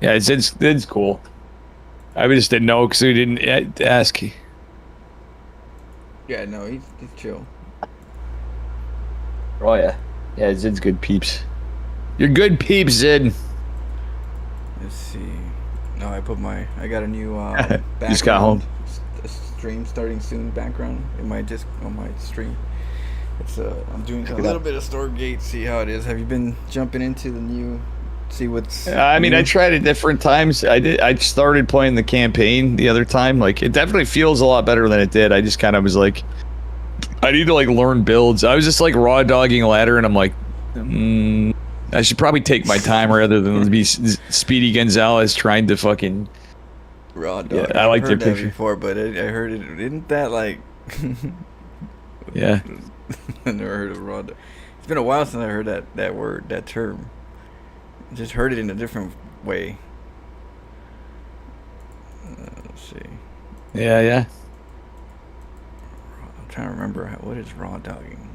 Yeah, it's cool. I just didn't know because we didn't ask. Yeah, no, he's chill. Oh yeah, yeah, Zid's good peeps. You're good peeps, Zid. Let's see. No, I got a new Just got home. background. A stream starting soon. Background. It might just on my stream. It's I'm doing a little bit of Stargate. See how it is. Have you been jumping into the new? See what's. I mean, new? I tried it different times. I started playing the campaign the other time. Like, it definitely feels a lot better than it did. I just kind of was like, I need to like learn builds. I was just like raw dogging a ladder, and I'm like, I should probably take my time rather than be Speedy Gonzalez trying to fucking. Raw dog. Yeah, I like your that picture before, but I heard it. Isn't that like? Yeah. I never heard of raw dog. It's been a while since I heard that word, that term. Just heard it in a different way. Let's see. Yeah, yeah. I'm trying to remember what is raw dogging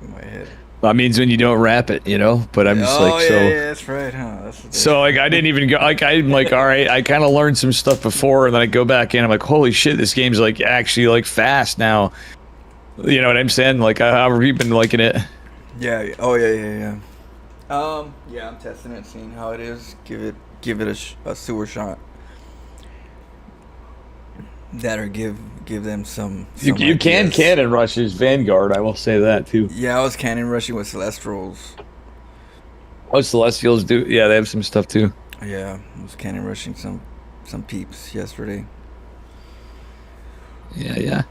in my head. That means when you don't wrap it, you know. But I'm just like, so. Yeah, that's right, huh? So like, I didn't even go. Like, I'm like, all right, I kind of learned some stuff before, and then I go back in. I'm like, holy shit, this game's like actually like fast now. You know what I'm saying? Like, how have you been liking it? Yeah. Oh yeah. Yeah, I'm testing it, seeing how it is. Give it a sewer shot. That or give them some You can ideas. cannon rushes Vanguard. I will say that too. Yeah, I was cannon rushing with Celestials. Oh, Celestials do. Yeah, they have some stuff too. Yeah, I was cannon rushing some peeps yesterday. Yeah.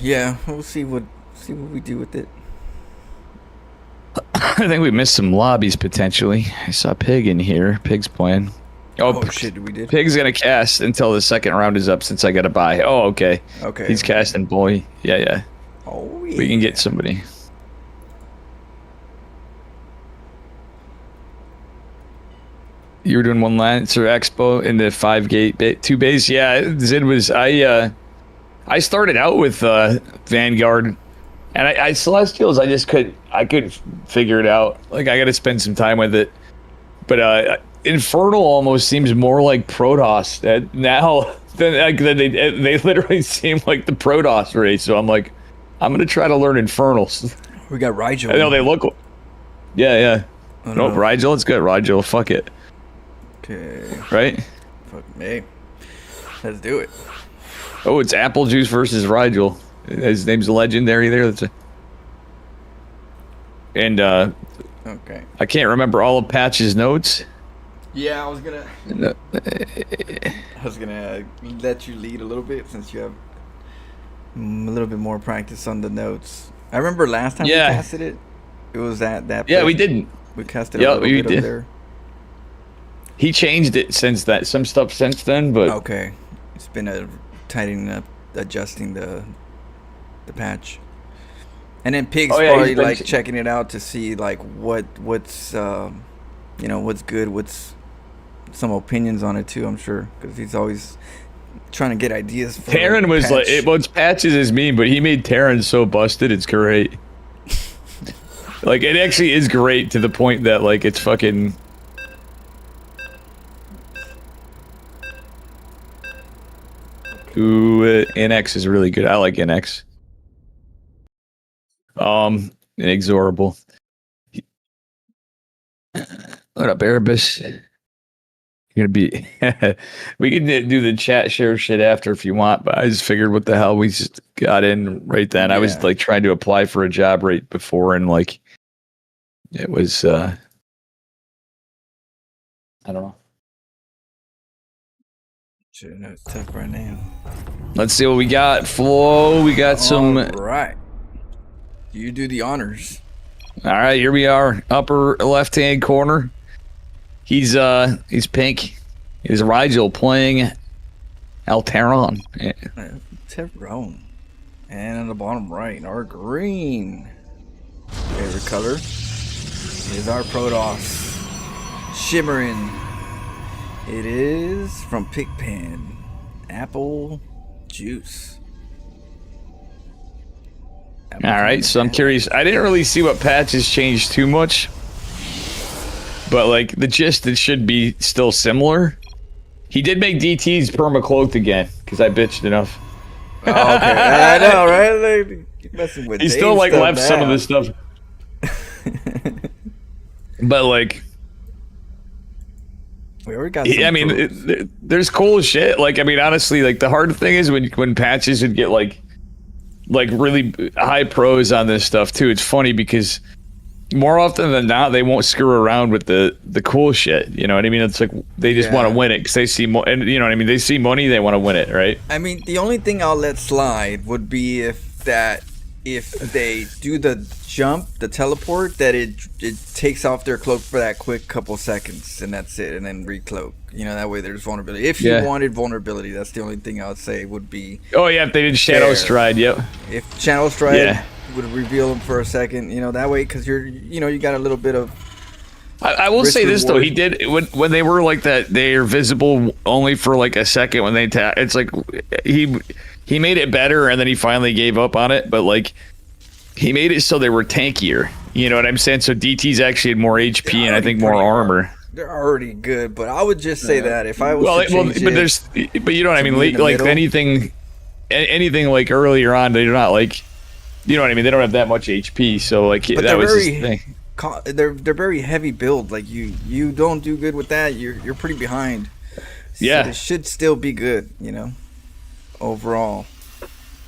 Yeah, we'll see what we do with it. I think we missed some lobbies potentially. I saw Pig in here. Pig's playing. Oh shit, we did. Pig's gonna cast until the second round is up since I gotta buy. Oh, okay. Okay. He's casting boy. Yeah. Oh yeah. We can get somebody. You were doing one Lancer Expo in the 5 gate 2 base. Yeah, Zid was. I started out with Vanguard, and I Celestials. I could figure it out. Like, I got to spend some time with it. But Infernal almost seems more like Protoss now. They literally seem like the Protoss race. So I'm like, I'm gonna try to learn Infernals. We got Rigel. I know they look. Yeah. No, Rigel. It's good. Rigel. Fuck it. Okay. Right. Fuck me. Let's do it. Oh, it's Apple Juice versus Rigel. His name's legendary there. Okay. I can't remember all of Patch's notes. Yeah, I was gonna let you lead a little bit since you have a little bit more practice on the notes. I remember last time we casted it. It was that. Yeah, we didn't. We casted a little bit over there. He changed it since that. Some stuff since then, but okay. It's been tightening up, adjusting the patch. And then Pig's probably like checking it out to see like what's what's good, what's some opinions on it too. I'm sure because he's always trying to get ideas. For Terran was like, what's Patches is mean, but he made Terran so busted. It's great. Like, it actually is great to the point that like it's fucking. Ooh, NX is really good. I like NX. Inexorable. What up, Erebus? You're gonna be. We can do the chat share shit after if you want, but I just figured what the hell we just got in right then. I was like trying to apply for a job right before, and like it was. I don't know. Shit, no, it's tough right now. Let's see what we got. Flo, we got some. Right. You do the honors. All right, here we are, upper left-hand corner. He's pink. He's Rigel playing Alteron. Alteron. And on the bottom right, our green favorite color is our Protoss. Shimmering. It is from Pigpen. Apple Juice. All right, so I'm curious. I didn't really see what patches changed too much, but like the gist, it should be still similar. He did make DT's perma-cloaked again, because I bitched enough. Oh, okay. I know, right? Like, messing with he still like left now. some of this stuff. But like, we already got I mean, there's cool shit. Like, I mean, honestly, like the hard thing is when patches would get like really high pros on this stuff too. It's funny because more often than not, they won't screw around with the cool shit. You know what I mean? It's like they just want to win it because they see and you know what I mean. They see money, they want to win it, right? I mean, the only thing I'll let slide would be if they do the jump, the teleport, that it takes off their cloak for that quick couple seconds, and that's it, and then recloak. You know, that way there's vulnerability. If you wanted vulnerability, that's the only thing I would say would be. Oh yeah, if they did Shadow Stride, yep. If Shadow Stride would reveal them for a second, you know, that way, because you got a little bit of. I will say this though, he did when they were like that. They are visible only for like a second when they attack. It's like he made it better, and then he finally gave up on it. But like he made it so they were tankier. You know what I'm saying? So DT's actually had more HP and I think more armor. They're already good, but I would just say that if I was but you know what I mean. Like anything like earlier on, they're not like, you know what I mean. They don't have that much HP, so like but that was his thing. They're very heavy build. Like you don't do good with that. You're pretty behind. So it should still be good, you know, overall.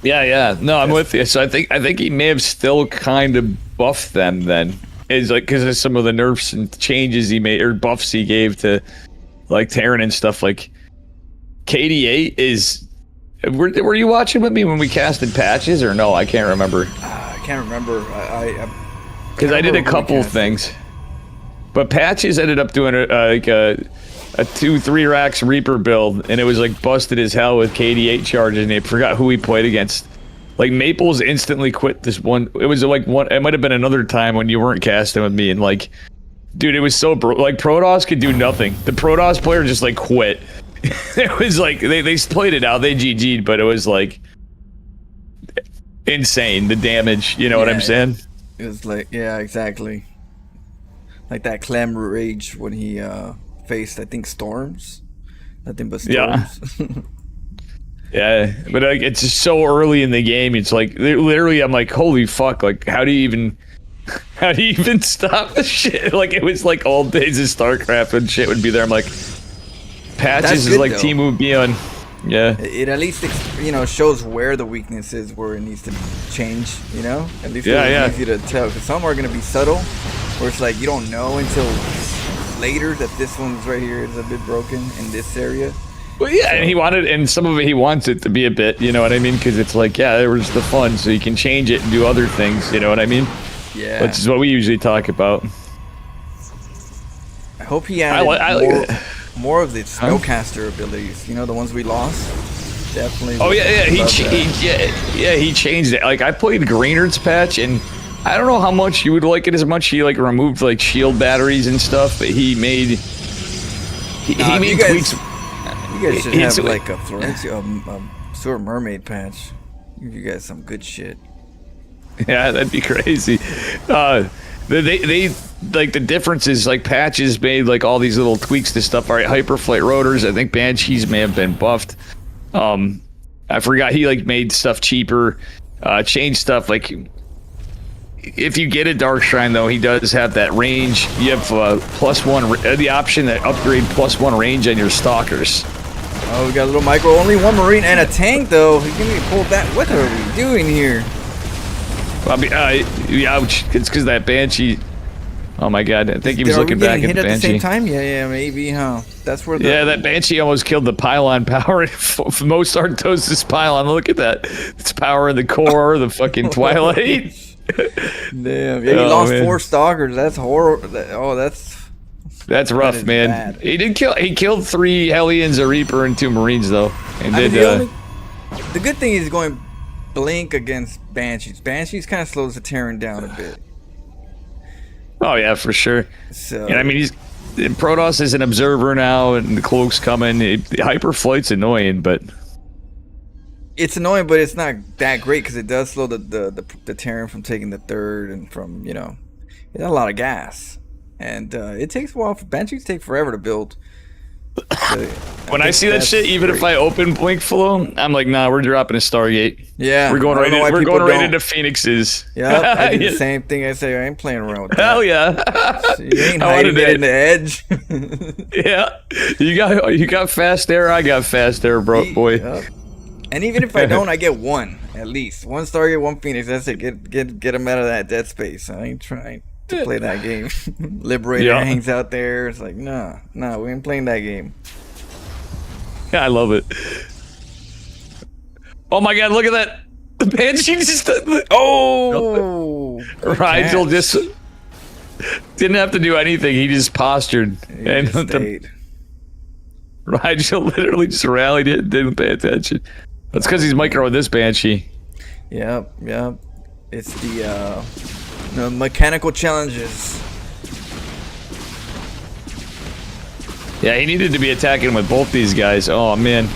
Yeah. No, I'm with you. So I think he may have still kind of buffed them then. Is like because of some of the nerfs and changes he made or buffs he gave to like Terran and stuff. Like KD8 is. Were you watching with me when we casted patches or no? I can't remember. I can't remember. Because I did a couple things, but patches ended up doing like a 2-3 racks Reaper build, and it was like busted as hell with KD8 charges, and they forgot who he played against. Like Maples instantly quit this one. It was like one. It might have been another time when you weren't casting with me, and like, dude, it was so like Protoss could do nothing. The Protoss player just like quit. It was like they played it out. They GG'd, but it was like insane the damage. You know what I'm saying? It was like, yeah, exactly. Like that Clam Rage when he faced, I think, Storms. Nothing but Storms. Yeah, but like it's just so early in the game. It's like literally, I'm like, holy fuck! Like, how do you even stop the shit? Like it was like old days of StarCraft and shit would be there. I'm like, patches is like though. Team would be on. Yeah. It at least shows where the weakness is, where it needs to change. You know, at least it's easy to tell. Because some are gonna be subtle, where it's like you don't know until later that this one's right here is a bit broken in this area. Well, yeah, and some of it he wants it to be a bit, you know what I mean? Because it's like, there was the fun, so you can change it and do other things, you know what I mean? Yeah. Which is what we usually talk about. I hope he added more of the Snowcaster abilities, you know, the ones we lost. Definitely. Oh, he changed it. Like, I played Greenard's patch, and I don't know how much you would like it as much. He, like, removed, like, shield batteries and stuff, but he made... He made tweaks... You guys should have like a Florencia, Sewer Mermaid patch. Give you guys some good shit. Yeah, that'd be crazy. They like the difference is like patches made like all these little tweaks to stuff. All right, Hyperflight rotors. I think Banshees may have been buffed. I forgot he like made stuff cheaper, changed stuff like. If you get a Dark Shrine, though, he does have that range. You have +1, the option that upgrade +1 range on your Stalkers. Oh, we got a little micro. Only one Marine and a tank, though. He's going to pull back. What are we doing here? Ouch. It's because that Banshee. Oh, my God. I think he was looking back at the Banshee. At the same time? Yeah, maybe, huh? That's where that Banshee almost killed the pylon power. Mozart Toast's pylon. Look at that. It's power in the core, the fucking Twilight. Damn. Yeah, he lost 4 Stalkers. That's horrible. That's rough, man. Bad. He killed 3 Hellions, a Reaper, and 2 Marines though. And the good thing is going Blink against Banshees. Banshees kind of slows the Terran down a bit. Oh yeah, for sure. So and I mean Protoss is an observer now, and the cloak's coming. The Hyperflight's annoying, but. It's annoying, but it's not that great because it does slow the Terran from taking the third and from, it's a lot of gas. and it takes a while. Banshees take forever to build. When I see that shit, even if I open Blink Flow, I'm like, nah, we're dropping a Stargate. Yeah, we're going right into Phoenixes. Yep, I do the same thing. I say I ain't playing around with that. Hell yeah, you ain't hiding it in the edge. Yeah, you got fast air. I got fast air, boy. Yep. And even if I don't, I get one at least. One Stargate, one Phoenix. That's it. Get them out of that dead space. I ain't trying to play that game. Liberator hangs out there. It's like, nah, we ain't playing that game. Yeah, I love it. Oh my god, look at that. The Banshee just... Rigel just didn't have to do anything. He just postured. Rigel literally just rallied it and didn't pay attention. That's because he's microing this Banshee. Yep. It's the mechanical challenges. Yeah, he needed to be attacking with both these guys. Oh man.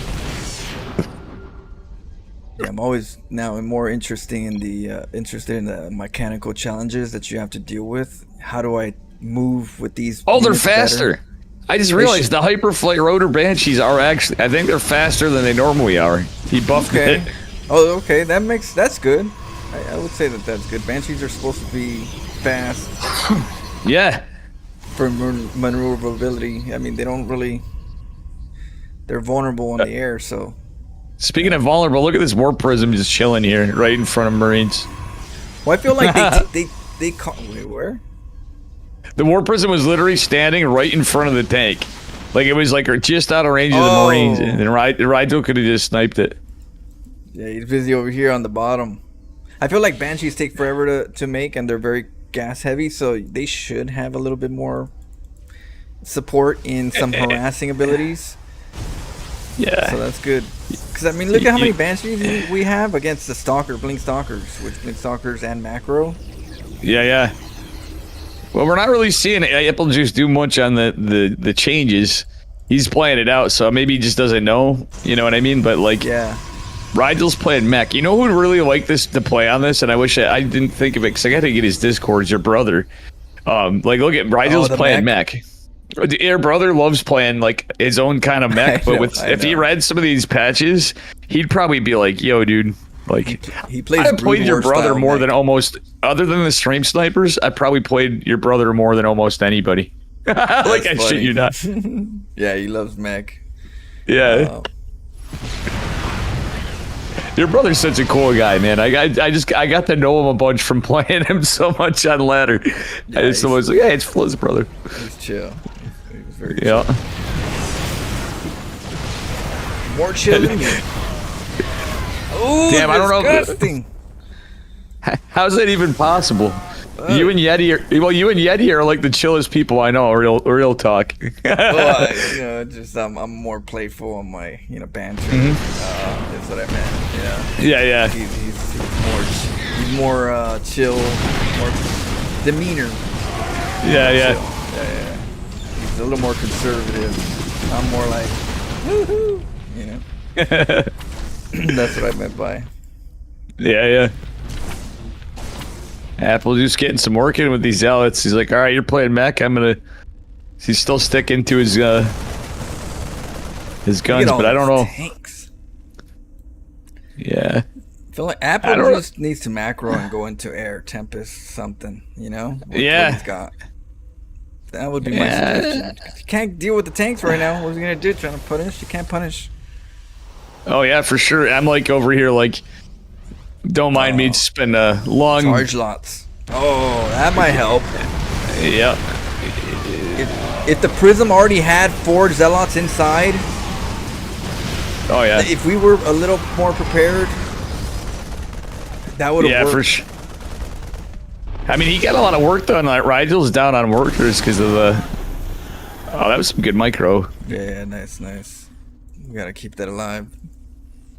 Yeah, I'm always now more interested in the mechanical challenges that you have to deal with. How do I move with these? Oh, they're faster. Better? I just realized the Hyperflight Rotor Banshees are actually, I think they're faster than they normally are. He buffed it. Oh, okay. That's good. I would say that's good. Banshees are supposed to be fast. Yeah. For maneuverability. I mean, they're vulnerable in the air, so. Speaking of vulnerable, look at this Warp Prism just chilling here, right in front of Marines. Well, I feel like they caught. Wait, where? The Warp Prism was literally standing right in front of the tank. Like, it was like just out of range of the Marines. And then Rigel could have just sniped it. Yeah, he's busy over here on the bottom. I feel like Banshees take forever to make, and they're very gas heavy, so they should have a little bit more support in some harassing abilities. Yeah. So that's good. Because, I mean, look at how many Banshees we have against the Blink Stalkers, with Blink Stalkers and Macro. Yeah. Well, we're not really seeing Applejuice do much on the changes. He's playing it out, so maybe he just doesn't know. You know what I mean? But, like, yeah. Rigel's playing mech. You know who would really like this to play on this? And I wish I didn't think of it, because I got to get his Discord. Your brother. Like, look at Rigel's playing mech. Your brother loves playing like his own kind of mech, but if he read some of these patches, he'd probably be like, "Yo, dude, like he plays." I played your brother more than almost, other than the stream snipers. I probably played your brother more than almost anybody. Like I shit you not. Yeah, he loves mech. Yeah. Your brother's such a cool guy, man. I got to know him a bunch from playing him so much on ladder. Yeah, I just was like, "Hey, it's Flo's brother." He's chill. He's very chill. More chill than me. Ooh, damn, I don't know. How's that even possible? You and Yeti are like the chillest people I know. Real talk. Well, I'm more playful on my banter. Is what I meant. Yeah. He's more chill, more demeanor. Yeah. He's a little more conservative. I'm more like, woohoo, That's what I meant by. Yeah. Applejuice getting some work in with these zealots. He's like, all right, you're playing mech. He's still sticking to his guns, but I don't know. Tanks. Yeah. I feel like Applejuice needs to macro and go into air Tempest something, What he's got. That would be my suggestion. You can't deal with the tanks right now. What's he gonna do? Trying to punish? You can't punish. Oh yeah, for sure. I'm like over here like. Don't mind me spend a long charge lots. Oh, that might help. Yeah. If the Prism already had 4 Zealots inside. Oh yeah. If we were a little more prepared, that would have worked. For sure. I mean, he got a lot of work done. Like Rigel's down on workers because of the. Oh, that was some good micro. Yeah, nice. We gotta keep that alive.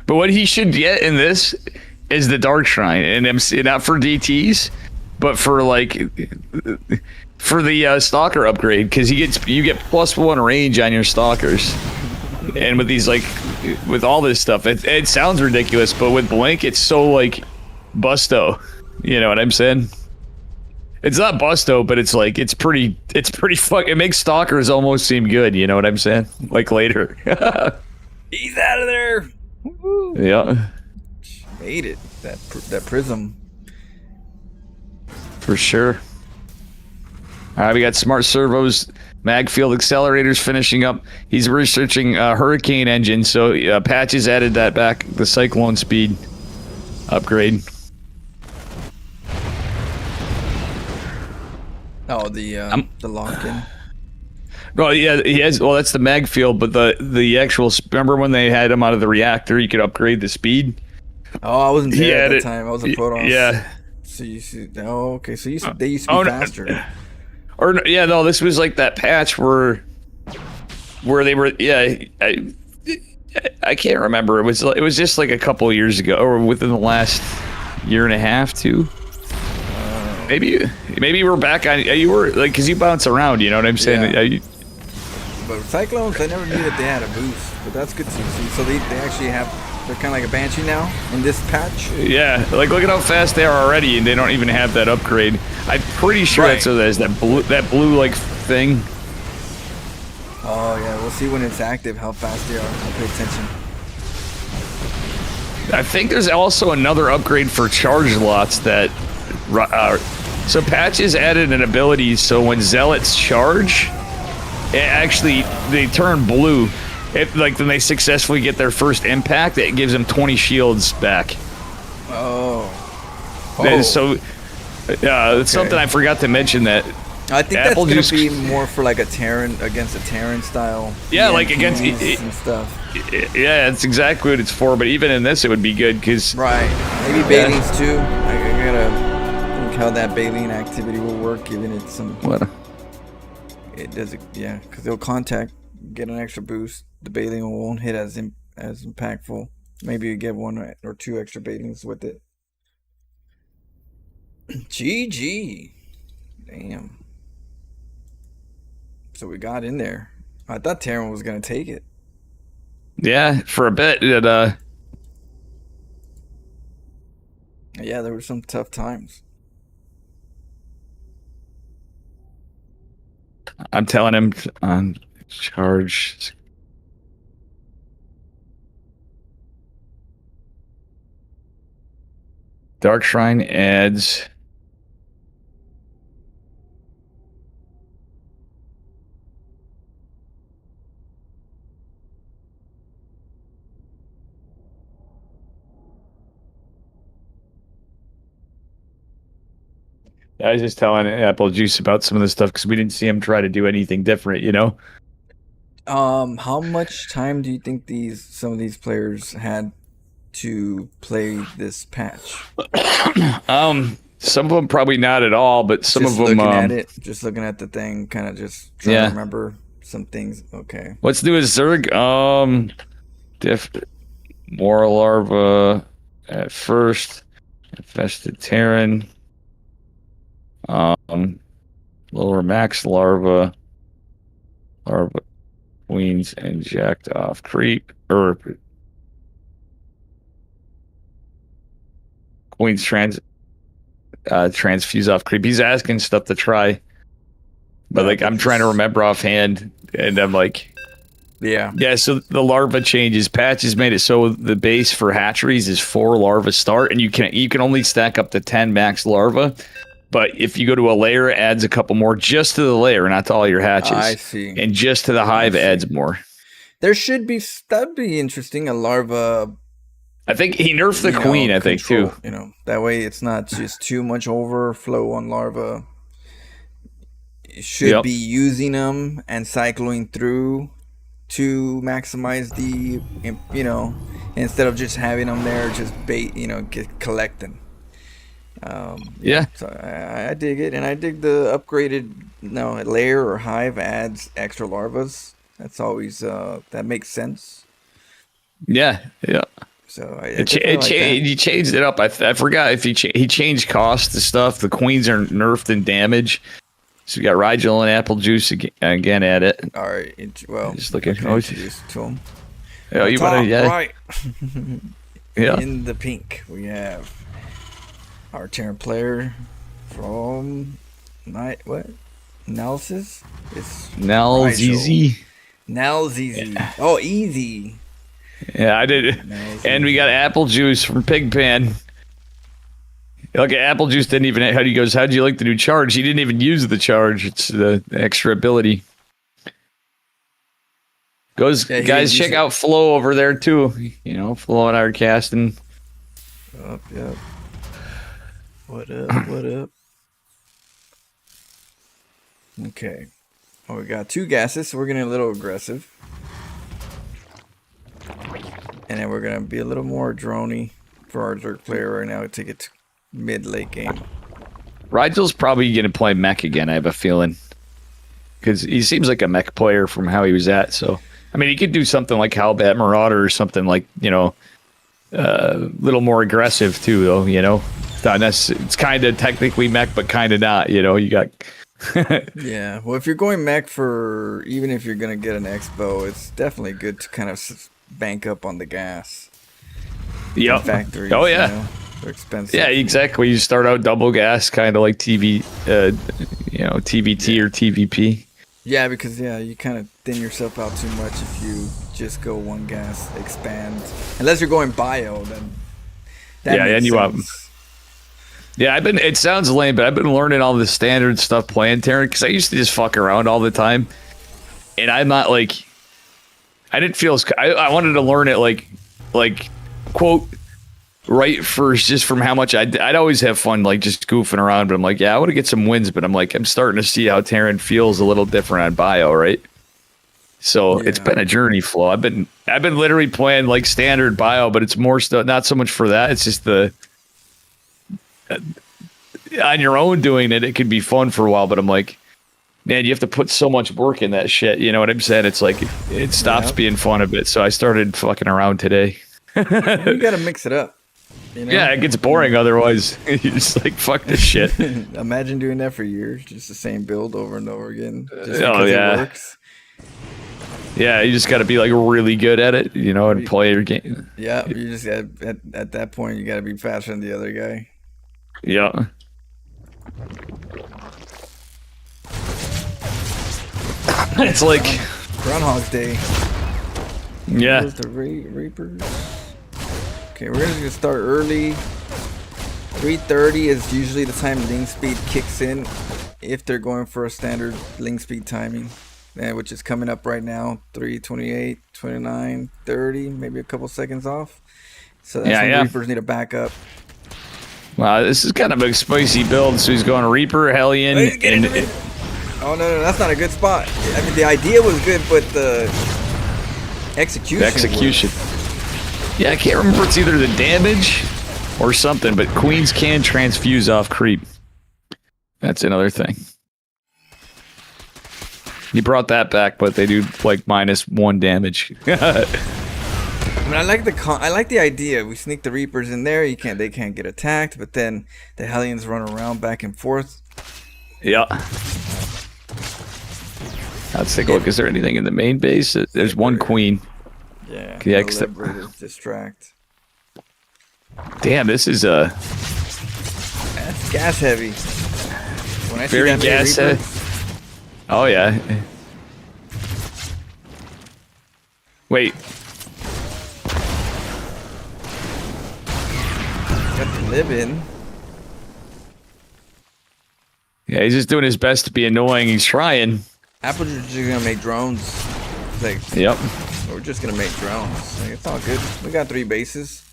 But what he should get in this is the Dark Shrine, and not for DTs, but for the Stalker upgrade, because you get +1 range on your Stalkers, and with these with all this stuff, it sounds ridiculous, but with Blink, it's so busto. You know what I'm saying? It's not busto, but it's like it's pretty fuck. It makes stalkers almost seem good. You know what I'm saying? Like later. He's out of there. Woo-hoo. Yeah. Made it. That prism. For sure. All right, we got smart servos, mag field accelerators finishing up. He's researching hurricane engine, so Patches added that back, the cyclone speed upgrade. Oh, the lock-in. Well, yeah, he has. Well, that's the mag field, but the actual. Remember when they had him out of the reactor? You could upgrade the speed. Oh, I wasn't there at the time. I was a Protoss. Yeah. So you see, oh, okay. So they used to be faster. Or yeah, no, this was like that patch where they were. Yeah, I can't remember. It was just like a couple of years ago, or within the last year and a half, too. Maybe we're back on. You were like, because you bounce around. You know what I'm saying? Yeah. But Cyclones, I never knew that they had a boost. But that's good to see. So they actually have. They're kind of like a Banshee now in this patch. Yeah, like look at how fast they are already, and they don't even have that upgrade. I'm pretty sure that's so there's that blue like thing. Oh yeah, we'll see when it's active how fast they are. I'll pay attention. I think there's also another upgrade for charge lots that. So Patches added an ability so when Zealots charge, they turn blue. Like when they successfully get their first impact, it gives them 20 shields back. Oh. So it's something I forgot to mention that. I think that's gonna be more for like a Terran against a Terran style. Yeah, like against and stuff. Yeah, that's exactly what it's for. But even in this, it would be good because maybe Baleen's too. I gotta. How that Baleen activity will work, giving it some. What? It does, yeah, because they'll contact, get an extra boost. The Baleen won't hit as impactful. Maybe you get one or two extra Baleens with it. GG, damn. So we got in there. I thought Terran was gonna take it. Yeah, for a bit. Yeah, there were some tough times. I'm telling him on charge. Dark Shrine adds. I was just telling Apple Juice about some of this stuff because we didn't see him try to do anything different, you know? How much time do you think some of these players had to play this patch? Some of them probably not at all, but some just of them just looking at the thing, kind of just trying to remember some things. Okay. What's new with Zerg? More larva at first, infested Terran. Lower max larva queens and jacked off creep or queens transfuse off creep. He's asking stuff to try, but like I'm trying to remember offhand, and I'm like, yeah. So the larva changes. Patches made it so the base for hatcheries is 4 larva start, and you can only stack up to 10 max larva. But if you go to a layer, it adds a couple more just to the layer, not to all your hatches. I see. And just to the hive, adds more. There should be, that'd be interesting, a larva. I think he nerfed the queen, I think, too. You know, that way it's not just too much overflow on larva. You should be using them and cycling through to maximize the, instead of just having them there, just collecting. So I dig it, and I dig the upgraded layer or hive adds extra larvas. That's always that makes sense. Yeah. So he changed it up. I forgot if he changed cost to stuff. The queens are nerfed in damage. So we got Rigel and Apple Juice again at it. All right. Just looking to him. Oh, you want to? Right. In the pink, we have our Terran player from What? Analysis? It's Nell ZZ. Nell ZZ. Yeah. Oh, easy. Yeah, I did. And we got apple juice from Pigpan. Okay, apple juice didn't even. He goes, how'd you like the new charge? He didn't even use the charge. It's the extra ability. Guys, check out Flo over there too. You know, Flo and I are casting. Yep. What up? Okay. Well, we got 2 gases, so we're getting a little aggressive. And then we're going to be a little more droney for our Zerg player right now to get to mid-late game. Rigel's probably going to play mech again, I have a feeling. Because he seems like a mech player from how he was at, so... I mean, he could do something like Halbat Marauder or something like, you know, a little more aggressive too, though, you know? It's kind of technically mech, but kind of not, you know? You got... Yeah, well, if you're going mech for... Even if you're going to get an Expo, it's definitely good to kind of bank up on the gas. Yep. Factories, oh, yeah. You know? They're expensive. Yeah, exactly. You start out double gas, kind of like TVT or TVP. Yeah, because you kind of thin yourself out too much if you just go one gas expand. Unless you're going bio, then that makes sense. Yeah, it sounds lame, but I've been learning all the standard stuff playing Terran because I used to just fuck around all the time, and I'm not like I didn't feel I wanted to learn it like quote right first, just from how much I'd always have fun like just goofing around, but I'm like, yeah, I want to get some wins, but I'm like, I'm starting to see how Terran feels a little different on bio, right? So it's been a journey, Flo. I've been literally playing like standard bio, but it's more stuff, not so much for that. It's just the on your own doing it could be fun for a while, but I'm like, man, you have to put so much work in that shit. You know what I'm saying? It's like it stops being fun a bit. So I started fucking around today. You gotta mix it up. You know? Yeah, it gets boring otherwise. You're just like, fuck this shit. Imagine doing that for years, just the same build over and over again. Just because it works. Yeah, you just got to be like really good at it, you know, and play your game. Yeah, you just at that point you got to be faster than the other guy. Yeah. It's like Groundhog's Day. Yeah. The Reapers. Okay, we're just gonna start early. 3:30 is usually the time link speed kicks in if they're going for a standard link speed timing, which is coming up right now. 3:28, 29, 30, maybe a couple seconds off. So that's when Reapers need to back up. Wow, this is kind of a spicy build. So he's going Reaper, Hellion, oh no, that's not a good spot. I mean, the idea was good, but the execution. Yeah, I can't remember if it's either the damage or something, but queens can transfuse off creep. That's another thing. You brought that back, but they do like -1 damage. I mean, I like the idea. We sneak the Reapers in there. They can't get attacked, but then the Hellions run around back and forth. Yeah. Let's take a look. Is there anything in the main base? There's one queen. Yeah. The distract. Damn, this is that's gas heavy. When I see very that gas heavy. Oh yeah. Wait. Got the live in. Yeah, he's just doing his best to be annoying. He's trying. Apple's just gonna make drones. Like, yep. We're just gonna make drones. Like, it's all good. We got 3 bases.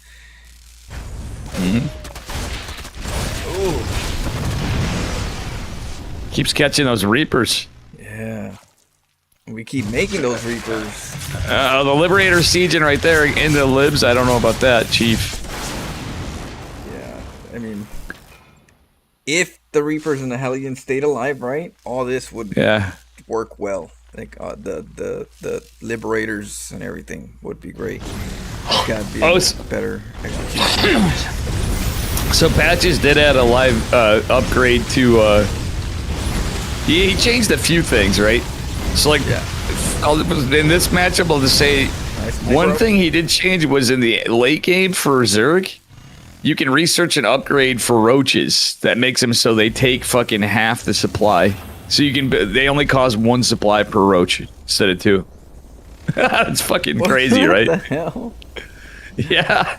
Ooh. Keeps catching those Reapers. Yeah. We keep making those Reapers. The Liberator's sieging right there in the libs. I don't know about that, Chief. Yeah, I mean, if the Reapers and the Hellions stayed alive, right, all this would work well. Like the Liberators and everything would be great. It's gotta be better execution. So Patches did add a live upgrade to. He changed a few things, right? So like, in this matchup, I'll just say one thing he did change was in the late game for Zerg. you can research an upgrade for roaches that makes them so they take fucking half the supply. So they only cause 1 supply per roach instead of 2. It's fucking crazy, right? What the hell? Yeah.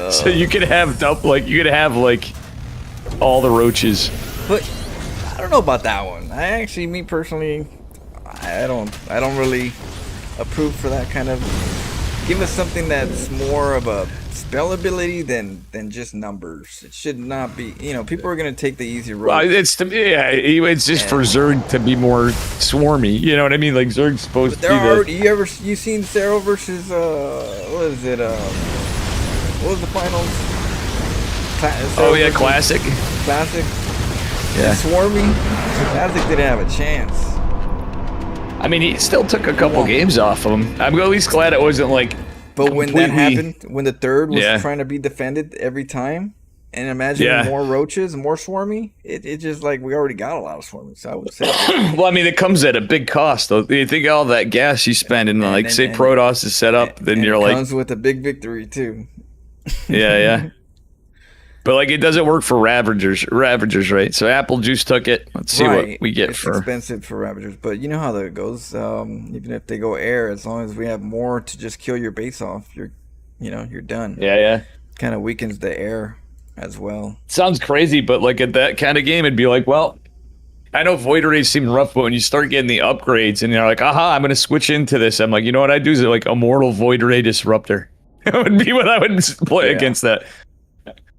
So you could have all the roaches. But I don't know about that one. Me personally, I don't really approve for that kind of. Give us something that's more of a spell ability than just numbers. It should not be. People are gonna take the easy road. Well, it's just for Zerg to be more swarmy. You know what I mean? Like Zerg's supposed to be you seen Zero versus what is it? What was the finals? Classic. Classic. Yeah. Swarmy. Classic didn't have a chance. I mean, he still took a couple games off of him. I'm at least glad it wasn't like. But when that happened, when the third was trying to be defended every time, and imagine more roaches, more swarmy, it just like we already got a lot of swarmy. So I would say. Well, I mean, it comes at a big cost, though. You think all that gas you spend, and say Protoss is set up, then you're like. It comes with a big victory too. Yeah. But like it doesn't work for Ravagers, right? So Apple Juice took it. Let's see what we get it's expensive for Ravagers, but you know how that goes. Even if they go air, as long as we have more to just kill your base off, you're done. Yeah. Kind of weakens the air as well. Sounds crazy, but like at that kind of game, it'd be like, well, I know Void Rays seem rough, but when you start getting the upgrades and you're like, aha, I'm going to switch into this. I'm like, you know what I do is like Immortal Void Ray Disruptor. That would be what I would play against that.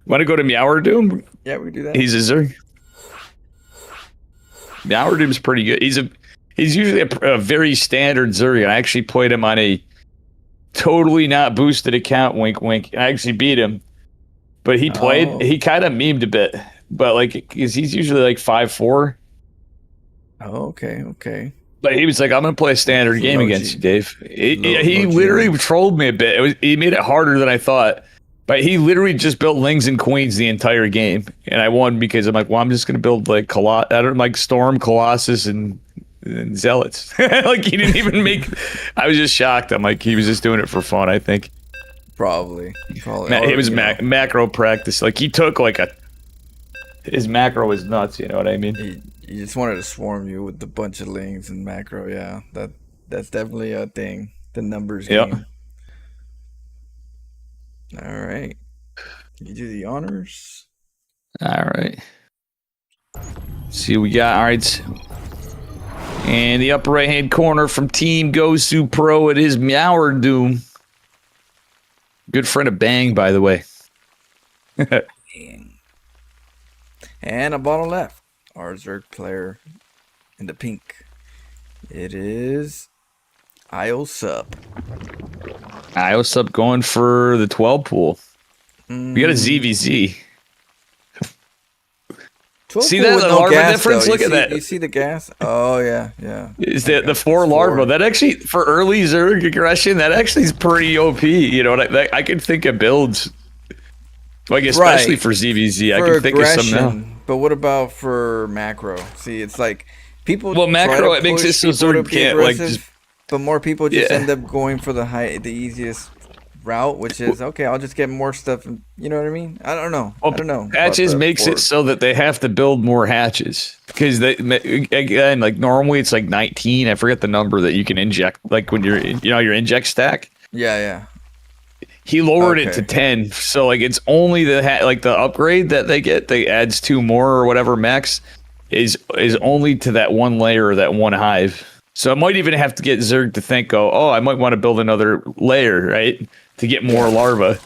Want to go to Meower Doom? Yeah, we do that. He's a Zerg. Meower Doom's pretty good. He's usually a very standard Zerg. I actually played him on a totally not boosted account. Wink, wink. I actually beat him, but he played. He kind of memed a bit, but like, he's usually like 5'4". Oh, okay. But he was like, I'm going to play a standard game against you, Dave. He literally trolled me a bit. He made it harder than I thought. But he literally just built Lings and Queens the entire game. And I won because I'm like, well, I'm just going to build like Storm, Colossus, and Zealots. Like, he didn't even make... I was just shocked. I'm like, he was just doing it for fun, I think. Probably. It was macro practice. Like, he took like his macro was nuts, you know what I mean? He just wanted to swarm you with a bunch of Lings and macro, yeah. That's definitely a thing. The numbers game. All right. You do the honors. All right. See what we got. All right. And the upper right-hand corner from Team Gosu Pro, it is Meower Doom. Good friend of Bang, by the way. And a bottom left. Our Zerg player in the pink. It is IOSUP. IOSUP going for the 12 pool. We got a ZVZ. See that? The larva difference? Look at that. You see the gas? Oh, yeah. Is the 4 larva. That actually, for early Zerg aggression, that actually is pretty OP. You know, I could think of builds. Like, especially for ZVZ. I can think of some now. But what about for macro? See, it's like people. Well, macro, it makes it so Zerg can't, like, just. But more people just end up going for the easiest route, which is okay. I'll just get more stuff. You know what I mean? I don't know. Hatches makes it so that they have to build more hatches because again, like normally it's like 19. I forget the number that you can inject. Like when you're, your inject stack. Yeah. He lowered it to 10, so like it's only the upgrade that they get. They adds 2 more or whatever max is only to that one layer or that one hive. So I might even have to get Zerg to think, I might want to build another layer, right, to get more larvae.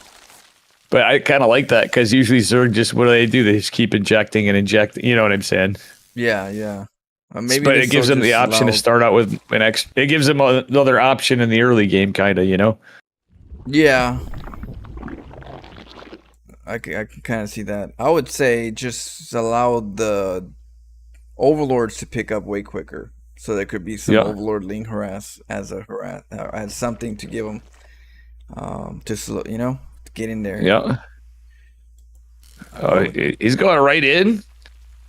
But I kind of like that because usually Zerg what do? They just keep injecting and injecting. You know what I'm saying? Yeah. Maybe but it gives them the option to start out with an X. It gives them another option in the early game, kind of, Yeah. I can kind of see that. I would say just allow the overlords to pick up way quicker. So there could be some overlord lean harass as something to give them to slow, to get in there. Yeah. Oh, he's going right in.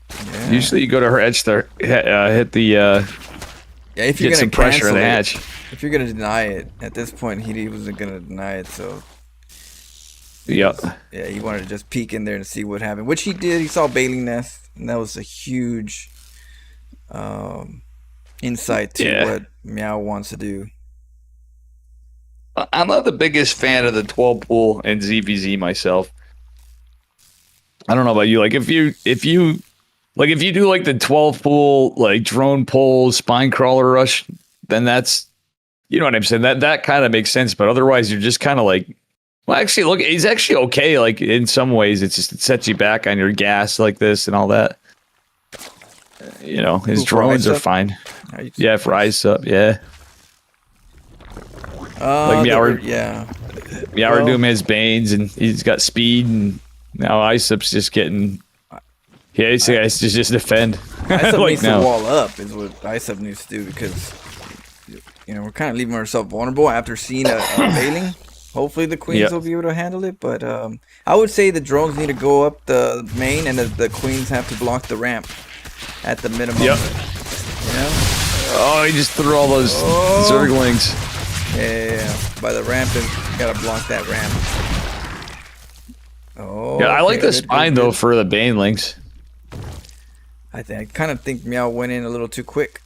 Yeah. Usually you go to her edge there, hit the if you're get some pressure in the hatch. If you're gonna deny it at this point, he wasn't gonna deny it. So Yep. Yeah, he wanted to just peek in there and see what happened, which he did. He saw baleen nest, and that was a huge insight to Yeah. what Meow wants to do. I'm not the biggest fan of the 12 pool and ZVZ myself. I don't know about you. Like if you do like the 12 pool, like drone pull, spine crawler rush, then that's, you know what I'm saying? That kind of makes sense. But otherwise you're just kind of like, well, actually, look, he's actually okay. Like in some ways, it sets you back on your gas like this and all that. You know, his drones are fine. Yeah, for ice up. Yeah. Like Meower Doom has Banes and he's got speed, and now Isup's just getting. Yeah, he's just defend. Isup like needs to wall up is what Isup needs to do, because we're kind of leaving ourselves vulnerable after seeing a bailing. Hopefully the queens will be able to handle it, but I would say the drones need to go up the main, and the queens have to block the ramp at the minimum. Yep. Oh, he just threw all those zerglings. Yeah. By the ramp, you gotta block that ramp. Oh. Yeah, I like the spine though for the banelings. I kind of think Meow went in a little too quick.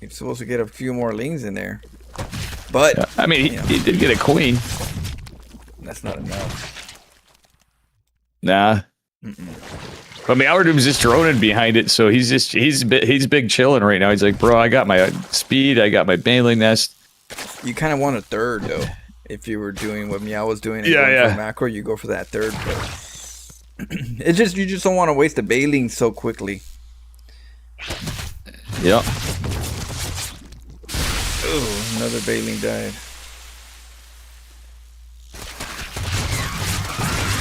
He's supposed to get a few more lings in there, but I mean, he did get a queen. That's not enough. Nah. But Meower Doom's just droning behind it, so he's big chilling right now. He's like, bro, I got my speed, I got my baneling nest. You kind of want a third though. If you were doing what Meow was doing, for macro, you go for that third. But it's just you just don't want to waste the baling so quickly. Yeah. Oh, another baling died.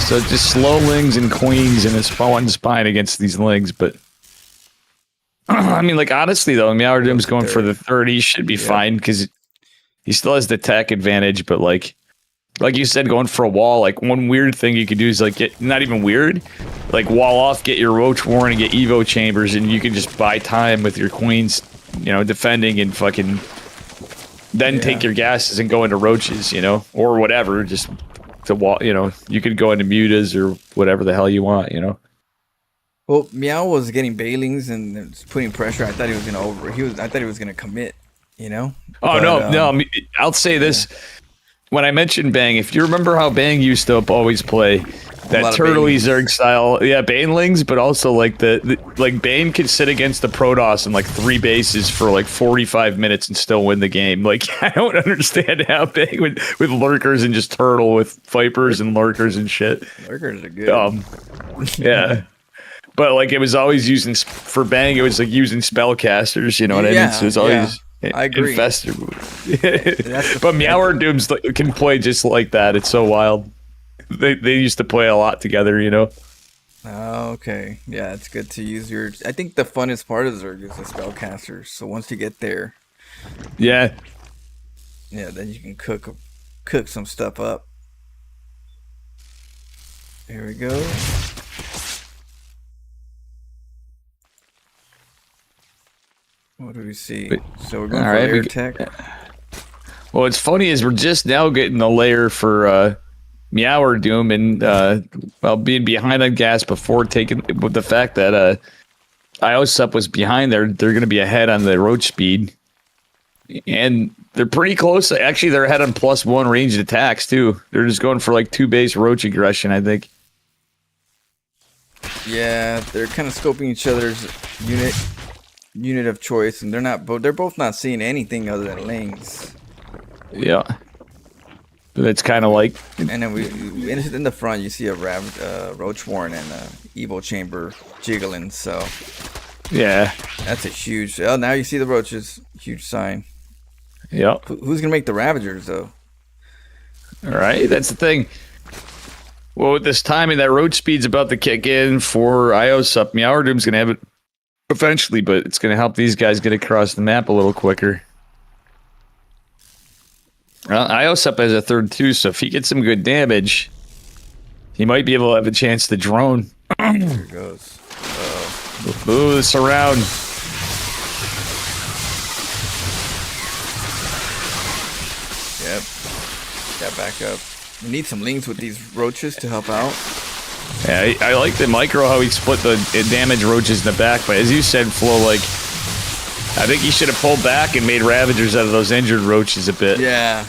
So just slow lings and queens and his one spine against these lings, but I mean, like honestly though, Meower Doom's going for the 30. He should be fine because he still has the tech advantage. But like you said, going for a wall, like one weird thing you could do is like get not even weird, like wall off, get your Roach Warren and get Evo chambers, and you can just buy time with your queens, defending and fucking then take your gases and go into roaches, or whatever, just. To wall, you could go into mutas or whatever the hell you want, Well, Meow was getting bailings and putting pressure. I thought he was gonna I thought he was gonna commit, Oh, but, no. I'll say this: when I mentioned Bang, if you remember how Bang used to always play that Turtley Zerg style, banelings, but also like like Bane could sit against the Protoss in like 3 bases for like 45 minutes and still win the game. Like I don't understand how Bang with lurkers and just turtle with vipers and lurkers and shit. Lurkers are good. Yeah. But like it was always using for Bang, it was like using spellcasters, you know what I mean? So it was always I agree. Infested. But Meower Dooms can play just like that. It's so wild. They used to play a lot together, Okay. Yeah, it's good to use your... I think the funnest part of Zerg is the spellcasters. So once you get there... Yeah. Yeah, then you can cook some stuff up. Here we go. What do we see? So we're going for layer tech. Well, what's funny is we're just now getting the layer for... Meower Doom, and being behind on gas before taking with the fact that IOSUP was behind there, they're going to be ahead on the roach speed, and they're pretty close. Actually, they're ahead on +1 ranged attacks too. They're just going for like 2 base roach aggression, I think. Yeah, they're kind of scoping each other's unit of choice, and they're both not seeing anything other than lings. Yeah. It's kind of like, and then we in the front you see a Roach Warren and a Evo Chamber jiggling. So yeah, that's a huge. Oh, now you see the roaches. Huge sign. Yep. Who's gonna make the Ravagers though? All right, that's the thing. Well, with this timing, that roach speed's about to kick in for IOSUP. Meower Doom's gonna have it eventually, but it's gonna help these guys get across the map a little quicker. Well, IOSUP has a third too, so if he gets some good damage, he might be able to have a chance to drone. There it goes. Ooh, the surround. Yep. Got back up. You need some links with these roaches to help out. Yeah, I like the micro how he split the damage roaches in the back, but as you said, Flo, like I think he should have pulled back and made Ravagers out of those injured roaches a bit. Yeah.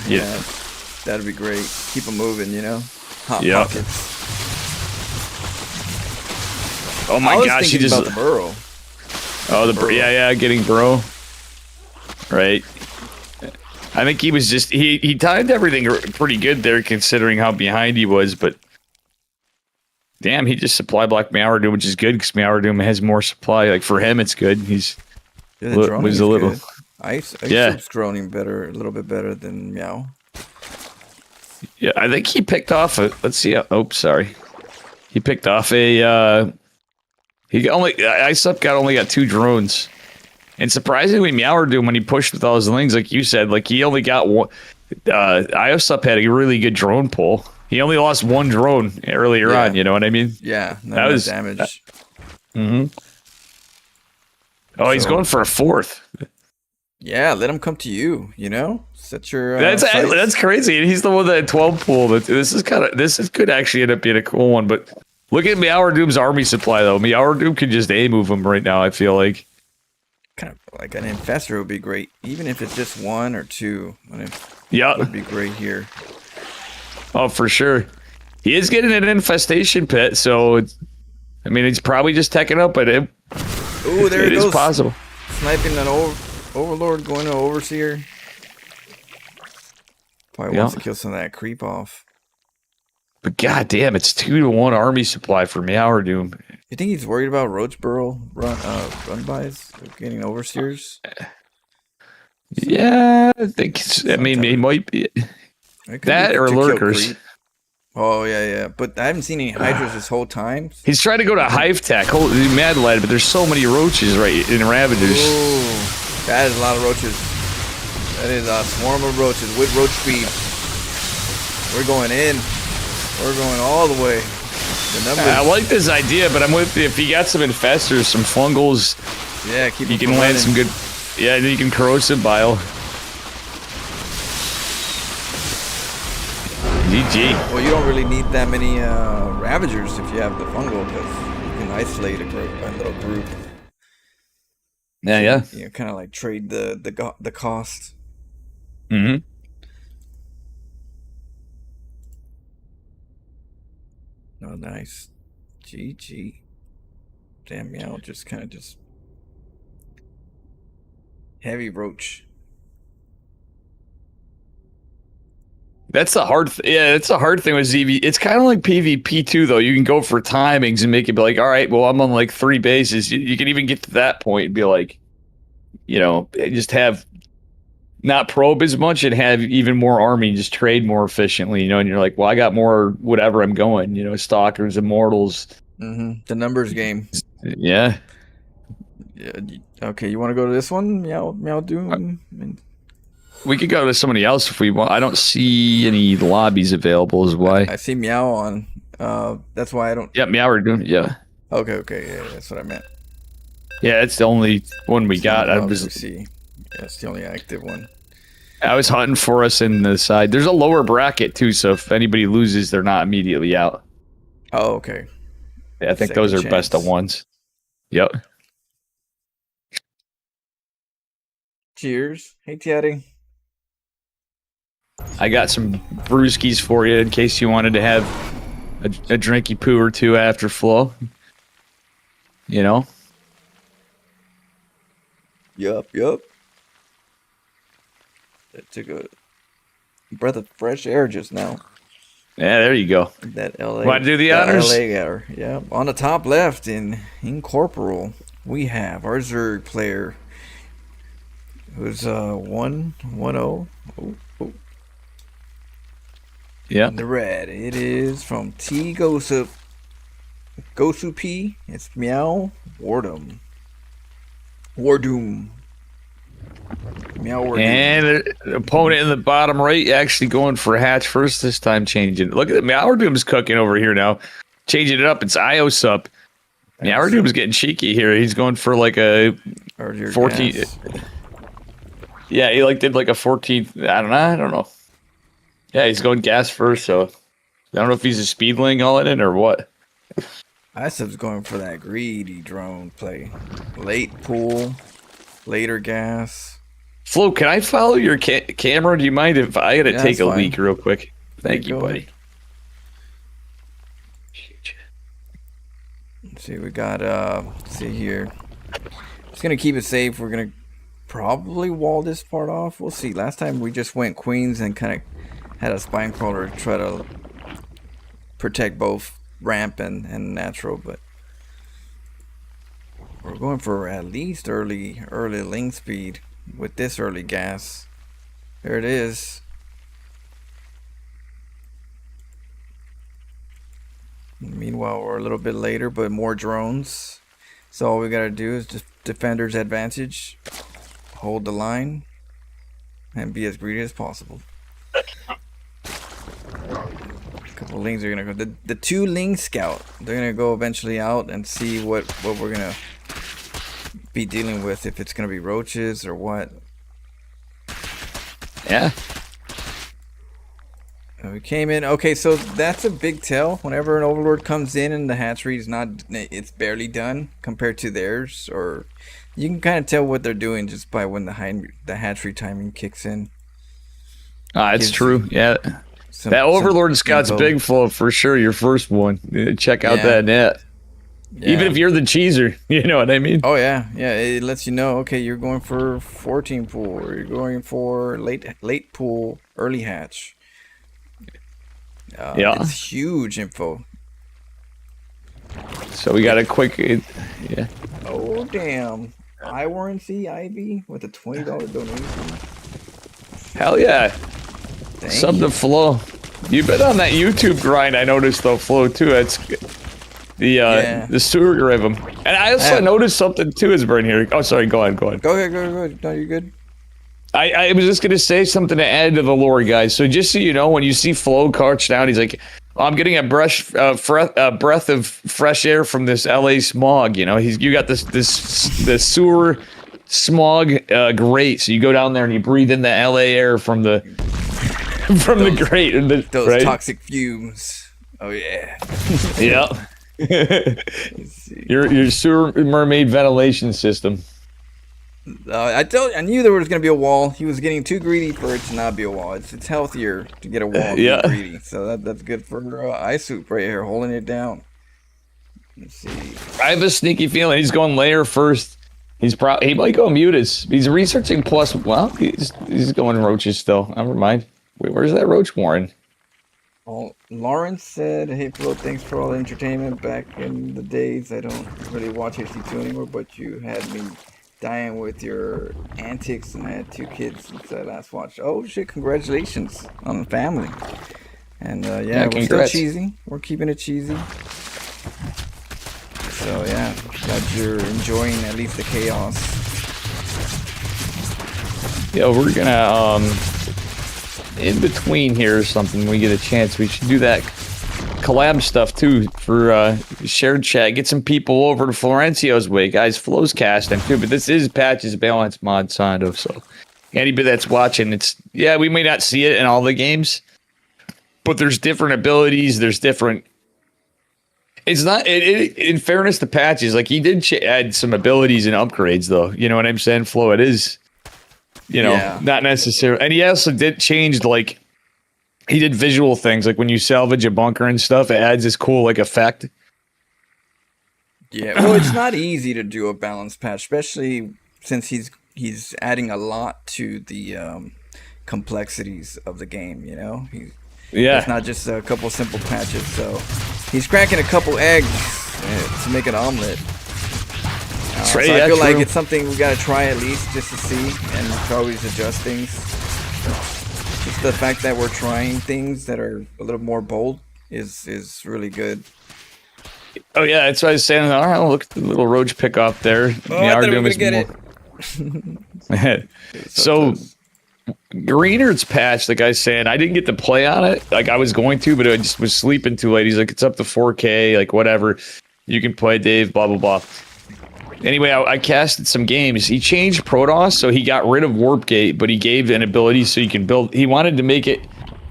That'd be great. Keep them moving, you know? Hot pockets. Oh my gosh, he just... about the burrow. Oh, the burrow. Yeah, getting burrow. Right. I think he was just... He timed everything pretty good there, considering how behind he was, but... Damn, he just supply blocked Meowridoom, which is good, because Meowridoom has more supply. Like, for him, it's good. He's... was a little... Ice's droning better, a little bit better than Meow. Yeah, I think he picked off a... Let's see. Oh, sorry. He picked off a... Ice Up only got 2 drones. And surprisingly, Meowridoom, when he pushed with all his lings, like you said, like he only got one... Ice Up had a really good drone pull. He only lost 1 drone earlier on, you know what I mean? Yeah, that was damage. Oh, he's going for a 4th. Yeah, let him come to you. You know, set your. That's crazy. And he's the one that had 12 pool. This could actually end up being a cool one. But look at Meowridoom's army supply though. Meowridoom could just move him right now. I feel like. Kind of like an infestor would be great, even if it's just 1 or 2. Yeah, would be great here. Oh, for sure. He is getting an infestation pit, so I mean, he's probably just teching up at him. Ooh, there it goes. It is possible. Sniping an Overlord going to Overseer. Probably wants to kill some of that creep off. But goddamn, it's 2-to-1 army supply for Meowridoom. You think he's worried about Roach Burrow run bys getting Overseers? Yeah, I think. I mean, he might be that or lurkers. Oh yeah. But I haven't seen any Hydras this whole time. He's trying to go to Hive Tech. Holy mad lad, but there's so many roaches right in Ravagers. Ooh. That is a lot of roaches. That is a swarm of roaches with roach speed. We're going in. We're going all the way. I like this idea, but I'm with you. If you got some infestors, some fungals, you can land some good. Yeah, then you can corrosive bile. GG. Well, you don't really need that many Ravagers if you have the fungal, because you can isolate a little group. Yeah. You know, kind of like trade the cost. Mm-hmm. Oh, nice. GG. Damn, Meow just kind of heavy roach. That's the hard it's a hard thing with ZV. It's kind of like PvP too, though. You can go for timings and make it be like, all right, well, I'm on like 3 bases. You can even get to that point and be like, you know, just have not probe as much and have even more army, just trade more efficiently, you know, and you're like, well, I got more whatever I'm going, you know, stalkers, immortals. Mm-hmm. The numbers game. Yeah. Okay, you want to go to this one? Meow Doom? We could go to somebody else if we want. I don't see any lobbies available is why. I see Meow on. That's why I don't. Yeah, Meowridoom, yeah. Okay, yeah, that's what I meant. Yeah, it's the only one we got. I see. Yeah, it's the only active one. I was hunting for us in the side. There's a lower bracket too, so if anybody loses, they're not immediately out. Oh, okay. Yeah, I think those are best of ones. Yep. Cheers. Hey, Tiari. I got some brewskis for you in case you wanted to have a drinky poo or two after flow. You know? Yup. That took a breath of fresh air just now. Yeah, there you go. That LA. Want to do the honors? LA hour. Yeah. On the top left in Incorporal, we have our Zerg player who's 1-0. Oh. Yeah. In the red, it is from T Gosu P. It's Meow Wardum. Meow Wardum. And the opponent in the bottom right actually going for hatch first this time, changing. Look at it. Meowridoom's cooking over here now. Changing it up. It's Ios up. Meowridoom's getting cheeky here. He's going for like a 14. Gas. Yeah, he did like a 14. I don't know. Yeah, he's going gas first, so I don't know if he's a speedling all in it or what. ISUB's going for that greedy drone play. Late pool, later gas. Flo, can I follow your camera? Do you mind if I gotta take a leak real quick? Thank you, buddy. Let's see, we got let's see here. Just gonna keep it safe. We're gonna probably wall this part off. We'll see. Last time we just went queens and kind of had a spine crawler to try to protect both ramp and natural, but we're going for at least early link speed with this early gas. There it is. Meanwhile, we're a little bit later, but more drones. So all we gotta do is just defender's advantage, hold the line, and be as greedy as possible. A couple lings are gonna go. The two ling scout, they're gonna go eventually out and see what we're gonna be dealing with, if it's gonna be roaches or what. Yeah. We came in. Okay, so that's a big tell. Whenever an overlord comes in and the hatchery is not, it's barely done compared to theirs, or you can kind of tell what they're doing just by when the hatchery timing kicks in. It's true. Yeah. That overlord scout's big, Flo, for sure. Your first one. Check out that net. Yeah. Even if you're the cheeser, you know what I mean? Oh yeah, yeah. It lets you know. Okay, you're going for 14 pool, or you're going for late pool, early hatch. Yeah, it's huge info. So we got a quick, yeah. Oh damn! I warranty Ivy with a $20 donation. Hell yeah! Sub to Flo. You've been on that YouTube grind. I noticed though, Flo too. That's the sewer rhythm. And I also noticed something too is burn here. Oh, sorry. Go ahead. Go ahead. No, you're good. I was just gonna say something to add to the lore, guys. So just so you know, when you see Flo crouch down, he's like, "I'm getting a breath of fresh air from this LA smog." You know, you got this sewer smog grate. So you go down there and you breathe in the LA air from the the grate and those toxic fumes. Oh yeah. Yeah. your sewer mermaid ventilation system. I knew there was gonna be a wall. He was getting too greedy for it to not be a wall. It's healthier to get a wall than greedy. So that's good for iSoup right here, holding it down. Let's see. I have a sneaky feeling he's going layer first. He might go mutus. He's researching plus. Well, he's going roaches still. Never mind. Wait, where's that roach Warren? Well, Lawrence said, "Hey Flo, thanks for all the entertainment back in the days. I don't really watch HD2 anymore, but you had me dying with your antics, and I had 2 kids since I last watched." Oh shit, congratulations on the family. And yeah, we're still cheesy. We're keeping it cheesy. So yeah, glad you're enjoying at least the chaos. Yeah, we're gonna in between here or something, when we get a chance, we should do that collab stuff too for shared chat. Get some people over to Florencio's way, guys. Flo's casting too, but this is Patches Balance mod Sando, so anybody that's watching, we may not see it in all the games, but there's different abilities. There's different. It's not. In fairness to Patches, like he did add some abilities and upgrades, though. You know what I'm saying, Flo? It is. Not necessarily. And he also did change, like, he did visual things, like when you salvage a bunker and stuff, it adds this cool, like, effect. Yeah, well, it's not easy to do a balance patch, especially since he's adding a lot to the complexities of the game, you know? It's not just a couple simple patches, so he's cracking a couple eggs to make an omelet. So I feel like it's something we gotta try at least just to see, and we can always adjust things. Just the fact that we're trying things that are a little more bold is really good. Oh yeah, that's what I was saying. All right, look at the little roach pick off there. Oh, I thought we were gonna get it. So Greenard's patch, the guy's saying, I didn't get to play on it. Like I was going to, but I just was sleeping too late. He's like, it's up to 4K, like whatever. You can play, Dave, blah, blah, blah. Anyway, I casted some games. He changed Protoss, so he got rid of Warp Gate, but he gave an ability so you can build. He wanted to make it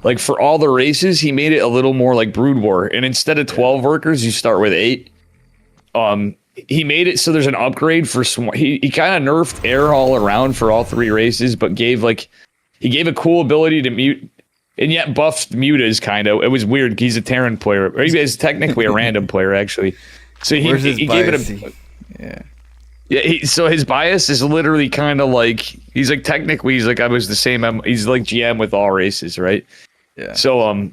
like for all the races, he made it a little more like Brood War, and instead of 12 workers, you start with 8. He made it so there's an upgrade for he kind of nerfed air all around for all 3 races, but he gave a cool ability to mute, and yet buffed mutas kind of. It was weird. He's a Terran player, or he's technically a random player actually. So he gave it a yeah. So his bias is literally kind of like he's like technically he's like I was the same. He's like GM with all races, right? Yeah. So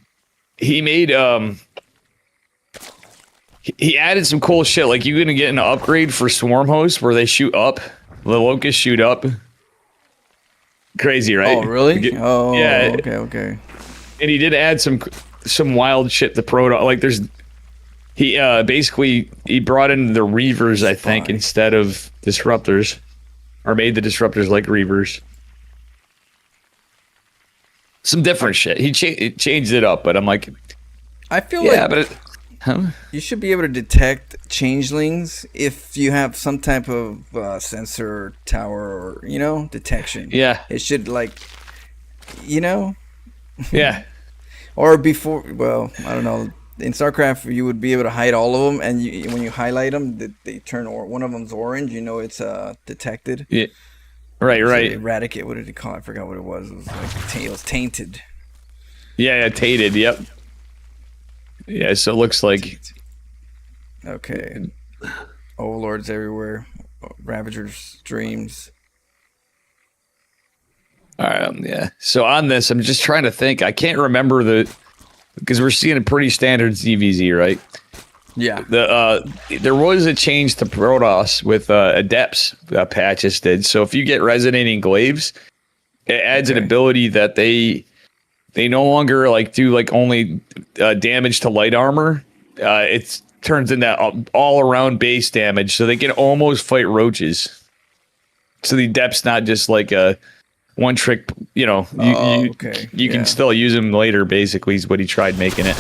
he made he added some cool shit. Like you're gonna get an upgrade for Swarm Hosts where they shoot up. The locusts shoot up. Crazy, right? Oh, really? Oh, yeah. Okay. And he did add some wild shit to Proto. Like he basically he brought in the Reavers, I think, instead of Disruptors, or made the Disruptors like Reavers. Some different shit. He changed it up, but I'm like, I feel like you should be able to detect changelings if you have some type of sensor tower or detection. Yeah, it should yeah. Or before, well, I don't know. In StarCraft, you would be able to hide all of them, and when you highlight them, they turn one of them's orange. It's detected. Yeah, right. Eradicate. What did he call it? I forgot what it was. It was like it was tainted. Yeah, tainted. Yep. Yeah, so it looks like okay. Overlords everywhere, Ravagers, Dreams. All right, yeah. So on this, I'm just trying to think. I can't remember because we're seeing a pretty standard ZVZ, right? Yeah. There was a change to Protoss with Adepts patches did. So if you get Resonating Glaives, it adds an ability that they no longer like do like only damage to light armor. It turns into all around base damage, so they can almost fight roaches. So the Adept's not just like a one trick, you can still use him later, basically, is what he tried making it.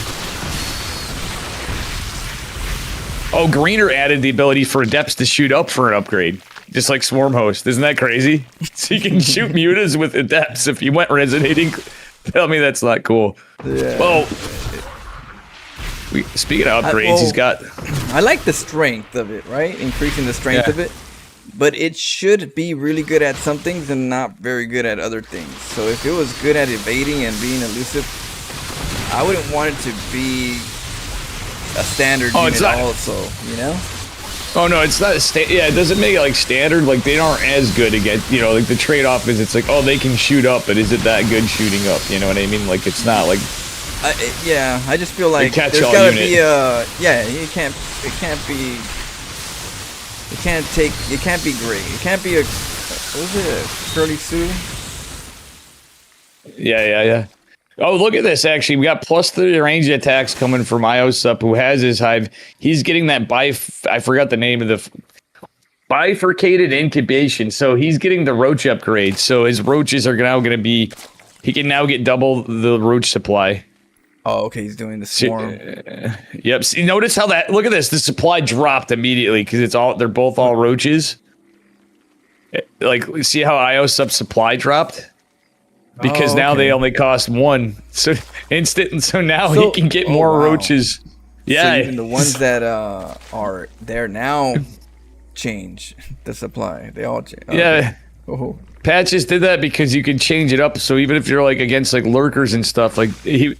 Oh, Greener added the ability for Adepts to shoot up for an upgrade, just like Swarm Host. Isn't that crazy? So you can shoot mutas with Adepts if you went resonating. Tell me that's not cool. Yeah. Well, speaking of upgrades, he's got... I like the strength of it, right? Increasing the strength of it. But it should be really good at some things and not very good at other things. So if it was good at evading and being elusive, I wouldn't want it to be a standard unit also, Oh no, it's not it doesn't make it like standard. Like they aren't as good against, like the trade-off is it's like, oh, they can shoot up, but is it that good shooting up? You know what I mean? Like it's not like... I just feel like there's gotta be it can't be great. It can't be a Curly Sue? Yeah. Oh, look at this, actually. We got +3 range attacks coming from Iosup, who has his hive. He's getting that I forgot the name of the... bifurcated incubation. So he's getting the roach upgrade. So his roaches are now going to be... He can now get double the roach supply. Oh, okay. He's doing the swarm. Yep. See, notice how that... Look at this. The supply dropped immediately because they're both all roaches. Like, see how Iosup's supply dropped? Because now they only cost 1. So instant. So now he can get more roaches. Yeah. So even the ones that are there now change the supply. They all change. Yeah. Oh. Patches did that because you can change it up. So even if you're like against like lurkers and stuff, like he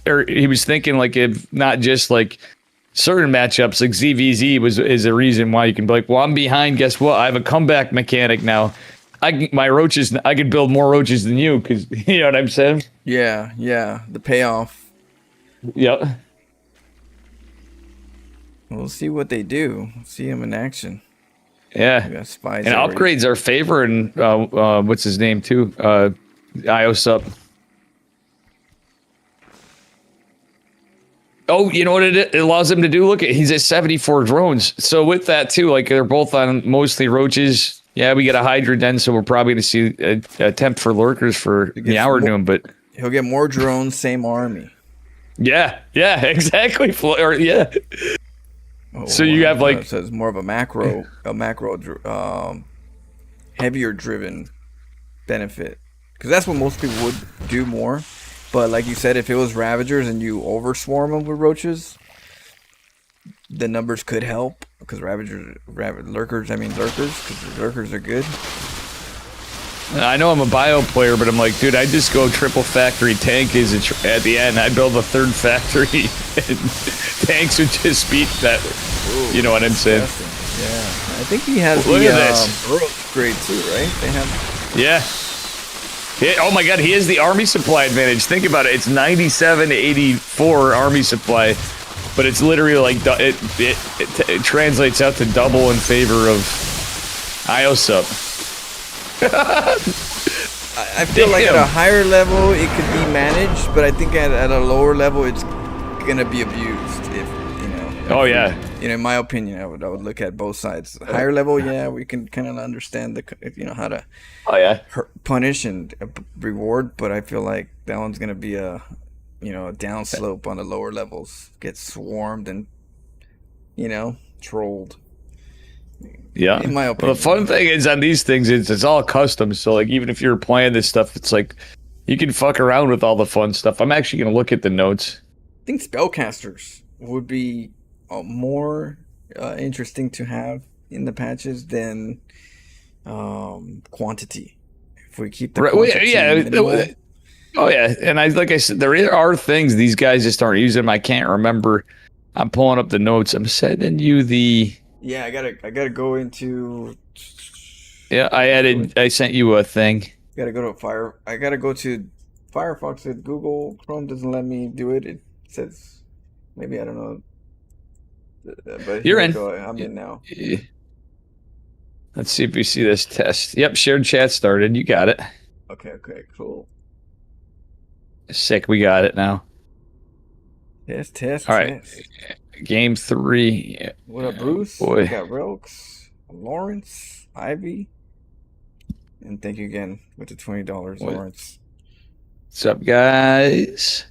was thinking like if not just like certain matchups, like ZVZ is a reason why you can be like, well, I'm behind. Guess what? I have a comeback mechanic now. I could build more roaches than you because you know what I'm saying. Yeah. The payoff. Yep. We'll see what they do. See them in action. Yeah, spies and upgrades are favoring what's his name too, Iosup. Oh, you know what it allows him to do? Look, he's at 74 drones. So with that too, like they're both on mostly roaches. Yeah, we get a Hydra den, so we're probably going to see an attempt for lurkers for the hour doom, but he'll get more drones, same army. Yeah, exactly. Oh, so you have like so it's more of a macro heavier driven benefit because that's what most people would do more But like you said, if it was Ravagers and you overswarm them with roaches, the numbers could help because lurkers, because lurkers are good. I know I'm a bio player, but I'm like, dude, I just go triple factory tank at the end. I build a third factory, and tanks would just beat that. Ooh, you know what I'm saying? Yeah, I think he has Look the at this. Earl upgrade too, right? They have. Yeah. Oh my God, he has the army supply advantage. Think about it. It's 97 to 84 army supply, but it's literally like it translates out to double in favor of IO sub. I feel like at a higher level it could be managed, but I think at a lower level it's gonna be abused. If you know. Oh yeah. You know, in my opinion, I would look at both sides. Higher level, yeah, we can kind of understand how to. Oh yeah. Punish and reward, but I feel like that one's gonna be a downslope on the lower levels. Get swarmed and trolled. Yeah. In my opinion. Well, the fun thing is on these things, it's all custom. So like even if you're playing this stuff, it's like you can fuck around with all the fun stuff. I'm actually gonna look at the notes. I think spellcasters would be more interesting to have in the patches than quantity. If we keep the quantity minimal. Oh yeah, and like I said, there are things these guys just aren't using them. I can't remember. I'm pulling up the notes. I'm sending you the. Yeah, I gotta go into. Yeah, I sent you a thing. I gotta go to Firefox. At Google Chrome doesn't let me do it. It says maybe I don't know. But you're in. I'm in now. Let's see if we see this test. Yep, shared chat started. You got it. Okay, cool. Sick, we got it now. Test. All right. Game 3. What up, Bruce? Boy. We got Relks, Lawrence, Ivy. And thank you again with the $20, Lawrence. What's up, guys?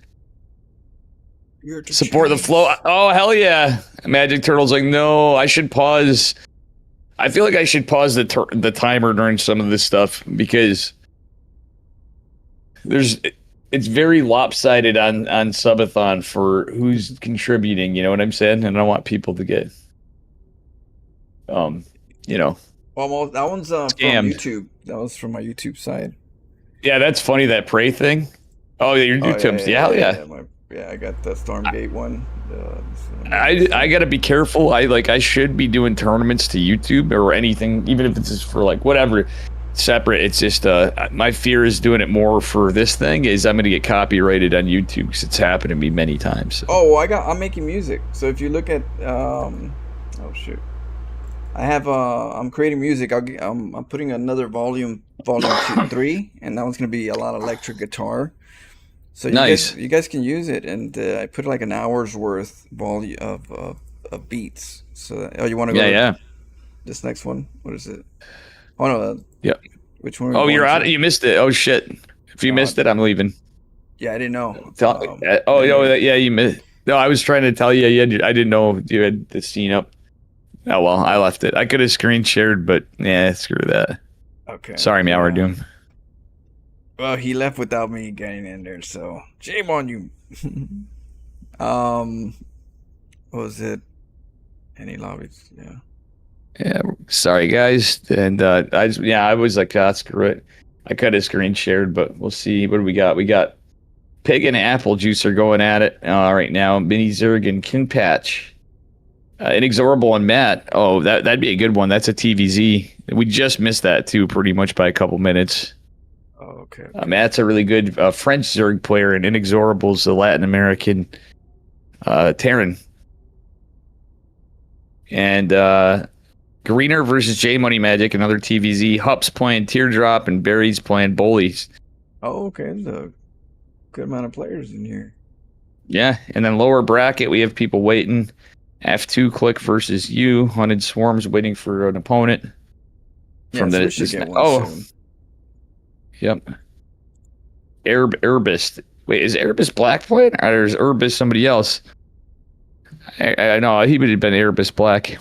Support the flow. Oh, hell yeah. Magic Turtle's like, no, I should pause. I feel like I should pause the timer during some of this stuff because it's very lopsided on Subathon for who's contributing, you know what I'm saying? And I don't want people to get Well, that one's from YouTube. That was from my YouTube side. Yeah, that's funny, that Prey thing. Oh, your YouTube's Yeah, I got the Stormgate one. I gotta be careful. I should be doing tournaments to YouTube or anything, even if it's just for like whatever separate. It's just my fear is doing it more for this thing is I'm gonna get copyrighted on YouTube because it's happened to me many times. So. Oh, I'm making music. So if you look at I have I'm creating music. I'm putting another volume 3, and that one's gonna be a lot of electric guitar. So you guys can use it, and I put like an hour's worth volume of beats. So you want to go? Yeah. This next one, what is it? Oh no. Yeah. Which one? Oh, you're out. You missed it. Oh shit! If you missed it, I'm leaving. Yeah, I didn't know. Yeah, you missed. No, I was trying to tell you. I didn't know you had the scene up. Oh well, I left it. I could have screen shared, but yeah, screw that. Okay. Sorry, Meow Doom. Well, he left without me getting in there, so shame on you. What was it? Any lobbies? Yeah. Yeah. Sorry, guys. And I was like, screw it. I could have screen shared, but we'll see. What do we got? We got Pig and Apple Juice are going at it right now. Mini Zerg and Kinpatch. Inexorable and Matt. Oh, that'd be a good one. That's a TVZ. We just missed that too, pretty much by a couple minutes. Oh, okay. Matt's a really good French Zerg player, and Inexorable's the Latin American Terran. And Greener versus J Money Magic, another TVZ. Hup's playing Teardrop, and Barry's playing Bullies. Oh, okay. There's a good amount of players in here. Yeah, and then lower bracket, we have people waiting. F2 Click versus you. Hunted Swarms waiting for an opponent. From soon. Yep. Erbist. Wait, is Erbist Black playing? Or is Erbist somebody else? I know, he would have been Erbist Black.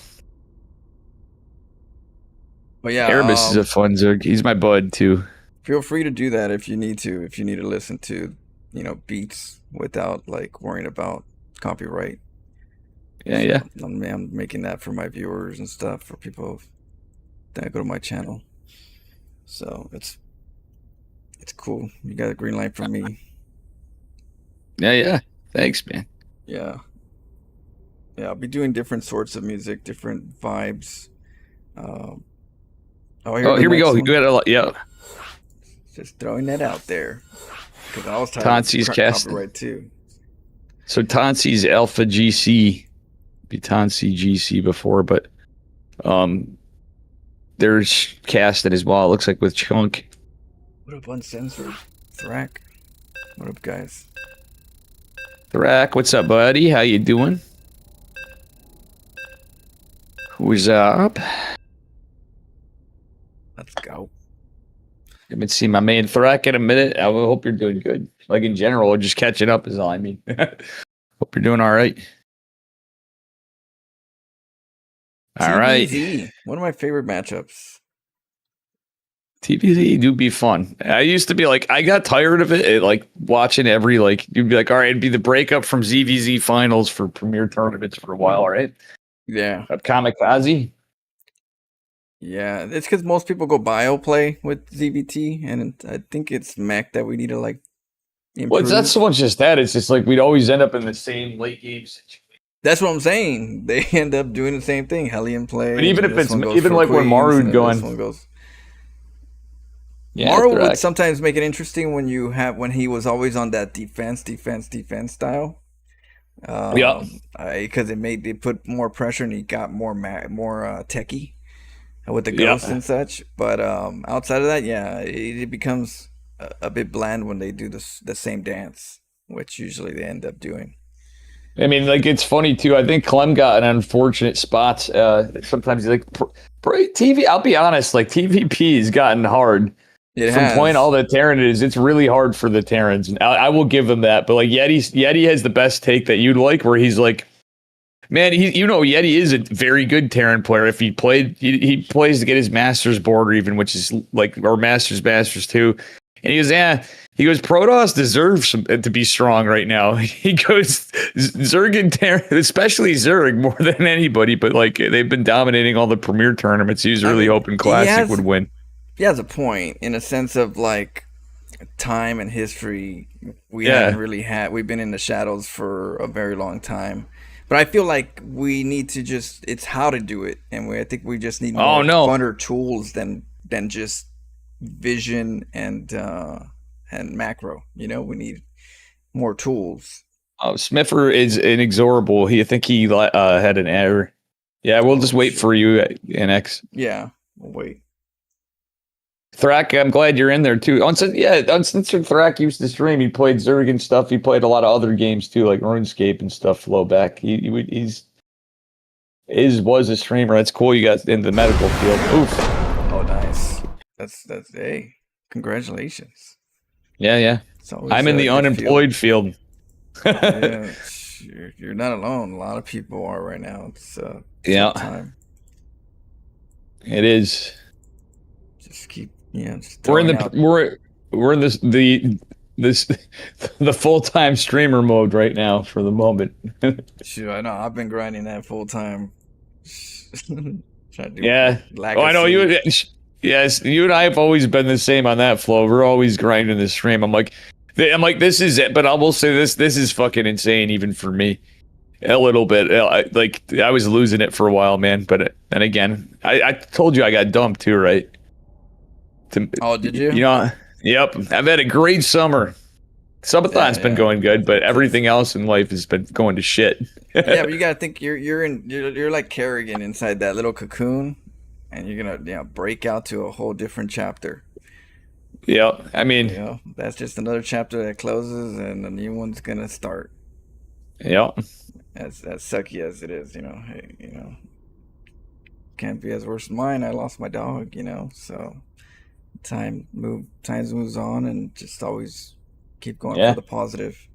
But yeah, Erebus is a fun Zerg. He's my bud too. Feel free to do that if you need to. If you need to listen to beats without like worrying about copyright. Yeah, So yeah. I'm making that for my viewers and stuff, for people that go to my channel. So it's cool. You got a green light from me. Yeah, yeah. Thanks, man. Yeah. Yeah, I'll be doing different sorts of music, different vibes. Um, oh, Oh, the here we go. next You one. got a lot. Yeah. Just throwing that out there because I was tired Tansi's of casting. copyright too. So Tansi's Alpha GC, be Tansi GC before, but um, there's casting as well. It looks like with Chunk. What up, Uncensored? Thrak? What up, guys? Thrak, what's up, buddy? How you doing? Who's up? Let's go. Haven't seen my man Thrak in a minute. I hope you're doing good. Like in general, or just catching up is all I mean. Hope you're doing all right. All right. TBZ, one of my favorite matchups. TBZ do be fun. I used to be like, I got tired of it. Like watching every, like, you'd be like, all right, it'd be the breakup from ZVZ finals for premier tournaments for a while, right? Yeah. Kamikaze. Yeah, it's because most people go bio play with ZVT, and I think it's mech that we need to like improve. Well, it's not so much just that. It's just like we'd always end up in the same late game situation. That's what I'm saying. They end up doing the same thing. Hellion play. But even if it's even like when Maru'd going, this one goes. Yeah, Maru would sometimes make it interesting when he was always on that defense style. Yeah, because it put more pressure and he got more techie with the ghosts and such. But outside of that, yeah, it becomes a bit bland when they do the same dance, which usually they end up doing. I mean, like, it's funny too. I think Clem got an unfortunate spots. Sometimes like TV. I'll be honest, like TVP has gotten hard. From playing all the Terrans, it's really hard for the Terrans, and I will give them that. But like Yeti has the best take that you'd like, where he's like, man, Yeti is a very good Terran player. If he played, he plays to get his Masters border even, which is like, or Masters too. And he goes, Protoss deserves to be strong right now. He goes, Zerg and Terran, especially Zerg more than anybody, but like they've been dominating all the premier tournaments. He was really hoping Classic would win. He has a point in a sense of like time and history. Haven't really we've been in the shadows for a very long time. But I feel like we need to it's how to do it. And I think we just need more funner tools than just vision and macro. We need more tools. Smiffer is inexorable. I think he had an error. Yeah, we'll just wait for you, NX. Yeah, we'll wait. Thrak, I'm glad you're in there too. Uncensored Thrak used to stream. He played Zerg and stuff. He played a lot of other games too, like RuneScape and stuff. Low back, was a streamer. That's cool. You got in the medical field. Oof. Oh, nice. That's hey, congratulations. Yeah. I'm in the unemployed field. Yeah, you're not alone. A lot of people are right now. It's time. It is. Just keep. We're in the full-time streamer mode right now for the moment. Sure, I know. I've been grinding that full time. Yeah. I know you. Yes, you and I have always been the same on that flow. We're always grinding the stream. I'm like, this is it. But I will say this is fucking insane, even for me. A little bit. I was losing it for a while, man. But then again, I told you I got dumped too, right? Did you? Yep. I've had a great summer. Subathon's been going good, but everything else in life has been going to shit. Yeah, but you gotta think you're like Kerrigan inside that little cocoon, and you're gonna break out to a whole different chapter. Yeah, I mean, that's just another chapter that closes, and a new one's gonna start. Yeah, as sucky as it is, hey, can't be as worse as mine. I lost my dog, so. Times moves on, and just always keep going for the positive.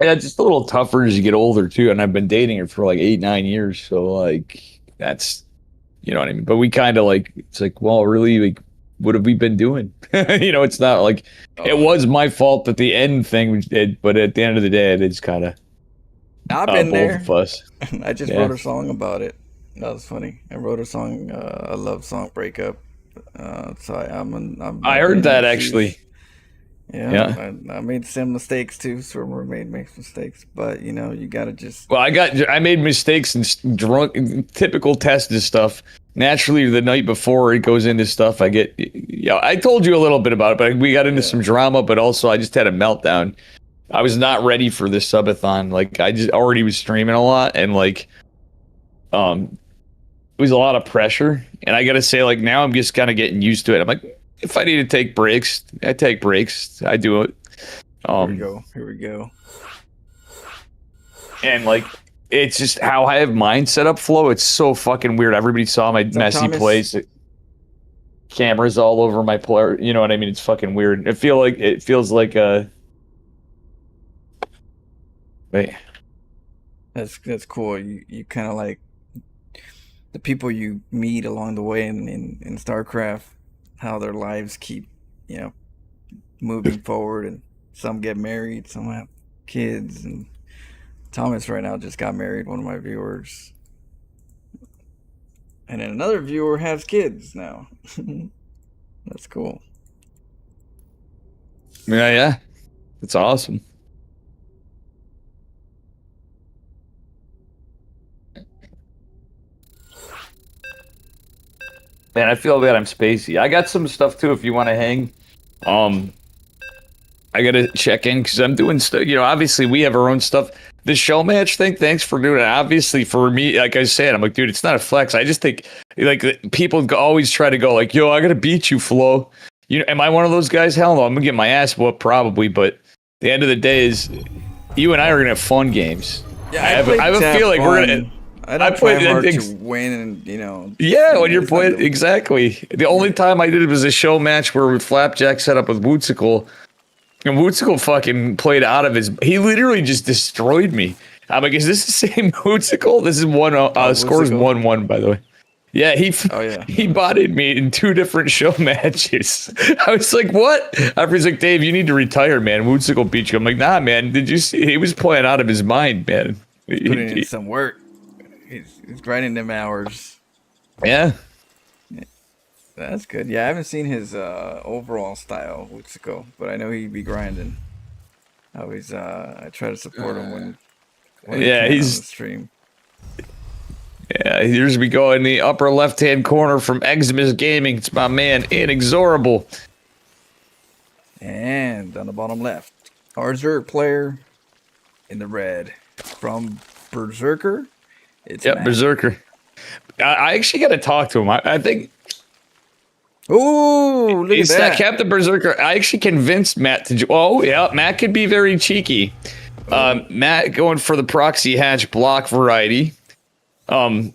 Yeah, it's just a little tougher as you get older too. And I've been dating her for like 8-9 years, so like that's, you know what I mean. But we kind of like, it's like, well, really, like, what have we been doing? It's not like it was my fault that the end thing did, but at the end of the day, it is kind of I've been both there. of us. I just wrote a song about it. That was funny. I wrote a song, a love song breakup. So I heard that actually. Yeah. I made some mistakes too. So roommate makes mistakes, but you gotta just. Well, I made mistakes and typical Testa stuff. Naturally, the night before it goes into stuff, I get. I told you a little bit about it, but we got into some drama. But also, I just had a meltdown. I was not ready for this subathon. Like, I just already was streaming a lot, and like, it was a lot of pressure. And I gotta say, like, now I'm just kind of getting used to it. I'm like, if I need to take breaks, I take breaks. I do it. Here we go. And like, it's just how I have mine set up, Flo. It's so fucking weird. Everybody saw my messy place. Cameras all over my player. You know what I mean? It's fucking weird. It feels like a. Wait. That's cool. You kind of like the people you meet along the way in StarCraft, how their lives keep, moving forward, and some get married, some have kids, and Thomas right now just got married, one of my viewers. And then another viewer has kids now. That's cool. Yeah. It's awesome. Man, I feel bad I'm spacey. I got some stuff too if you want to hang. I gotta check in because I'm doing stuff. Obviously we have our own stuff. The show match thing, thanks for doing it. Obviously for me, like I said, I'm like, dude, it's not a flex. I just think like people always try to go like, yo, I gotta beat you, Flo. Am I one of those guys? Hell no, I'm gonna get my ass whooped probably. But the end of the day is, you and I are gonna have fun games. Yeah, I have a feeling like we're gonna. I play hard to win, and Yeah, when you're playing, exactly. The only time I did it was a show match where Flapjack set up with Wootsicle, and Wootsicle fucking played out of his. He literally just destroyed me. I'm like, is this the same Wootsicle? This is one. Scores 1-1, by the way. Yeah, he botted me in 2 different show matches. I was like, what? After he's like, Dave, you need to retire, man. Wootsicle beat you. I'm like, nah, man. Did you see? He was playing out of his mind, man. Putting in some work. He's grinding them hours. Yeah. That's good. Yeah, I haven't seen his overall style, Wootsicle, but I know he'd be grinding. I try to support him when he's on the stream. Yeah, here's we go in the upper left-hand corner from Eximus Gaming. It's my man, Inexorable. And on the bottom left, our Zerg player in the red from Berserker. Yep, Berserker. I actually got to talk to him. I think. Ooh, look at that. Captain Berserker. I actually convinced Matt to. Oh, yeah, Matt could be very cheeky. Matt going for the proxy hatch block variety. I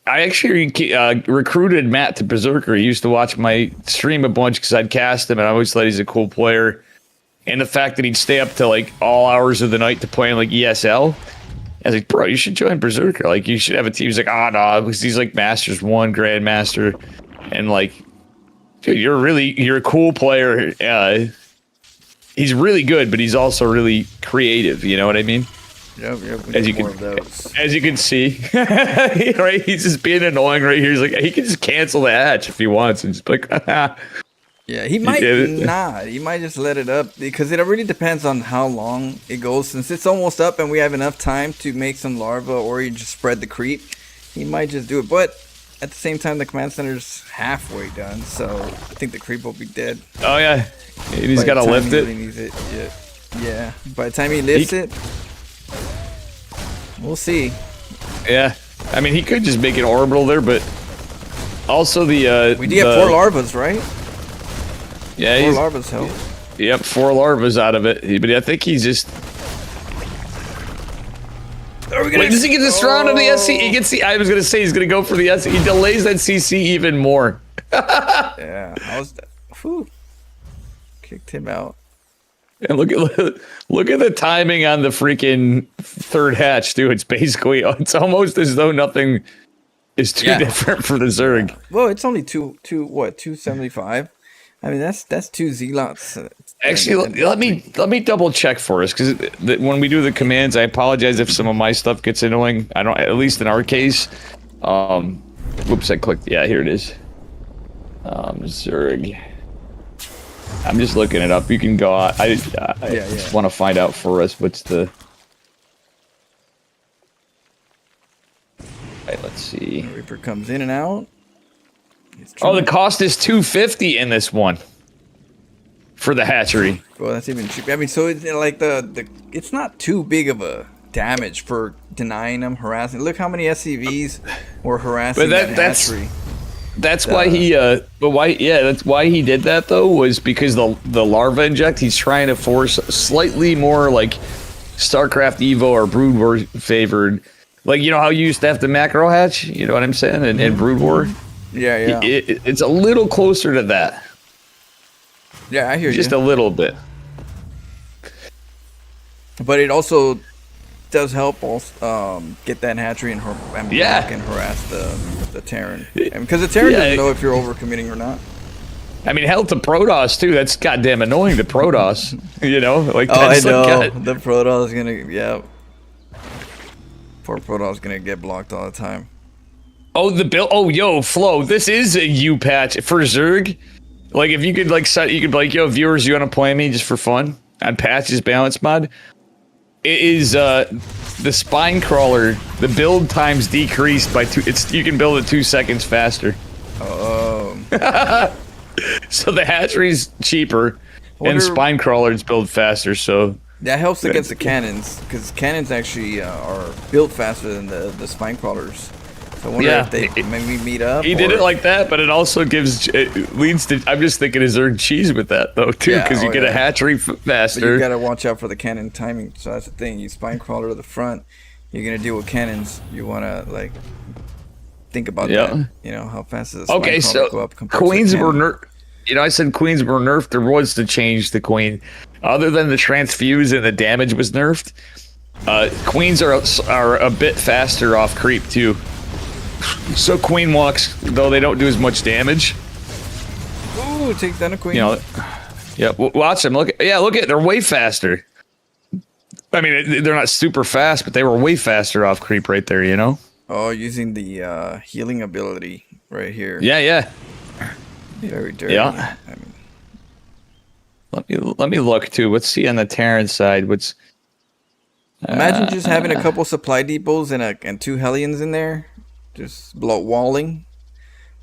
actually recruited Matt to Berserker. He used to watch my stream a bunch because I'd cast him, and I always thought he's a cool player. And the fact that he'd stay up to like all hours of the night to play in like ESL. I was like, bro, you should join Berserker. Like, you should have a team. He's like, no, because he's like Masters 1, Grandmaster. And like, dude, you're a cool player. He's really good, but he's also really creative. You know what I mean? Yep. As you can see, right? He's just being annoying right here. He's like, he can just cancel the hatch if he wants and just like, yeah, he might not. He might just let it up because it really depends on how long it goes. Since it's almost up and we have enough time to make some larva or you just spread the creep, he might just do it. But at the same time, the command center's halfway done, so I think the creep will be dead. Oh yeah, he's got to lift it. Really needs it. Yeah. By the time he lifts it, we'll see. Yeah, I mean he could just make an orbital there, but also the we do have 4 larvas, right? Yeah, 4 larvas help. Yep, 4 larvas out of it. But I think he's just. Wait, does he get the strand on the SC? He gets the. I was gonna say he's gonna go for the SC. He delays that CC even more. Yeah, kicked him out. And look at the timing on the freaking 3rd hatch, dude. It's basically it's almost as though nothing is too different for the Zerg. Yeah. Well, it's only 275. I mean, that's 2 zealots. Actually, let me double check for us, because when we do the commands, I apologize if some of my stuff gets annoying. I don't, at least in our case. Whoops, I clicked. Yeah, here it is. Zerg. I'm just looking it up. You can go. I just want to find out for us what's the. Right, let's see. Reaper comes in and out. Oh, the cost is $250 in this one for the hatchery. Well, that's even cheaper. I mean, so it's like it's not too big of a damage for denying them, harassing. Look how many SCVs were harassing that hatchery. That's why he. That's why he did that though, was because the larva inject. He's trying to force slightly more like StarCraft Evo or Brood War favored. Like, you know how you used to have the macro hatch? You know what I'm saying? And Brood War? Yeah. It's a little closer to that. Yeah, I hear you. Just a little bit. But it also does help get that hatchery and block and harass the Terran. Because the Terran doesn't know if you're overcommitting or not. I mean, hell, to Protoss, too. That's goddamn annoying, the Protoss. You know? Like, I know. The Protoss is going to... Yeah. Poor Protoss is going to get blocked all the time. Oh, the build. Oh, yo, Flo, this is a U patch for Zerg. Like, if you could, like, you could be like, yo, viewers, you want to play me just for fun on patches balance mod? It is the spine crawler. The build times decreased by 2. You can build it 2 seconds faster. Oh. So the hatchery's cheaper, and spine crawlers build faster. So that helps against the cannons, because cannons actually are built faster than the spine crawlers. So I wonder if they maybe meet up. He did it like that, but it also leads to. I'm just thinking, is there cheese with that though too? Because you get a hatchery faster. But you gotta watch out for the cannon timing. So that's the thing. You spine crawler to the front. You're gonna deal with cannons. You wanna like think about that. You know how fast does the spine crawler go up compared queens to the cannon? were I said queens were nerfed. There was to change the queen, other than the transfuse and the damage was nerfed. Queens are a bit faster off creep too. So queen walks, though they don't do as much damage. Ooh, take down a queen. You know, yeah. Watch them. Look at. They're way faster. I mean, they're not super fast, but they were way faster off creep right there. You know. Oh, using the healing ability right here. Yeah. Very dirty. Yeah. I mean, let me look too. Let's see on the Terran side. Imagine just having a couple supply depots and 2 Hellions in there. Just walling.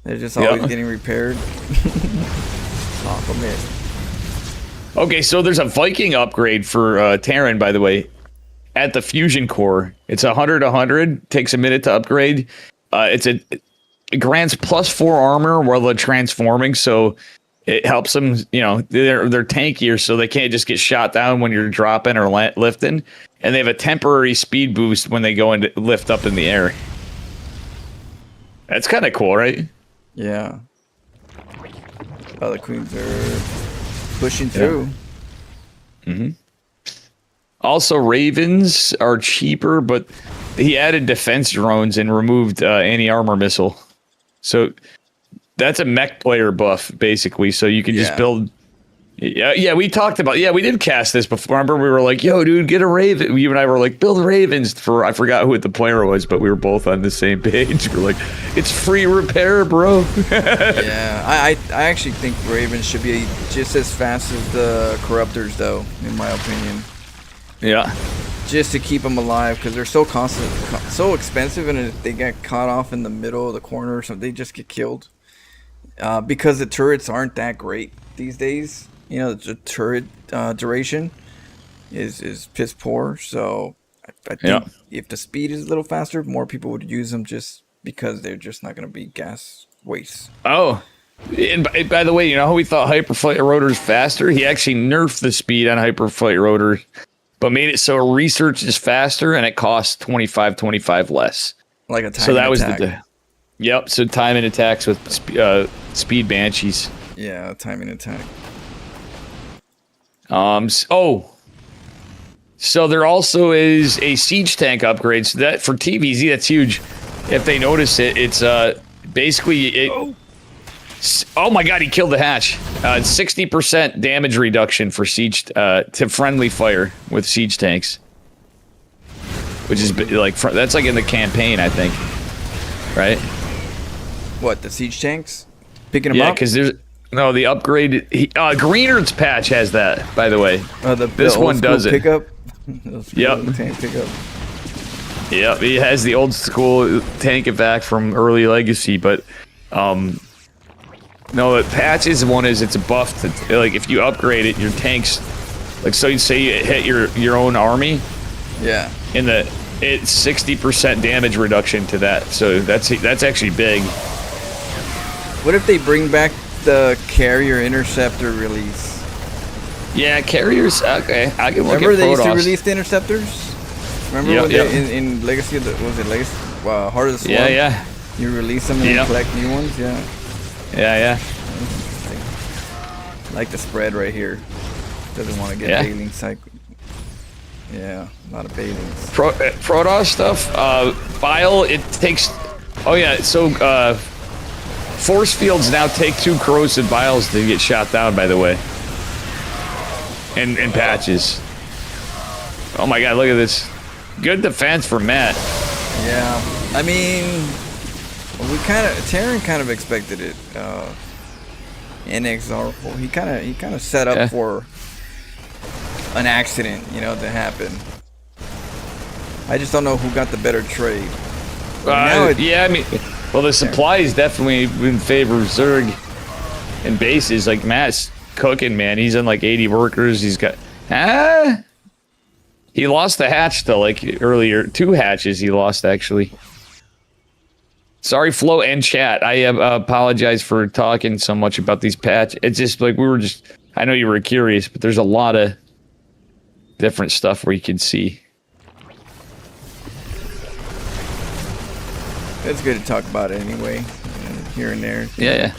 They're just always getting repaired. Okay, so there's a Viking upgrade for Terran, by the way, at the fusion core. It's 100, takes a minute to upgrade. It grants +4 armor while they're transforming, so it helps them. You know, they're tankier, so they can't just get shot down when you're dropping or lifting. And they have a temporary speed boost when they go into lift up in the air. That's kind of cool, right? Yeah. Oh, the queens are pushing through. Also, ravens are cheaper, but he added defense drones and removed anti-armor missile. So that's a mech player buff, basically. So you can just build. Yeah, we talked about. Yeah, we did cast this before. Remember, we were like, "Yo, dude, get a raven." You and I were like, "Build ravens for." I forgot who the player was, but we were both on the same page. We're like, "It's free repair, bro." Yeah, I actually think ravens should be just as fast as the corruptors, though, in my opinion. Yeah. Just to keep them alive, because they're so so expensive, and if they get caught off in the middle of the corner or something, they just get killed. Because the turrets aren't that great these days. You know, the turret duration is piss poor. So I think if the speed is a little faster, more people would use them just because they're just not going to be gas waste. Oh, and by the way, you know how we thought Hyperflight Rotor's faster? He actually nerfed the speed on Hyperflight Rotor, but made it so research is faster and it costs 25 less. Like a time so that and was attack. Yep. So time and attacks with speed banshees. Yeah, time and attack. So there also is a siege tank upgrade. So that for TVZ, that's huge. if they notice it, it's basically it. Oh my god, he killed the hatch. 60% damage reduction for siege to friendly fire with siege tanks, which is like that's like in the campaign, I think, right? What, the siege tanks? Picking them up? Yeah, because there's the upgrade. Greener's patch has that, by the way. This one does it. Pickup. Yep. Tank pickup. Yep, he has the old school tank it back from early Legacy, but no, the patches one is it's a buff to, like, if you upgrade it, your tanks, like, so you say you hit your own army. Yeah. It's 60% damage reduction to that, so that's actually big. What if they bring back the carrier interceptor release? Yeah, carriers. Okay, I can look Remember at they used to Protoss. release the interceptors? Remember when they, in Legacy, was it Legacy? Heart of the Swarm? Yeah. You release them and you collect new ones? Yeah. Yeah. I like the spread right here. Doesn't want to get bailing cycle. Yeah, a lot of bailings. Protoss stuff. Bile, it takes. Oh yeah, so force fields now take 2 corrosive biles to get shot down. By the way. And patches. Oh my god, look at this. Good defense for Matt. Yeah, I mean, Terran kind of expected it. Inexorable. He kind of set up for an accident, to happen. I just don't know who got the better trade. I mean, well, the supply is definitely in favor of Zerg and bases. Like Matt's cooking, man. He's in like 80 workers. He's got he lost the hatch though, like earlier. 2 hatches he lost actually. Sorry, Flo and chat. I apologize for talking so much about these patch. It's just like I know you were curious, but there's a lot of different stuff where you can see. It's good to talk about it anyway, here and there. Yeah.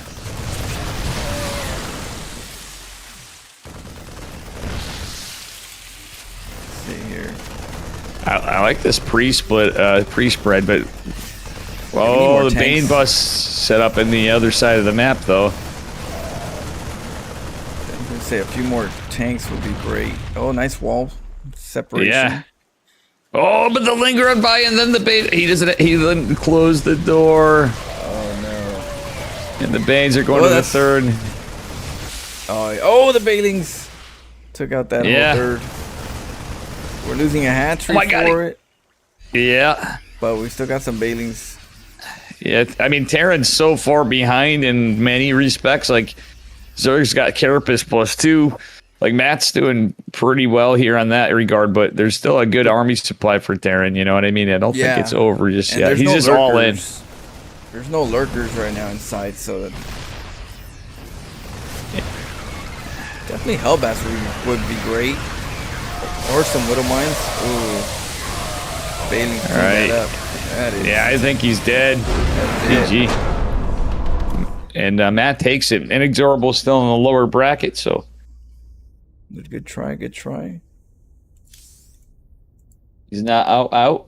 I like this pre-spread, but the Bane bus set up in the other side of the map, though. I was gonna say a few more tanks would be great. Oh, nice wall separation. Yeah. Oh, but the linger on by, and then the Bane. He didn't close the door. Oh no. And the Banes are going to the third. Oh, the Bailings took out that whole third. We're losing a hatchery for it. Yeah. But we still got some Bailings. Yeah, I mean, Terran's so far behind in many respects. Like, Zerg's got Carapace +2. Like, Matt's doing pretty well here on that regard, but there's still a good army supply for Terran, you know what I mean? I don't think it's over just yet. He's just all in. There's no lurkers right now inside, so definitely Hellbats would be great. Or some Widow Mines. Ooh. Bailing that up. That is, I think he's dead. GG. And Matt takes it. Inexorable's still in the lower bracket, so. Good try. He's not out.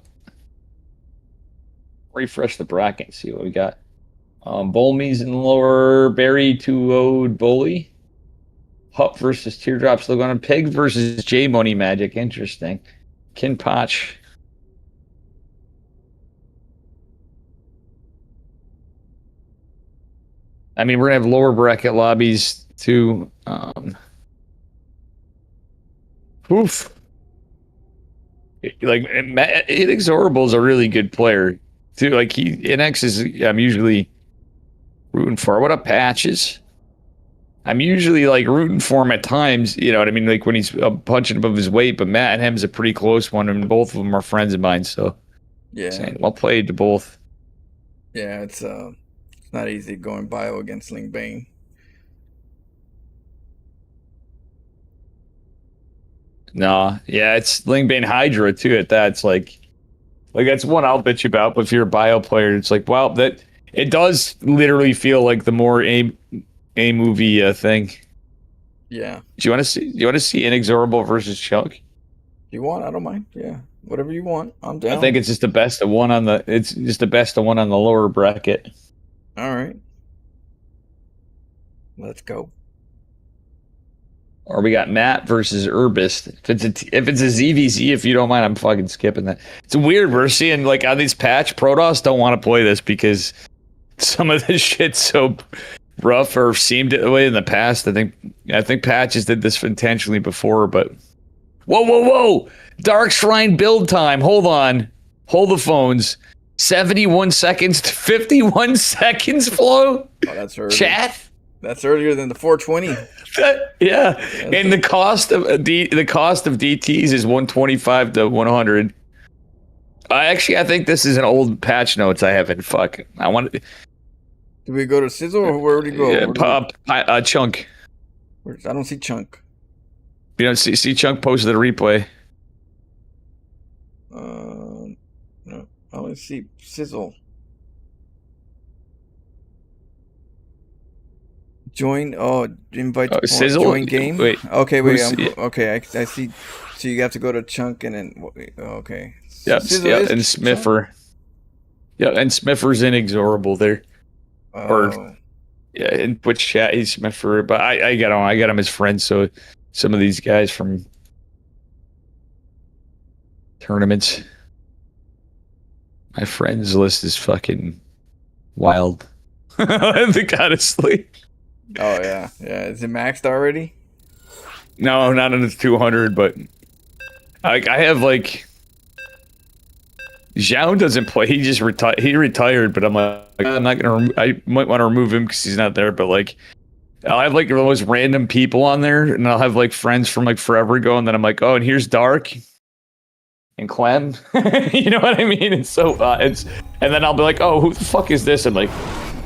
Refresh the bracket, see what we got. Bolmy's in the lower, Barry 2-0'd Bully. Hup versus Teardrop still going on. Pig versus J Money Magic. Interesting. Kinpoch. I mean, we're going to have lower bracket lobbies too. Oof. Like, Inexorable's a really good player too. Like, NX is, I'm usually rooting for. What up, Patches? I'm usually like rooting for him at times, you know what I mean? Like when he's punching above his weight, but Matt and him's a pretty close one, and both of them are friends of mine, so. Yeah. Well played to both. Yeah, it's not easy going bio against Ling Bane. No, yeah, it's Ling Bane Hydra too at that. It's like that's one I'll bitch about, but if you're a bio player, it's like, wow, that it does literally feel like the more a movie thing. Yeah. Do you want to see Inexorable versus Chunk? You want? I don't mind. Yeah. Whatever you want. I'm down. I think it's just the best of one on the. It's just the best of one on the lower bracket. All right. Let's go. Or we got Matt versus Herbist. If it's a ZVZ, if you don't mind, I'm fucking skipping that. It's weird. We're seeing like on these patch, Protoss don't want to play this because some of this shit's so rough or seemed that way in the past. I think patches did this intentionally before, but whoa. Dark Shrine build time. Hold on. Hold the phones. 71 seconds to 51 seconds, Flo. Oh, that's early. Chat. That's earlier than the 420. Yeah, and the cost of DTs is 125 to 100. I think this is an old patch notes I haven't. Fuck, I want. Did we go to Sizzle or where would we go? Chunk. I don't see Chunk. You don't see Chunk posted the replay. No, I only see Sizzle. Invite to Sizzle? Join game. Wait, okay, wait. Okay, I see. So you have to go to Chunk and then okay. Yep, and Smiffer. Yeah, and Smiffer's inexorable there. Yeah, in Twitch chat he's Smiffer, but I got him as friends. So some of these guys from tournaments, my friends list is fucking wild. I think honestly. Oh yeah. Is it maxed already? No, not in the 200, but I have like Zhao doesn't play. He just retired. He retired, but I'm like, I'm not gonna. I might want to remove him because he's not there. But like, I'll have like the most random people on there, and I'll have like friends from like forever ago, and then I'm like, oh, and here's Dark and Clem. You know what I mean? It's so and then I'll be like, oh, who the fuck is this? I'm like,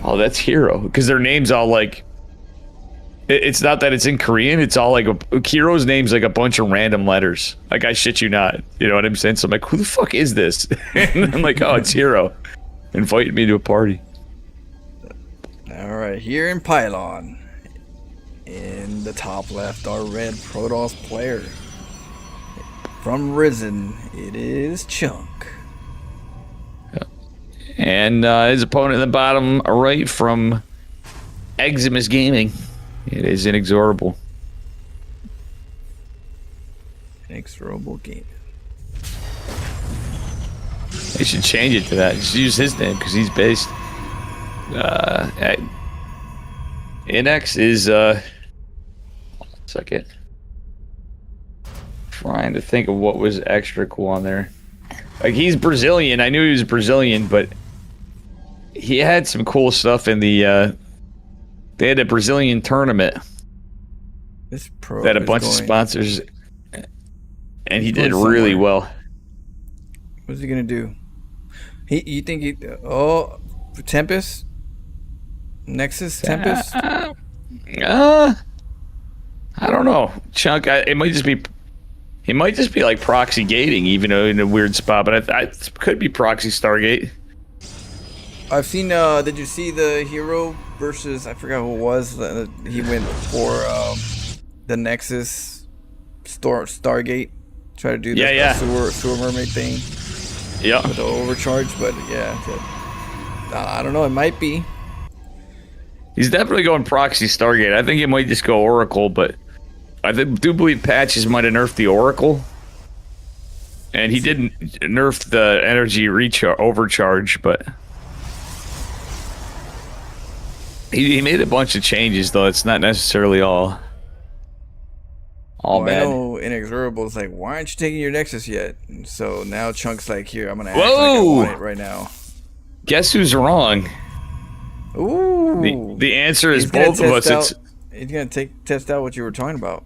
oh, that's Hero, because their names all like. It's not that it's in Korean. It's all like Kiro's name's like a bunch of random letters. Like, I shit you not. You know what I'm saying? So I'm like, who the fuck is this? And I'm like, oh, it's Hero. Invited me to a party. All right, here in Pylon, in the top left, our red Protoss player from Risen. It is Chunk. Yeah. And his opponent in the bottom right from Eximus Gaming. It is inexorable. Inexorable game. They should change it to that. Just use his name because he's based. Inex is one second. Trying to think of what was extra cool on there. Like, he's Brazilian. I knew he was Brazilian, but he had some cool stuff in the. They had a Brazilian tournament. This pro that a bunch of sponsors, and he did really well. What's he gonna do? You think he? Tempest, Nexus, Tempest. I don't know, Chunk. It might just be. He might just be like proxy gating, even though in a weird spot. But it could be proxy Stargate. I've seen. Did you see the Hero versus? I forgot who it was. He went for the Nexus Stargate. Try to do the sewer mermaid thing. Yeah. With the overcharge, but yeah, I don't know. It might be. He's definitely going proxy Stargate. I think he might just go Oracle, but I do believe patches might have nerfed the Oracle, and he didn't nerf the energy overcharge, but. He made a bunch of changes, though. It's not necessarily all bad. I know Inexorable is like, why aren't you taking your Nexus yet? And so now Chunk's like, here, I'm going to act like I want it right now. Guess who's wrong? Ooh. The answer is both of us. He's going to test out what you were talking about.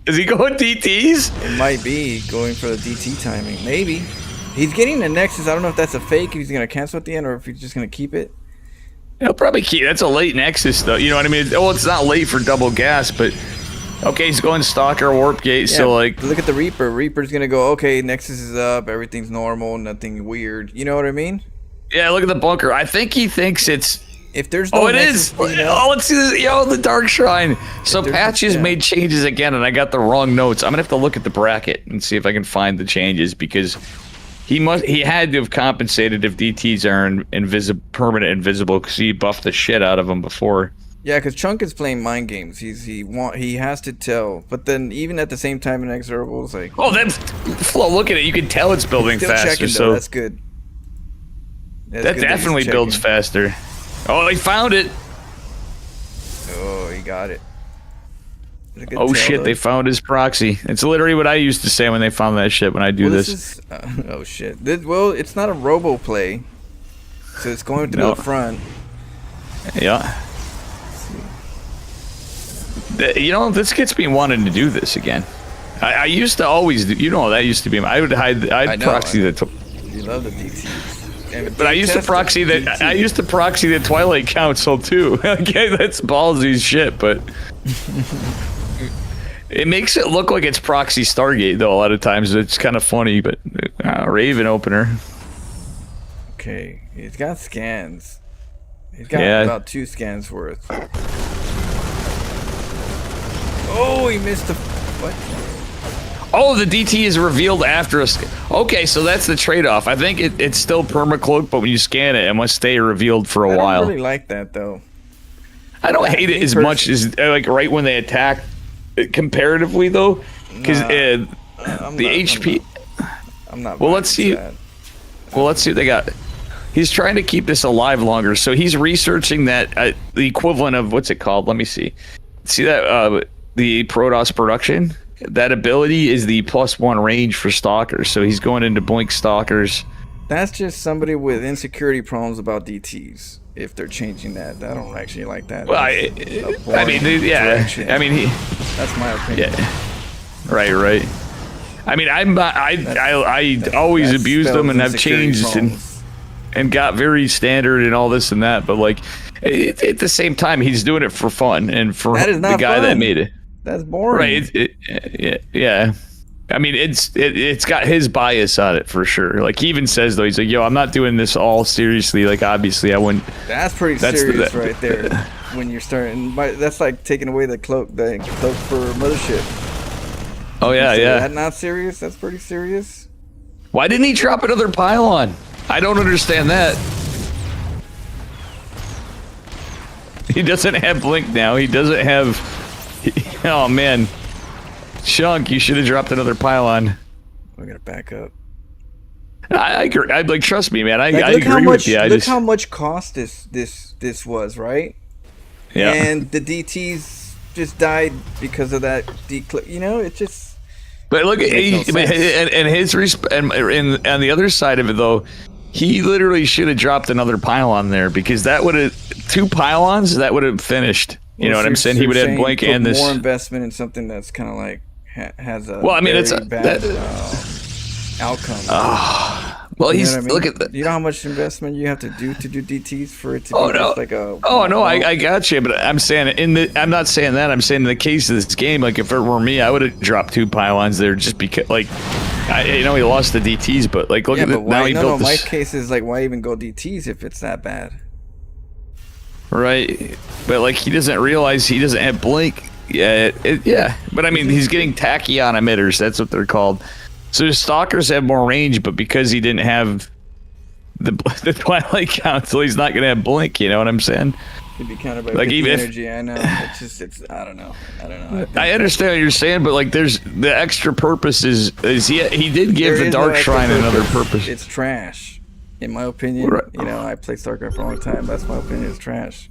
Is he going DTs? It might be going for the DT timing. Maybe. He's getting the Nexus. I don't know if that's a fake, if he's going to cancel at the end, or if he's just going to keep it. He'll probably keep. That's a late Nexus, though. You know what I mean? Well, it's not late for double gas, but okay, he's going Stalker Warp Gate. Yeah, so like, look at the Reaper. Reaper's gonna go. Okay, Nexus is up. Everything's normal. Nothing weird. You know what I mean? Yeah. Look at the bunker. I think he thinks it's If there's no it is. Oh, let's see this. Yo, the Dark Shrine. So Patches made changes again, and I got the wrong notes. I'm gonna have to look at the bracket and see if I can find the changes because he had to have compensated if DTs are permanent invisible because he buffed the shit out of them before. Yeah, because Chunk is playing mind games. He has to tell, but then even at the same time, Inexorable is like, oh, that's Flo. Look at it. You can tell it's building faster. Checking, so that's good. That definitely builds faster. Oh, he found it. Oh, he got it. Oh shit! They found his proxy. It's literally what I used to say when they found that shit. When I do this. Oh shit! It's not a robo play, so it's going to the front. Yeah. You know, this gets me wanting to do this again. I used to always do. You know, that used to be. I would hide. I'd proxy the. You love the DTs. But I used to proxy that. I used to proxy the Twilight Council too. Okay, that's ballsy shit, but it makes it look like it's proxy Stargate though. A lot of times it's kind of funny, but Raven opener. Okay, he's got scans. He's got about 2 scans worth. Oh, he missed the what? Oh, the DT is revealed after a scan. Okay, so that's the trade-off. I think it's still permacloak, but when you scan it, it must stay revealed for a while. I don't really like that, though. I don't hate it as much as, like, right when they attack, comparatively, though. Because the HP... I'm not well, let's see. Well, let's see what they got. He's trying to keep this alive longer, so he's researching that, the equivalent of, what's it called? Let me see. See that, the Protoss production? That ability is the +1 range for stalkers, so he's going into blink stalkers. That's just somebody with insecurity problems about DTs. If they're changing that, I don't actually like that. Well, I mean, yeah. Direction. I mean, that's my opinion. Yeah. Right. I mean, I always abused them and have changed and got very standard and all this and that, but like at the same time, he's doing it for fun and for the guy that made it. That's boring. Right. Yeah. I mean, it's got his bias on it for sure. Like he even says though, he's like, "Yo, I'm not doing this all seriously. Like obviously, I wouldn't." That's pretty serious right there. When you're starting, that's like taking away the cloak for Mothership. Oh yeah. That's not serious. That's pretty serious. Why didn't he drop another pylon? I don't understand that. He doesn't have blink now. He doesn't have. Oh man, Chunk, you should have dropped another pylon. We're gonna back up. I agree. I like, trust me, man. I agree with you. Look how much cost this was, right? Yeah. And the DTs just died because of that declip. You know, it just. But look at and his and on the other side of it though, he literally should have dropped another pylon there because that would have 2 pylons that would have finished. You know what I'm saying? He would have blink and this more investment in something that's kind of like has a it's a bad outcome. Well, he's look at that. You know how much investment you have to do DTs for it to be like a. Oh no, I got you, but I'm saying I'm not saying that. I'm saying in the case of this game, like if it were me, I would have dropped 2 pylons there just because, like, he lost the DTs, but like look at it now. He built my case is like, why even go DTs if it's that bad? Right, but like he doesn't realize he doesn't have blink. Yeah, but I mean he's getting tachyon emitters. That's what they're called. So the stalkers have more range, but because he didn't have the Twilight Council, he's not gonna have blink. You know what I'm saying? He'd be countered by like even energy. I know. It's I don't know. I understand what you're saying, but like there's the extra purpose is he did give the Dark Shrine another purpose. It's trash. In my opinion, I played StarCraft for a long time. That's my opinion. It's trash.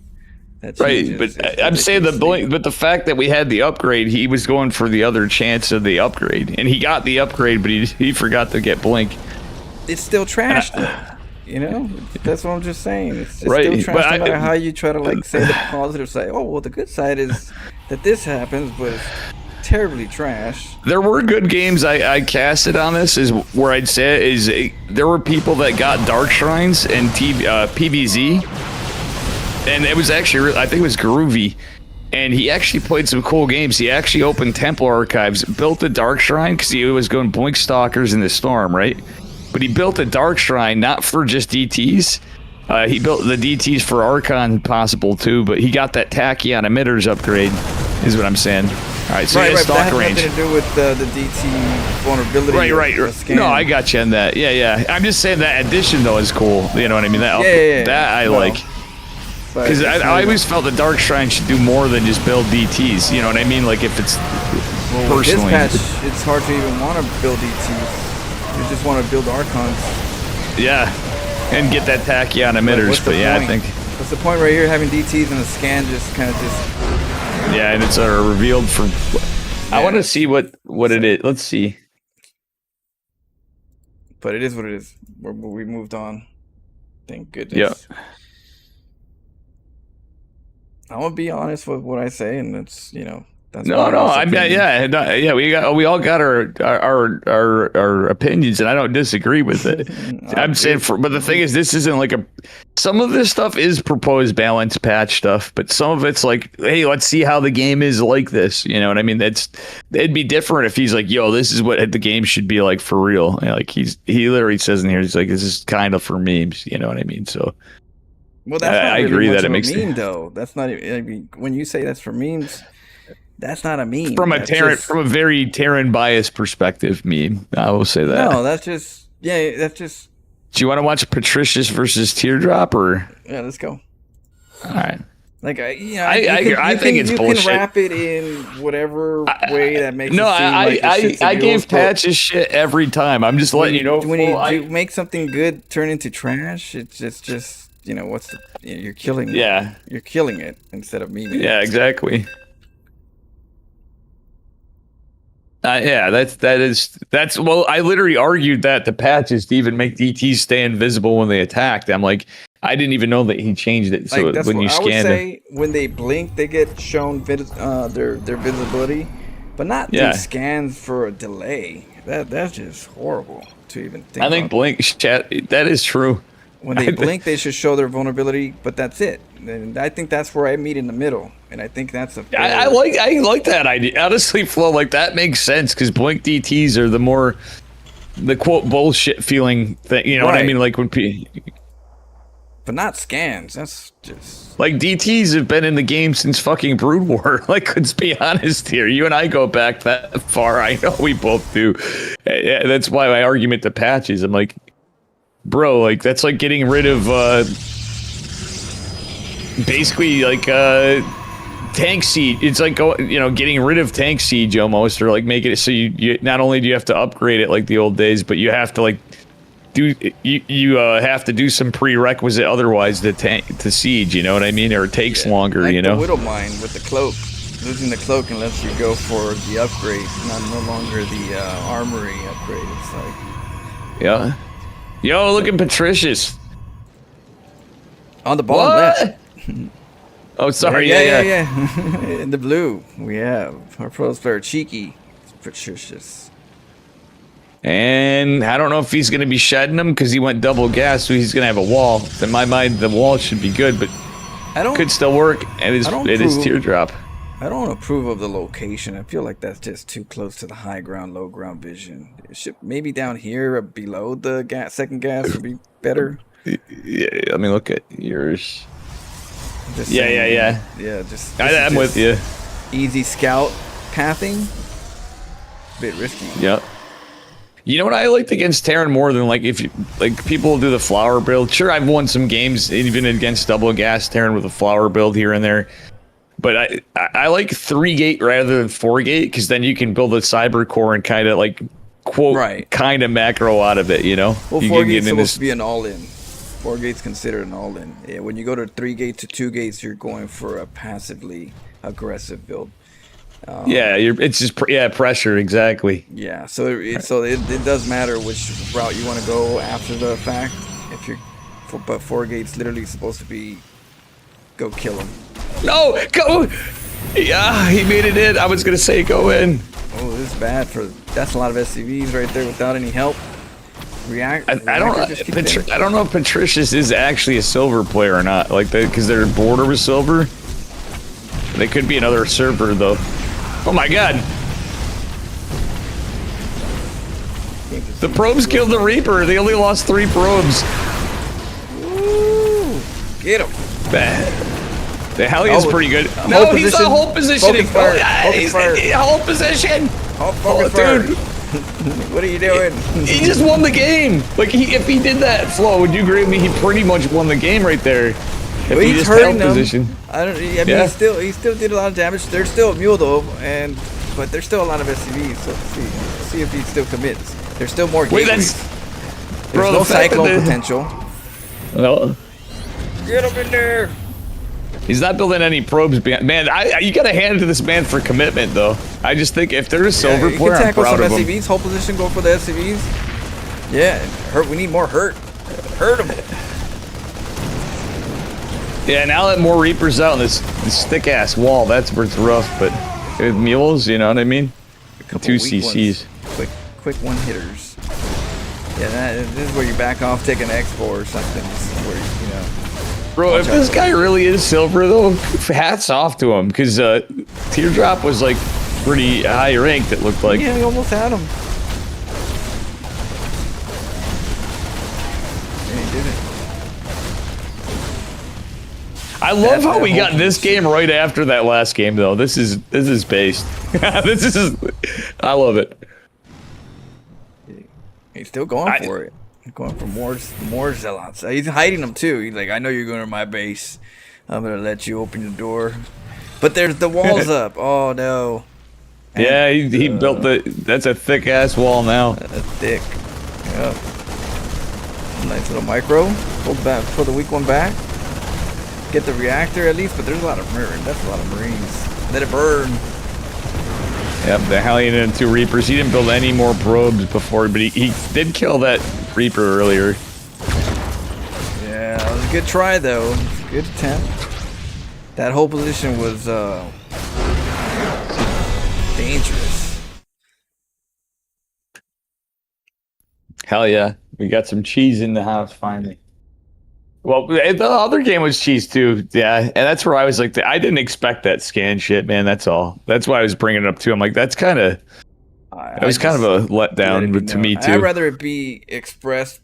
Right, but I'm saying the blink. But the fact that we had the upgrade, he was going for the other chance of the upgrade, and he got the upgrade, but he forgot to get blink. It's still trash, though. That's what I'm just saying. It's still trash. No matter how you try to like say the positive side. Oh well, the good side is that this happens, but it's terribly trash. There were good games I casted on this, is where I'd say is there were people that got Dark Shrines and PVZ, and it was actually, I think it was Groovy, and he actually played some cool games. He actually opened Temple Archives, built a Dark Shrine because he was going Blink Stalkers in the Storm, right? But he built a Dark Shrine not for just DTs, He built the DTs for Archon possible too, but he got that Tachyon emitters upgrade, is what I'm saying. All right, so right, stock that range. has nothing to do with the DT vulnerability. Right. No, I got you on that. Yeah. I'm just saying that addition though is cool. You know what I mean? That I like. Because I always felt the Dark Shrine should do more than just build DTs. You know what I mean? Like if it's personally. With this patch, it's hard to even want to build DTs. You just want to build Archons. Yeah, and get that Tachyon emitters. But yeah, I think. What's the point right here having DTs and the scan just kind of just. Yeah, and it's revealed from. I want to see what it is. Let's see. But it is what it is. We moved on. Thank goodness. Yeah. I'm gonna be honest with what I say, and it's that's no. I mean, yeah. We all got our opinions, and I don't disagree with it. I'm saying, but the thing is, this isn't like some of this stuff is proposed balance patch stuff, but some of it's like, hey, let's see how the game is like this. You know what I mean? It'd be different if he's like, yo, this is what the game should be like for real. You know, like he literally says in here, he's like, this is kind of for memes. You know what I mean? So. Well, that's not I really agree much that it of makes a meme, though. That's not. I mean, when you say that's for memes, that's not a meme. From a very Terran biased perspective, meme. I will say that. No, that's just. Do you want to watch Patricius versus Teardrop, or? Yeah, let's go. All right. Like I think it's bullshit. You can wrap it in whatever way that makes. I gave patches shit every time. I'm just letting you know. When you make something good turn into trash, it's just. You're killing it. Yeah. You're killing it instead of memeing. Yeah, exactly. That's well, I literally argued that the patches to even make DTs stay invisible when they attacked. I'm like, I didn't even know that he changed it. So when you scan it, when they blink, they get shown their visibility, but not these scans for a delay. That's just horrible to even think. I think blink chat. That is true. When they blink, they should show their vulnerability, but that's it. And I think that's where I meet in the middle, and I think that's a. I like that idea. Honestly, Flo, like that makes sense because blink DTs are the quote bullshit feeling thing. You know what I mean? Like when but not scans. That's just like DTs have been in the game since fucking Brood War. Like, let's be honest here. You and I go back that far. I know we both do. That's why my argument to patches. I'm like. Bro, like that's like getting rid of basically like tank siege. It's like getting rid of tank siege almost, or like making it so you not only do you have to upgrade it like the old days, but you have to like you have to do some prerequisite otherwise to siege. You know what I mean? Or it takes longer. Like the Widow Mine with the cloak. Losing the cloak and lets you go for the upgrade, no longer the armory upgrade. It's like Yo, look at Patricius. On the bottom left. Oh, sorry. Yeah. In the blue, we have our pros player Cheeky. Patricius. And I don't know if he's going to be shedding them because he went double gas, so he's going to have a wall. In my mind, the wall should be good, but could still work. And it is Teardrop. I don't approve of the location. I feel like that's just too close to the high ground, low ground vision. It should maybe down here below the second gas would be better. Yeah, I mean, look at yours. Yeah. I'm with you. Easy scout pathing. Bit risky. Yep. You know what I liked against Terran more than like if you like people do the flower build. Sure, I've won some games even against double gas Terran with a flower build here and there. But I like 3-gate rather than 4-gate because then you can build a cyber core and kind of like quote kind of macro out of it, you know. Well, 4-gate's supposed to be an all-in. 4-gate's considered an all-in. Yeah, when you go to 3-gate to 2-gates, you're going for a passively aggressive build. It's just pressure exactly. Yeah, so it does matter which route you want to go after the fact. But 4-gate's literally supposed to be go kill him. No, go! Yeah, he made it in. I was gonna say go in. Oh, this is bad that's a lot of SCVs right there without any help. I don't know if Patricius is actually a silver player or not. Like because their border was silver. They could be another server though. Oh my god! The probes killed the Reaper. They only lost 3 probes. Ooh. Get him. The Hellion's pretty good. No, he's a hold position. He's hold position. Focus fire. Dude. What are you doing? He just won the game. Like, if he did that, Flo, would you agree with me? He pretty much won the game right there. If he just hurting them. Position. I mean, he still did a lot of damage. They're still a mule though, but there's still a lot of SCVs. So let's see if he still commits. There's still more gateways. There's no cyclone potential. No. Get him in there. He's not building any probes. Man, you gotta hand it to this man for commitment, though. I just think if there's a silver player, I'm proud of him. SCVs, hold position, go for the SCVs. Yeah, hurt. We need more hurt. Hurt him. Yeah, now that more Reapers out on this thick ass wall, that's where it's rough. But with mules, you know what I mean? 2 CCs. Quick one hitters. Yeah, this is where you back off, take an expo or something. Where you know. Bro, if this guy really is silver, though, hats off to him, because Teardrop was, like, pretty high ranked, it looked like. Yeah, we almost had him. And he did it. I love how we got this game right after that last game, though. This is based. I love it. He's still going for it. Going for more zealots. He's hiding them too. He's like, I know you're going to my base. I'm gonna let you open the door. But there's the walls up. Oh no. And, yeah, he built that's a thick ass wall now. Thick. Yep. Nice little micro. Pull the weak one back. Get the reactor at least. But there's a lot of that's a lot of Marines. Let it burn. Yep, the Hellion and 2 Reapers. He didn't build any more probes before, but he did kill that Reaper earlier. Yeah, it was a good try though. It was a good attempt. That whole position was dangerous. Hell yeah, we got some cheese in the house finally. Well, the other game was cheese too, yeah, and that's where I was like, I didn't expect that scan shit, man. That's all. That's why I was bringing it up too. I'm like, that's kind of. It was kind of a letdown to me too. I'd rather it be expressed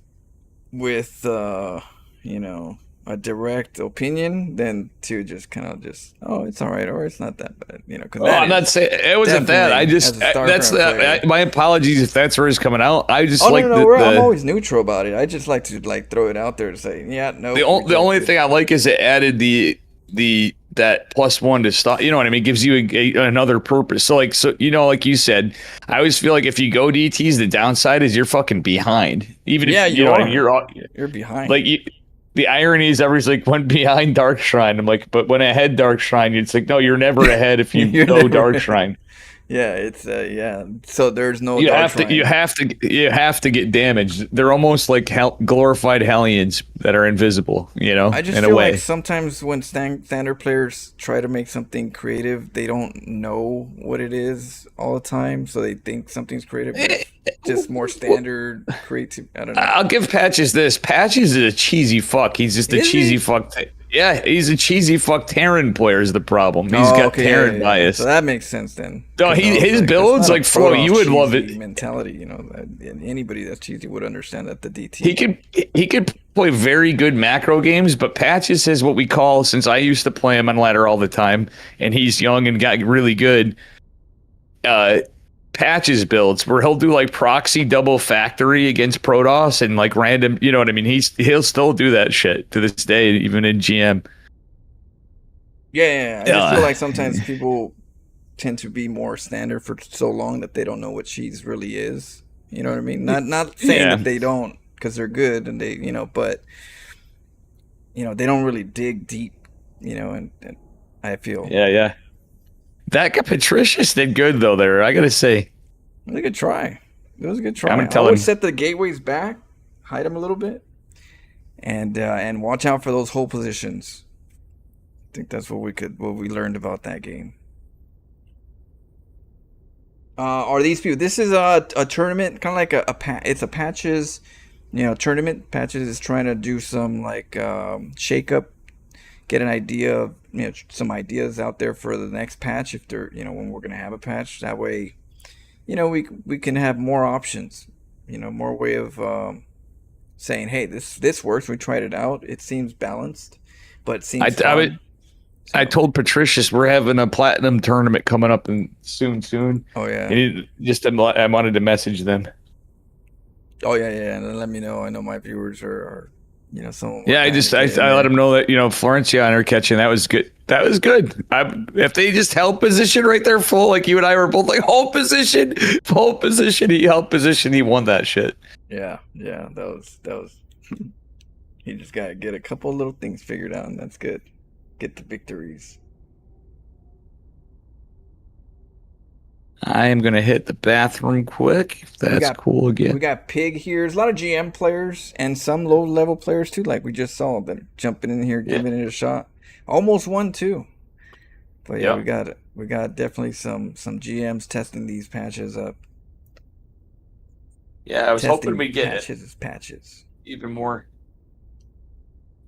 with, you know, a direct opinion than to just kind of oh, it's all right or it's not that bad, you know. Cause I'm not saying it wasn't that. I just that's that. My apologies if that's where it's coming out. I just like I'm always neutral about it. I just like to throw it out there to say, yeah, no. The only thing I like is it added that +1 to stop. You know what I mean? It gives you another purpose. So you know, like you said, I always feel like if you go DTs, the downside is you're fucking behind. Even if you're behind. Like the irony is everybody's like went behind Dark Shrine. I'm like, but when ahead Dark Shrine, it's like, no, you're never ahead if you go Dark Shrine. Yeah, it's yeah. So there's no. You have to get damaged. They're almost like glorified Hellions that are invisible. You know, I just feel like sometimes when standard players try to make something creative, they don't know what it is all the time, so they think something's creative, but it's just more standard creative. I don't know. I'll give Patches this. Patches is a cheesy fuck. He's just a cheesy fuck. Yeah, he's a cheesy fuck Terran player is the problem. He's got Terran bias. So that makes sense then. No, his builds like Flo. You would love it. Mentality, you know, anybody that's cheesy would understand that the DT. He could play very good macro games, but Patches is what we call, since I used to play him on ladder all the time, and he's young and got really good. Patches builds where he'll do like proxy double factory against Protoss and like random, you know what I mean? He'll still do that shit to this day, even in GM. Yeah. I just feel like sometimes people tend to be more standard for so long that they don't know what cheese really is. You know what I mean? Not saying that they don't, because they're good and they, you know, but you know, they don't really dig deep, you know, and I feel. Yeah. That guy Patricius did good though there, I gotta say. It was a good try. I would set the gateways back, hide them a little bit, and watch out for those hole positions. I think that's what we learned about that game. Are these people? This is a tournament, kind of like it's a Patches, you know, tournament. Patches is trying to do some like shake up, get an idea of, you know, some ideas out there for the next patch, if they're, you know, when we're gonna have a patch. That way, you know, we can have more options, you know, more way of saying, hey, this works. We tried it out. It seems balanced. but it seems fun. I told Patricius we're having a platinum tournament coming up soon. Oh yeah. I wanted to message them. Oh yeah, and let me know. I know my viewers are some. Yeah, I let them know that Florencia and her catching that was good. That was good. If they just held position right there, full like you and I were both like hold position. He held position. He won that shit. Yeah, that was. He just gotta get a couple little things figured out, and that's good. Get the victories. I am going to hit the bathroom quick. If that's cool again. We got Pig here. There's a lot of GM players and some low-level players, too, like we just saw, that are jumping in here, giving it a shot. Almost won, too. But, yeah, we got definitely some GMs testing these patches up. Yeah, I was hoping we get patches. Even more.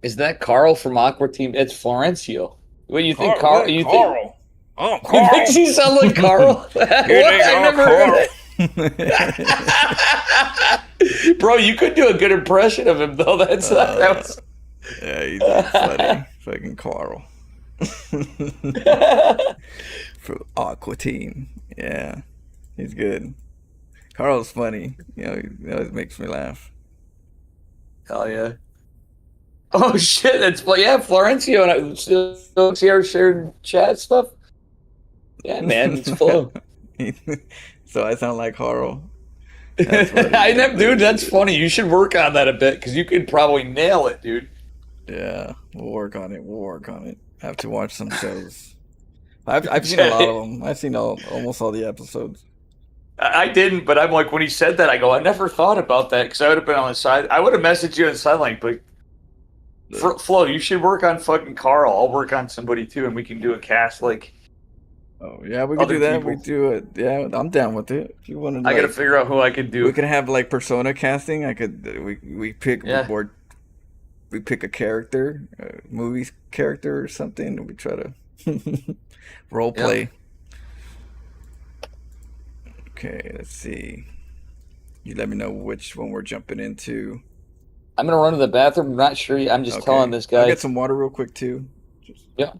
Is that Carl from Aqua Team? It's Florencio. What do you think, Carl? Carl. Oh, Carl. He makes you sound like Carl. I never heard that. Bro, you could do a good impression of him, though. That was... Yeah, he's funny. Fucking Carl. For Aqua Team. Yeah, he's good. Carl's funny. He always makes me laugh. Hell yeah. Oh shit! Florencio and I still see our shared chat stuff. Yeah, man, it's full. So I sound like Carl. Dude, that's funny. You should work on that a bit because you could probably nail it, dude. Yeah, we'll work on it. I have to watch some shows. I've seen a lot of them. I've seen almost all the episodes. I didn't, but I'm like, when he said that, I go, I never thought about that because I would have been on the side. I would have messaged you on the sideline, but Flo, you should work on fucking Carl. I'll work on somebody too, and we can do a cast like. Oh yeah, we can do that. People. We do it. Yeah, I'm down with it. If you want to, I gotta figure out who I could do. We could have like persona casting. We pick board. We pick a character, a movie character or something, and we try to role play. Yeah. Okay, let's see. You let me know which one we're jumping into. I'm gonna run to the bathroom. I'm not sure. I'm just telling this guy. I'll get some water real quick too. Yeah.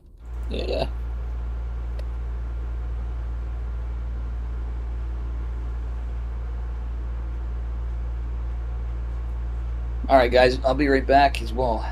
All right, guys. I'll be right back as well.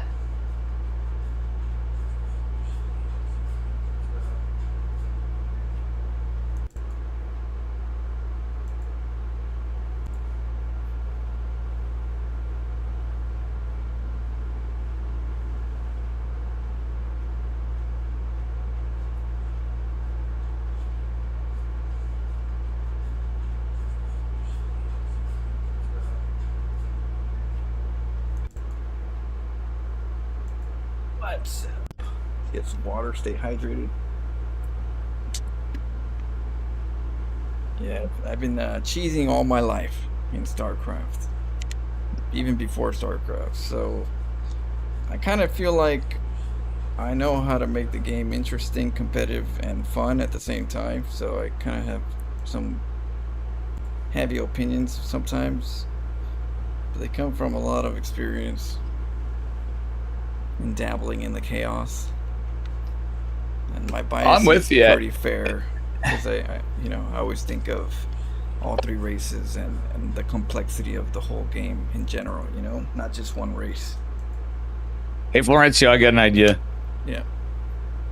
Get some water, stay hydrated. Yeah, I've been cheesing all my life in StarCraft, even before StarCraft. So I kind of feel like I know how to make the game interesting, competitive, and fun at the same time. So I kind of have some heavy opinions sometimes, but they come from a lot of experience and dabbling in the chaos. And my bias is pretty fair because I always think of all three races and the complexity of the whole game in general, not just one race. Hey, Florencio, I got an idea. Yeah.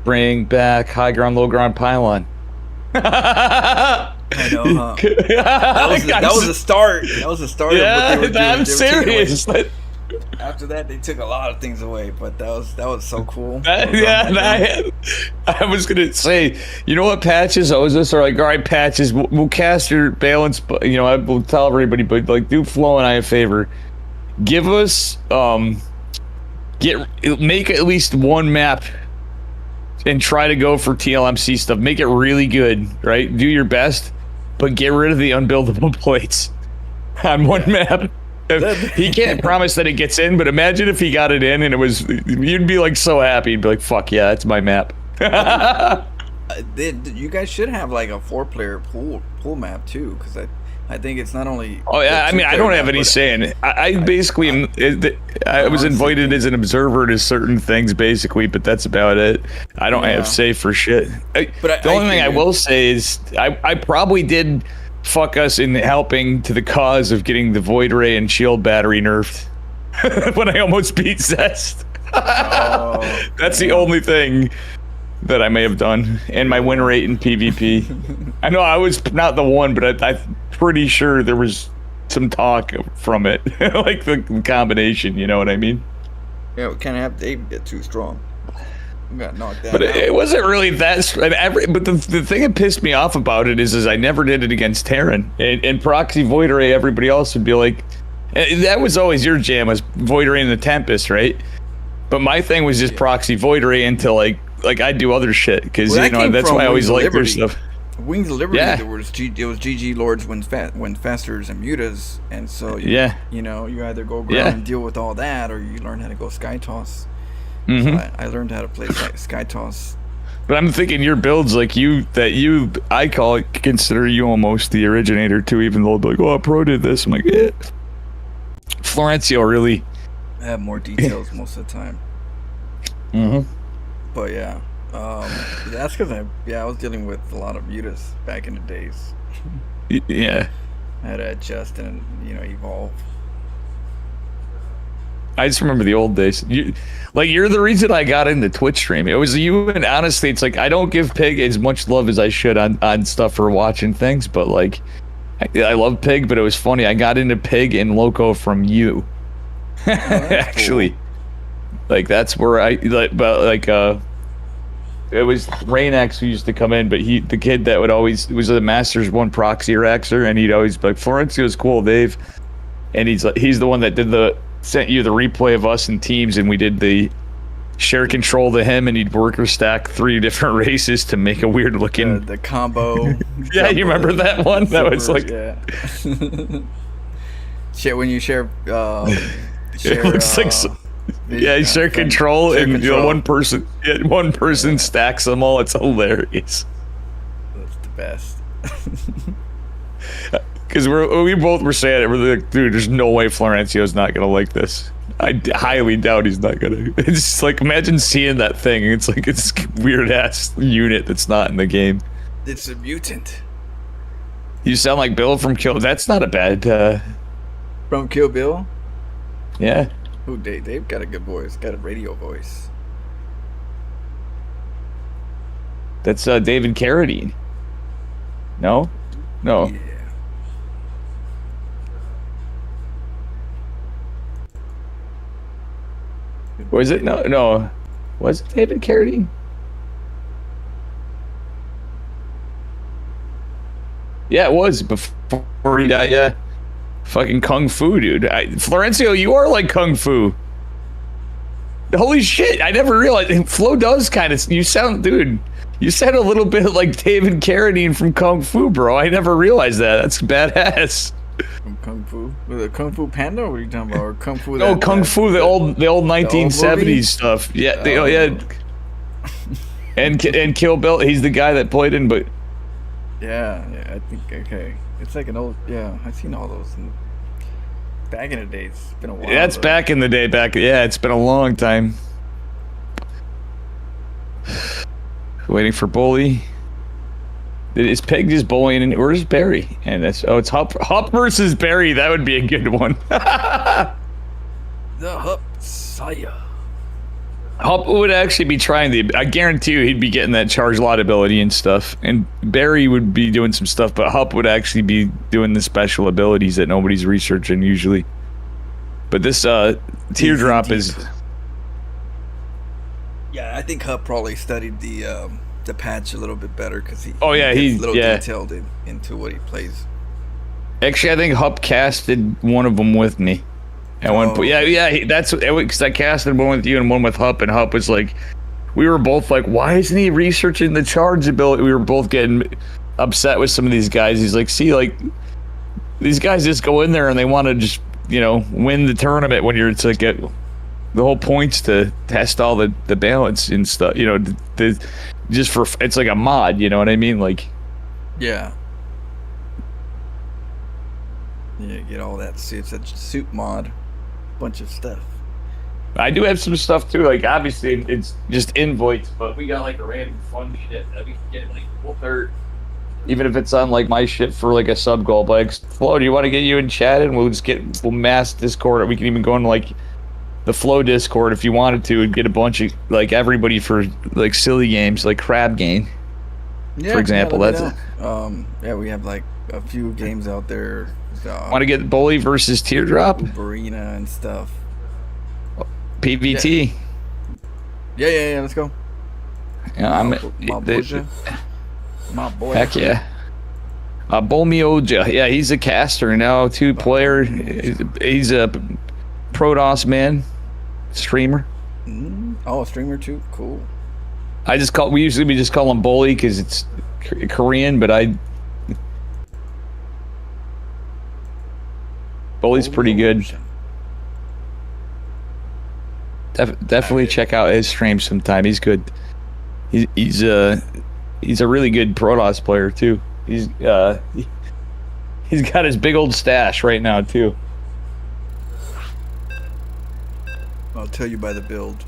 Bring back high ground, low ground pylon. I know, huh? That was a start. That was a start of what they were doing. I'm serious. After that, they took a lot of things away, but that was so cool. I was gonna say, you know what, Patches? I was just like, all right, Patches, we'll cast your balance. I will tell everybody, but like, do Flo and I a favor. Give us make at least one map and try to go for TLMC stuff. Make it really good, right? Do your best, but get rid of the unbuildable plates on one map. He can't promise that it gets in, but imagine if he got it in and it was, you'd be like so happy. You'd be like, fuck yeah, it's my map. You guys should have like a 4-player pool map too, because I think it's not only. Oh yeah, I mean, I don't have any say in it. I basically I was invited as an observer to certain things, basically, but that's about it. I don't have say for shit. The only thing I will say is I probably did fuck us in helping to the cause of getting the Void Ray and Shield battery nerfed when I almost beat Zest. That's the only thing that I may have done, and my win rate in PvP. I know I was not the one, but I'm pretty sure there was some talk from it, like the combination. You know what I mean? Yeah, we kind of have Dave get too strong. We got knocked out. But it wasn't really that. But the thing that pissed me off about it is I never did it against Terran and Proxy Void Ray. Everybody else would be like, that was always your jam, was Void Ray and the Tempest, right? But my thing was just Proxy Void Ray until like I do other shit, because that's why I always like their stuff. Wings of Liberty, it was GG Lords when Fasters and Mutas, and so you either go ground and deal with all that, or you learn how to go Sky Toss. So I learned how to play Sky Toss. But I'm thinking your builds I consider you almost the originator too, even though they'll be like, oh, Pro did this. I'm like, yeah. Florencio really. I have more details most of the time. But yeah, that's because I was dealing with a lot of mutas back in the days. Yeah. I had to adjust and evolve. I just remember the old days. You're the reason I got into Twitch stream. It was you, and honestly, it's like I don't give Pig as much love as I should on stuff for watching things, but like I love Pig, but it was funny. I got into Pig and Loco from you. Actually, cool. Like that's where it was Rainax who used to come in, but the kid that was a Masters 1 proxy Raxer, and he'd always be like, Florencio's cool, Dave. And he's the one that sent you the replay of us in teams, and we did the share control to him, and he'd worker stack 3 different races to make a weird looking the combo. Yeah, you remember that one? That was like share when you share it looks like share control, and one person stacks them all. It's hilarious. That's the best. Because we both were saying it. We're like, dude, there's no way Florencio's not gonna like this. I highly doubt he's not gonna. It's just like, imagine seeing that thing. It's like it's weird ass unit that's not in the game. It's a mutant. You sound like Bill from Kill. That's not a bad. From Kill Bill. Yeah. Ooh, Dave got a good voice. Got a radio voice. That's David Carradine. No. Yeah. Was it? No. Was it David Carradine? Yeah, it was before he died. Yeah. Fucking Kung Fu, dude. Florencio, you are like Kung Fu. Holy shit, I never realized. Flo does kind of. You sound a little bit like David Carradine from Kung Fu, bro. I never realized that. That's badass. From Kung Fu? With a Kung Fu Panda? What are you talking about? Or Kung Fu? No, Kung Fu, the old 1970s stuff. Yeah, yeah. And Kill Bill, he's the guy that played in, but. Yeah, I think, okay. It's like an old, I've seen all those back in the day. It's been a while. Yeah, it's back in the day. It's been a long time. Waiting for Bully. Is Peg just bullying? And where's Barry? And it's Hup versus Barry. That would be a good one. The Hup Saya. Hup would actually be trying I guarantee you he'd be getting that charge lot ability and stuff. And Barry would be doing some stuff, but Hup would actually be doing the special abilities that nobody's researching usually. But this teardrop is. Yeah, I think Hup probably studied the patch a little bit better, because he's detailed into what he plays. Actually, I think Hup casted one of them with me. At one point, that's because I casted one with you and one with Hup, and Hup was like, we were both like, why isn't he researching the charge ability? We were both getting upset with some of these guys. He's like, see, like, these guys just go in there and they want to just, win the tournament when it's like, the whole point's to test all the balance and stuff, just for, it's like a mod, you know what I mean? Like, yeah. Yeah, get all that suit. It's a suit mod. Bunch of stuff. I do have some stuff too. Like obviously it's just invites, but we got like a random fun shit that we can get like full third. Even if it's on like my shit for like a sub goal. But like, Flo, do you want to get you in chat and we'll mass Discord, or we can even go in like the Flow Discord if you wanted to and get a bunch of like everybody for like silly games like Crab Game. Yeah, for example, yeah, we have like a few games out there. Want to get Bully versus Teardrop? Arena and stuff. PVT. Yeah, let's go. Yeah, my boy. Heck yeah. Bolmioja. Yeah, he's a caster now, 2-player. He's a Protoss man, streamer. Oh, a streamer too? Cool. We usually just call him Bully because it's Korean, but Bully's pretty good. Definitely check out his stream sometime. He's good. He's a really good Protoss player too. He's got his big old stash right now too. I'll tell you by the build.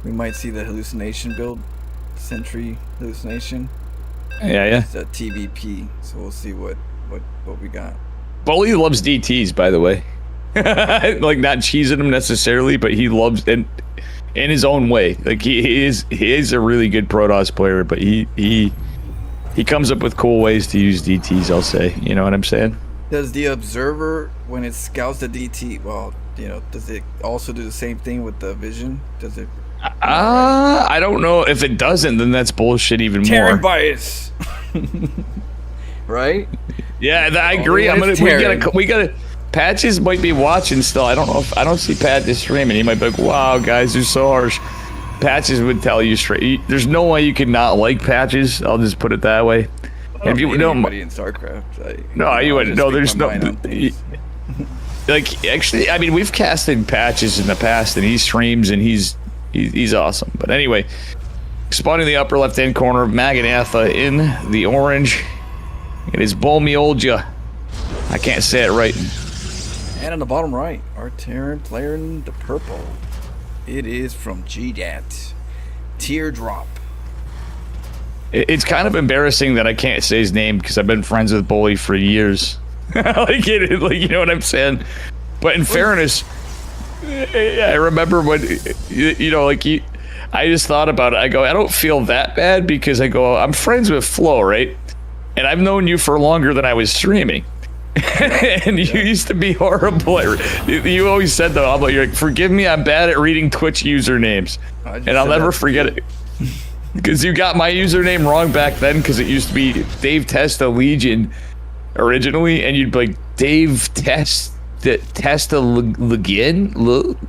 We might see the hallucination build, Sentry hallucination. Yeah. It's a TVP, so we'll see what we got. Bully loves DTs, by the way. Like not cheesing him necessarily, but he loves in his own way. Like he is a really good Protoss player, but he comes up with cool ways to use DTs. I'll say, you know what I'm saying? Does the observer, when it scouts the DT, well, you know, does it also do the same thing with the vision? Does it? I don't know. If it doesn't, then that's bullshit even Terran more. bias. Right? Yeah, I agree. We gotta. Patches might be watching still. I don't know if I don't see Patches streaming. He might be like, "Wow, guys, you're so harsh." Patches would tell you straight. There's no way you could not like Patches. I'll just put it that way. If you know anybody in StarCraft, you wouldn't. No, there's no. Like actually, I mean, we've casted Patches in the past, and he streams, and he's awesome. But anyway, spawning the upper left-hand corner of Maganatha in the orange. It is Bolmiolja. I can't say it right. And on the bottom right, our Terran player in the purple. It is from GDAT. Teardrop. It's kind of embarrassing that I can't say his name because I've been friends with Bully for years. like you know what I'm saying? But in fairness, I remember when, I just thought about it. I go, I don't feel that bad because I go, I'm friends with Flo, right? And I've known you for longer than I was streaming. And you used to be horrible at, you always said though, you're like, forgive me, I'm bad at reading Twitch usernames. And I'll never forget it. Because you got my username wrong back then because it used to be Dave Testa Legion originally, and you'd be like, Dave Testa Legion?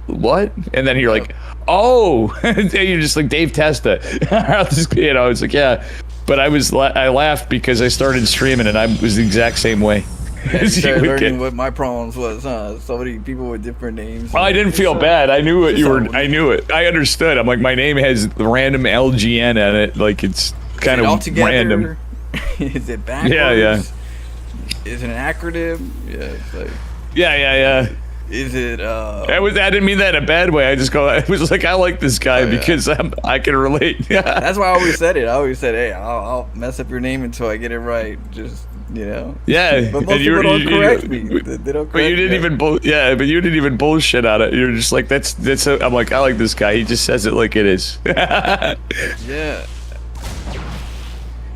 What? And then you're like, oh, and you're just like, Dave Testa. It's like, yeah. But I laughed because I started streaming and I was the exact same way. Yeah, you started learning what my problems was, huh? So many people with different names. Well, I didn't feel bad. I knew what you were. I knew it. I understood. I'm like, my name has random LGN in it. Like it's kind of random. Is it backwards? Yeah. Is it an acronym? Yeah. It's like, yeah. Is it? I didn't mean that in a bad way. I was like, I like this guy because I can relate. That's why I always said it. I always said, hey, I'll mess up your name until I get it right. Just. You know. Yeah, but most people don't correct me. They don't correct but you didn't even but you didn't even bullshit on it. You're just like that's. I'm like, I like this guy. He just says it like it is. Yeah.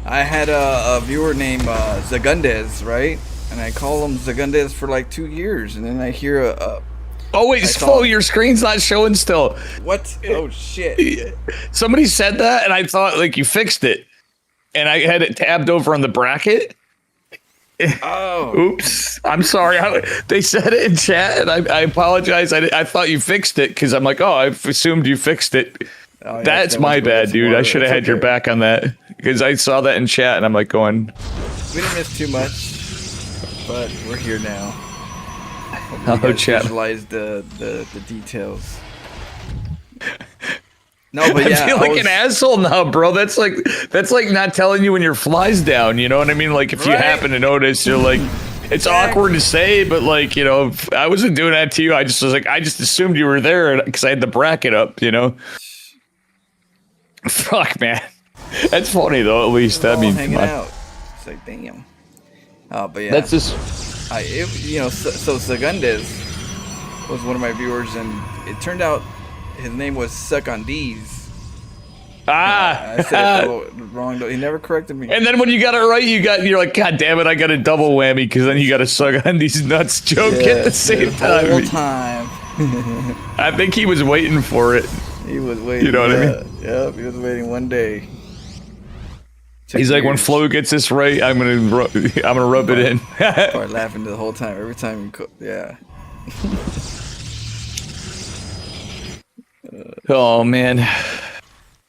I had a viewer named Zagundez, right? And I call him Zagundez for like 2 years, and then I hear a. Oh wait, Flo, your screen's not showing still. What? Oh shit! Somebody said that, and I thought like you fixed it, and I had it tabbed over on the bracket. Oh, oops! I'm sorry. They said it in chat, and I apologize. I thought you fixed it because I'm like, oh, I assumed you fixed it. Oh, yeah, that's my bad, dude. I should have had your back on that because I saw that in chat, and I'm like going. We didn't miss too much, but we're here now. Hello, chat. Visualize the details. No, but yeah, I feel like an asshole now, bro. That's like not telling you when your fly's down. You know what I mean? Like if you happen to notice, you're like, It's awkward to say, but like, you know, I wasn't doing that to you. I just was like, I just assumed you were there because I had the bracket up, you know. Fuck, man. That's funny though. At least I mean, hanging out. It's like, damn. Oh, but yeah. That's just. You know, so Segundes was one of my viewers, and it turned out his name was Suck on D's. I said it wrong. He never corrected me. And then when you got it right, you're like, God damn it, I got a double whammy because then you got to suck on these nuts joke at the same time. The whole time. I think he was waiting for it. He was waiting. You know what I mean? Yep, he was waiting one day. He's like, when Flo gets this right, I'm gonna rub it in. Start laughing the whole time. Every time yeah. Oh man.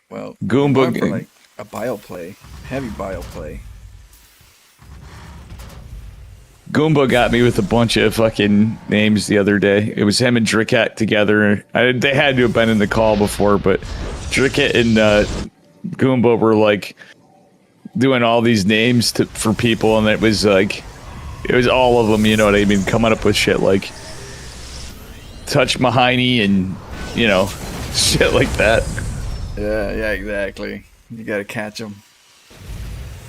Well, Goomba, for like a bio play, heavy bio play. Goomba got me with a bunch of fucking names the other day. It was him and Drickat together. They had to have been in the call before, but Drickat and Goomba were like doing all these names for people, and it was like, it was all of them, you know what I mean? Coming up with shit like Touch Mahiny and, you know, shit like that. Yeah, exactly. You gotta catch them.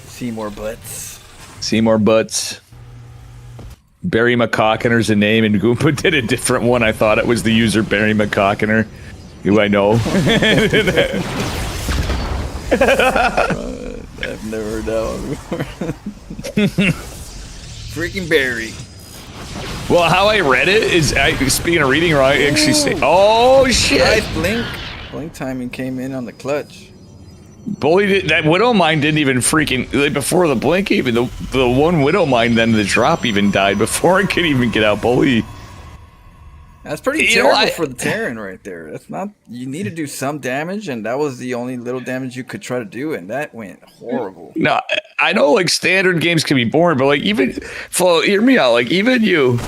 Seymour Butts. Barry McCockener's a name, and Goomba did a different one. I thought it was the user Barry McCockener, who I know. I've never heard that one before. Freaking Barry. Well, how I read it is, speaking of reading wrong, I actually say, oh shit! Nice blink timing came in on the clutch. Bully that Widow Mine didn't even freaking, like, before the blink even, the one Widow Mine, then the drop even died before it could even get out. Bully. That's pretty terrible for the Terran right there. That's not, you need to do some damage, and that was the only little damage you could try to do, and that went horrible. No, I know like standard games can be boring, but like even, Flo, hear me out, like even you,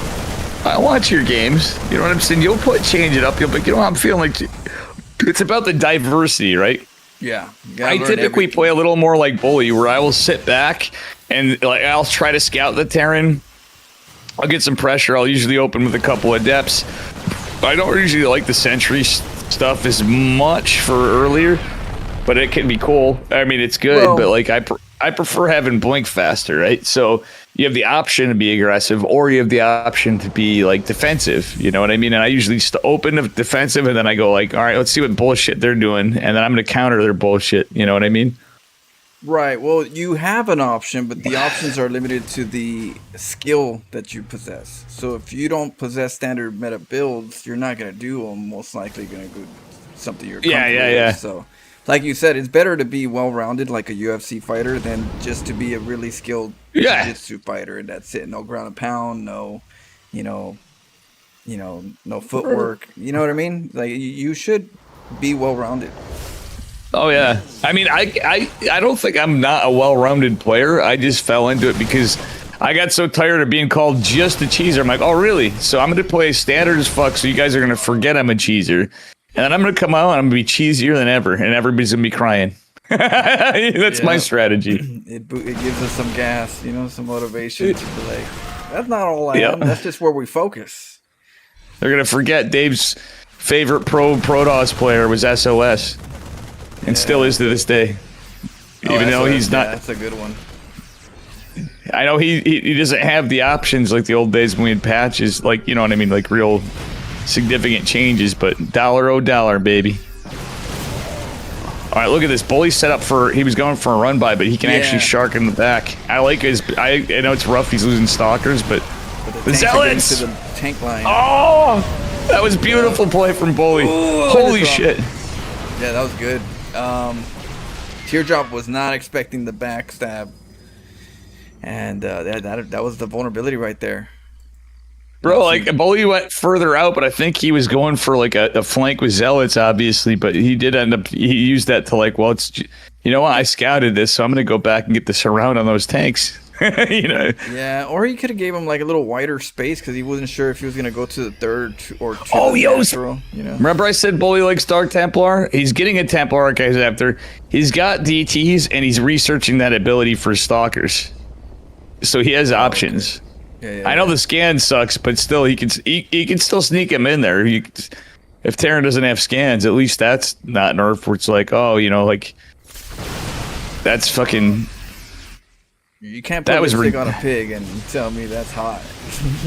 I watch your games, you know what I'm saying? You'll change it up, you'll be, you know, I'm feeling like it's about the diversity, right? Yeah. I typically play a little more like Bully, where I will sit back and like I'll try to scout the Terran. I'll get some pressure. I'll usually open with a couple of depths. I don't usually like the sentry stuff as much for earlier, but it can be cool. I mean, it's good, but like I prefer having blink faster, right? So you have the option to be aggressive, or you have the option to be like defensive. You know what I mean? And I usually open the defensive, and then I go like, all right, let's see what bullshit they're doing, and then I'm going to counter their bullshit. You know what I mean? Right. Well, you have an option, but the options are limited to the skill that you possess. So if you don't possess standard meta builds, you're not going to do them. Most likely going to go something you're comfortable with. So, like you said, it's better to be well-rounded like a UFC fighter than just to be a really skilled jiu-jitsu fighter, and that's it. No ground and pound, no footwork. You know what I mean? Like you should be well-rounded. Oh yeah. I mean, I don't think I'm not a well-rounded player. I just fell into it because I got so tired of being called just a cheeser. I'm like, oh really? So I'm gonna play standard as fuck. So you guys are gonna forget I'm a cheeser, and then I'm gonna come out and I'm gonna be cheesier than ever, and everybody's gonna be crying. That's my strategy. It gives us some gas, you know, some motivation to be like, that's not all I am. That's just where we focus. They're gonna forget Dave's favorite Protoss player was SOS. And still is to this day, even though he's not. That's a good one. I know he doesn't have the options like the old days when we had patches, like, you know what I mean, like real significant changes. But dollar, baby. All right, look at this. Bully set up for, he was going for a run by, but he can actually shark in the back. I like his. I know it's rough. He's losing stalkers, but the zealots to the tank line. Oh, that was beautiful play from Bully. Ooh, holy shit. Yeah, that was good. Teardrop was not expecting the backstab, and that was the vulnerability right there. Bro, like Bully went further out, but I think he was going for like a flank with zealots, obviously. But he did end up, he used that to like, well, it's, you know what, I scouted this, so I'm gonna go back and get the surround on those tanks. You know? Yeah, or he could have gave him like a little wider space because he wasn't sure if he was gonna go to the third or to the natural, you know. Remember I said Bully likes Dark Templar? He's getting a Templar archives after. He's got DTs and he's researching that ability for stalkers. So he has options. I know the scan sucks, but still, he can still sneak him in there. If Terran doesn't have scans, at least that's not nerfed. Where it's like, oh, like that's fucking. You can't put lipstick on a pig and tell me that's hot.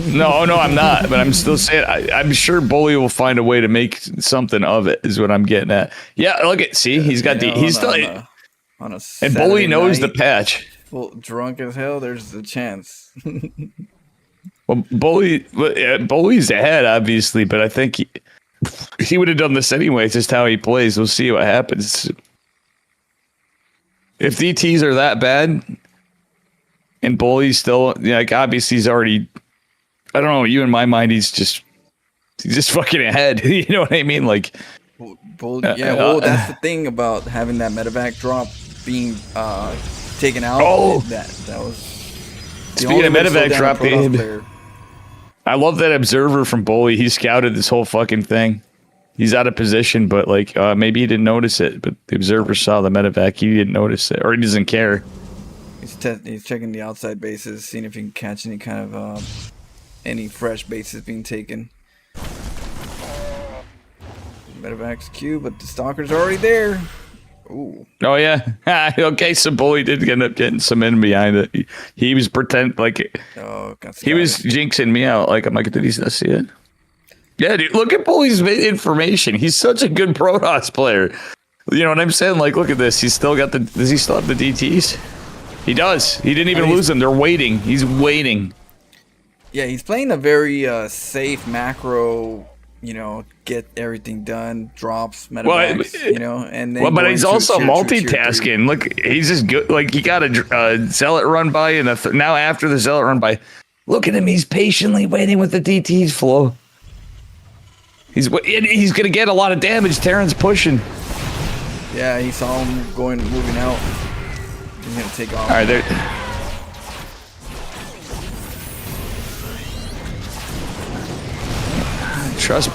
No, I'm not. But I'm still saying I'm sure Bully will find a way to make something of it. Is what I'm getting at. Yeah, look at he's got he's still on a and Bully knows the patch. Full drunk as hell. There's a chance. Well, Bully's ahead, obviously, but I think he would have done this anyway. It's just how he plays. We'll see what happens. If DTs are that bad. And Bully's still, like, obviously he's already, I don't know, you in my mind, he's just fucking ahead. You know what I mean? Like, well, that's the thing about having that medevac drop being taken out. Oh, that was. Speaking of medevac drop, I love that observer from Bully. He scouted this whole fucking thing. He's out of position, but like, maybe he didn't notice it. But the observer saw the medevac. He didn't notice it, or he doesn't care. He's checking the outside bases, seeing if he can catch any kind of any fresh bases being taken. Medevac's Q, but the stalker's already there. Ooh. Oh yeah. Okay, so Bully did end up getting some in behind it. He was pretend like he was jinxing me out. Like I'm like, did he not see it? Yeah, dude. Look at Bully's information. He's such a good Protoss player. You know what I'm saying? Like, look at this. He's still got does he still have the DTs? He does. He didn't even lose them. They're waiting. He's waiting. Yeah, he's playing a very safe macro, get everything done, drops, medevacs, and then. Well, but he's also multitasking. Look, he's just good. Like, he got a zealot run by, and now after the zealot run by, look at him. He's patiently waiting with the DTs flow. He's going to get a lot of damage. Terran's pushing. Yeah, he saw him moving out. He's gonna take off. All right, there. Trust.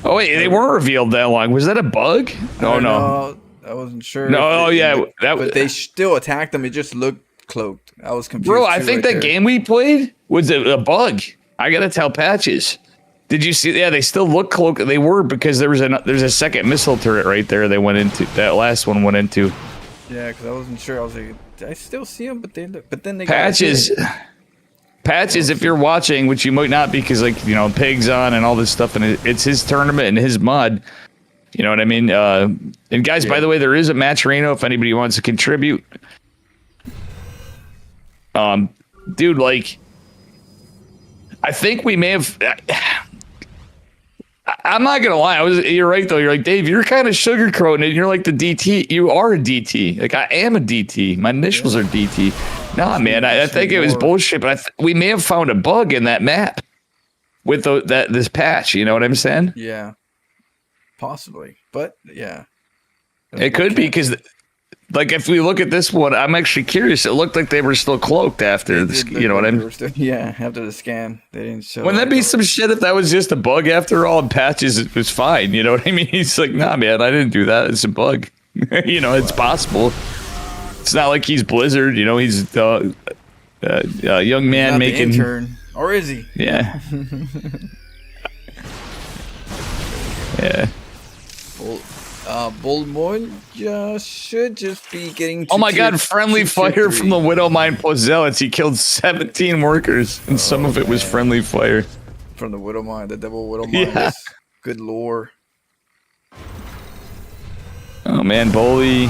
Oh wait, they weren't revealed that long. Was that a bug? No. I wasn't sure. No, yeah, but they still attacked them. It just looked cloaked. I was confused. Bro, I think that game we played was a bug. I gotta tell Patches. Did you see? Yeah, they still look cloaked. They were because there's a second missile turret right there. They went into that last one went into. Yeah, because I wasn't sure. I was like, I still see them, but then they Patches, if you're watching, which you might not be, because Pig's on and all this stuff, and it's his tournament and his mod. You know what I mean? And guys, by the way, there is a match Reno if anybody wants to contribute. Dude, like, I think we may have. I'm not gonna lie. You're right though. You're like, Dave, you're kind of sugarcoating it. You're like the DT. You are a DT. Like, I am a DT. My initials are DT. Nah, man. I think it was bullshit. But we may have found a bug in that map with this patch. You know what I'm saying? Yeah, possibly. But yeah, it could be because, like, if we look at this one, I'm actually curious. It looked like they were still cloaked after this. You know what I mean? Yeah, after the scan, they didn't show. Wouldn't that be some shit if that was just a bug after all? And Patches, it was fine. You know what I mean? He's like, nah, man, I didn't do that. It's a bug. It's possible. It's not like he's Blizzard. He's a young man making. The intern, or is he? Yeah. Yeah. Bullmoy should just be getting. Oh my God! Friendly fire from the Widowmine plus Zealots. He killed 17 workers, and some of it was friendly fire from the Widowmine, the Devil Widowmine. Yeah. Good lore. Oh man, Bully.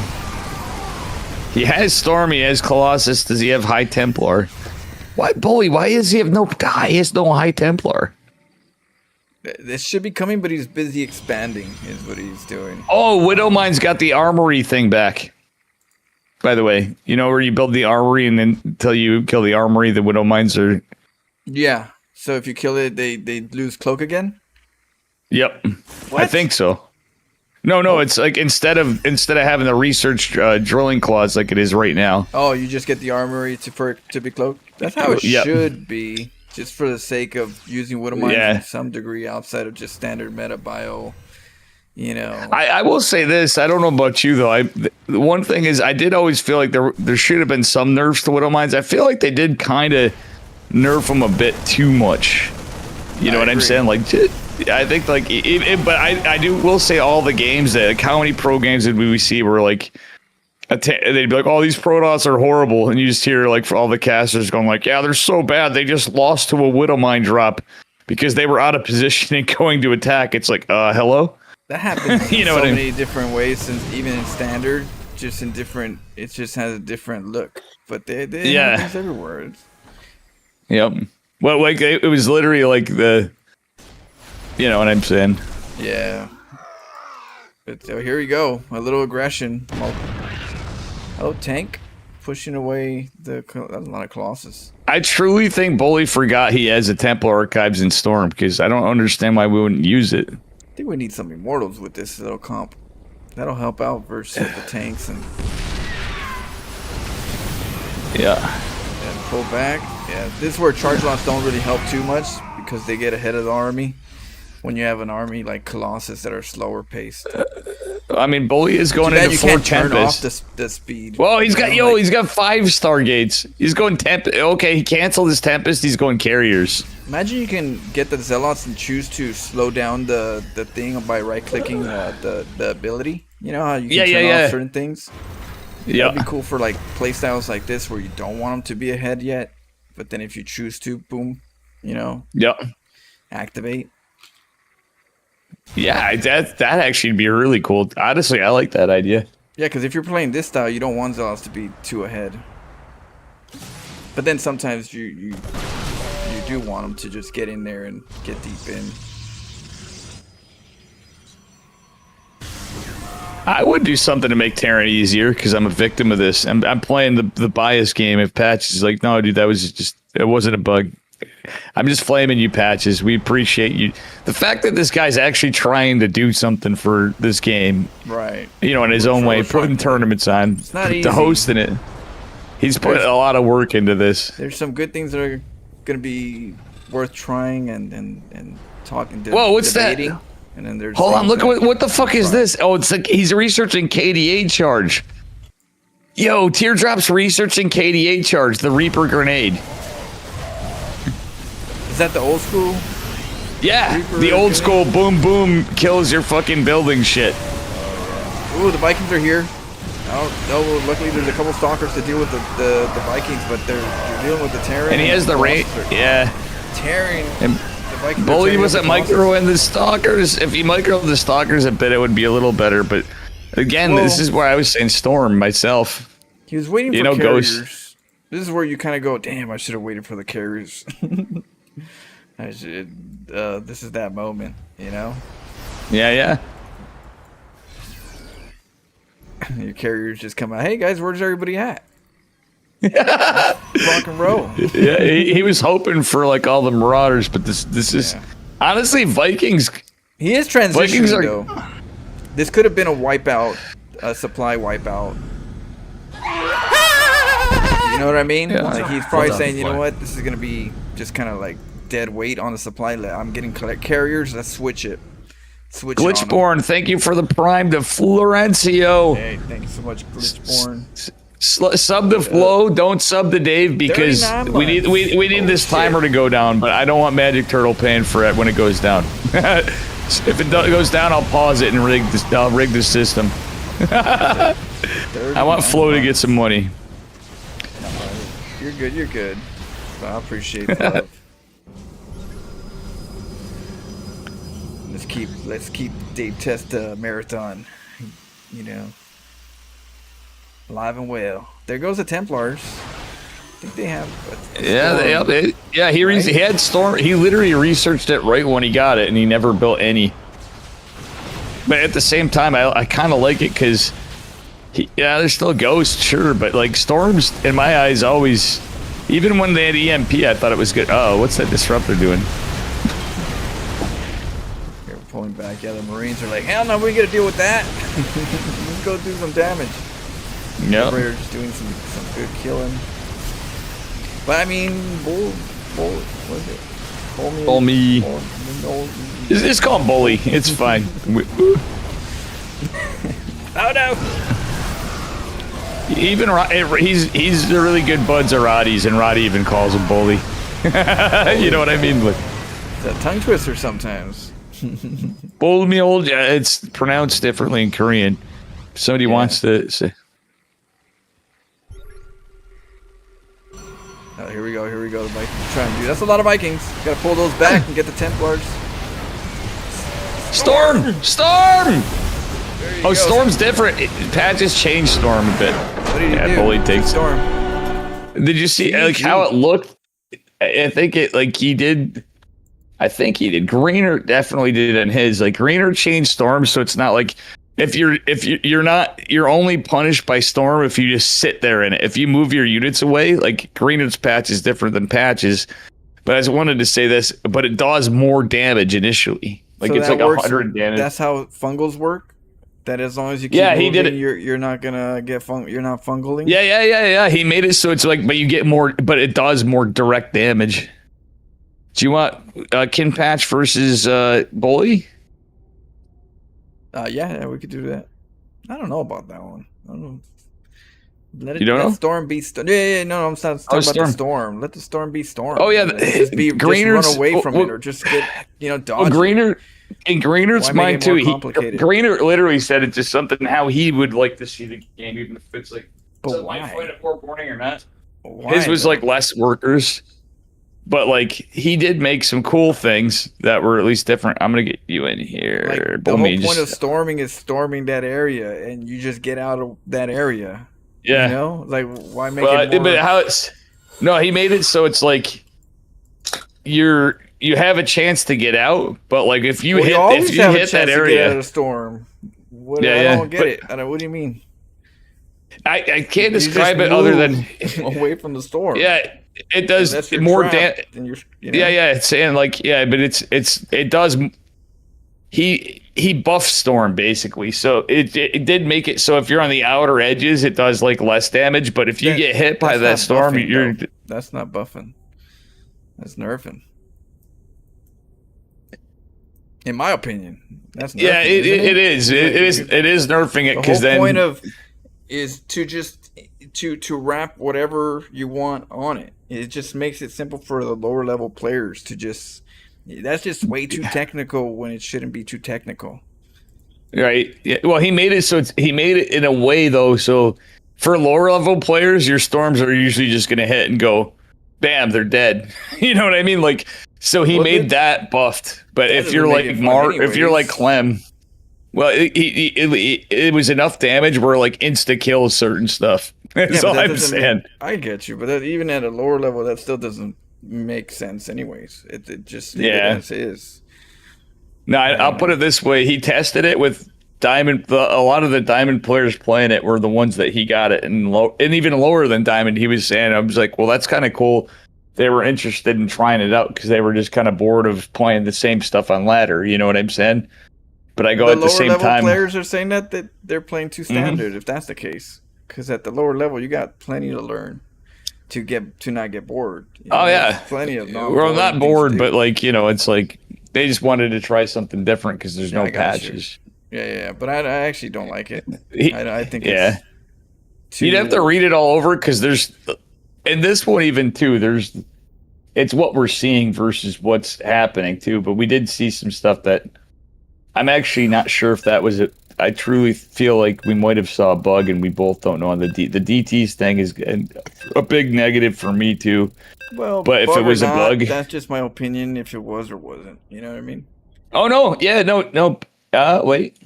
He has Storm. He has Colossus. Does he have High Templar? Why Bully? Why does he have no? He has no High Templar. This should be coming, but he's busy expanding, is what he's doing. Oh, Widowmine's got the armory thing back. By the way, where you build the armory and then until you kill the armory, the Widowmines are. Yeah. So if you kill it, they lose cloak again? Yep. What? I think so. No, it's like instead of having the research drilling clause like it is right now. Oh, you just get the armory to be cloaked? That's how it should be. Just for the sake of using Widowmine to some degree outside of just standard meta bio, I will say this. I don't know about you, though. The one thing is I did always feel like there should have been some nerfs to Widowmines. I feel like they did kind of nerf them a bit too much. You know what I'm saying? Like, I think like, but I will say all the games that, like, how many pro games did we see where like, they'd be like, "Oh, these Protoss are horrible," and you just hear like for all the casters going like, "Yeah, they're so bad. They just lost to a Widow Mine drop because they were out of position and going to attack." It's like, hello. That happens in so many different ways, since even in standard, just in different. It just has a different look, but they happens everywhere. Yep. Well, like it was literally like the, you know what I'm saying? Yeah. But so here we go, a little aggression. Oh, tank pushing away that's a lot of Colossus. I truly think Bully forgot he has a Templar Archives in Storm, because I don't understand why we wouldn't use it. I think we need some Immortals with this little comp. That'll help out versus the tanks and. Yeah. And pull back. Yeah, this is where charge loss don't really help too much because they get ahead of the army. When you have an army like Colossus that are slower paced. I mean, Bully is going into 4 Tempest. Turn off the speed. Well, he's got he's got 5 Stargates. He's going Tempest. Okay, he canceled his Tempest. He's going Carriers. Imagine you can get the Zealots and choose to slow down the thing by right clicking the ability. You know how you can turn off certain things. Yeah, that'd be cool for like playstyles like this where you don't want them to be ahead yet, but then if you choose to, boom, you know. Yeah. Activate. Yeah, that actually would be really cool. Honestly, I like that idea. Yeah, because if you're playing this style, you don't want Zealots to be too ahead. But then sometimes you do want them to just get in there and get deep in. I would do something to make Terran easier because I'm a victim of this. I'm playing the bias game. If Patch is like, no, dude, that was just, it wasn't a bug. I'm just flaming you, Patches. We appreciate you. The fact that this guy's actually trying to do something for this game, right? You know, in his own way, putting tournaments on, it's not easy. To hosting it. He's put a lot of work into this. There's some good things that are going to be worth trying and talking. Whoa, what's debating. that? And then there's hold on, look at what the fuck is this? Oh, it's like he's researching KDA charge. Yo, Teardrop's researching KDA charge, the Reaper grenade. Is that the old school? Yeah, Reaper the old grenade? school boom boom kills your fucking building shit. Ooh, the Vikings are here. Oh, luckily there's a couple stalkers to deal with the Vikings, but you're dealing with the Terran. And he has the rate. Yeah. Tearing. And Bully wasn't microing the stalkers. If he microed the stalkers a bit, it would be a little better. But again, this is where I was saying Storm myself. He was waiting for carriers. Ghost. This is where you kind of go, damn, I should have waited for the carriers. I should. This is that moment, you know? Yeah. Your carriers just come out. Hey guys, where's everybody at? Rock and roll. Yeah, he was hoping for like all the Marauders, but this is honestly Vikings. He is transitioning though. This could have been a wipeout, a supply wipeout. You know what I mean? Yeah. Like he's probably saying, you know what, this is gonna be just kind of like dead weight on the supply. I'm getting carriers. Let's switch it. Glitchborn, thank you for the prime to Florencio. Hey, thank you so much, Glitchborn. Sub the Flow, don't sub the Dave because we need this timer to go down, but I don't want Magic Turtle paying for it when it goes down. If it goes down, I'll pause it and I'll rig the system. I want Flow to get some money. You're good. I appreciate that. Let's keep Dave Testa marathon, you know, alive and well. There goes the Templars. I think they have. He had Storm. He literally researched it right when he got it, and he never built any. But at the same time, I kind of like it because, there's still Ghosts, sure, but like Storms in my eyes always, even when they had EMP, I thought it was good. Oh, what's that Disruptor doing? Pulling back. Yeah, the Marines are like, hell no, we gotta deal with that. Let's go do some damage. Yeah. They're just doing some good killing. But I mean, what is it? Bull me. It's called Bully. It's fine. Oh no. Even he's a really good buds of Roddy's, and Roddy even calls him Bully. You know what I mean? But it's a tongue twister sometimes. it's pronounced differently in Korean. If somebody wants to say. Oh, here we go. The Vikings trying to do. That's a lot of Vikings. Got to pull those back and get the Templars. Storm! Oh, Storm's different. Pat just changed Storm a bit. What did he do? Bully takes Storm. Did you see like how it looked? I think he did. Greener definitely did it in his. Like Greener changed Storm, so it's not like if you're only punished by Storm if you just sit there in it. If you move your units away, like Greener's patch is different than Patch's. But I just wanted to say this, but it does more damage initially. Like so it's like 100 damage. That's how fungals work. That as long as you keep moving, he did it. You're not gonna get you're not fungaling. Yeah. He made it so it's like, but you get more, but it does more direct damage. Do you want Kin Patch versus Bully? Yeah, we could do that. I don't know about that one. I don't know. You don't know? Storm beat Storm. Yeah. No, I'm talking about the Storm. Let the Storm beat Storm. Oh yeah, just run away from it or just get dodge. Greener. In Greener's mind too. Greener literally said it's just something how he would like to see the game, even if it's like. But why? At 4 morning or not? His was like less workers, but like he did make some cool things that were at least different. I'm gonna get you in here. Like, the whole point of storming is storming that area, and you just get out of that area. Yeah. You know, like why make it more... But how it's he made it so it's like you have a chance to get out, but like if you hit that area, to get out of the storm. I don't get it. What do you mean? I can't describe it other than away from the storm. Yeah, it does more damage. Yeah, it's saying like but it does. He buffed Storm basically, so it did make it so if you're on the outer edges, it does like less damage. But if you get hit by that Storm, that's not buffing. That's nerfing. In my opinion, that's nerfing, it is. It is nerfing it because then the whole point of is to just to wrap whatever you want on it. It just makes it simple for the lower level players to just. That's just way too technical when it shouldn't be too technical. Right. Yeah. Well, he made it so he made it in a way though. So for lower level players, your storms are usually just going to hit and go, bam, they're dead. You know what I mean? Like, so he made that buffed. But if you're like if you're like Clem, well, it was enough damage where like insta kills certain stuff. That's all I'm saying. I get you, but even at a lower level, that still doesn't make sense anyways. It just is. No, I'll put it this way. He tested it with Diamond. A lot of the Diamond players playing it were the ones that he got it and even lower than Diamond. He was saying, I was like, well, that's kind of cool. They were interested in trying it out because they were just kind of bored of playing the same stuff on ladder. You know what I'm saying? But I go at the same time. The lower level players are saying that they're playing too standard. If that's the case, because at the lower level you got plenty to learn. To not get bored. Plenty of we're not bored, but like it's like they just wanted to try something different because there's no patches. Yeah, but I actually don't like it. I think you'd have to read it all over because there's, and this one even too. It's what we're seeing versus what's happening too. But we did see some stuff that I'm actually not sure if that was it. I truly feel like we might have saw a bug, and we both don't know. On the DTs thing is a big negative for me too. Well, but if it was a bug, that's just my opinion. If it was or wasn't, you know what I mean? Oh no, yeah, no. Wait.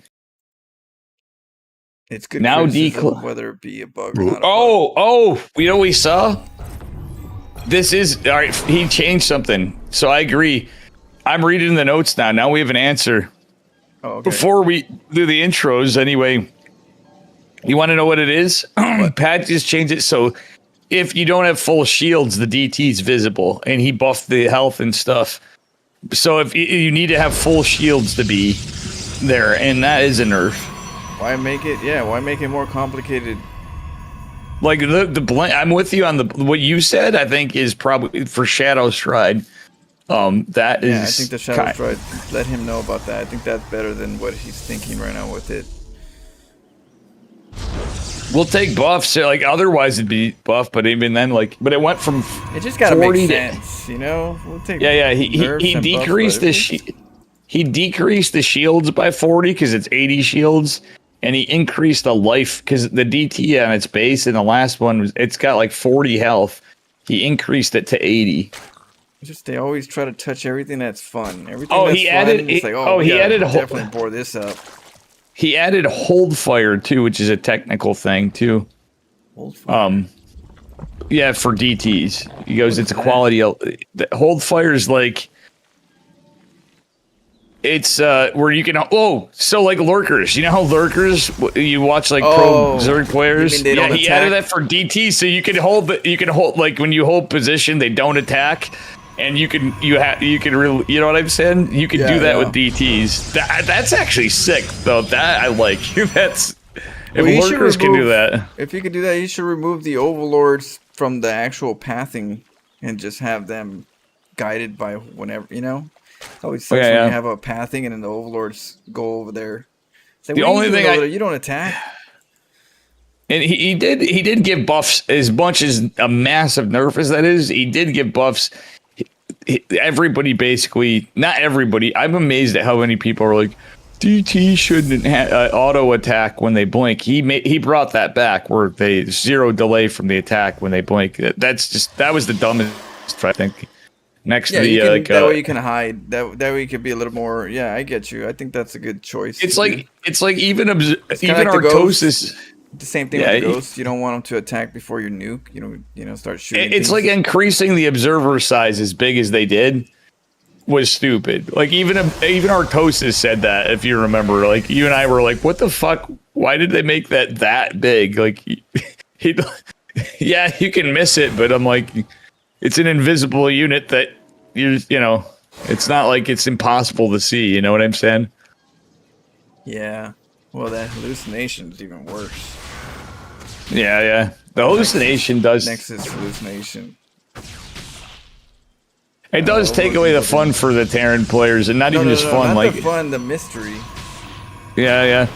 It's good now. Whether it be a bug or not. You know what we saw? This is all right. He changed something, so I agree. I'm reading the notes now. Now we have an answer. Oh, okay. Before we do the intros, anyway, you want to know what it is? Pat just changed it so if you don't have full shields, the DT's visible, and he buffed the health and stuff. So if you need to have full shields to be there, and that is a nerf. Why make it? Yeah, why make it more complicated? Like I'm with you on what you said. I think is probably for Shadow Stride. That is. I think the Shadow Stride. Let him know about that. I think that's better than what he's thinking right now with it. We'll take buffs. Like otherwise it'd be buff, but even then, like, but it went from it just gotta make sense, you know. We'll take He decreased he decreased the shields by 40 because it's 80 shields, and he increased the life because the DT on its base in the last one it's got like 40 health. He increased it to 80. Just they always try to touch everything that's fun. Everything that's fun, he added definitely bore this up. He added hold fire too, which is a technical thing too. Hold fire. Yeah, for DTs. He goes, it's a quality. Hold fire is like, it's where you can. Oh, so like lurkers. You know how lurkers? You watch like pro Zerg players. Yeah, he added that for DT, so you can hold. You can hold like when you hold position, they don't attack. And you can really, you know what I'm saying? You can do that with DTs. That's actually sick, though. That I like. If lurkers can do that. If you could do that, you should remove the overlords from the actual pathing and just have them guided by whenever, you know? It always sucks when you have a pathing and then the overlords go over there. It's like, the only thing you don't attack. And he did give buffs as much as a massive nerf as that is. He did give buffs. Everybody basically, not everybody. I'm amazed at how many people are like, DT shouldn't auto attack when they blink. He brought that back where they 0 delay from the attack when they blink. That was the dumbest, I think. Next to the that way you can hide. That way you can be a little more. Yeah, I get you. I think that's a good choice. It's like even Artosis. The same thing with the ghosts. You don't want them to attack before you nuke. You know, start shooting. It's like increasing the observer size as big as they did was stupid. Like even Artosis said that, if you remember. Like you and I were like, "What the fuck? Why did they make that big?" Like, yeah, you can miss it, but I'm like, it's an invisible unit that you know. It's not like it's impossible to see. You know what I'm saying? Yeah. Well, that hallucination is even worse. Yeah. The hallucination does. Nexus hallucination. It does take away the fun for the Terran players, and not even just fun. Not like the fun, the mystery. Yeah.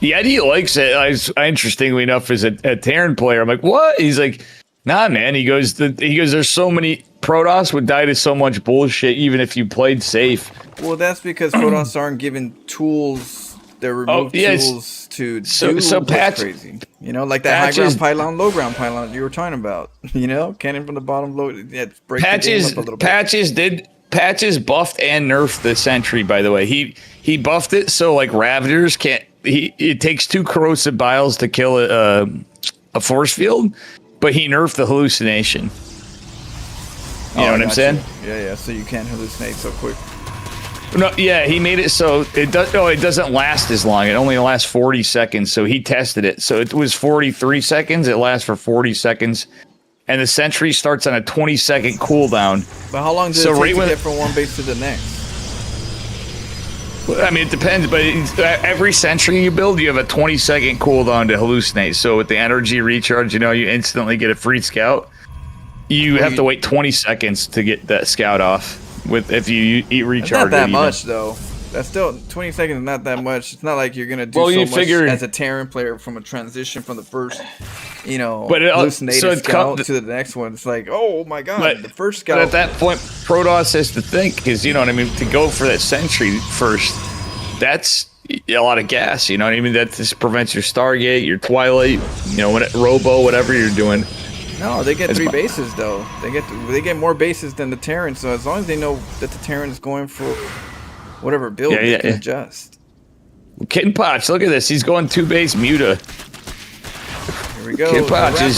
Eddie likes it. Interestingly enough, as a Terran player, I'm like, what? He's like, nah, man. He goes, there's so many Protoss would die to so much bullshit, even if you played safe. Well, that's because Protoss aren't given tools. They're removed tools to do what's crazy. You know, like that high ground pylon, low ground pylon you were talking about. You know, cannon from the bottom, low. Yeah, break the game up a little bit. Patches buffed and nerfed the sentry. By the way, he buffed it so like Ravagers can't. It takes 2 corrosive biles to kill a force field, but he nerfed the hallucination. You know what I'm saying? Yeah. So you can't hallucinate so quick. No, yeah, he made it so it doesn't last as long. It only lasts 40 seconds. So he tested it. So it was 43 seconds. It lasts for 40 seconds. And the sentry starts on a 20-second cooldown. But how long does it take to get from one base to the next? I mean, it depends. But every sentry you build, you have a 20-second cooldown to hallucinate. So with the energy recharge, you instantly get a free scout. You have to wait 20 seconds to get that scout off. If you eat recharge, not that much though. That's still 20 seconds. Is not that much. It's not like you're gonna do much as a Terran player from a transition from the first, hallucinated scout to the next one. It's like, oh my god, the first scout. But at that point, Protoss has to think, because you know what I mean. To go for that sentry first, that's a lot of gas. You know what I mean. That just prevents your Stargate, your Twilight, Robo, whatever you're doing. No, they get 3 bases though. They get more bases than the Terran. So as long as they know that the Terran is going for whatever build, they can adjust. Kitten Potch, look at this. He's going 2 base Muta. Here we go. Kitten Potch is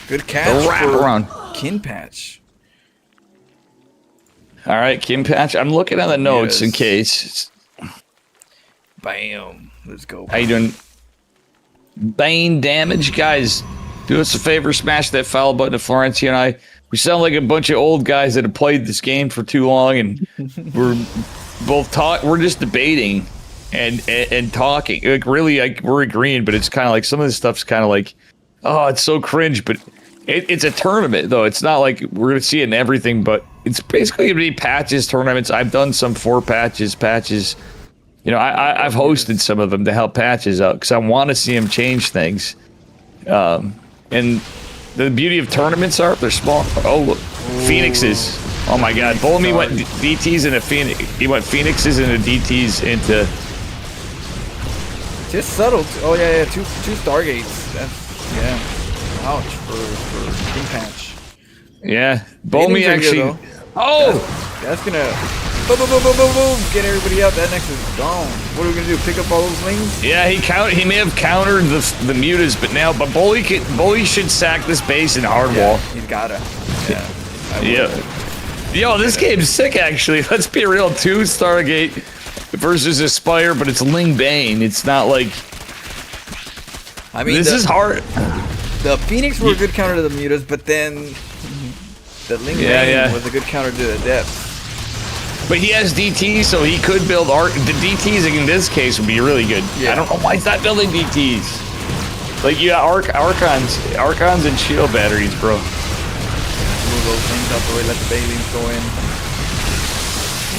good catch. The wraparound. Kinpatch. All right, Kinpatch. I'm looking at the notes in case. Bam. Let's go. How you doing? Bane damage, guys. Do us a favor, smash that follow button to Florencia and I. We sound like a bunch of old guys that have played this game for too long, and we're both we're just debating and talking. Like really, we're agreeing, but it's kind of like some of this stuff's kind of like, oh, it's so cringe. But it's a tournament, though. It's not like we're gonna see it in everything, but it's basically gonna be patches, tournaments. I've done some 4 patches, You know, I've hosted some of them to help patches out because I want to see them change things. And the beauty of tournaments are they're small. Oh, look, Phoenixes. Oh my God, Bolmy went DTs into Phoenix. He went Phoenixes into DTs into. Just subtle. Oh yeah, two Stargates. That's ouch for King Patch. Yeah, Bolmy actually. That's gonna boom, get everybody out. That next is gone. What are we gonna do? Pick up all those wings? Yeah, he may have countered the mutas, but Bully should sack this base in hard wall. He's gotta. Yo, this game's sick actually. Let's be real. 2 Stargate versus Aspire, but it's Ling Bane. It's not like. I mean, this is hard. The Phoenix were a good counter to the mutas, but then the Ling Bane was a good counter to the depth. But he has DT, so he could build arc. The DTs in this case would be really good. Yeah. I don't know why he's not building DTs. Like you got Archons and shield batteries, bro. Move those things out the way. Let the Balings go in.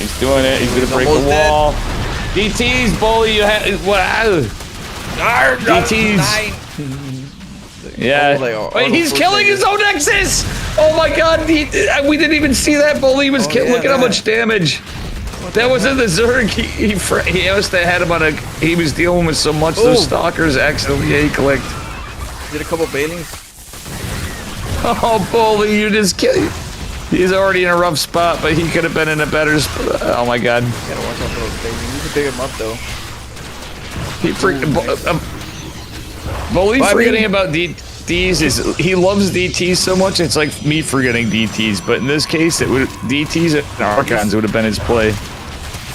He's doing it. He's gonna break the wall. DTs, Bully. You have what? DTs. Yeah. Wait, he's killing his own Nexus! Oh my God, we didn't even see that. Bully was killing. Look at how much damage. That was in the Zerg. He must have had him on a. He was dealing with so much. Those stalkers accidentally A-clicked. Did a couple Balings. Oh, Bully, you just killed. He's already in a rough spot, but he could have been in a better spot. Oh my God. You gotta watch out for those Balings. You can pick him up though. He freaking. Bully forgetting about DTs is he loves DTs so much it's like me forgetting DTs, but in this case it would DTs and Archons would have been his play.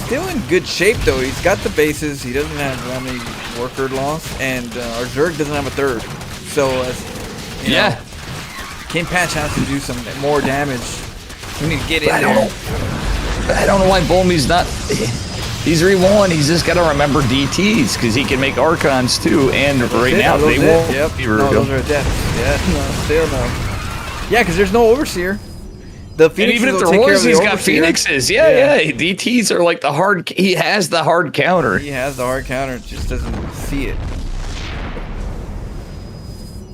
Still in good shape though. He's got the bases. He doesn't have that many worker loss, and our Zerg doesn't have a third. So you know, King Patch has to do some more damage. We need to get in there. I don't know why Bolmy's not. He's re-1. He's just got to remember DTs because he can make Archons too. And right now they won't be real. Those are death. Yeah, no, still no. Yeah, because there's no Overseer. The Phoenixes, and even if there was, he's got Phoenixes. Yeah. DTs are like the hard. He has the hard counter. He has the hard counter. Just doesn't see it.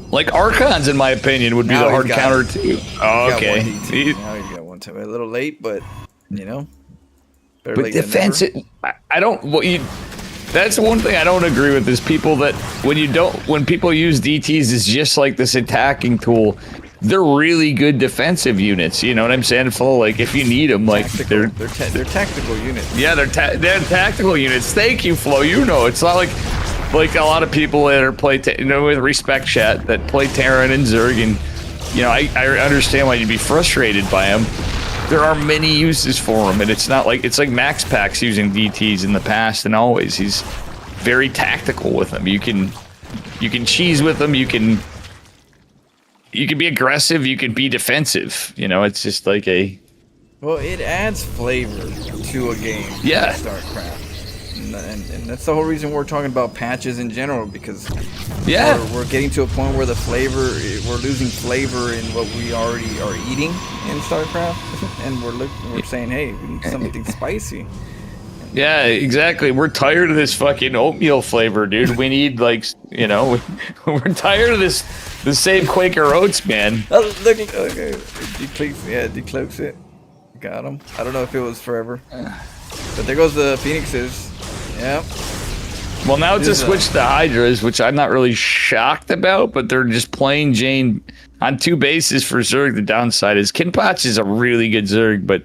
Like Archons, in my opinion, would be the hard counter too. Oh, okay. Now he's got one time. A little late, but you know. But defense, I don't. That's one thing I don't agree with is people that when people use DTs as just like this attacking tool, they're really good defensive units. You know what I'm saying, Flo? Like if you need them, like they're tactical units. Yeah, they're tactical units. Thank you, Flo. You know, it's not like a lot of people that are with respect chat that play Terran and Zerg, and you know I understand why you'd be frustrated by them. There are many uses for him, and it's like Max Pack's using DTs in the past and always. He's very tactical with them. You can cheese with them. You can be aggressive. You can be defensive. You know, it's just like a. Well, it adds flavor to a game. Yeah. StarCraft. And that's the whole reason we're talking about patches in general, because we're getting to a point where we're losing flavor in what we already are eating in StarCraft, and we're saying, hey, we need something spicy. Yeah, exactly. We're tired of this fucking oatmeal flavor, dude. We need we're tired of the same Quaker Oats, man. Oh, look, okay. Decloaks it. Got him. I don't know if it was forever, but there goes the Phoenixes. Yep. Well, now it's a switch to Hydras, which I'm not really shocked about, but they're just plain Jane on 2 bases for Zerg. The downside is Kinpatch is a really good Zerg, but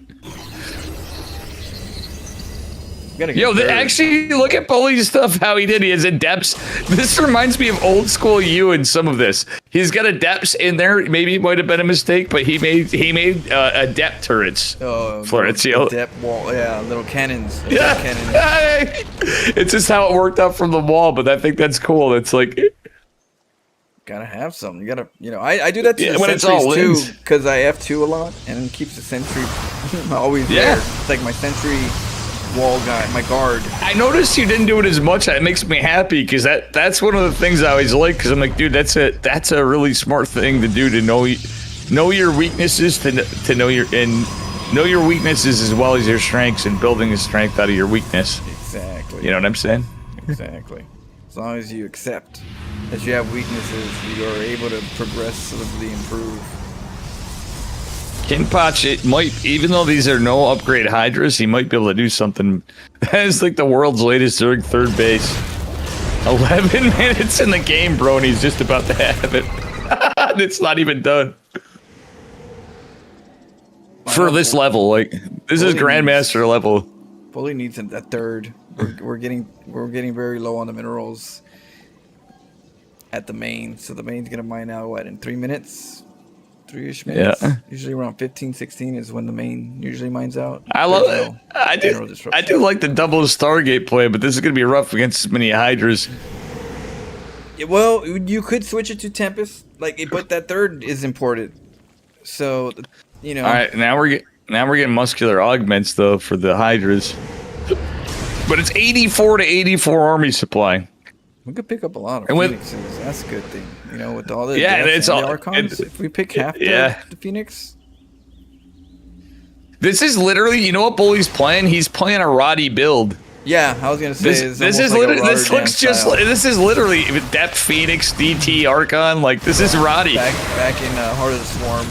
actually look at Bully's stuff, how he did. He has adepts. This reminds me of old school you in some of this. He's got adepts in there. Maybe it might have been a mistake, but he made adept turrets. Adept wall, little cannons. Yeah, cannons. It's just how it worked out from the wall, but I think that's cool. It's like gotta have something. You gotta, I do that to the sentries too, because I F2 a lot, and it keeps the sentry always there. It's like my sentry wall guy, my guard. I noticed you didn't do it as much. It makes me happy because that's one of the things I always like, because I'm like, dude, that's a really smart thing to do, to know your weaknesses, to know your weaknesses as well as your strengths, and building a strength out of your weakness. Exactly. You know what I'm saying? Exactly. As long as you accept that you have weaknesses, you are able to progressively improve. Kinpach, it might, even though these are no upgrade Hydras, he might be able to do something. That is like the world's latest Zerg third base. 11 minutes in the game, bro, and he's just about to have it. It's not even done. For this level, like, this is Grandmaster level. Bully needs a third. We're getting very low on the minerals at the main. So the main's gonna mine out, what, in 3 minutes? 3-ish minutes? Yeah. Usually around 15, 16 is when the main usually mines out. I love it. I do like the double Stargate play, but this is going to be rough against as many Hydras. Yeah, well, you could switch it to Tempest, but that third is imported. So, you know. All right, now we're getting muscular augments though for the Hydras. But it's 84 to 84 army supply. We could pick up a lot of Phoenixes. That's a good thing. You know, with all the it's all Archons, if we pick half the Phoenix. This is literally, you know what Bully's playing? He's playing a Roddy build. Yeah, I was gonna say this is literally Depth Phoenix DT Archon. Like, this is Roddy. Back in Heart of the Swarm.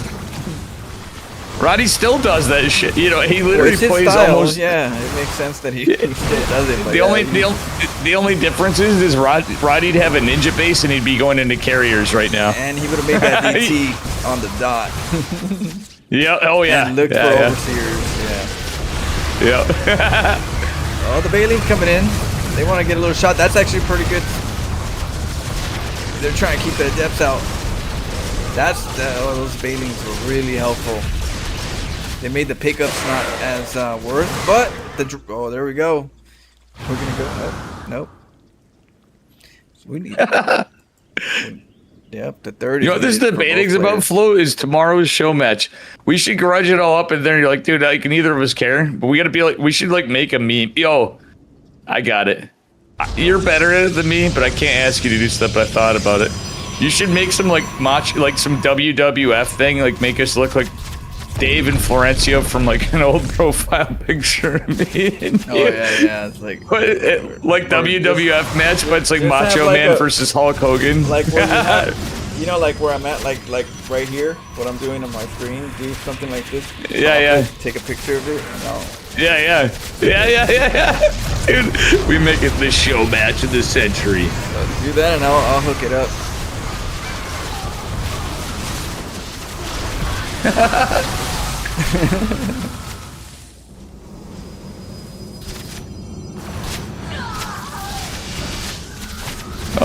Roddy still does that shit. You know, he literally plays style. almost. Yeah, it makes sense that he still does it. The only difference is Roddy'd have a ninja base and he'd be going into carriers right now. And he would have made that DT on the dot. Yeah. Oh yeah. And looked for overseers. Yeah. Yeah. Oh, the Bailey coming in. They want to get a little shot. That's actually pretty good. They're trying to keep the depths out. Those Bailings were really helpful. They made the pickups not as worth, but there we go. We're gonna go. Nope. We need. Yep, the third. You know, this is the debating about Flo is tomorrow's show match. We should grudge it all up, and then you're like, dude, like neither of us care, but we gotta be like, we should like make a meme. Yo, I got it. You're better at it than me, but I can't ask you to do stuff. But I thought about it. You should make some like some WWF thing, like make us look like Dave and Florencio from like an old profile picture of me and you. Yeah, it's like WWF match, but it's like Macho Man versus Hulk Hogan. Like where you have, you know, like where I'm at, like right here, what I'm doing on my screen, do something like this. Yeah. Take a picture of it. Yeah. Dude, we make it the show match of the century. Do that, and I'll hook it up.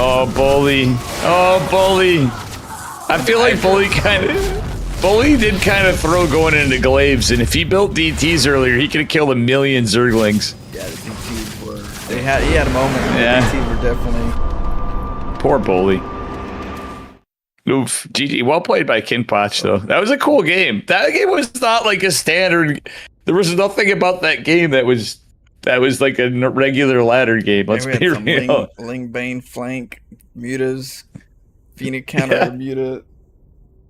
Oh, Bully. I feel like Bully did kind of throw going into Glaives, and if he built DTs earlier, he could have killed a million Zerglings. Yeah, the DTs were. He had a moment. Yeah. The DTs were definitely. Poor Bully. Oof. GG. Well played by Kinpach, though. That was a cool game. That game was not like a standard. There was nothing about that game that was like a regular ladder game. Let's be real. Ling Bane flank, mutas, Phoenix counter muta.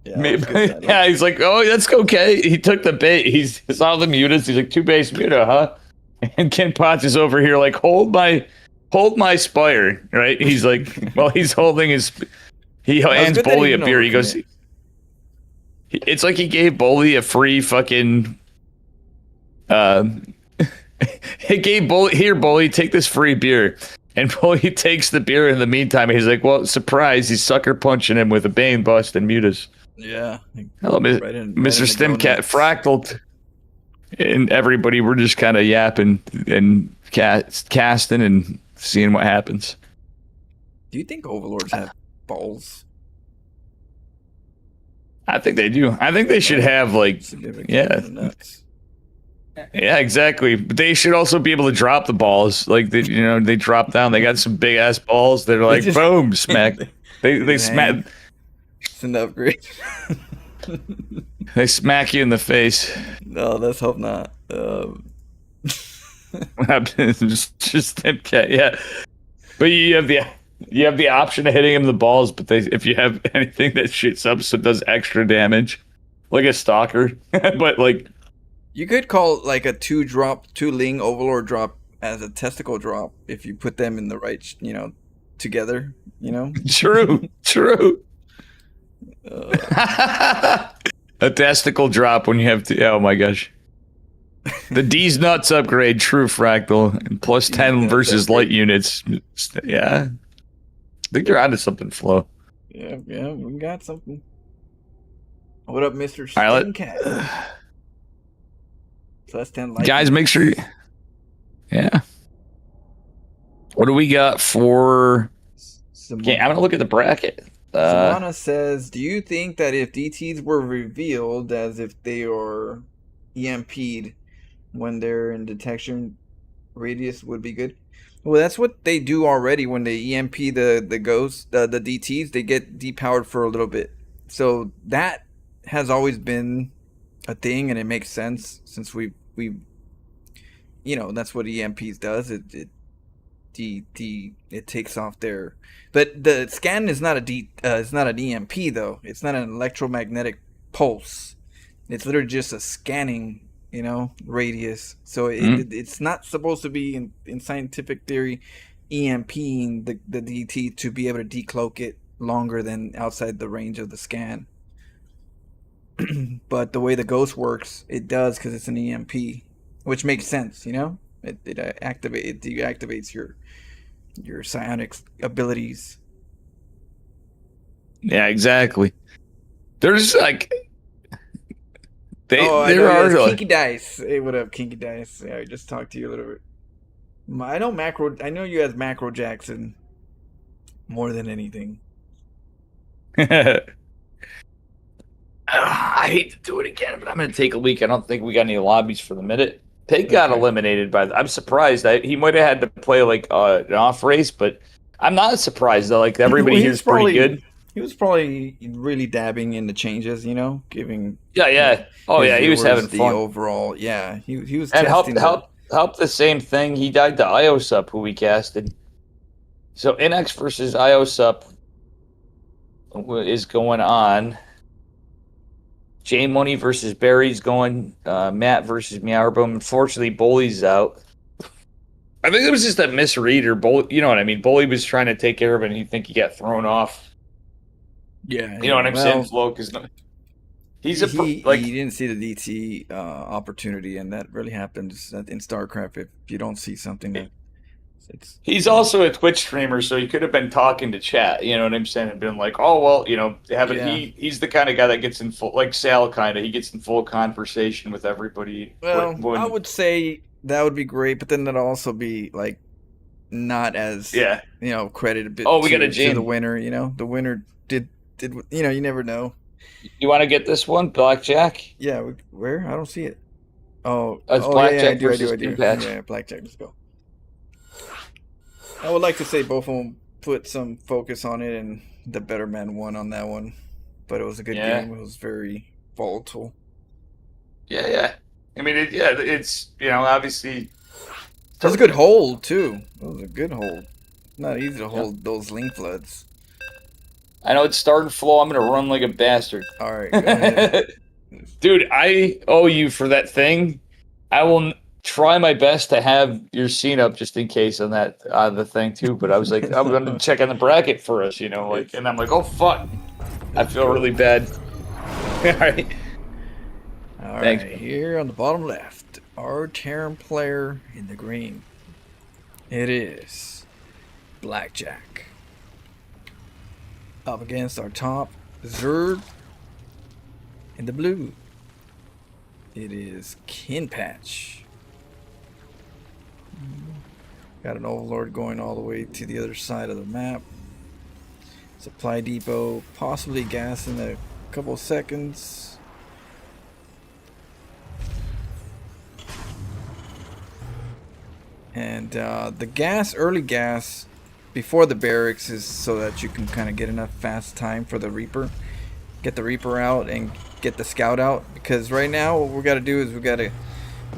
Yeah, he's like, oh, that's okay. He took the bait. He saw the mutas. He's like, 2-base muta, huh? And Kinpach is over here like, hold my spire, right? He's like, well, he's holding his. He hands Bully a beer. He goes, it's like he gave Bully a free fucking. He gave Bully, here, Bully, take this free beer. And Bully takes the beer in the meantime. He's like, well, surprise, he's sucker punching him with a Bane bust and mutas. Yeah. Hello, Mr. Stimcat, Fractal, and everybody. We're just kind of yapping and casting and seeing what happens. Do you think Overlords have balls? I think they do. I think they should have like, nuts. Yeah, exactly. But they should also be able to drop the balls. Like they drop down. They got some big ass balls. They're like boom, smack. They smack. It's an upgrade. They smack you in the face. No, let's hope not. just yeah. But you have the option of hitting him the balls. But if you have anything that shoots up, so it does extra damage, like a stalker. But like. You could call like a 2 Ling Overlord drop as a testicle drop if you put them in the right, together. True. A testicle drop when you have to. Oh my gosh. The D's nuts upgrade, true fractal, and plus 10 versus light units. Yeah. I think you're onto something, Flo. Yeah, we got something. What up, Mr. Stincat? Plus 10 light guys, units. make sure you... Yeah. What do we got for... Okay, I'm going to look at the bracket. Savannah says, do you think that if DTs were revealed as if they are EMP'd when they're in detection radius would be good? Well, that's what they do already when they EMP the ghosts, the DTs. They get depowered for a little bit. So that has always been a thing, and it makes sense since we that's what EMPs does. It takes off their, but the scan is not it's not an EMP though. It's not an electromagnetic pulse. It's literally just a scanning, radius. So it's not supposed to be in scientific theory EMPing the DT to be able to decloak it longer than outside the range of the scan. But the way the ghost works, it does because it's an EMP, which makes sense. It deactivates your psionic abilities. Yeah, exactly. There's like there are Kinky Dice. Hey, what up, Kinky Dice? Yeah, I just talked to you a little bit. I know you as Macro Jackson more than anything. I hate to do it again, but I'm going to take a leak. I don't think we got any lobbies for the minute. Pig got eliminated I'm surprised. He might have had to play like an off race, but I'm not surprised though. Like everybody here's pretty good. He was probably really dabbing in the changes, giving. Yeah. Oh yeah, he was having fun. Overall, yeah, he was. And helped the same thing. He died to IOSUP, who we casted. So NX versus IOSUP is going on. J Money versus Barry's going. Matt versus Meowerboom. Unfortunately, Bully's out. I think it was just a misread or Bully. You know what I mean? Bully was trying to take care of it, and he got thrown off. Yeah, you know what I'm saying, Flo? Because he didn't see the DT opportunity, and that really happens in StarCraft. If you don't see something, he's also a Twitch streamer, so he could have been talking to chat. You know what I'm saying? And been like, oh well, he's the kind of guy that gets in full, like Sal, kind of. He gets in full conversation with everybody. Well, I would say that would be great, but then that'd also be like not as credited. We got a to the winner. The winner did you never know. You want to get this one, Blackjack? Yeah, where? I don't see it. Oh, Blackjack yeah, I do. Yeah, Blackjack. Let's go. I would like to say both of them put some focus on it, and the better man won on that one. But it was a good game. It was very volatile. Yeah. I mean, it's obviously. It was a good hold too. It was a good hold. Not easy to hold those link floods. I know it's starting Flo. I'm gonna run like a bastard. All right, go ahead. Dude, I owe you for that thing. I will try my best to have your scene up just in case on that the thing too. But I was like, I'm going to check on the bracket for us, and I'm like, oh fuck, I feel really bad. All right. Thanks. Here on the bottom left, our Terran player in the green. It is Blackjack up against our top Zerd in the blue. It is Kinpatch. Got an Overlord going all the way to the other side of the map. Supply depot, possibly gas in a couple of seconds. And the gas, early gas, before the barracks is so that you can kind of get enough fast time for the Reaper. Get the Reaper out and get the Scout out. Because right now what we got to do is we got to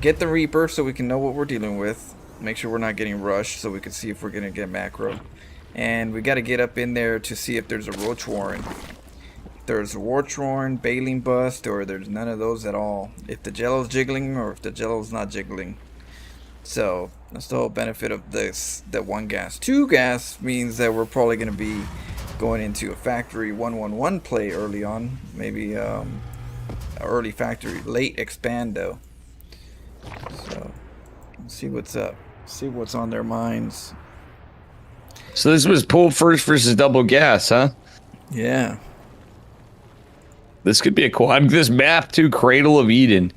get the Reaper so we can know what we're dealing with. Make sure we're not getting rushed so we can see if we're going to get macro. And we got to get up in there to see if there's a Roach Warren. If there's a Roach Warren, Bailing Bust, or there's none of those at all. If the Jello's jiggling or if the Jello's not jiggling. So that's the whole benefit of this. That 1 gas. 2 gas means that we're probably going to be going into a factory 1-1-1 play early on. Maybe early factory, late expando. So let's see what's up. See what's on their minds. So this was pool first versus double gas, huh? Yeah. This could be a cool. This map too, Cradle of Eden.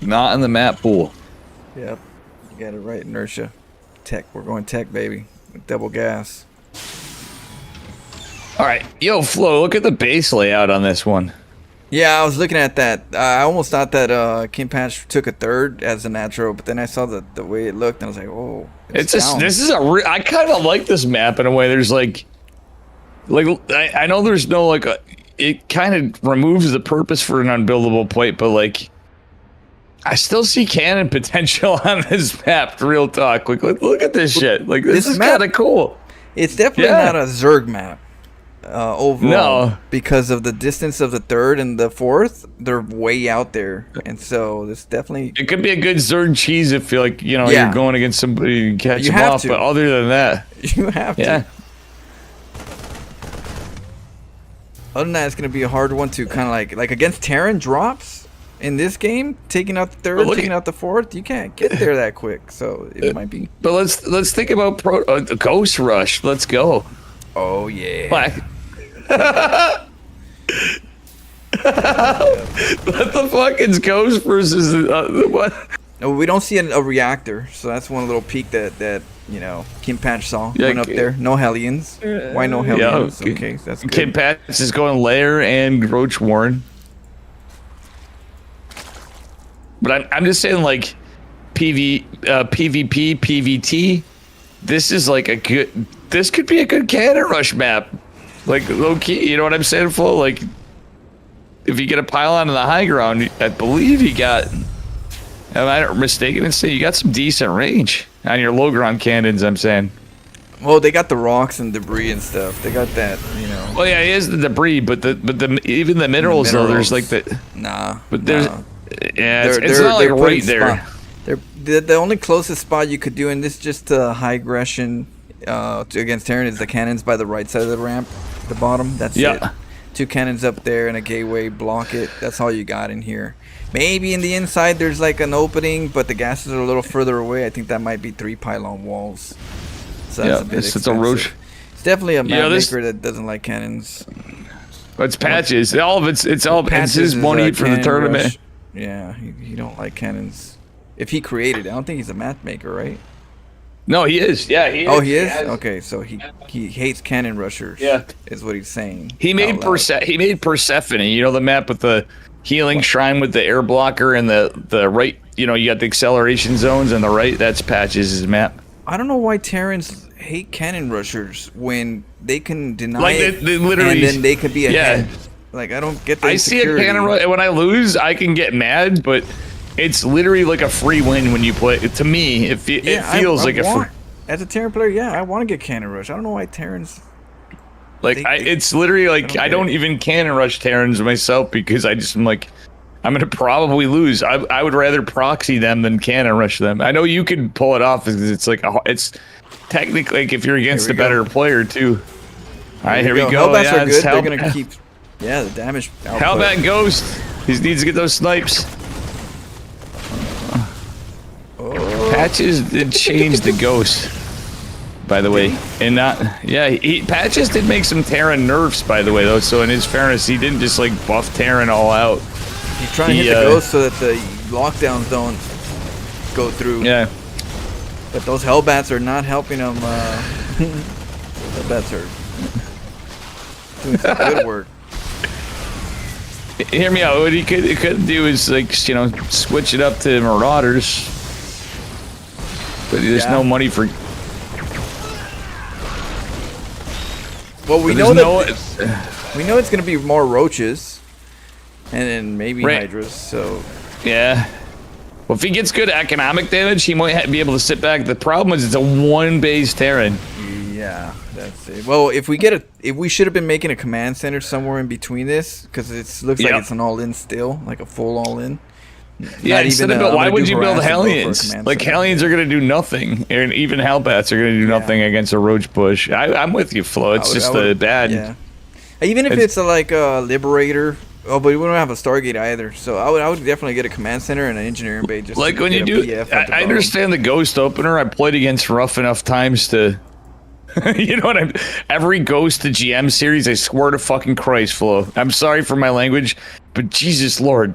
Not in the map pool. Yep. You got it right, inertia. Tech. We're going tech, baby. With double gas. All right, yo, Flo, look at the base layout on this one. Yeah, I was looking at that. I almost thought that Kim Patch took a third as a natural, but then I saw the way it looked, and I was like, "Oh, this is I kind of like this map in a way. There's like I know there's no like it kind of removes the purpose for an unbuildable plate, but like I still see cannon potential on this map. Real talk, like look at this shit. Like this is kind of cool. It's definitely not a Zerg map. Overall, no, because of the distance of the 3rd and the 4th, they're way out there, and so this definitely it could be a good Zerg cheese if you're like you're going against somebody and catch them off. But other than that, you have to. Yeah. Other than that, it's gonna be a hard one to kind of like against Terran drops in this game, taking out the 3rd, taking out the 4th. You can't get there that quick, so it might be. But let's think about Ghost Rush. Let's go. Oh yeah. What the fuck is Ghost versus what? No, we don't see a reactor, so that's one little peak that Kim Patch saw. Went up there. No Hellions. Why no Hellions? Yeah, okay, that's good. Kim Patch is going Lair and Roach Warren. But I'm just saying, like PvP, PvT. This is like a good. This could be a good cannon rush map. Like low key, you know what I'm saying, Flo? Like if you get a pylon on the high ground, I believe you got. Am I not mistaken in saying you got some decent range on your low ground cannons? I'm saying. Well, they got the rocks and debris and stuff. They got that, Well, yeah, it is the debris, but even the minerals though. There's like the. Nah. But there's. Yeah, it's not like right there. The only closest spot you could do in this just high aggression against Terran is the cannons by the right side of the ramp, the bottom. That's it. 2 cannons up there and a gateway block it. That's all you got in here. Maybe in the inside there's like an opening, but the gases are a little further away. I think that might be 3 pylon walls. So that's a bit expensive. It's a Roche. It's definitely a map maker that doesn't like cannons. It's Patches. It's his money for the tournament. Rush. Yeah, he don't like cannons. If he created it, I don't think he's a map maker, right? No, he is. Yeah, he is. Oh, he is? Okay, so he hates cannon rushers. Yeah, is what he's saying. He made Persephone. You know the map with the healing shrine with the air blocker and the right. You got the acceleration zones on the right. That's Patches' map. I don't know why Terrans hate cannon rushers when they can deny it, they literally, and then they could be ahead. Like I don't get the. I see a cannon rush, and when I lose, I can get mad, but. It's literally like a free win when you play. To me, it feels like a free. As a Terran player, I want to get cannon rush. I don't know why Terrans. It's literally like I don't even cannon rush Terrans myself because I'm like, I'm gonna probably lose. I would rather proxy them than cannon rush them. I know you can pull it off because it's like it's technically like if you're against a better player too. All right, here we go. Hellbats are good. They're gonna keep. Yeah, the damage. Hellbat Ghost. He needs to get those snipes. Patches did change the Ghost, by the way, and Patches did make some Terran nerfs, by the way, though. So in his fairness, he didn't just like buff Terran all out. He's trying to hit the Ghost so that the lockdowns don't go through. Yeah. But those Hellbats are not helping him. Hellbats are doing some good work. Hear me out. What he could do is like switch it up to Marauders. But there's no money for. Well, we know it's going to be more roaches, and then maybe hydras. So. Yeah. Well, if he gets good economic damage, he might be able to sit back. The problem is it's a 1-base Terran. Yeah, that's it. Well, if we should have been making a command center somewhere in between this, because it looks like it's an all-in still, like a full all-in. Yeah, instead of why would you build Hellions? Like Hellions are going to do nothing, and even Hellbats are going to do nothing against a Roach Bush. I'm with you, Flo. It's just bad. Yeah. Even if it's like a Liberator. Oh, but we don't have a Stargate either. So I would definitely get a command center and an engineering bay. Just like when you do, I understand the Ghost opener. I played against rough enough times to, you know what every Ghost to GM series. I swear to fucking Christ, Flo. I'm sorry for my language, but Jesus Lord,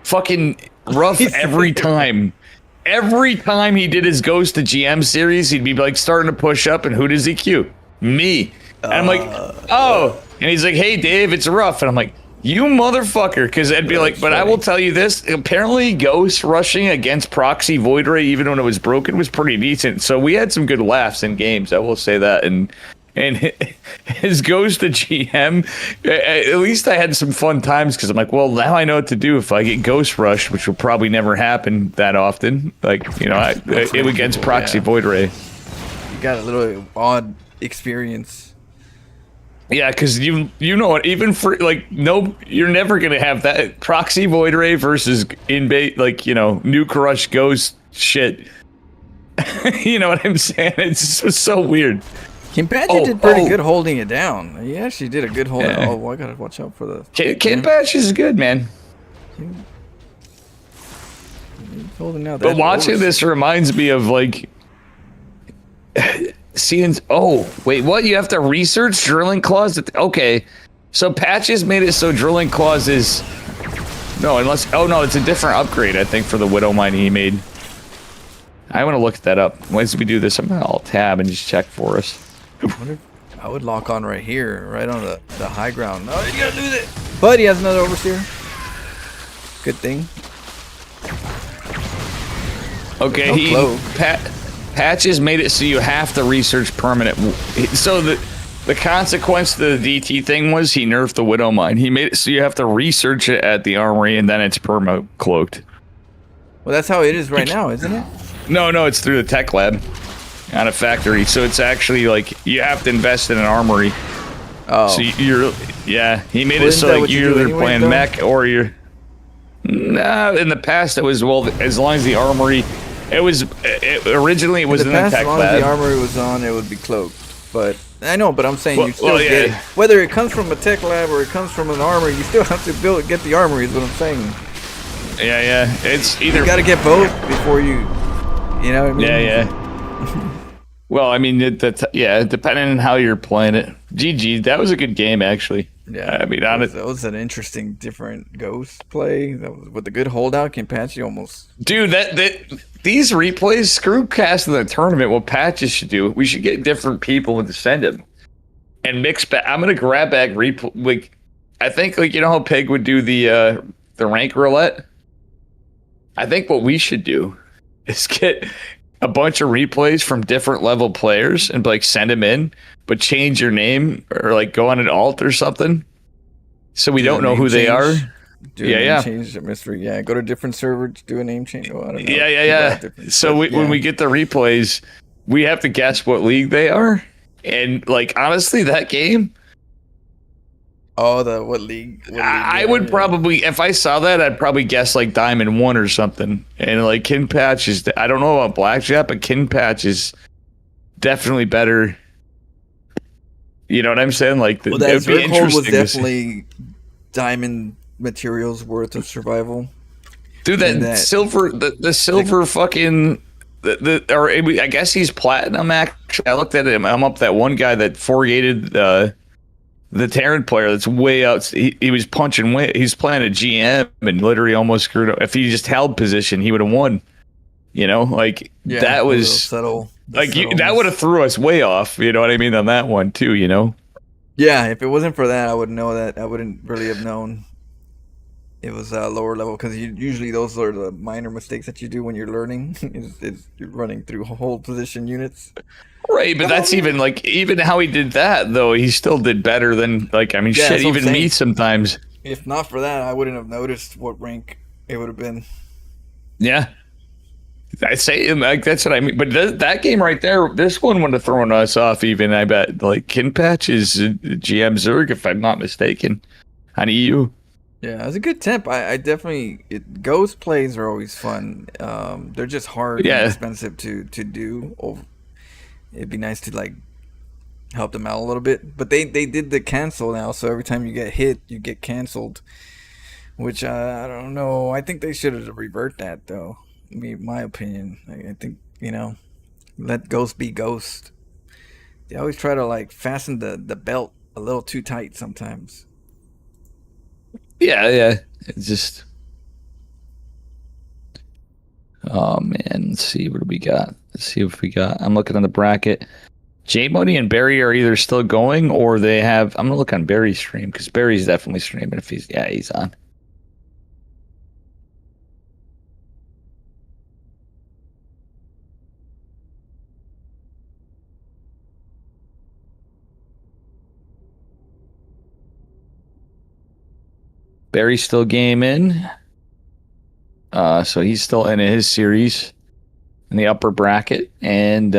fucking rough every time. Every time he did his Ghost to GM series, he'd be like starting to push up, and who does he cue? Me. And I'm like, oh, and he's like, hey Dave, it's rough, and I'm like, you motherfucker, because I'd be like, but funny. I will tell you this, apparently Ghost rushing against Proxy Void Ray, even when it was broken, was pretty decent. So we had some good laughs in games, I will say that. And his Ghost to GM, at least I had some fun times, because I'm like, well, now I know what to do if I get Ghost Rush, which will probably never happen that often. Like, you know, it against Proxy Void Ray. You got a little odd experience. Yeah, because you know what, even for like you're never gonna have that Proxy Void Ray versus in-bait, like, you know, Nuke Rush Ghost shit. You know what I'm saying? It's just so weird. Kinpachi did pretty good holding it down. He actually did a good hold. Yeah. Oh, I gotta watch out for the Kinpachi is good, man. He's holding out. But watching this reminds me of like. Seeing, wait, what? You have to research drilling claws? Okay, so patches made it so drilling claws is no, unless it's a different upgrade, I think, for the Widow Mine he made. I want to look that up. Once we do this, I'm gonna alt tab and just check for us. I would lock on right here, right on the high ground. No, you gotta lose it. But he has another overseer. Good thing. Okay, Patches made it so you have to research permanent. So the consequence to the DT thing was he nerfed the Widow Mine. He made it so you have to research it at the armory, and then it's perma cloaked. Well, that's how it is right now, isn't it? No, it's through the tech lab on a factory. So it's actually like you have to invest in an armory. Oh. So he made it so like you're either playing mech or you're. No, in the past it was, well, as long as the armory. Originally it was in the tech lab. As long as the armory was on, it would be cloaked. But I know, but I'm saying you still get it. Whether it comes from a tech lab or it comes from an armory, you still have to get the armory. Is what I'm saying. Yeah. It's either you got to get both before you know what I mean? Yeah. Well, I mean, depending on how you're playing it. GG, that was a good game actually. Yeah, I mean, that was an interesting, different Ghost play. With a good holdout, Kinpachi almost. Dude, these replays, screw casting the tournament. What Patches should do, we should get different people and send them and mix back. I'm gonna grab back replay. Like, I think, like, you know how Pig would do the rank roulette. I think what we should do is get a bunch of replays from different level players and like send them in, but change your name or like go on an alt or something, so we don't know who they are. Change the mystery. Yeah, go to different servers, do a name change. Oh, I don't know. Yeah. So when we get the replays, we have to guess what league they are, and like honestly, that game. Oh, what league? I would probably, if I saw that, I'd probably guess like Diamond 1 or something. And like Kinpachi is, I don't know about Blackjack, but Kinpachi is definitely better. You know what I'm saying? Like, that would be interesting. Was definitely Diamond materials worth of survival. Dude, that silver, the silver fucking, or I guess he's platinum. Actually, I looked at him. I'm up that one guy that 4-gated the Terran player that's way out. He was punching way. He's playing a GM and literally almost screwed up. If he just held position, he would have won. You know, like that was subtle. Like that would have threw us way off. You know what I mean on that one too. You know. Yeah, if it wasn't for that, I would know that. I wouldn't really have known. It was lower level because usually those are the minor mistakes that you do when you're learning. is you're running through hold position units. Right, but that's even how he did that though. He still did better than even me sometimes. If not for that, I wouldn't have noticed what rank it would have been. Yeah, I say like that's what I mean. But that game right there, this one would have thrown us off. Even I bet like Kinpachi is GM Zerg, if I'm not mistaken, on EU. Yeah, it's a good temp. I definitely ghost plays are always fun. They're just hard and expensive to do. It'd be nice to like help them out a little bit, but they did the cancel now, so every time you get hit, you get canceled. Which I don't know. I think they should have revert that though. My opinion. I think let ghost be ghost. They always try to like fasten the belt a little too tight sometimes. Yeah. It's just. Oh man, let's see what do we got. Let's see if we got. I'm looking on the bracket. J Money and Barry are either still going or they have. I'm gonna look on Barry's stream because Barry's definitely streaming. If he's on. Barry's still gaming. So he's still in his series in the upper bracket. And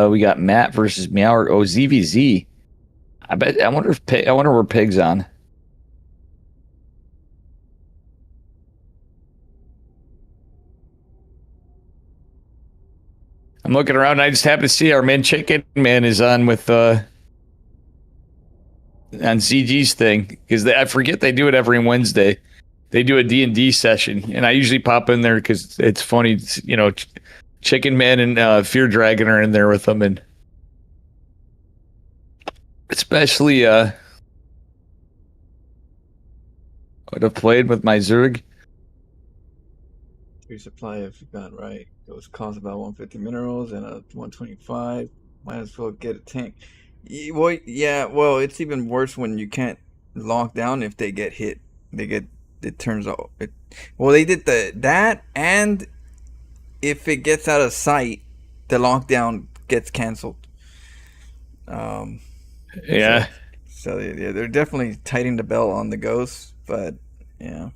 we got Matt versus Meow. Oh, ZVZ. I wonder where Pig's on. I'm looking around and I just happen to see our man Chicken Man is on with on CG's thing because I forget they do it every Wednesday. They do a D&D session, and I usually pop in there because it's funny. Chicken Man and Fear Dragon are in there with them, and especially I would have played with my Zerg. Resupply if you got right. Those cost about 150 minerals and a 125. Might as well get a tank. Well, it's even worse when you can't lock down if they get hit. It turns out they did that, and if it gets out of sight, the lockdown gets canceled. Yeah. So they're definitely tightening the belt on the ghosts, but yeah.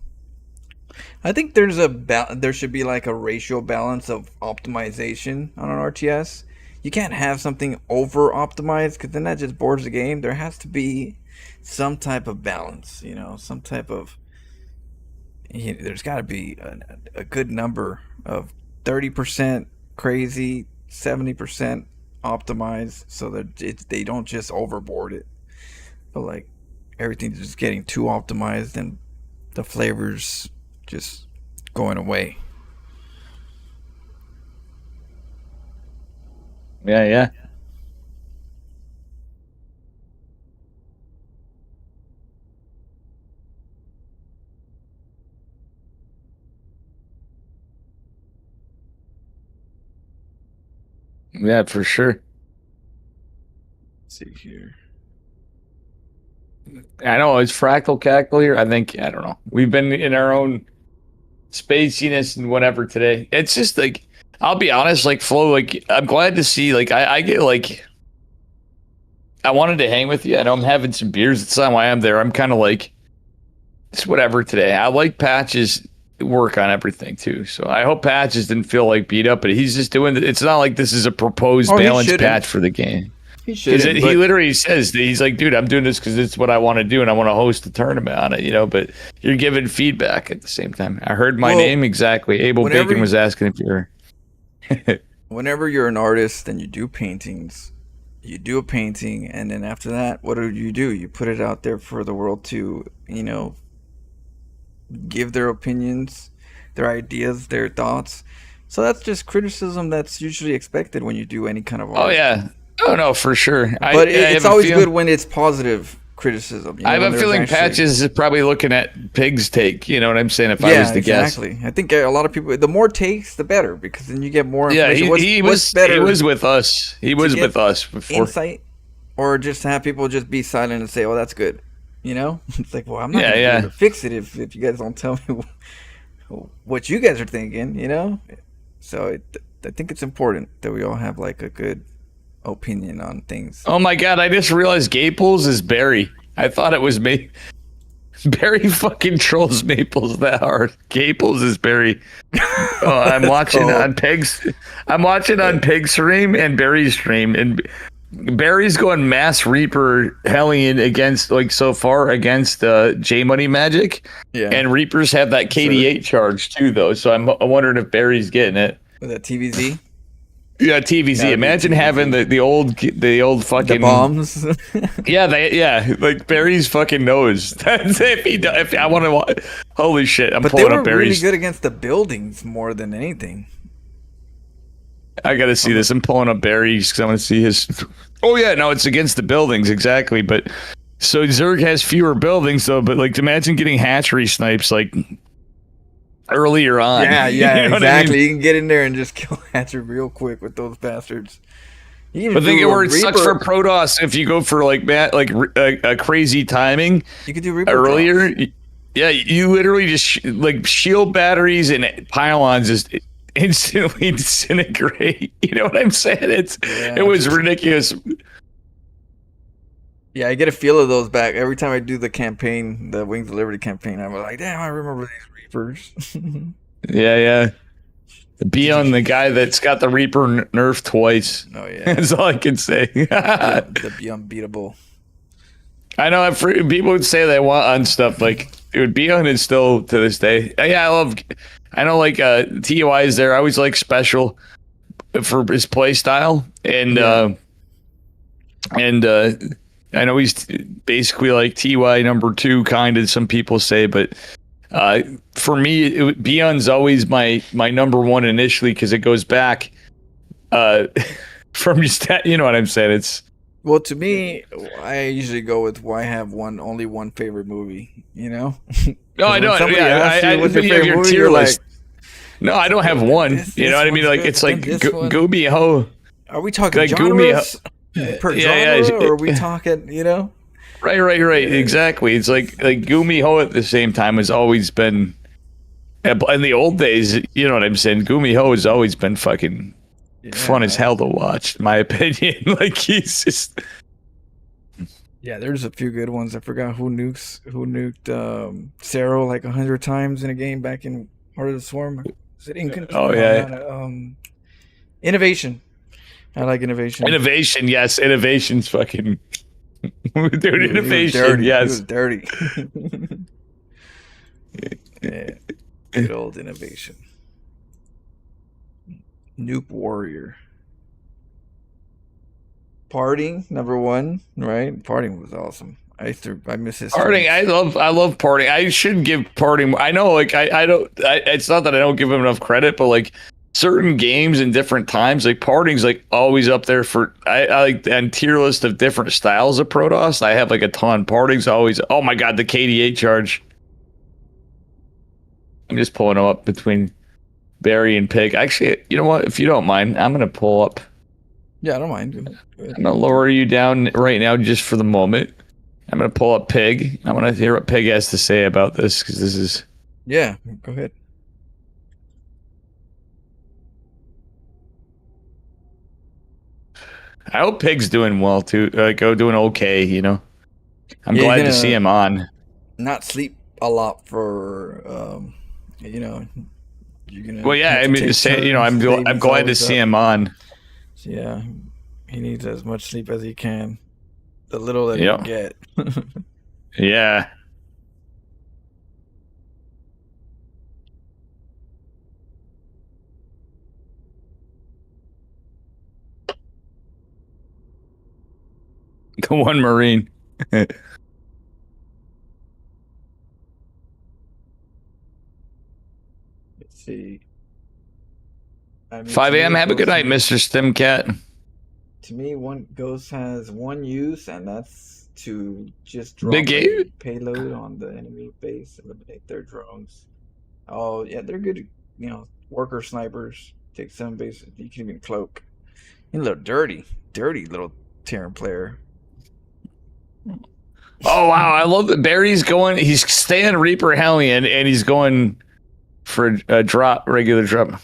I think there should be like a ratio balance of optimization on an RTS. You can't have something over optimized because then that just bores the game. There has to be some type of balance, some type of. There's got to be a good number of 30% crazy, 70% optimized, so that they don't just overboard it. But like everything's just getting too optimized and the flavors just going away. Yeah. Yeah, for sure. Let's see here. I know it's Fractal Cackle here. I don't know. We've been in our own spaciness and whatever today. It's just like, I'll be honest, like Flo, like I'm glad to see, like I get like, I wanted to hang with you. I know I'm having some beers. It's not why I'm there. I'm kind of like, it's whatever today. I like Patch's work on everything too. So I hope Patches didn't feel like beat up, but he's just doing it's not like this is a proposed balance patch for the game. He should. He literally says that he's like, dude, I'm doing this because it's what I want to do and I want to host a tournament on it, but you're giving feedback at the same time. I heard my name exactly. Abel Bacon was asking if you're whenever you're an artist and you do paintings, you do a painting, and then after that, what do? You put it out there for the world to, give their opinions, their ideas, their thoughts. So that's just criticism that's usually expected when you do any kind of art. Oh yeah. Oh no, for sure. But it's always good when it's positive criticism. I have a feeling Patches is probably looking at Pig's take. You know what I'm saying? If I was to guess, exactly. I think a lot of people. The more takes, the better, because then you get more information. Yeah, he was with us. He was with us before. Insight, or just have people just be silent and say, "Oh, that's good." It's like, well, I'm not going to fix it if you guys don't tell me what you guys are thinking. So I think it's important that we all have like a good opinion on things. Oh my god, I just realized Gaples is Barry. I thought it was me. Barry fucking trolls Maples that hard. Gaples is Barry. I'm watching on Peg's stream and Barry's stream, and Barry's going Mass Reaper Hellion against so far against J Money Magic. Yeah. And Reapers have that KD8 charge too, though. So I'm wondering if Barry's getting it. Was that TVZ? Yeah, TVZ. Imagine having the old fucking the bombs. like Barry's fucking nose. That's if I want to. Holy shit! I'm pulling up Barry's. But they were really good against the buildings more than anything. I gotta see this. I'm pulling up Barry's because I want to see his. Oh yeah, no, it's against the buildings exactly. But so Zerg has fewer buildings though. But imagine getting hatchery snipes earlier on. Yeah, you know exactly. I mean? You can get in there and just kill hatchery real quick with those bastards. But think of where it sucks for Protoss if you go for a crazy timing. You could do Reaper earlier. Drops. Yeah, you literally just shield batteries and pylons just instantly disintegrate. You know what I'm saying? It was ridiculous. Yeah, I get a feel of those back every time I do the campaign, the Wings of Liberty campaign. I'm like, damn, I remember these Reapers. yeah. Beyond the guy that's got the Reaper nerfed twice. Oh yeah, that's all I can say. The unbeatable. I know people would say they want on stuff dude. Beyond is still to this day. Yeah, I know TUI is there. I always like Special for his play style, and I know he's basically like TY number 2, kind of. Some people say, but for me, Beyond's always my number 1 initially because it goes back from just that. You know what I'm saying? It's to me, I usually go with I have only one favorite movie. You know? No, I don't. Yeah, I what's your favorite movie? Tier list. No, I don't have one. You know what I mean? It's like Goomy Ho. Are we talking genres? Per genre, or are we talking, Right. Exactly. It's like Gumi Ho at the same time has always been, in the old days, you know what I'm saying? Gumi Ho has always been fucking fun as hell to watch, in my opinion. He's just. Yeah, there's a few good ones. I forgot who nuked Cerro 100 times in a game back in Heart of the Swarm. Is it Incan? Oh, yeah. Innovation. I like Innovation. Innovation, yes. Innovation's fucking... Dude, Innovation, dirty. Yes. It was dirty. Yeah. Good old Innovation. Nuke Warrior. Parting, number 1, right? Parting was awesome. I miss his Parting. I love Parting. I should give Parting... I know, I don't... it's not that I don't give him enough credit, but certain games in different times, Parting's always up there for I like and tier list of different styles of Protoss. I have a ton. Parting's always, oh my god, the KD8 charge. I'm just pulling them up between Barry and Pig. Actually, you know what? If you don't mind, I'm gonna pull up. Yeah, I don't mind. I'm gonna lower you down right now just for the moment. I'm gonna pull up Pig. I want to hear what Pig has to say about this because this is. Yeah, go ahead. I hope Pig's doing well too. Doing okay. I'm glad to see him on. Not sleep a lot for, you're gonna. Well, yeah. I mean, I'm glad to see him on. So, yeah, he needs as much sleep as he can. The little that he can get. Yeah. The one Marine. Let's see. 5 a.m. Have a good night, Mr. Stimcat. To me, one Ghost has one use, and that's to just drop a payload on the enemy base, eliminate their drones. Oh, yeah, they're good, worker snipers. Take some bases. You can even cloak. You're a little dirty little Terran player. Oh wow, I love that Barry's going. He's staying Reaper Hellion, and he's going for a regular drop.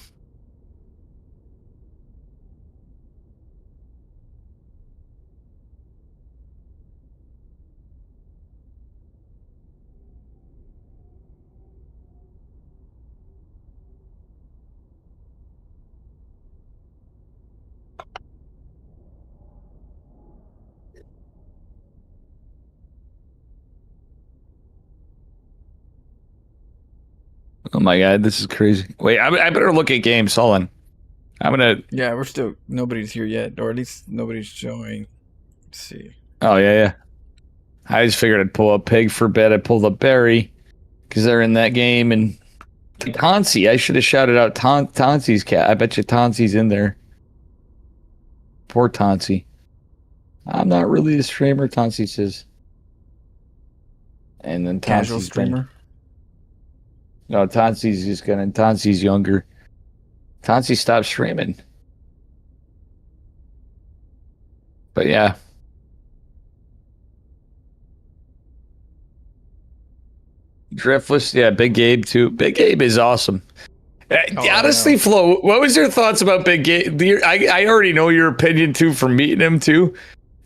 my god, this is crazy. Wait, I better look at games. Hold on. I'm gonna. Yeah, we're still nobody's here yet, or at least nobody's showing. Let's see. Oh yeah. I just figured I'd pull up Pig for Bet. I pulled up Barry because they're in that game, and Tonsi. I should have shouted out Tonsi's cat. I bet you Tonsi's in there. Poor Tonsi. I'm not really a streamer, Tonsi says. And then Casual streamer. No, Tonsi's younger. Tonsi stopped streaming. But yeah. Driftless, yeah, Big Gabe too. Big Gabe is awesome. Honestly, Flo, what was your thoughts about Big Gabe? I already know your opinion too from meeting him too.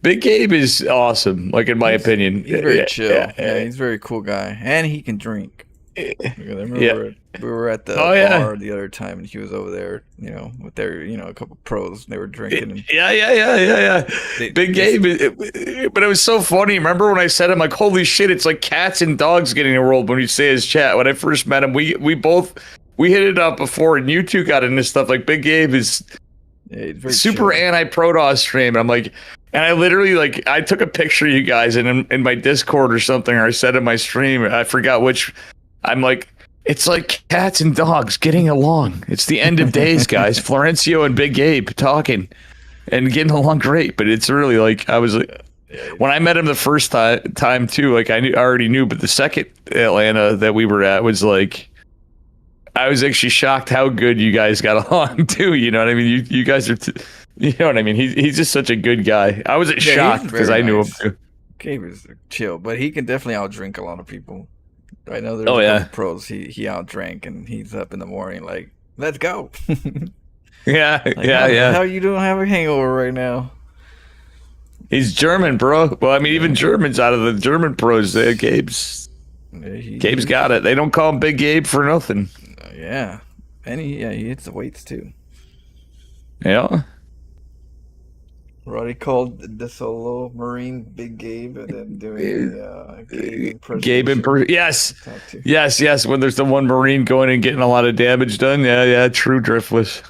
Big Gabe is awesome, like in my opinion. He's very chill. Yeah, he's a very cool guy. And he can drink. I remember we were at the bar the other time, and he was over there, with their, a couple pros, and they were drinking. And Big Gabe, but it was so funny. Remember when I said, I'm like, holy shit, it's like cats and dogs getting enrolled when you say his chat. When I first met him, we hit it up before, and you two got into stuff. Like Big Gabe is super anti-Protoss stream. And I'm like, and I literally I took a picture of you guys in my Discord or something, or I said in my stream, I forgot which. I'm like, it's like cats and dogs getting along. It's the end of days, guys. Florencio and Big Gabe talking and getting along great. But it's really I was like, when I met him the first time too, I already knew. But the second Atlanta that we were at was I was actually shocked how good you guys got along too. You know what I mean? You guys are, you know what I mean? He's just such a good guy. I wasn't shocked because I knew him too. Gabe is chill, but he can definitely outdrink a lot of people. I know there's a couple pros he outdrank, and he's up in the morning like, let's go. How you don't have a hangover right now? He's German, bro. Well, I mean, even Germans out of the German pros, Gabe's got it. They don't call him Big Gabe for nothing. Yeah, and he hits the weights too. Yeah. Roddy called the solo Marine Big Gabe, and then doing Gabe yes. When there's the one Marine going and getting a lot of damage done, true Driftless.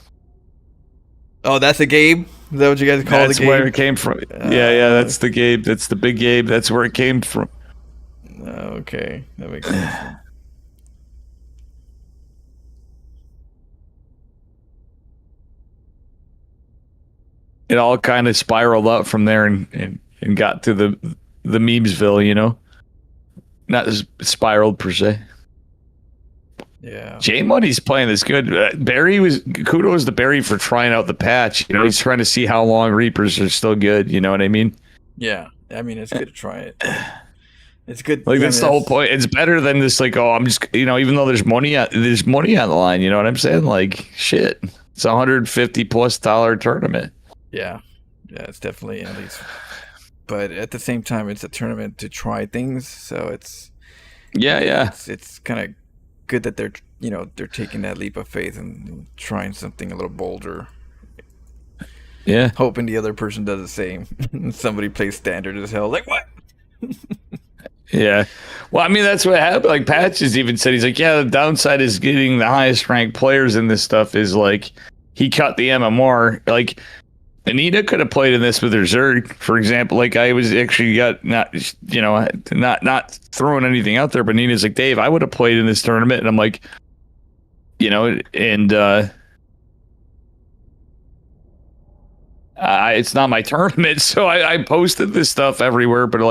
Oh, that's a Gabe. Is that what you guys call it? That's where it came from. That's the Gabe. That's the Big Gabe. That's where it came from. Okay, that makes sense. It all kind of spiraled up from there and got to the Memesville, not as spiraled per se. Yeah. J Money's playing this good. Kudos to Barry for trying out the patch. He's trying to see how long Reapers are still good. You know what I mean? Yeah. I mean, it's good to try it. It's good. That's the whole point. It's better than this. I'm just, even though there's money on the line. You know what I'm saying? Shit, it's $150+ tournament. Yeah, it's definitely at least. But at the same time, it's a tournament to try things, so it's it's kind of good that they're taking that leap of faith and trying something a little bolder. Yeah, hoping the other person does the same. Somebody plays standard as hell, like what? Yeah, well, I mean that's what happened. Patches even said, he's like, yeah, the downside is getting the highest ranked players in this stuff is he cut the MMR Anita could have played in this with her Zerg, for example. I was actually not throwing anything out there, but Nina's like, Dave, I would have played in this tournament. And I'm like, it's not my tournament. So I posted this stuff everywhere, but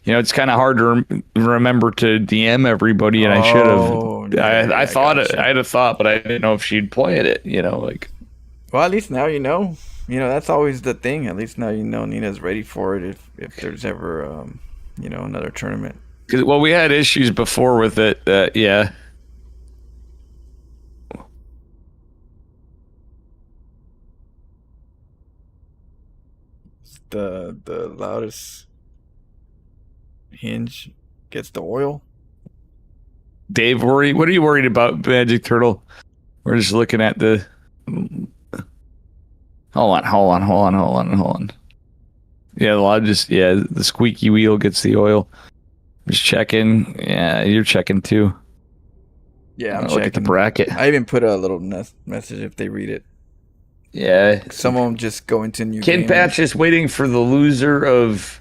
it's kind of hard to remember to DM everybody. And I should have, I thought I had a thought, but I didn't know if she'd play at it, Well, at least now that's always the thing. At least now Nina's ready for it if there's ever another tournament. Well, we had issues before with it. Yeah. The loudest hinge gets the oil. Dave, what are you worried about, Magic Turtle? We're just looking at the. Hold on. Yeah, the squeaky wheel gets the oil. Just checking. Yeah, you're checking too. Yeah, I'm look at the checking. bracket. I even put a little message if they read it. Yeah. Someone just go into a new Ken game. Patch is waiting for the loser of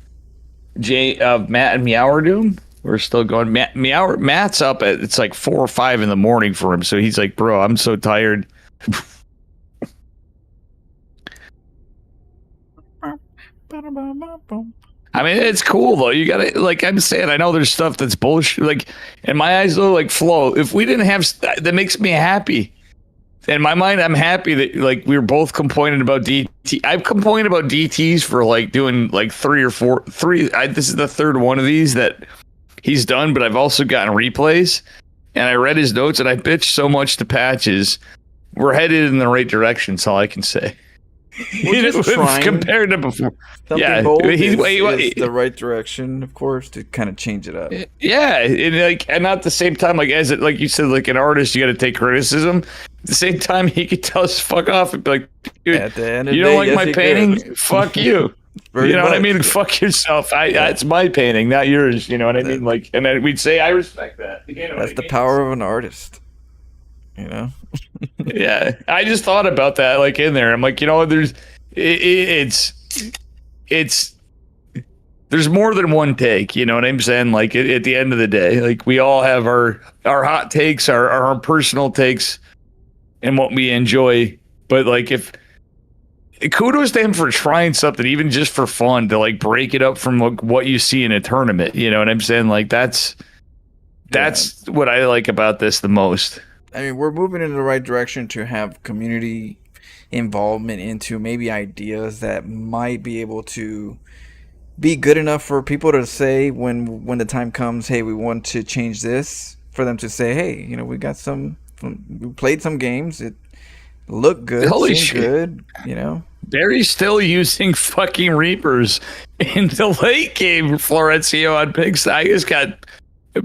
Matt and Meowerdoom. We're still going. Matt's up at it's like 4 or 5 in the morning for him, so he's like, "Bro, I'm so tired." I mean, it's cool though. You gotta, like I'm saying, I know there's stuff that's bullshit. Like in my eyes, though, like Flo, if we didn't have that makes me happy. In my mind, I'm happy that like we were both complaining about DT. I've complained about DTs for like doing like 3 or 4. This is the third one of these that he's done, but I've also gotten replays. And I read his notes, and I bitched so much to Patches. We're headed in the right direction. That's all I can say. We're just trying compared to before. Something bold is the right direction, of course, to kind of change it up. Yeah, and at the same time, like as it, like you said, like an artist, you got to take criticism. At the same time, he could tell us fuck off and be like, dude, at the end of you the don't day, like my painting? Fuck you. You know what I mean? Yeah. Fuck yourself. It's my painting, not yours. You know what I mean? Like, and then we'd say, I respect that. You know that's the power of an artist. You know? Yeah, I just thought about that, like in there. I'm like, you know, there's more than one take. You know what I'm saying? Like at the end of the day, like we all have our hot takes, our personal takes, and what we enjoy. But like if kudos to him for trying something, even just for fun, to like break it up from like what you see in a tournament. You know what I'm saying? Like that's what I like about this the most. I mean, we're moving in the right direction to have community involvement into maybe ideas that might be able to be good enough for people to say when the time comes, hey, we want to change this, for them to say, hey, you know, we played some games, it looked good, Holy seemed shit. good, you know. Barry's still using fucking Reapers in the late game, Florencio on pigs. I just got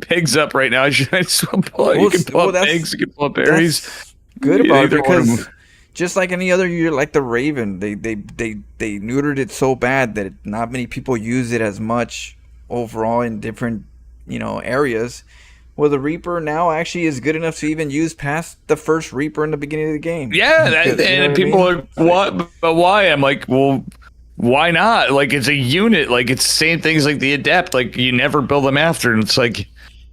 pigs up right now. You can pull up pigs, you can pull up berries. That's good about it, because just like any other year, like the Raven, they neutered it so bad that not many people use it as much overall in different, you know, areas. Well, the Reaper now actually is good enough to even use past the first Reaper in the beginning of the game. Yeah, and people are, what? But why? I'm like, well, why not? Like, it's a unit. Like, it's the same things like the Adept. Like, you never build them after, and it's like,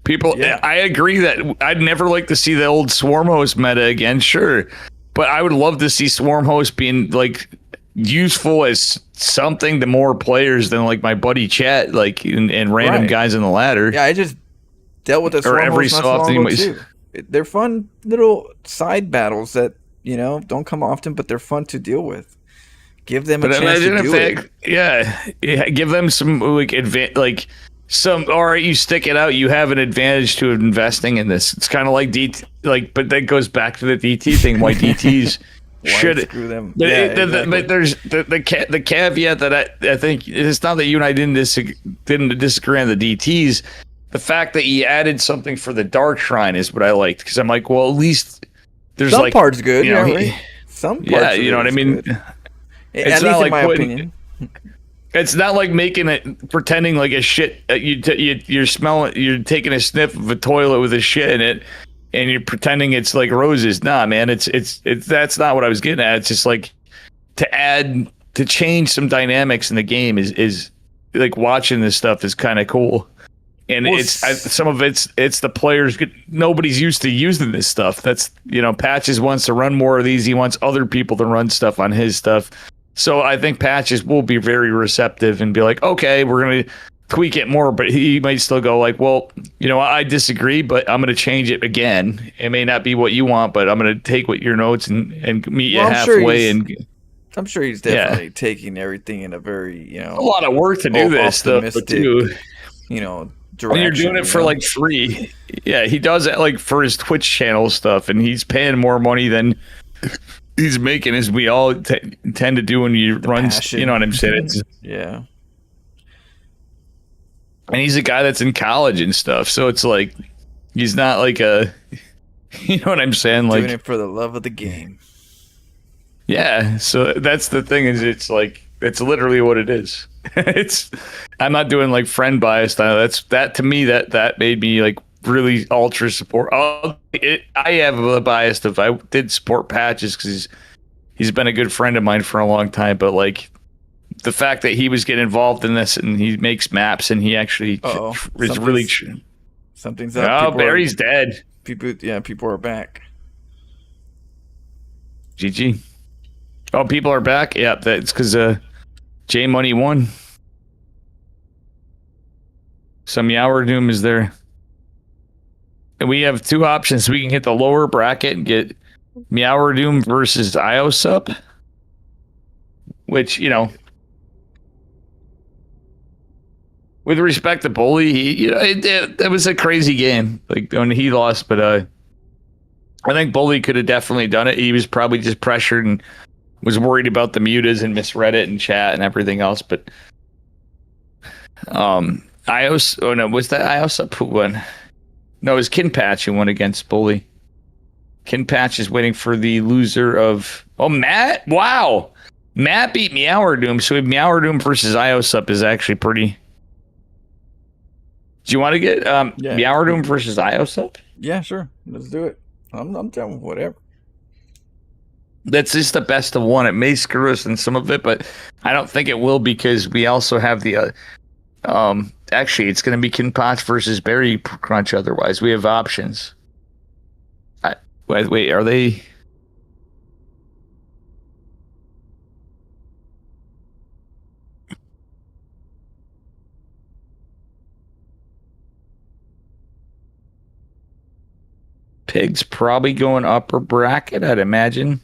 people. Yeah. I agree that I'd never like to see the old Swarm Host meta again. Sure, but I would love to see Swarm Host being like useful as something to more players than like my buddy Chat, like and random guys in the ladder. Yeah, I just dealt with the Swarm Host not so long ago too. They're fun little side battles that, you know, don't come often, but they're fun to deal with. Give them a chance to do it. Yeah, give them some like some. All right, you stick it out. You have an advantage to investing in this. It's kind of like DT, like, but that goes back to the DT thing. Why DTs should screw them? But, Yeah, exactly. But there's the caveat that I think it's not that you and I didn't disagree on the DTs. The fact that he added something for the Dark Shrine is what I liked, because I'm like, well, at least there's some like parts good. You know, right? Some parts. Yeah, you know what I mean. Good. At least in my opinion. It's not like making it, pretending like a shit. You're smelling, you're taking a sniff of a toilet with a shit in it, and you're pretending it's like roses. Nah, man, it's that's not what I was getting at. It's just like to change some dynamics in the game is like watching this stuff is kind of cool. And some of it's the players. Nobody's used to using this stuff. That's, you know, Patches wants to run more of these. He wants other people to run stuff on his stuff. So I think Patches will be very receptive and be like, okay, we're going to tweak it more. But he might still go like, well, you know, I disagree, but I'm going to change it again. It may not be what you want, but I'm going to take what your notes and meet you halfway. I'm sure he's definitely taking everything in a very, you know, a lot of work to do this stuff too. You know, and you're doing it for like free. Yeah, he does it like for his Twitch channel stuff, and he's paying more money than he's making, as we all tend to do when you run. You know what I'm saying? Yeah. And he's a guy that's in college and stuff, so it's like he's not like a. You know what I'm saying? Like, doing it for the love of the game. Yeah, so that's the thing, is it's like it's literally what it is. I'm not doing like friend bias. That to me that made me like really ultra support. I have a bias if I did support Patches because he's been a good friend of mine for a long time, but like the fact that he was getting involved in this and he makes maps and he actually is really something's up. Oh, Barry's dead. People are back. GG. Oh, people are back. Yeah, that's because J Money won. Some Yower Doom is there. And we have two options. We can hit the lower bracket and get Meower Doom versus IOSUP. Which, you know, with respect to Bully, it was a crazy game. Like when he lost, but I think Bully could have definitely done it. He was probably just pressured and was worried about the mutas and misread it in chat and everything else. But was that IOSUP who won? No, it was Kinpatch who won against Bully. Kinpatch is waiting for the loser of... Oh, Matt? Wow! Matt beat Meower Doom, so Meower Doom versus IOSUP is actually pretty... Do you want to get Meower Doom versus IOSUP? Yeah, sure. Let's do it. I'm down with whatever. That's just the best of one. It may screw us in some of it, but I don't think it will because we also have the... actually, it's going to be Kinpatch versus Berry Crunch otherwise. We have options. Wait, are they... Pig's probably going upper bracket, I'd imagine.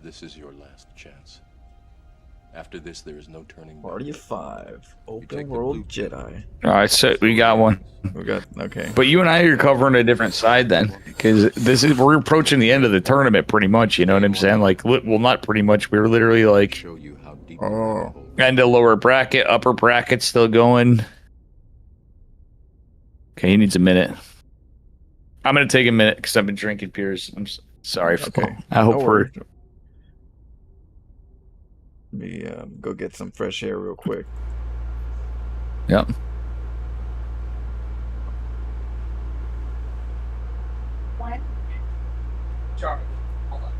This is your last chance. After this, there is no turning back. Party of 5. Open World Jedi. All right, so we got one. Okay. But you and I are covering a different side then, because we're approaching the end of the tournament pretty much. You know what I'm saying? Like, well, not pretty much. We're literally like, Show you how deep end of lower bracket, upper bracket still going. Okay, he needs a minute. I'm gonna take a minute because I've been drinking beers. I'm sorry. Okay. I hope we're. Let me go get some fresh air real quick. Yep. What? Charlie, hold on.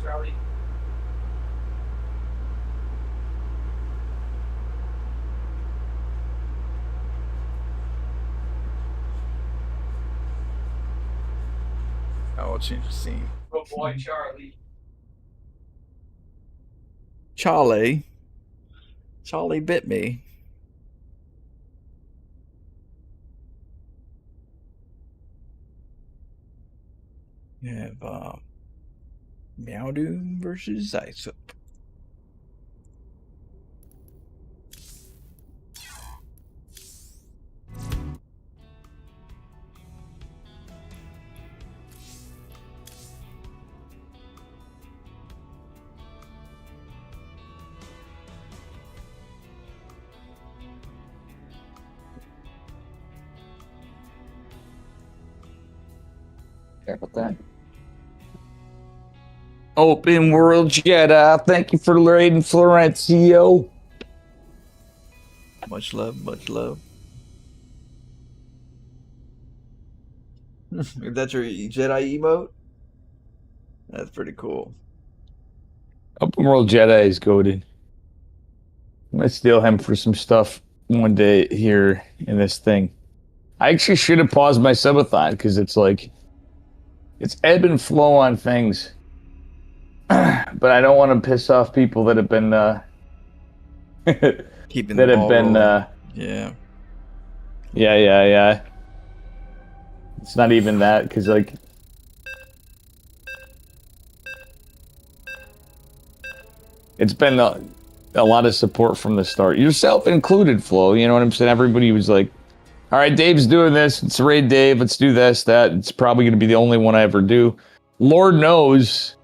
Charlie. I'll change the scene. Good boy, Charlie. Charlie bit me. We have Meowdoom versus ISUP. About that. Open World Jedi, thank you for raiding Florencio. Much love, much love. Is that your Jedi emote? That's pretty cool. Open World Jedi is goated. I'm gonna steal him for some stuff one day here in this thing. I actually should have paused my subathon because it's like it's ebb and flow on things. But I don't want to piss off people that have been keeping that have been yeah. It's not even that because like it's been a lot of support from the start, yourself included, Flo. You know what I'm saying? Everybody was like, all right, Dave's doing this. It's raid Dave. Let's do this, that. It's probably going to be the only one I ever do. Lord knows.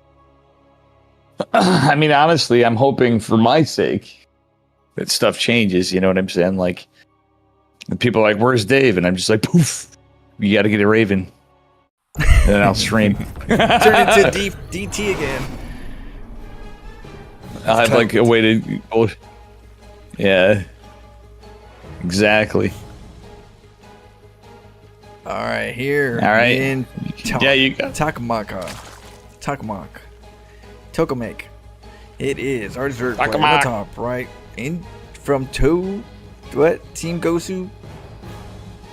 I mean, honestly, I'm hoping for my sake that stuff changes. You know what I'm saying? Like, and people are like, "Where's Dave?" And I'm just like, "Poof, you got to get a Raven." And then I'll stream. Turn into DT again. I'll have like a way to. Oh, yeah. Exactly. All right, here. All right. In Yeah, you got. Tokamak. It is our dessert player Tokamak. on top, right? In from two. What? Team Gosu?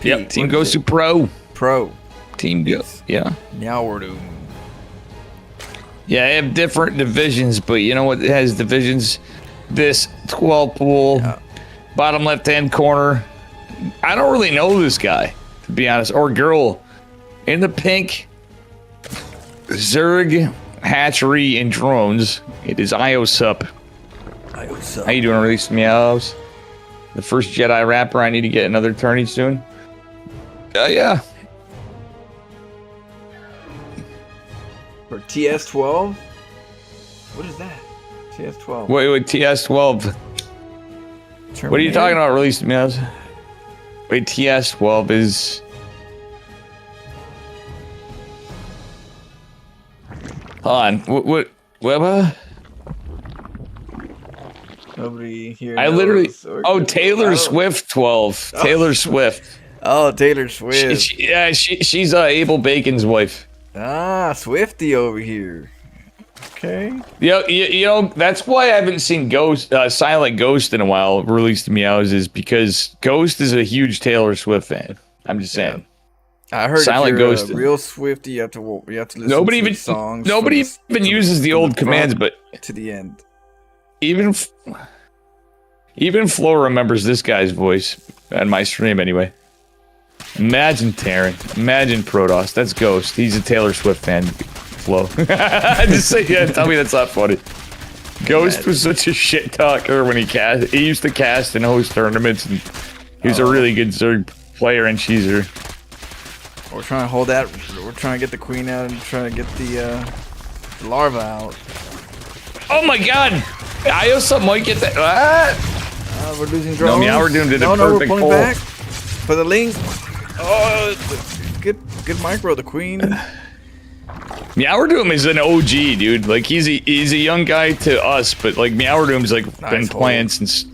Yep. Team Gosu Pro. Team Go. Yeah. Now we're doing. Yeah, I have different divisions, but you know what has divisions? This 12 pool, bottom left-hand corner. I don't really know this guy, to be honest, or girl. In the pink, Zerg, Hatchery, and Drones. It is IOSUP. How you doing, Release Meows? The first Jedi rapper. I need to get another tourney soon. Yeah. For TS12? What is that? TS12. Wait, TS12. What are you talking about, Release Meows? Wait, TS12 is... Hold on. What? Nobody here. I literally... Oh, Taylor Swift 12. Taylor Swift. Oh, Taylor Swift. She's Abel Bacon's wife. Ah, Swifty over here. Okay. You know, that's why I haven't seen Silent Ghost in a while, Released Meows, is because Ghost is a huge Taylor Swift fan. I'm just saying. I heard Silent if you're Ghost. A real Swifty, you have to listen nobody to even songs. Nobody even uses the old commands, but to the end. Even Flo remembers this guy's voice on my stream anyway. Imagine Taryn. Imagine Protoss. That's Ghost. He's a Taylor Swift fan. Flo. Just say, yeah, tell me that's not funny. Ghost was such a shit talker when he cast. He used to cast and host tournaments, and he was a really good Zerg player and cheeser. We're trying to hold that. We're trying to get the queen out and trying to get the larva out. Oh my god! IOSUP might get that. Ah! We're losing drones. No, we're doing the we're perfect pulling pull. back for the link. Oh, good micro. The queen. Meowerdum is an OG, dude. Like he's a young guy to us, but like Meowerdum's like been playing since.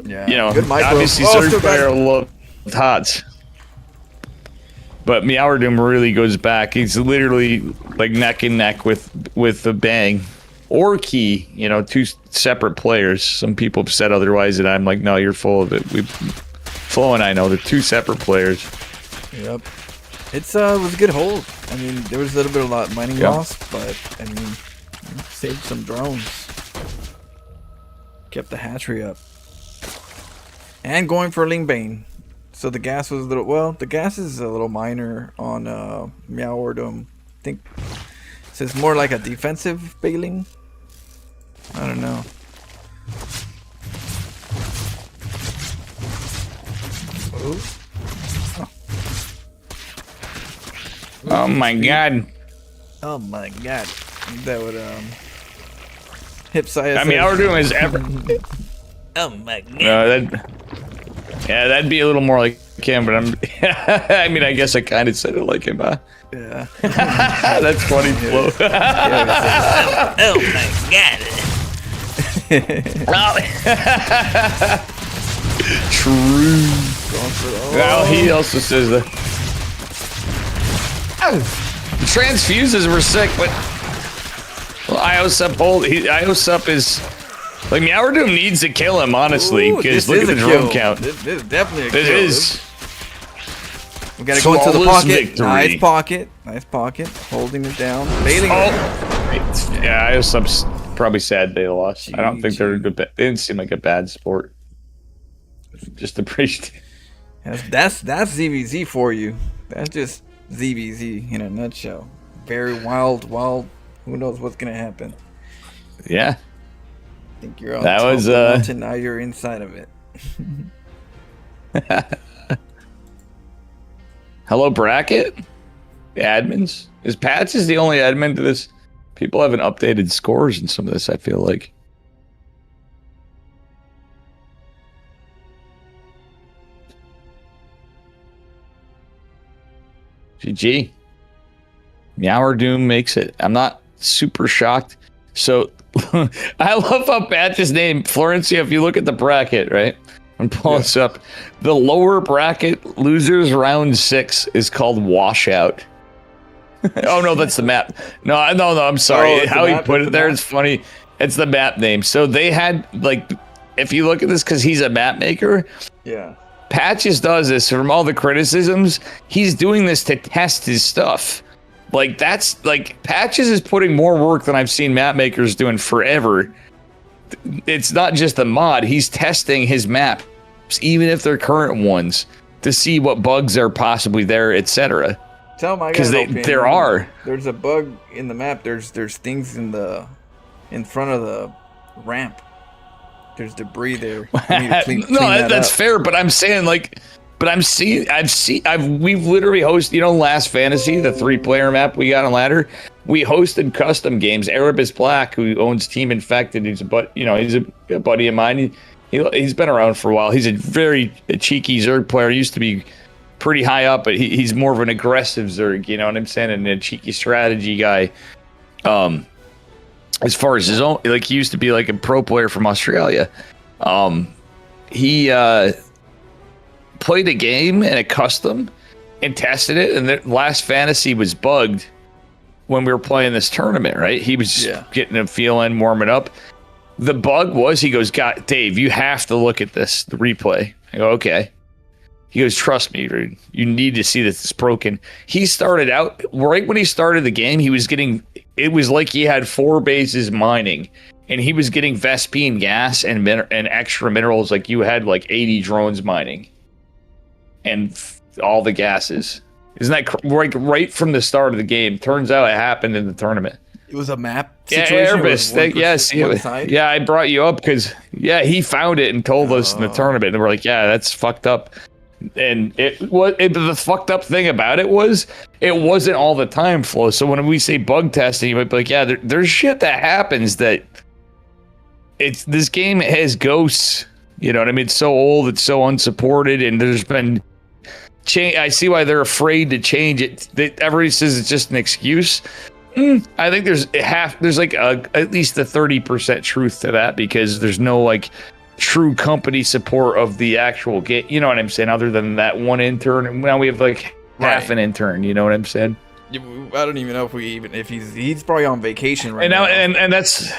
Yeah. You know, good micro. obviously Surge player loved HOTS. But Meowerdum really goes back. He's literally like neck and neck with the Bang or Key. You know, two separate players. Some people have said otherwise, and I'm like, no, you're full of it. Flo and I know they're two separate players. Yep. It was a good hold. I mean, there was a little bit of mining loss, but I mean, saved some drones. Kept the hatchery up. And going for Lingbane. So the gas was a little, well, the gas is a little minor on Meowerdum. I think so it's more like a defensive bailing. I don't know. Oh my god. Oh my god. That would hip size. I mean, Meowerdum is ever. Oh my god. That'd be a little more like him, but I'm. I mean, I guess I kind of said it like him, huh? Yeah. That's funny, Flo. Oh my god. True. Well, he also says that. The transfuses were sick, but IOSUP is like Meowerdum needs to kill him, honestly, because look at the drone count. This is definitely a kill. It is. We gotta go into the Flawless pocket. victory. Nice pocket. Holding it down. Bailing it. Yeah, IOSUP's probably sad they lost. I don't think they're a good. They didn't seem like a bad sport. Just appreciate. That's ZVZ for you. That's just ZVZ in a nutshell. Very wild. Who knows what's gonna happen? Yeah. I think you're on that top was of the mountain, now you're inside of it. Hello, Bracket? The admins? Is Pats is the only admin to this? People haven't updated scores in some of this, I feel like. GG. Meower Doom makes it. I'm not super shocked. So I love how Patch's name, Florencia, if you look at the bracket, right? I'm pulling this up. The lower bracket, losers round 6, is called Washout. Oh, no, that's the map. No, I'm sorry. How he put it there is funny. It's the map name. So they had, like, if you look at this, because he's a map maker. Yeah. Patches does this from all the criticisms. He's doing this to test his stuff. Like, that's, like, Patches is putting more work than I've seen map makers doing forever. It's not just a mod. He's testing his maps, even if they're current ones, to see what bugs are possibly there, etc. Tell him I got because there are. There's a bug in the map. There's things in front of the ramp. There's debris there. Clean that's fair. But I'm saying, like, we've literally hosted, Last Fantasy, the 3-player map we got on ladder. We hosted custom games. Erebus Black, who owns Team Infected, he's a buddy of mine. He's been around for a while. He's a very cheeky Zerg player. He used to be pretty high up, but he's more of an aggressive Zerg, you know what I'm saying, and a cheeky strategy guy. As far as his own, like, he used to be like a pro player from Australia. He played a game and a custom and tested it, and the Last Fantasy was bugged when we were playing this tournament, right? He was just getting a feel in, warming up. The bug was, he goes, God, Dave, you have to look at this, the replay. I go, okay. He goes, trust me, dude. You need to see this. It's broken. He started out, right when he started the game, it was like he had 4 bases mining, and he was getting Vespine gas and extra minerals like you had like 80 drones mining. And all the gases. Isn't that right from the start of the game? Turns out it happened in the tournament. It was a map situation? Yeah, I brought you up because, he found it and told us in the tournament. And we're like, yeah, that's fucked up. And the fucked up thing about it was, it wasn't all the time, Flo. So when we say bug testing, you might be like, yeah, there's shit that happens that this game has ghosts. You know what I mean? It's so old, it's so unsupported, and there's been change. I see why they're afraid to change it. Everybody says it's just an excuse. I think there's like at least a 30% truth to that, because there's no like true company support of the actual game. You know what I'm saying? Other than that one intern, and now we have like half an intern. You know what I'm saying? I don't even know if he's probably on vacation right now. And that's.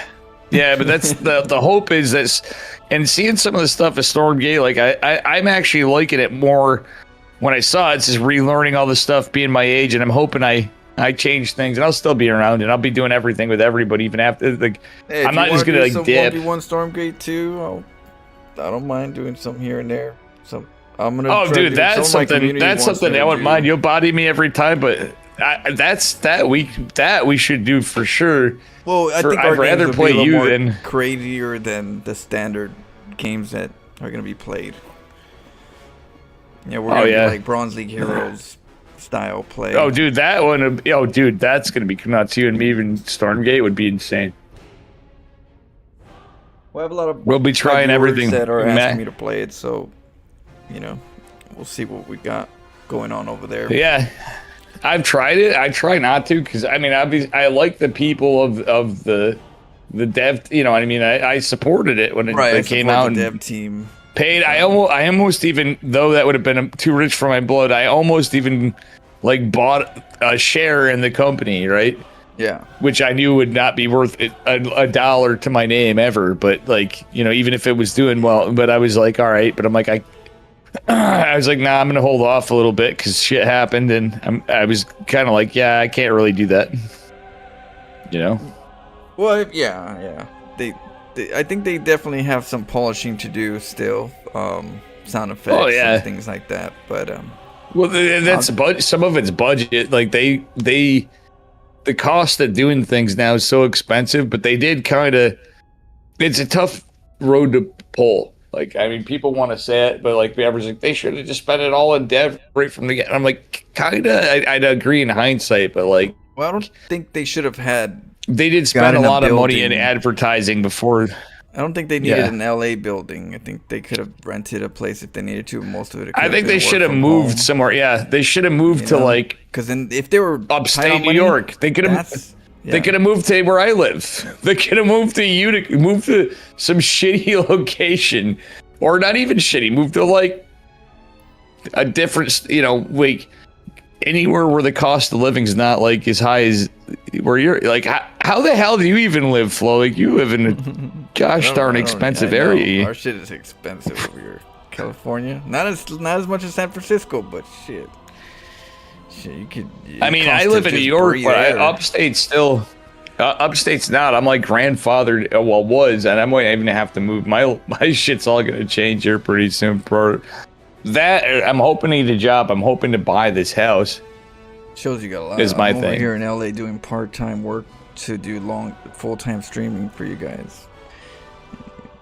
Yeah, but that's the hope is that, and seeing some of the stuff at Stormgate, like I'm actually liking it more when I saw it. It's just relearning all this stuff, being my age, and I'm hoping I change things, and I'll still be around, and I'll be doing everything with everybody, even after, like, hey, I'm not just gonna like dip. 1v1 Stormgate 2, I don't mind doing something here and there. I'm gonna. Oh, dude, that's something. That's something I wouldn't mind. You'll body me every time, but that we should do for sure. Well, I think I'd rather play you than crazier than the standard games that are gonna be played. Yeah, we're gonna be like Bronze League Heroes style play. Oh, dude, that one. Oh, dude, that's gonna be nuts. You and me, even Stormgate would be insane. We'll be trying everything that are asking me to play it, so we'll see what we got going on over there. Yeah. I've tried it. I try not to, because I mean, obviously, I like the people of the dev. You know what I mean? I supported it when it came out. The dev team paid. I almost even, though that would have been too rich for my blood, I almost even like bought a share in the company, right? Yeah. Which I knew would not be worth a dollar to my name ever, but like, even if it was doing well, but I was like, all right, but I'm like, I was like, nah, I'm gonna hold off a little bit because shit happened, and I was kind of like, yeah, I can't really do that, Well, yeah. I think they definitely have some polishing to do still, sound effects and things like that. But well, that's budget. Some of it's budget. Like the cost of doing things now is so expensive, but they did kind of. It's a tough road to pull. Like, I mean, people want to say it, but like the average, like, they should have just spent it all in dev right from the get. I'm like, kind of, I'd agree in hindsight, but like, well, I don't think they should have had. They did spend a lot of money in advertising before. I don't think they needed an LA building. I think they could have rented a place if they needed to. Most of it. I think they should have moved somewhere. Yeah, they should have moved to like because if they were upstate New York, they could have. Yeah. They could have moved to where I live. They could have moved to Utica, moved to some shitty location, or not even shitty. Moved to like a different, like anywhere where the cost of living is not like as high as where you're. Like, how the hell do you even live, Flo? Like, you live in a gosh darn expensive area. Our shit is expensive over here, California. Not as much as San Francisco, but shit. You could. I mean, I live in New York, but upstate's still. Upstate's not. I'm like grandfathered. Well, was, and I might even have to move. My shit's all gonna change here pretty soon. For that, I'm hoping to get a job. I'm hoping to buy this house. Shows you got a lot. Is my thing. Over here in LA doing part-time work to do full-time streaming for you guys.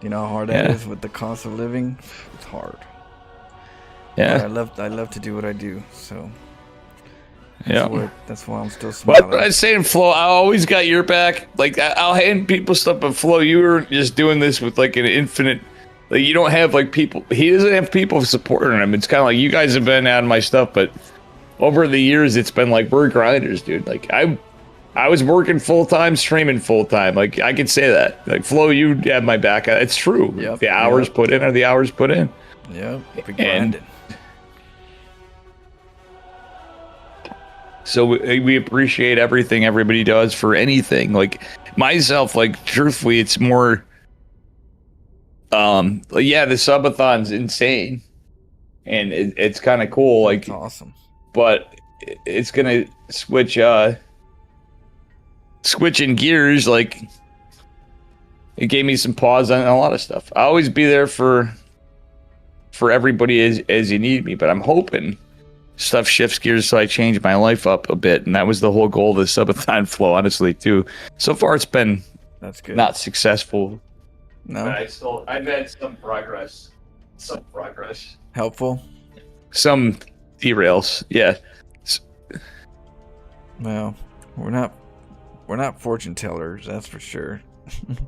You know how hard that is with the cost of living. It's hard. Yeah. But I love to do what I do. So. That's why I'm still smiling. But I'm saying, Flo, I always got your back. Like, I'll hand people stuff, but Flo, you were just doing this with like an infinite. Like, you don't have like people. He doesn't have people supporting him. It's kind of like you guys have been out of my stuff, but over the years, it's been like we're grinders, dude. Like I was working full time, streaming full time. Like I could say that. Like Flo, you have my back. It's true. Yep, the hours put in are the hours put in. Yeah, grinding. So we appreciate everything everybody does for anything. Like myself, like truthfully, it's more. The subathon's insane, and it's kind of cool. Like that's awesome, but it's gonna switching gears. Like it gave me some pause on a lot of stuff. I always be there for everybody as you need me, but I'm hoping stuff shifts gears so I change my life up a bit, and that was the whole goal of the subathon Flow, honestly, too. So far it's been not successful. No, but I've had some progress. Helpful. Some derails, yeah. Well, we're not fortune tellers, that's for sure.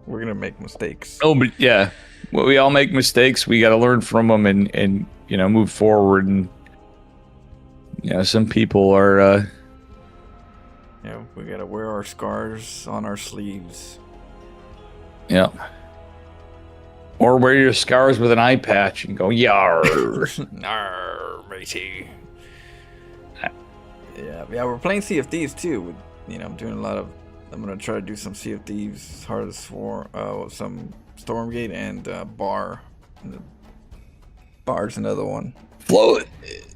We're gonna make mistakes. Oh, but yeah, well, we all make mistakes. We got to learn from them and move forward. And some people are. We gotta wear our scars on our sleeves. Yeah. Or wear your scars with an eye patch and go, yar. Nar, matey. Yeah, we're playing Sea of Thieves too. I'm doing a lot of. I'm gonna try to do some Sea of Thieves, Heart of some Stormgate and Bar. Bar's another one. Flow.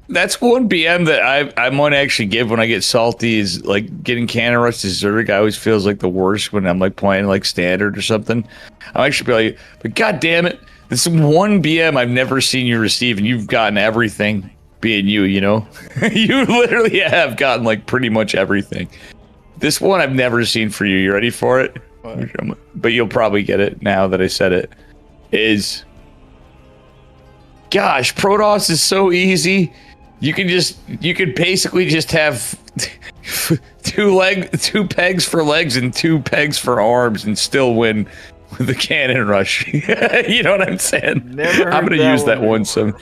That's one BM that I might actually give when I get salty is like getting Cannon Rush to Zerg. I always feels like the worst when I'm like playing like standard or something. I'm actually like, but god damn it, this one BM I've never seen you receive, and you've gotten everything. Being you, you literally have gotten like pretty much everything. This one I've never seen for you. You ready for it? What? But you'll probably get it now that I said it. Gosh, Protoss is so easy. You could basically just have two pegs for legs and 2 pegs for arms and still win with the Cannon Rush. You know what I'm saying? I'm gonna use that one some.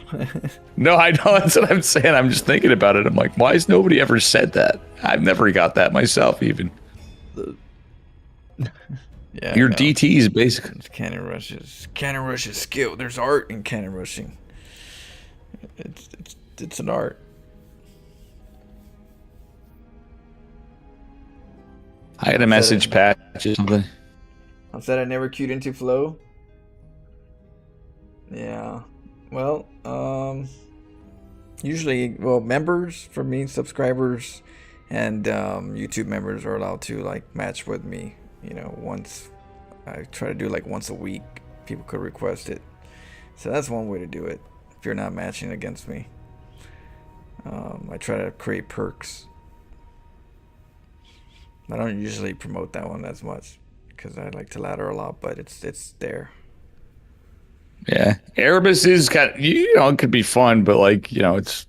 No, I know, that's what I'm saying. I'm just thinking about it. I'm like, why has nobody ever said that? I've never got that myself even. Yeah, your DT is basically Cannon Rush's skill. There's art in Cannon Rushing. It's an art. I had a message patch or something. I said I never queued into Flow. Yeah. Well, usually, members for me, subscribers, and YouTube members are allowed to like match with me. Once I try to do like once a week. People could request it, so that's one way to do it. If you're not matching against me, I try to create perks. I don't usually promote that one as much because I like to ladder a lot, but it's there. Yeah, Erebus is kind of, it could be fun, but like, it's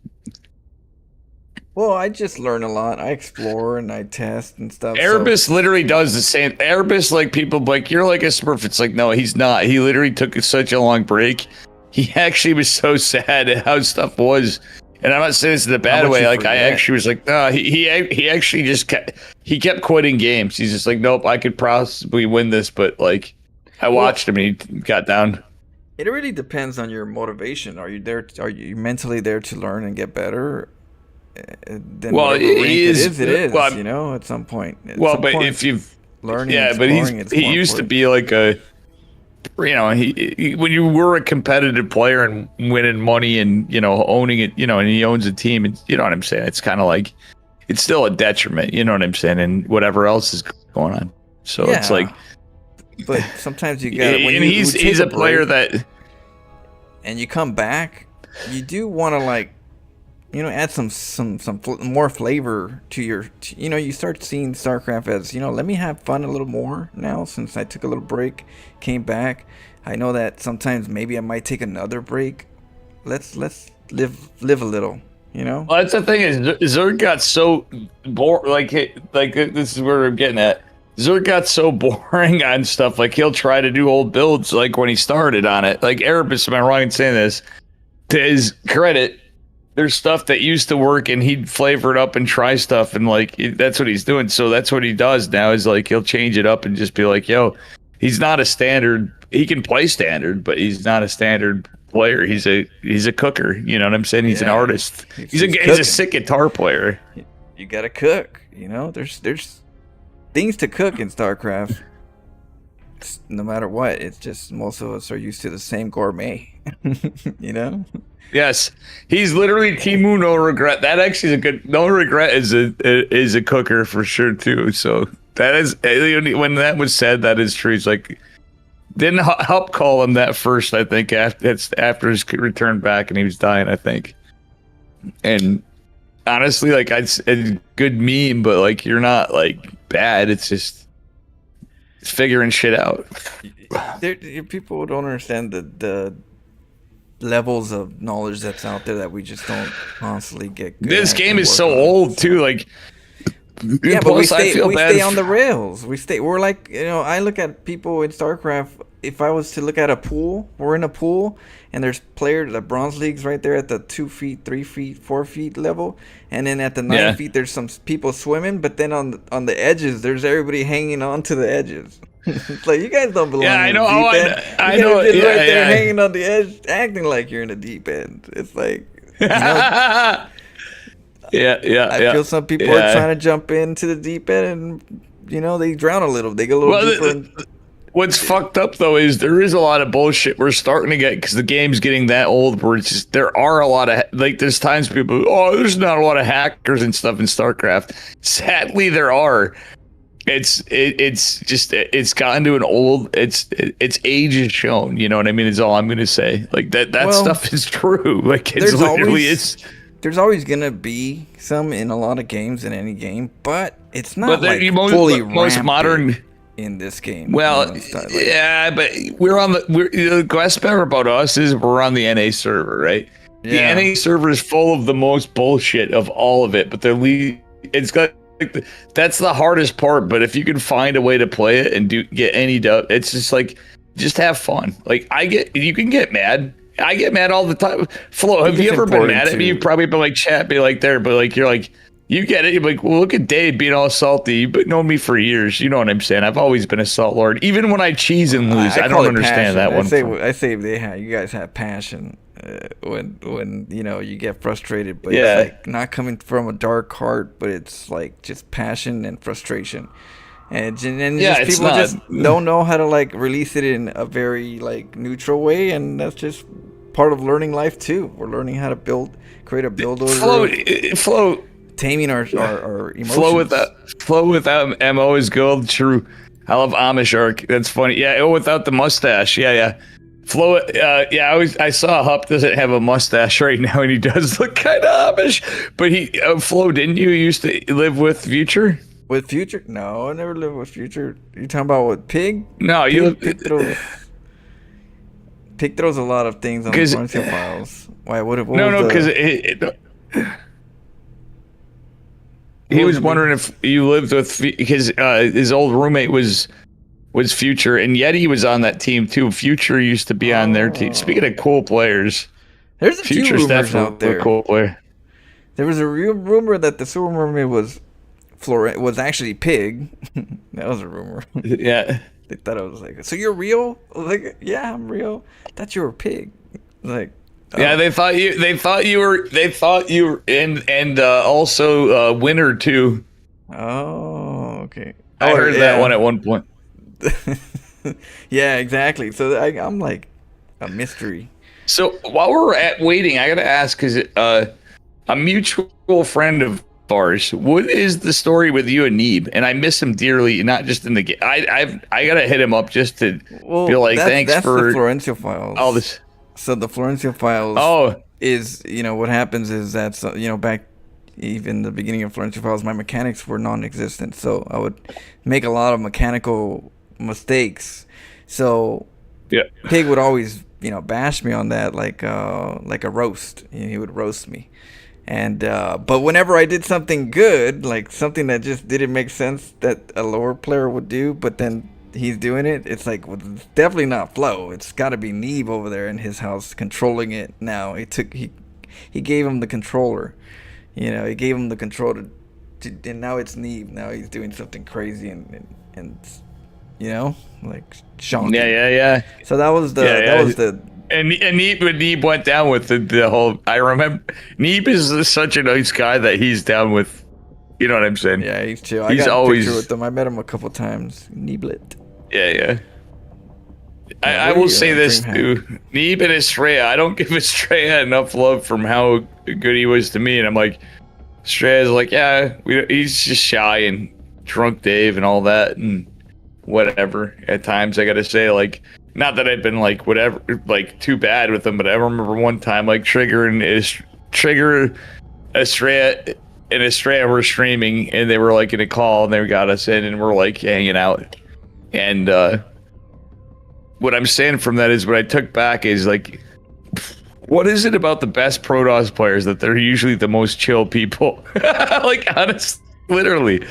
Well, I just learn a lot. I explore and I test and stuff. Erebus literally does the same. Erebus, like people like, you're like a Smurf. It's like, no, he's not. He literally took such a long break. He actually was so sad at how stuff was. And I'm not saying this in a bad way. Like, I actually was like, no, he actually just kept quitting games. He's just like, nope, I could possibly win this, but like, I watched him and he got down. It really depends on your motivation. Are you there? Are you mentally there to learn and get better? Then well, it is. Well, you know, at some point. If you've learning, but he used to be like a, you know, he when you were a competitive player and winning money and, you know, owning it, you know, and he owns a team, and you know what I'm saying. It's kind of like, it's still a detriment, you know what I'm saying, and whatever else is going on. So it's like, but sometimes you got. And he's a player that, and you come back, you do want to like, you know, add some more flavor to your, you know, you start seeing StarCraft as, you know, let me have fun a little more now since I took a little break, came back. I know that sometimes maybe I might take another break. Let's live a little, you know. Well, that's the thing is Zerg got so bored. Like this is where we're getting at. Zerg got so boring on stuff. Like he'll try to do old builds. Like when he started on it, like Erebus, am I wrong in saying this? To his credit, there's stuff that used to work and he'd flavor it up and try stuff, and like that's what he's doing. So that's what he does now, is like he'll change it up and just be like, yo, he's not a standard. He can play standard, but he's not a standard player. He's a cooker. You know what I'm saying? He's an artist. He's a sick guitar player. You gotta cook. You know, there's things to cook in StarCraft. No matter what, it's just most of us are used to the same gourmet. You know. Yes, he's literally Timu No Regret. That actually is a good. No Regret is a cooker for sure too. So that is, when that was said, that is true. He's like, didn't help call him that first. I think after his return back and he was dying, I think. And honestly, like it's a good meme, but like you're not like bad. It's just figuring shit out. People don't understand the levels of knowledge that's out there that we just don't constantly get good this game is so old too, like yeah, but we stay on the rails. We're like, you know, I look at people in StarCraft. If I was to look at a pool, we're in a pool and there's players, the bronze leagues right there at the 2 feet, 3 feet, 4 feet level, and then at the 9 feet there's some people swimming, but then on the edges there's everybody hanging on to the edges. It's like, you guys don't belong. Yeah, I know. I know. Right there, hanging on the edge, acting like you're in the deep end. It's like, you know, I feel some people are trying to jump into the deep end, and you know, they drown a little. They go a little deeper. What's fucked up though is there is a lot of bullshit we're starting to get, because the game's getting that old where it's just, there are a lot of, like, there's times people, there's not a lot of hackers and stuff in StarCraft. Sadly, there are. It's gotten to an old, its age is shown, you know what I mean? Is all I'm gonna say. Like that stuff is true. Like it's literally there's always gonna be some in a lot of games in any game, but it's not like fully most modern in this game. Well, yeah, but the best part about us is we're on the NA server, right? Yeah. The NA server is full of the most bullshit of all of it, but it's got. That's the hardest part, but if you can find a way to play it and get any dub, it's just like, just have fun. Like you can get mad. I get mad all the time. Flo, have you ever been mad at me? You've probably been like, chat, be like there, but like you're like, you get it. You're like, well, look at Dave being all salty. You've known me for years. You know what I'm saying? I've always been a salt lord, even when I cheese and lose. I don't understand that one. I say you guys have passion. When you know you get frustrated, but it's like not coming from a dark heart, but it's like just passion and frustration, and just people just don't know how to like release it in a very like neutral way, and that's just part of learning life too. We're learning how to create a build order. Flow. Taming our emotions. Flow without MO is gold. True. I love Amish arc. That's funny. Yeah. Without the mustache. Yeah. Flo, I saw Hup doesn't have a mustache right now, and he does look kind of Amish. But Flo, didn't you used to live with Future? With Future? No, I never lived with Future. You talking about what, Pig? No, Pig throws a lot of things on the Frontier files. Why? What because he was wondering if you lived with because his old roommate was Future, and Yeti was on that team too. Future used to be on their team. Speaking of cool players, there's a few Future's rumors out there. A cool player. There was a real rumor that the Super Mermaid was actually Pig. That was a rumor. Yeah. They thought it was like, so you're real? I was like, yeah, I'm real. I thought you were a pig. Like, oh. Yeah, they thought you were, and also Winner too. Oh, okay. I heard that one at one point. Yeah, exactly. So I'm like a mystery. So while we're waiting, I gotta ask, because a mutual friend of ours, what is the story with you and Neeb? And I miss him dearly, not just in the game. I gotta hit him up just to feel like thanks for the Florencio Files. all this. So the Florencio Files is, what happens is that, back even the beginning of Florencio Files, my mechanics were non-existent. So I would make a lot of mechanical mistakes. So yeah, Pig would always, bash me on that like a roast. He would roast me. And but whenever I did something good, like something that just didn't make sense that a lower player would do, but then he's doing it, it's like, well, it's definitely not Flo. It's got to be Neeb over there in his house controlling it. Now he gave him the controller, he gave him the controller, and now it's Neeb. Now he's doing something crazy and like shocking. Yeah. So that was the. And Neeb went down with the whole. I remember Neeb is such a nice guy that he's down with. You know what I'm saying? Yeah, he's chill. He's I got always a picture with him. I met him a couple times. Neeblet. Yeah. I will say this too. Neeb and Estrella. I don't give Estrella enough love from how good he was to me, and I'm like, Estrella's like, yeah, he's just shy and drunk Dave and all that and whatever. At times, I gotta say, like. Not that I've been like whatever, like too bad with them, but I remember one time like Trigger, Estrella, and Estrella were streaming, and they were like in a call, and they got us in, and we're like hanging out. And what I'm saying from that is what I took back is like, what is it about the best Protoss players that they're usually the most chill people? Like honestly, literally,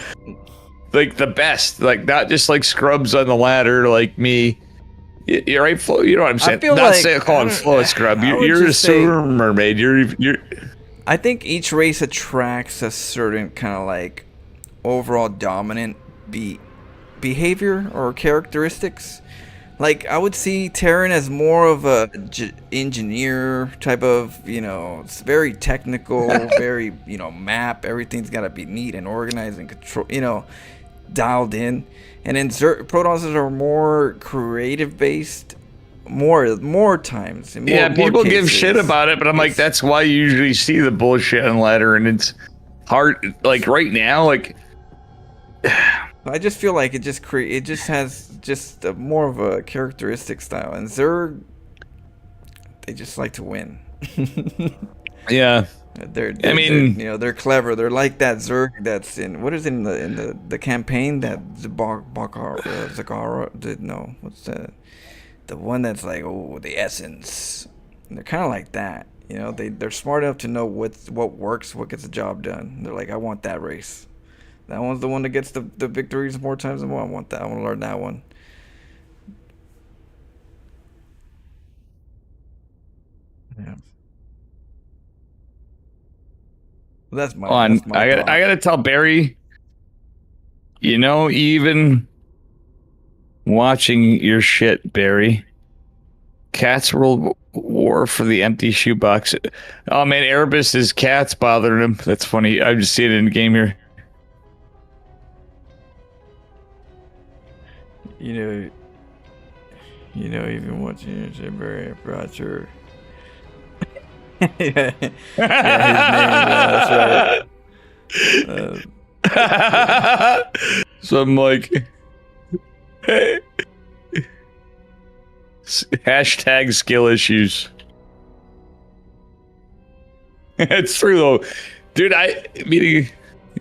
like the best, like not just like scrubs on the ladder like me. You're right, Flo. You know what I'm saying? I feel not like, saying call him Flo a scrub. You're a super mermaid. You're. I think each race attracts a certain kind of like overall dominant behavior or characteristics. Like I would see Terran as more of a engineer type of, it's very technical, very, map. Everything's got to be neat and organized and control, dialed in. And then Protosses are more creative based, more times. And more people cases. give shit about it, but I'm like, that's why you usually see the bullshit on ladder, and it's hard. Like right now, like I just feel like it just has just more of a characteristic style, and Zerg, they just like to win. Yeah. They're clever. They're like that Zerg that's in what is it in the campaign that Zagara what's the one that's like the essence. And they're kind of like that, they're smart enough to know what works, what gets the job done. They're like, I want that race. That one's the one that gets the victories more times than one. I want that. I want to learn that one. Yeah. That's my. I gotta tell Barry. Even watching your shit, Barry. Cats World War for the empty shoebox. Oh man, Erebus, his cats bothering him. That's funny. I just see it in the game here. Even watching your shit, Barry, I brought your. Yeah, his name, that's right. So I'm like, hey. Hashtag skill issues. It's true though, dude.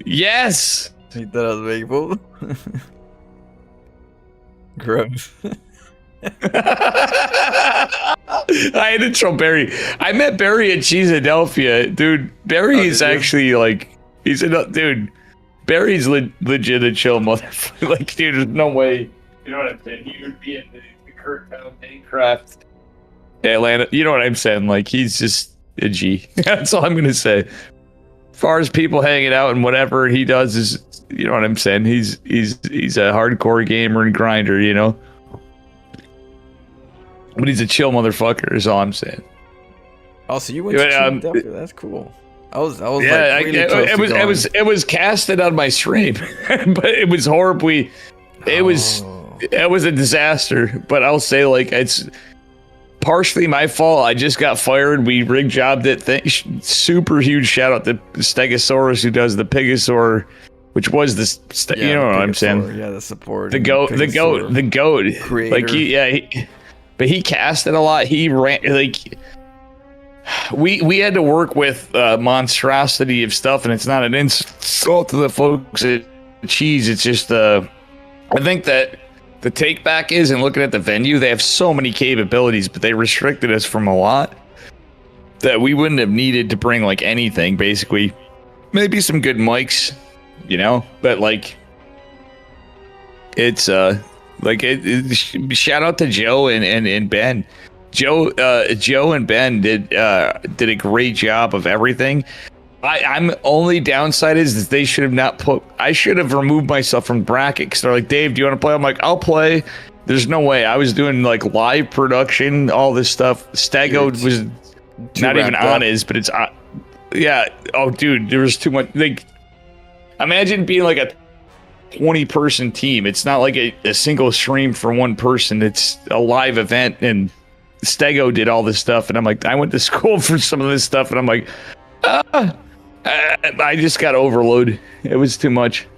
Yes. He thought I was makeable. Gross. I had to troll Barry. I met Barry at Cheeseadelphia, dude. Barry is actually like, he's a dude. Barry's legit a chill motherfucker. Like, dude, there's no way. You know what I'm saying? He would be in the Kurt Craft Atlanta. You know what I'm saying? Like, he's just a G. That's all I'm gonna say. As far as people hanging out and whatever he does is, you know what I'm saying? He's a hardcore gamer and grinder, you know. But he's a chill motherfucker. Is all I'm saying. Oh, so you went to Philadelphia? That's cool. I was yeah, like really close it was casted on my stream, but it was horribly. It was a disaster. But I'll say, like, it's partially my fault. I just got fired. We rig jobbed it. Super huge shout out to Stegosaurus, who does the Pigosaur, which was the you know what I'm saying? Yeah, the support. The goat. Creator. Like but he casted a lot. He ran like. We had to work with monstrosity of stuff, and it's not an insult to the folks at Cheese. It's just I think that the take back is, and looking at the venue, they have so many capabilities, but they restricted us from a lot that we wouldn't have needed to bring like anything. Basically, maybe some good mics, you know, but like it's shout out to Joe and Ben. Joe and Ben did a great job of everything. I'm only downside is that they should have not put. I should have removed myself from bracket because they're like, Dave, do you want to play? I'm like, I'll play. There's no way. I was doing like live production, all this stuff. Stego was not even on his, but it's yeah. Oh, dude, there was too much. Like, imagine being like a 20-person team. It's not like a single stream for one person. It's a live event and. Stego did all this stuff, and I'm like, I went to school for some of this stuff, and I'm like, I just got overloaded. It was too much.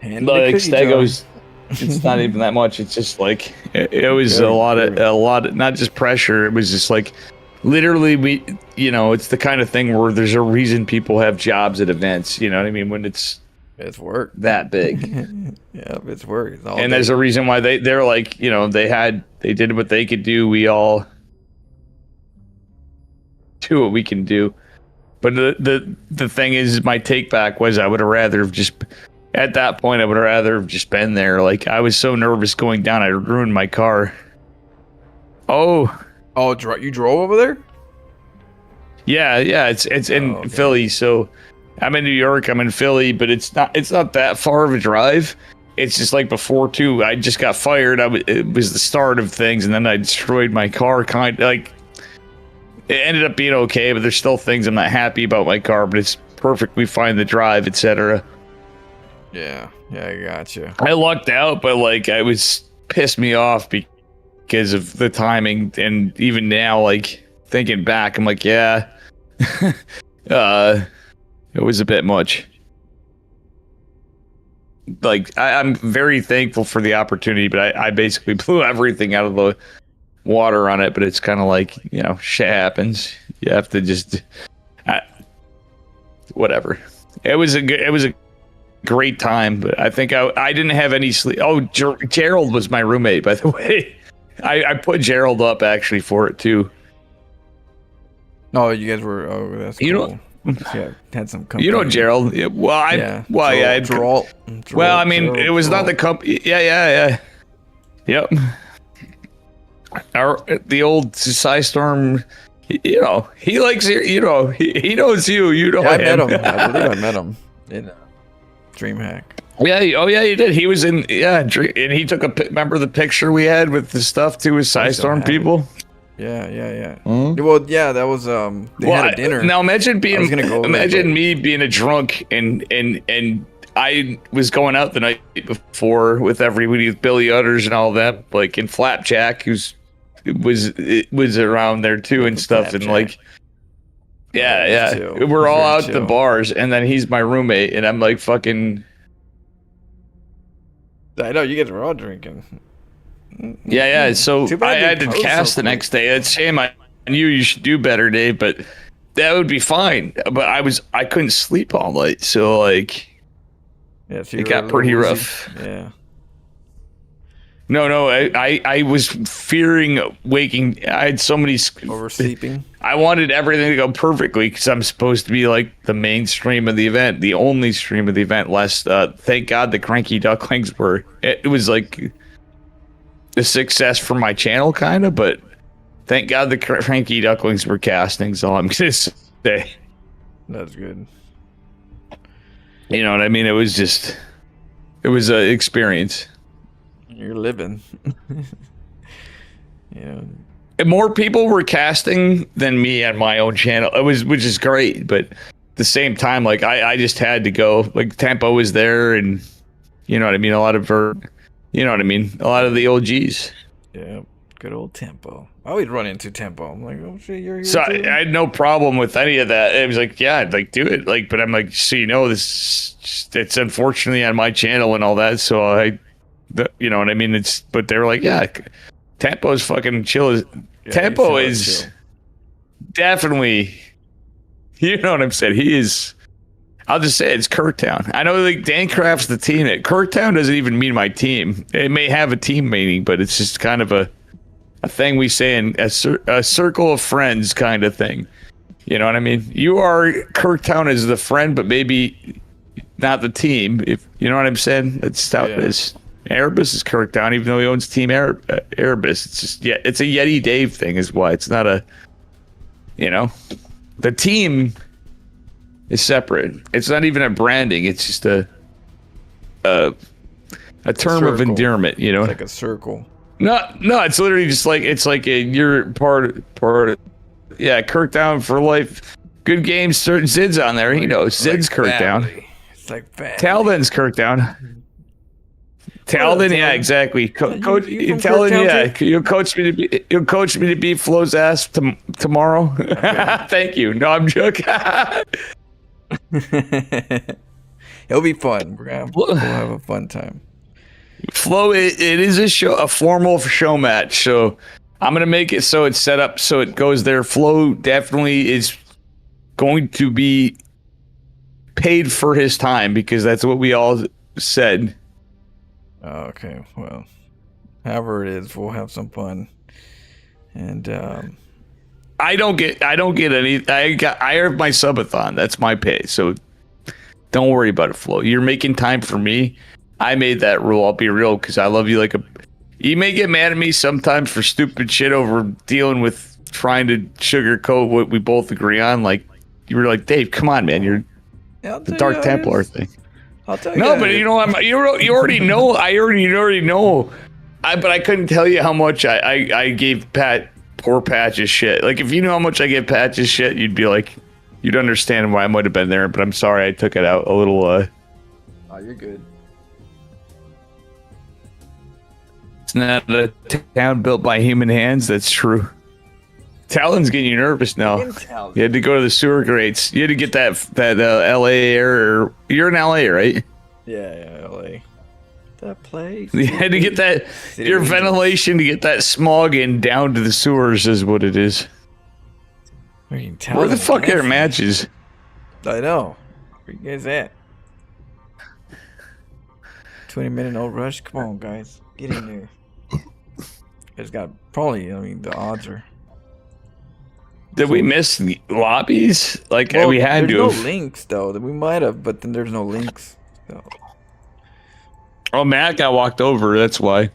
Like Stego's, it's not even that much. It's just like it was a lot of not just pressure. It was just like literally it's the kind of thing where there's a reason people have jobs at events. You know what I mean? When it's work that big. Yeah, it's work. It's all and day. There's a reason why they're like, they did what they could do. We all do what we can do. But the thing is, my take back was I would have rather have just at that point I would have rather have just been there. Like, I was so nervous going down, I ruined my car. Oh, you drove over there? Yeah, it's in Philly. So I'm in New York, I'm in Philly, but it's not that far of a drive. It's just like before too. I just got fired. It was the start of things, and then I destroyed my car. It ended up being okay, but there's still things I'm not happy about my car. But it's perfectly fine to drive, etc. Yeah, I got you. I lucked out, but like I was pissed me off because of the timing, and even now, like thinking back, I'm like, yeah, it was a bit much. Like, I'm very thankful for the opportunity, but I basically blew everything out of the water on it. But it's kind of like, shit happens. You have to just whatever. It was a great time, but I think I didn't have any sleep. Oh, Gerald was my roommate, by the way. I put Gerald up actually for it too. Oh, you guys were. Oh, that's cool. Yeah, had some company. Gerald. Yeah, Gerald. Well, I mean, Gerald, it was not the company. Yeah. Yep. The old Psystorm. He likes you. He knows you. I met him. I believe I met him in DreamHack. Yeah. Oh, yeah. He did. He was in. Yeah, and he took remember the picture we had with the stuff too with Psystorm people. Yeah. Mm-hmm. Well, yeah, that was they had a dinner. Now imagine me being a drunk and I was going out the night before with everybody, with Billy Utters and all that, like, and Flapjack, was around there too and stuff, and like, yeah, we're all out at the bars, and then he's my roommate, and I'm like fucking. I know you guys were all drinking. Yeah. So I had to cast the next day. It's a shame. I knew you should do better, Dave, but that would be fine. But I couldn't sleep all night, so like, it got pretty rough. Yeah. No. I was fearing waking. I had so many oversleeping. I wanted everything to go perfectly because I'm supposed to be like the main stream of the event, the only stream of the event. Lest, thank God, the Cranky Ducklings were. It was like a success for my channel, kind of, but thank God the Cranky Ducklings were casting. So I'm gonna say that's good. You know what I mean? It was an experience. You're living. Yeah. And more people were casting than me on my own channel. Which is great, but at the same time, like I just had to go. Like Tempo was there, and you know what I mean. A lot of the OGs. Yeah, good old Tempo. I always run into Tempo. I'm like, oh shit, you're here. So too? I had no problem with any of that. It was like, yeah, I'd like do it. Like, but I'm like, so you know, it's unfortunately on my channel and all that. So you know what I mean? But they were like, yeah, Tempo's fucking chill. Tempo is chill. Definitely, you know what I'm saying? He is. I'll just say it's Kirktown. I know like Dancraft's the team. Kirktown doesn't even mean my team. It may have a team meaning, but it's just kind of a thing we say in a circle of friends kind of thing. You know what I mean? You are Kirktown as the friend, but maybe not the team. If you know what I'm saying, that's how it is. Erebus is Kirktown, even though he owns Team Erebus. It's just it's a Yeti Dave thing, is why it's not a. You know, the team is separate. It's not even a branding. It's just a term of endearment. You know, it's like a circle. No, it's literally just like you're part of, yeah, Kirktown for life. Good games, certain Zid's on there. You know, Zid's like Kirktown. It's like Talden's Kirktown. Talden, yeah, exactly. Coach, Talden, yeah, you'll coach me to beat Flo's ass tomorrow. Okay. Thank you. No, I'm joking. It'll be fun. We'll have a fun time. Flo, it is a formal show match, so I'm gonna make it so it's set up so it goes there. Flo definitely is going to be paid for his time because that's what we all said. Okay, well, however it is, we'll have some fun. And I don't get any. I have my subathon. That's my pay. So don't worry about it, Flo. You're making time for me. I made that rule. I'll be real because I love you you may get mad at me sometimes for stupid shit over dealing with trying to sugarcoat what we both agree on. Like you were like, Dave, come on, man. You're the Dark Templar thing. I'll tell you. No, but you know, you already know. I already know. But I couldn't tell you how much I gave poor Patch's shit. Like if you knew how much I gave Patch's shit, you'd be like, you'd understand why I might have been there. But I'm sorry, I took it out a little. Oh, you're good. It's not a town built by human hands. That's true. Talon's getting you nervous now. You had to go to the sewer grates. You had to get that LA air. You're in LA, right? Yeah, LA. That place. You had to get that your ventilation to get that smog in down to the sewers is what it is. Where the fuck are matches? I know. Where you guys at? 20-minute no rush. Come on, guys, get in there. It's got probably. I mean, the odds are. Did we miss lobbies? Like we had to. There's no links though. We might have, but then there's no links. So. Oh, Matt got walked over. That's why.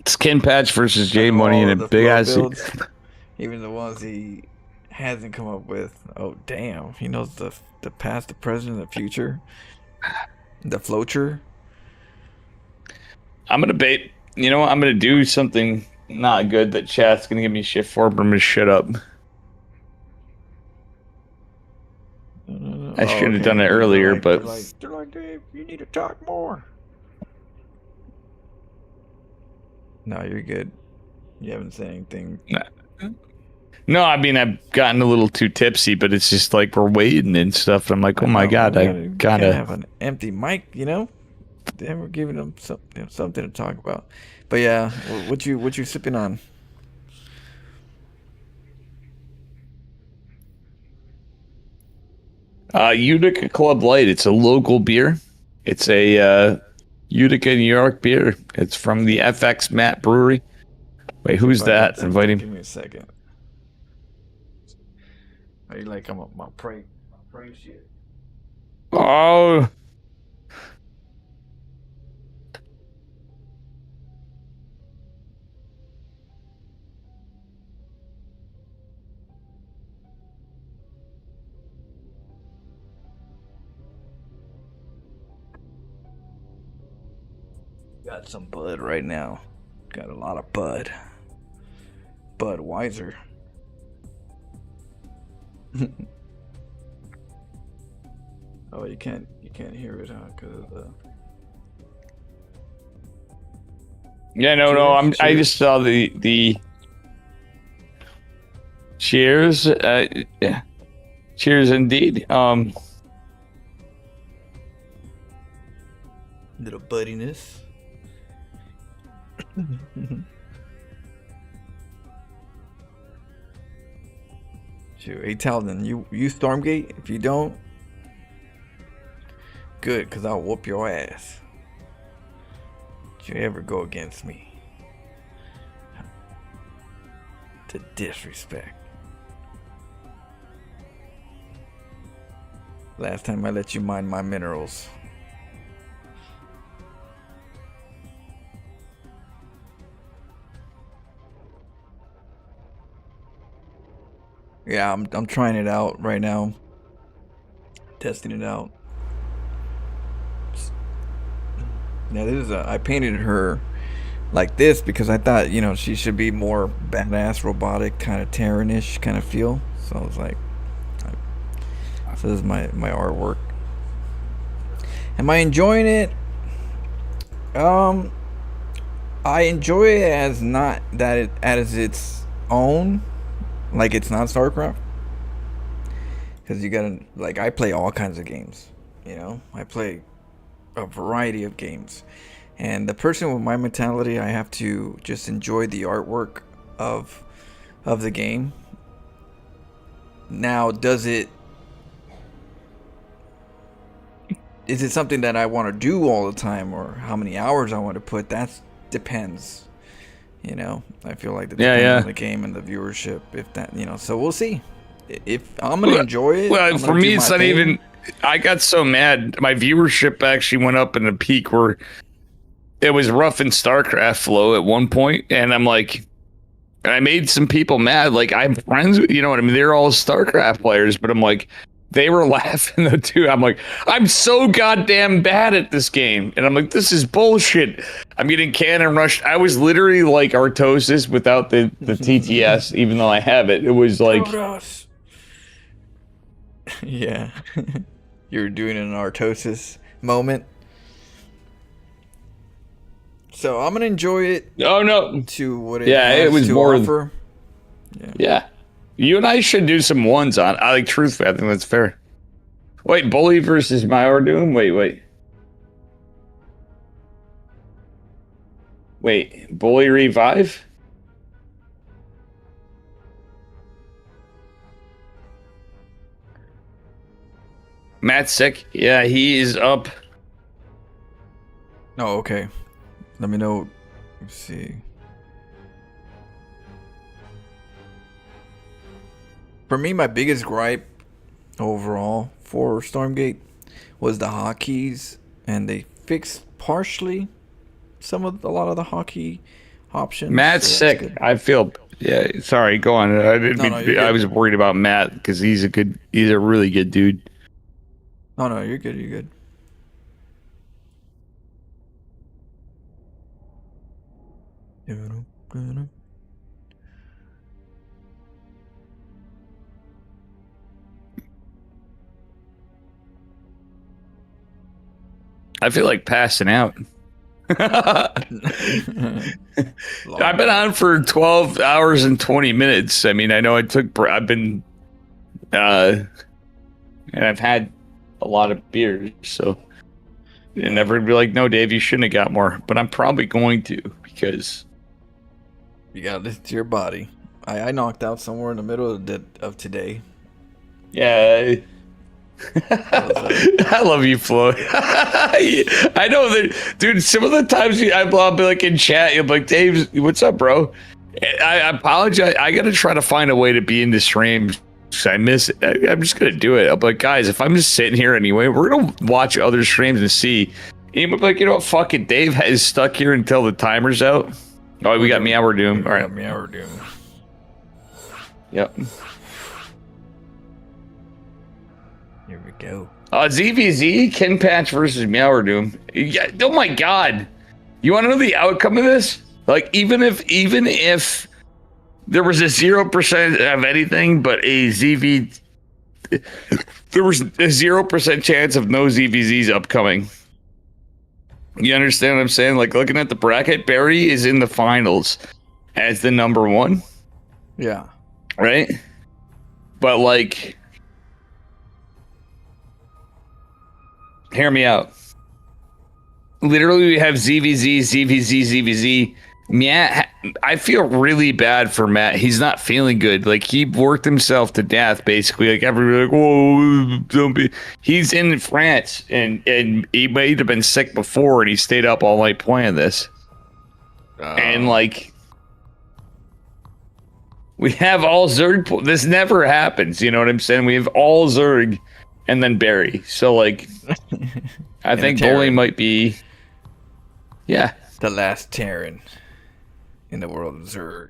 Skin Patch versus J Money in a big ass. Even the ones he hasn't come up with. Oh damn! He knows the past, the present, the future, the future. I'm gonna bait. You know what? I'm gonna do something not good that chat's gonna give me shit for, but I'm gonna shut up. I should have done it earlier, but they're like, Dave, you need to talk more. No, you're good. You haven't said anything. No, I mean I've gotten a little too tipsy, but it's just like we're waiting and stuff. I'm like, oh my god, I gotta have an empty mic, you know. Then we're giving them something to talk about. But yeah, what you sipping on? Utica Club Light. It's a local beer. It's a Utica, New York beer. It's from the FX Matt Brewery. Wait, who's that? Invite him. Give me a second. Are you like I'm my prank shit? Oh. Got some bud right now. Got a lot of bud. Budweiser. Oh, you can't hear it, huh? Because of the. Yeah, no. I just saw the. Cheers. Yeah. Cheers, indeed. Little buddiness. Shoot, hey Talden, you Stormgate? If you don't, good, cause I'll whoop your ass. Don't you ever go against me? To disrespect. Last time I let you mine my minerals. Yeah, I'm trying it out right now. Testing it out. Now this is I painted her like this because I thought, you know, she should be more badass, robotic, kind of Terran-ish kind of feel. So I was like, so this is my artwork. Am I enjoying it? I enjoy it as not that it as its own. Like it's not StarCraft, because you gotta, like, I play all kinds of games, you know, I play a variety of games, and the person with my mentality, I have to just enjoy the artwork of the game. Now, is it something that I want to do all the time, or how many hours I want to put? That depends. You know, I feel like it depends on the game and the viewership. If that, you know, so we'll see. If I'm gonna enjoy it. Well, for me, it's not even. I got so mad. My viewership actually went up in a peak where it was rough in StarCraft flow at one point, and I'm like, and I made some people mad. Like I'm friends with, you know what I mean? They're all StarCraft players, but I'm like, they were laughing though too. I'm like, I'm so goddamn bad at this game, and I'm like, this is bullshit. I'm getting cannon rushed. I was literally like Artosis without the TTS, even though I have it. It was like, yeah, you're doing an Artosis moment. So I'm gonna enjoy it. Oh no, to what it has it was to more offer. Yeah. You and I should do some ones on. I like truthfully, I think that's fair. Wait, Bully versus Maior Doom? Wait. Wait, Bully Revive? Matt's sick. Yeah, he is up. Oh, okay. Let me know. Let's see. For me, my biggest gripe overall for Stormgate was the hotkeys, and they fixed partially a lot of the hotkey options. Matt's sick. Good. I feel. Yeah, sorry. Go on. I didn't. I was worried about Matt because he's a really good dude. No, you're good. You're good. I feel like passing out. I've been on for 12 hours and 20 minutes. I mean, I know I've been, and I've had a lot of beers, so and never be like, no, Dave, you shouldn't have got more, but I'm probably going to because you got this to your body. I knocked out somewhere in the middle of today. Yeah. I love you, Flo. I know that, dude. Some of the times I'll be like in chat, you'll be like, Dave, what's up, bro? I apologize. I got to try to find a way to be in the streams. I miss it. I'm just going to do it. I'm like, guys, if I'm just sitting here anyway, we're going to watch other streams and see. And you'll be like, you know what? Fuck it. Dave is stuck here until the timer's out. Oh, we got Meower Doom. All right. Meower Doom. Yep. Here we go. ZVZ, Ken Patch versus Meower Doom. Yeah, oh my god. You want to know the outcome of this? Like, even if there was a 0% of anything but a ZV, there was a 0% chance of no ZVZs upcoming. You understand what I'm saying? Like, looking at the bracket, Barry is in the finals as the number one. Yeah. Right? But, like, hear me out. Literally, we have ZVZ. Matt, I feel really bad for Matt. He's not feeling good. Like, he worked himself to death, basically. Like, everybody, like, whoa, don't be. He's in France, and he might have been sick before, and he stayed up all night playing this. And, like, we have all Zerg. This never happens. You know what I'm saying? We have all Zerg and then Barry. So, like, I think Bully might be. Yeah. The last Terran in the world of Zerg.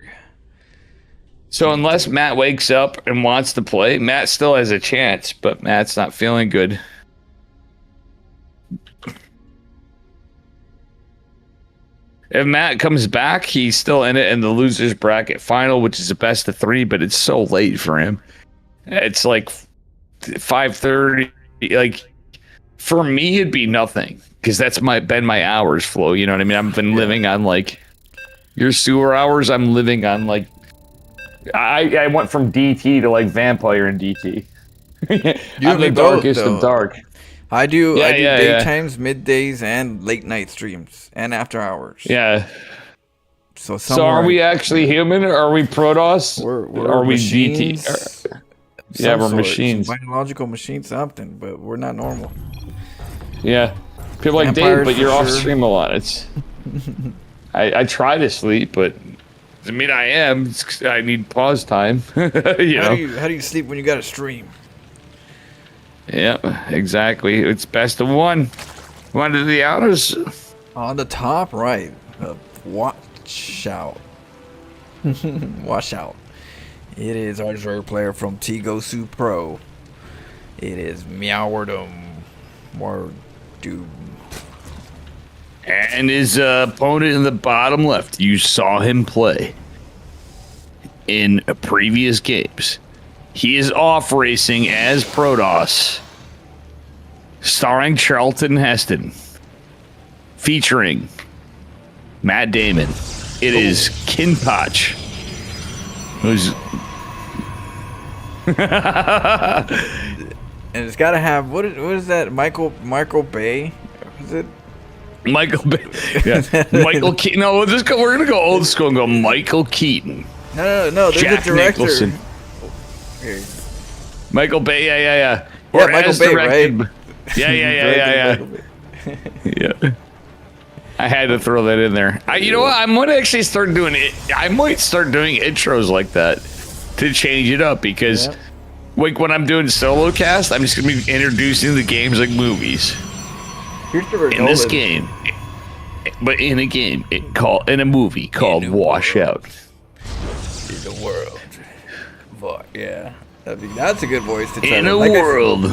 So unless Matt wakes up and wants to play, Matt still has a chance, but Matt's not feeling good. If Matt comes back, he's still in it in the losers bracket final, which is a best of 3, but it's so late for him. It's like 5:30. Like, for me, it'd be nothing, because that's been my hours flow. You know what I mean? I've been living on, like, your sewer hours. I'm living on, like, I went from DT to, like, vampire in DT. I'm the darkest of dark. I do daytimes, middays, and late night streams, and after hours. Yeah. So are we actually human, or are we Protoss? Are we machines? DT? Yeah, we're machines. Biological machine something, but we're not normal. Yeah. People like, Dave, but you're off stream a lot. It's I try to sleep, but I mean, I am. I need pause time. How do you sleep when you got a stream? Yeah, exactly. It's best of one. Want to do the honors? On the top right, watch out. Watch out. It is our Zerg player from Tigosu Pro. It is Meowardum. Doom. And his opponent in the bottom left, you saw him play in previous games. He is off racing as Protoss, starring Charlton Heston, featuring Matt Damon. It is Kinpach, who's and it's got to have what is that? Michael Bay? Is it? Michael Bay? Yeah, Michael Keaton. No, we're gonna go old school and go Michael Keaton. No. There's Jack a director. Nicholson. Okay. Michael Bay. Yeah. Or Michael Bay, right? Yeah. Yeah. I had to throw that in there. You know what? I might actually start doing it. I might start doing intros like that to change it up, because like when I'm doing solo cast, I'm just gonna be introducing the games like movies. In this game, but in a game in a movie called Washout. In the world. Fuck yeah. That's a good voice to tell. In a world.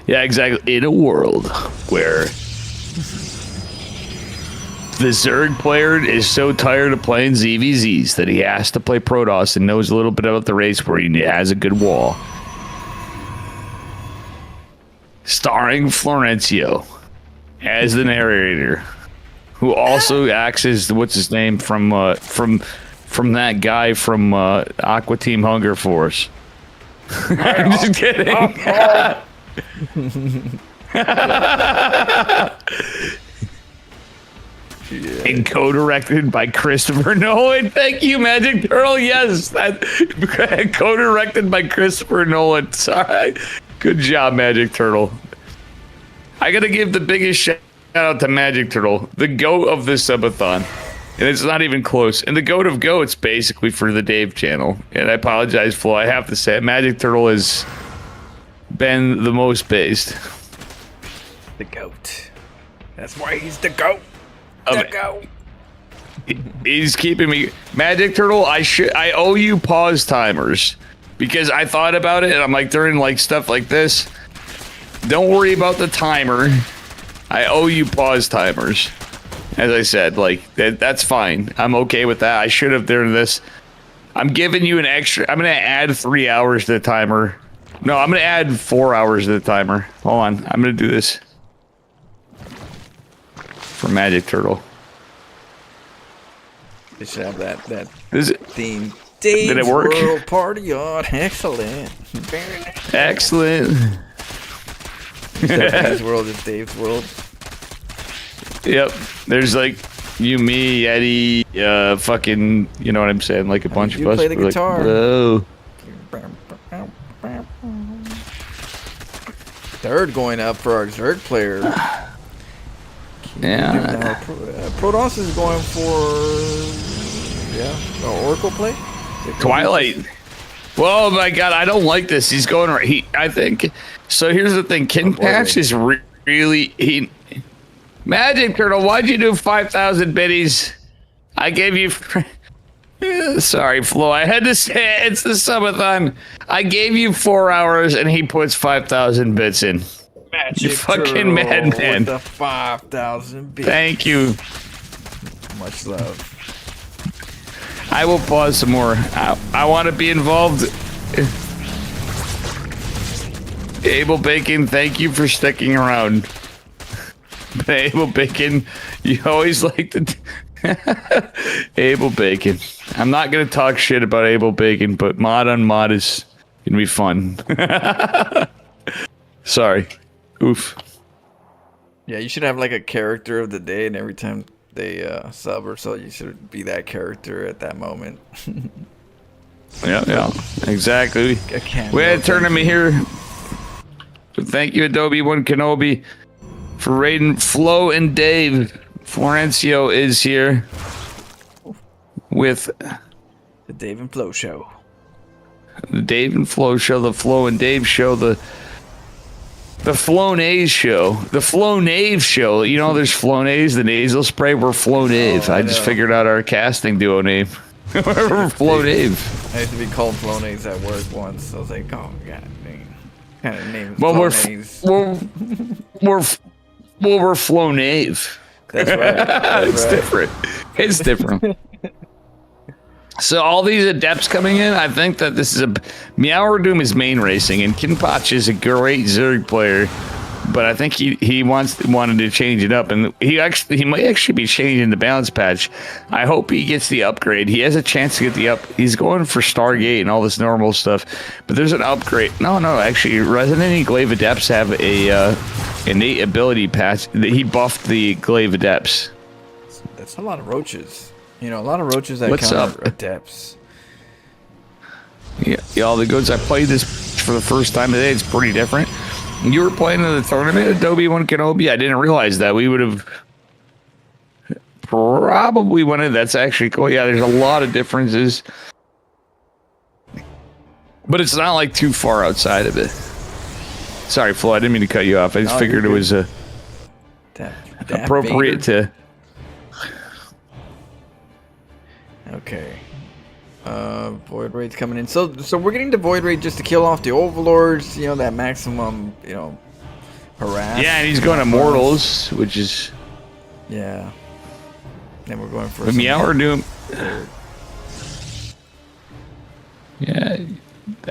Yeah, exactly. In a world where the Zerg player is so tired of playing ZVZs that he has to play Protoss and knows a little bit about the race where he has a good wall. Starring Florencio as the narrator, who also acts as what's his name from that guy from Aqua Team Hunger Force. I'm just kidding. And co-directed by Christopher Nolan. Thank you, Magic Turtle. Yes, co-directed by Christopher Nolan. Sorry, Good job, Magic Turtle. I gotta give the biggest shout out to Magic Turtle, the GOAT of this subathon. And it's not even close. And the GOAT of GOATs basically for the Dave channel. And I apologize, Flo. I have to say it. Magic Turtle has been the most based. The GOAT. That's why he's the GOAT. The GOAT. He's keeping me. Magic Turtle, I owe you pause timers. Because I thought about it and I'm like, during like stuff like this, don't worry about the timer. I owe you pause timers. As I said, like, that's fine. I'm okay with that. I should have done this. I'm giving you an extra. I'm going to add 3 hours to the timer. No, I'm going to add 4 hours to the timer. Hold on. I'm going to do this. For Magic Turtle. They should have that theme. Dave's did it work? World Party on. Excellent. Excellent. Dave's world is Dave's world. Yep. There's like you, me, Eddie, fucking, you know what I'm saying? Like a bunch of us. You play the guitar. Like, whoa. Third going up for our Zerg player. Yeah. Protoss is going for Oracle play. Twilight. Well, my God, I don't like this. He's going right. I think. So here's the thing. Kinpatch is really. Magic Turtle, why'd you do 5,000 biddies? I gave you. Sorry, Flo. I had to say it's the subathon. I gave you 4 hours, and he puts 5,000 bits in. Magic you fucking madman. The 5,000 bits. Thank you. Much love. I will pause some more. I want to be involved. Abel Bacon, thank you for sticking around. Abel Bacon, you always like to. Abel Bacon. I'm not going to talk shit about Abel Bacon, but mod on mod is going to be fun. Sorry. Oof. Yeah, you should have like a character of the day, and every time they sub or so, you should be that character at that moment. Yeah, exactly. We had a tournament here. So thank you, Adobe One Kenobi, for raiding Flo and Dave. Florencio is here with the Dave and Flo show. The Dave and Flo show, the Flo and Dave show, the Flonase show, the Flonave show. You know, there's Flonase, the nasal spray. We're Flonave. I just figured out our casting duo name. We're Flonave. I used to be called Flonase at work once. So I was like, oh god, dang. Kind of name is well, Flonase. we're Flonave. That's right. It's different. It's different. So all these adepts coming in, I think that this is a Meow is main racing, and Kinpach is a great Zerg player, but I think he wanted to change it up, and he might actually be changing the balance patch. I hope he gets the upgrade. He has a chance to get the up. He's going for Stargate and all this normal stuff, but there's an upgrade. No, actually, Resident Glaive Adepts have a innate ability patch. He buffed the Glaive Adepts. That's a lot of roaches. You know, a lot of roaches that What's counter up? adepts. Yeah, all the goods. I played this for the first time today. It's pretty different. You were playing in the tournament, Adobe One Kenobi. I didn't realize that. We would have probably won it. That's actually cool. Yeah, there's a lot of differences, but it's not like too far outside of it. Sorry, Flo. I didn't mean to cut you off. I just figured it was appropriate to. Okay. Void Raid's coming in. So we're getting the Void Raid just to kill off the Overlords, you know, that maximum, you know, harass. Yeah, and he's going to Mortals, which is... Yeah. Then we're going for... But Meow Doom... Yeah,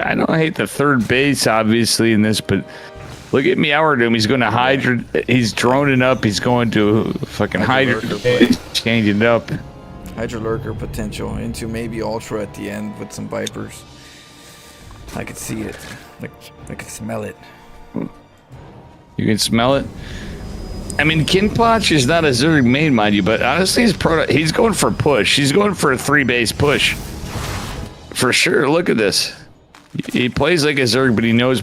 I don't hate the third base, obviously, in this, but... Look at Meow Doom. He's going to Hydra... He's droning up. He's going to fucking Hydra... Changing it up. Hydra Lurker potential into maybe Ultra at the end with some Vipers. I could see it. I could smell it. You can smell it? I mean, Kinpach is not a Zerg main, mind you, but honestly, he's going for push. He's going for a 3-base push. For sure. Look at this. He plays like a Zerg, but he knows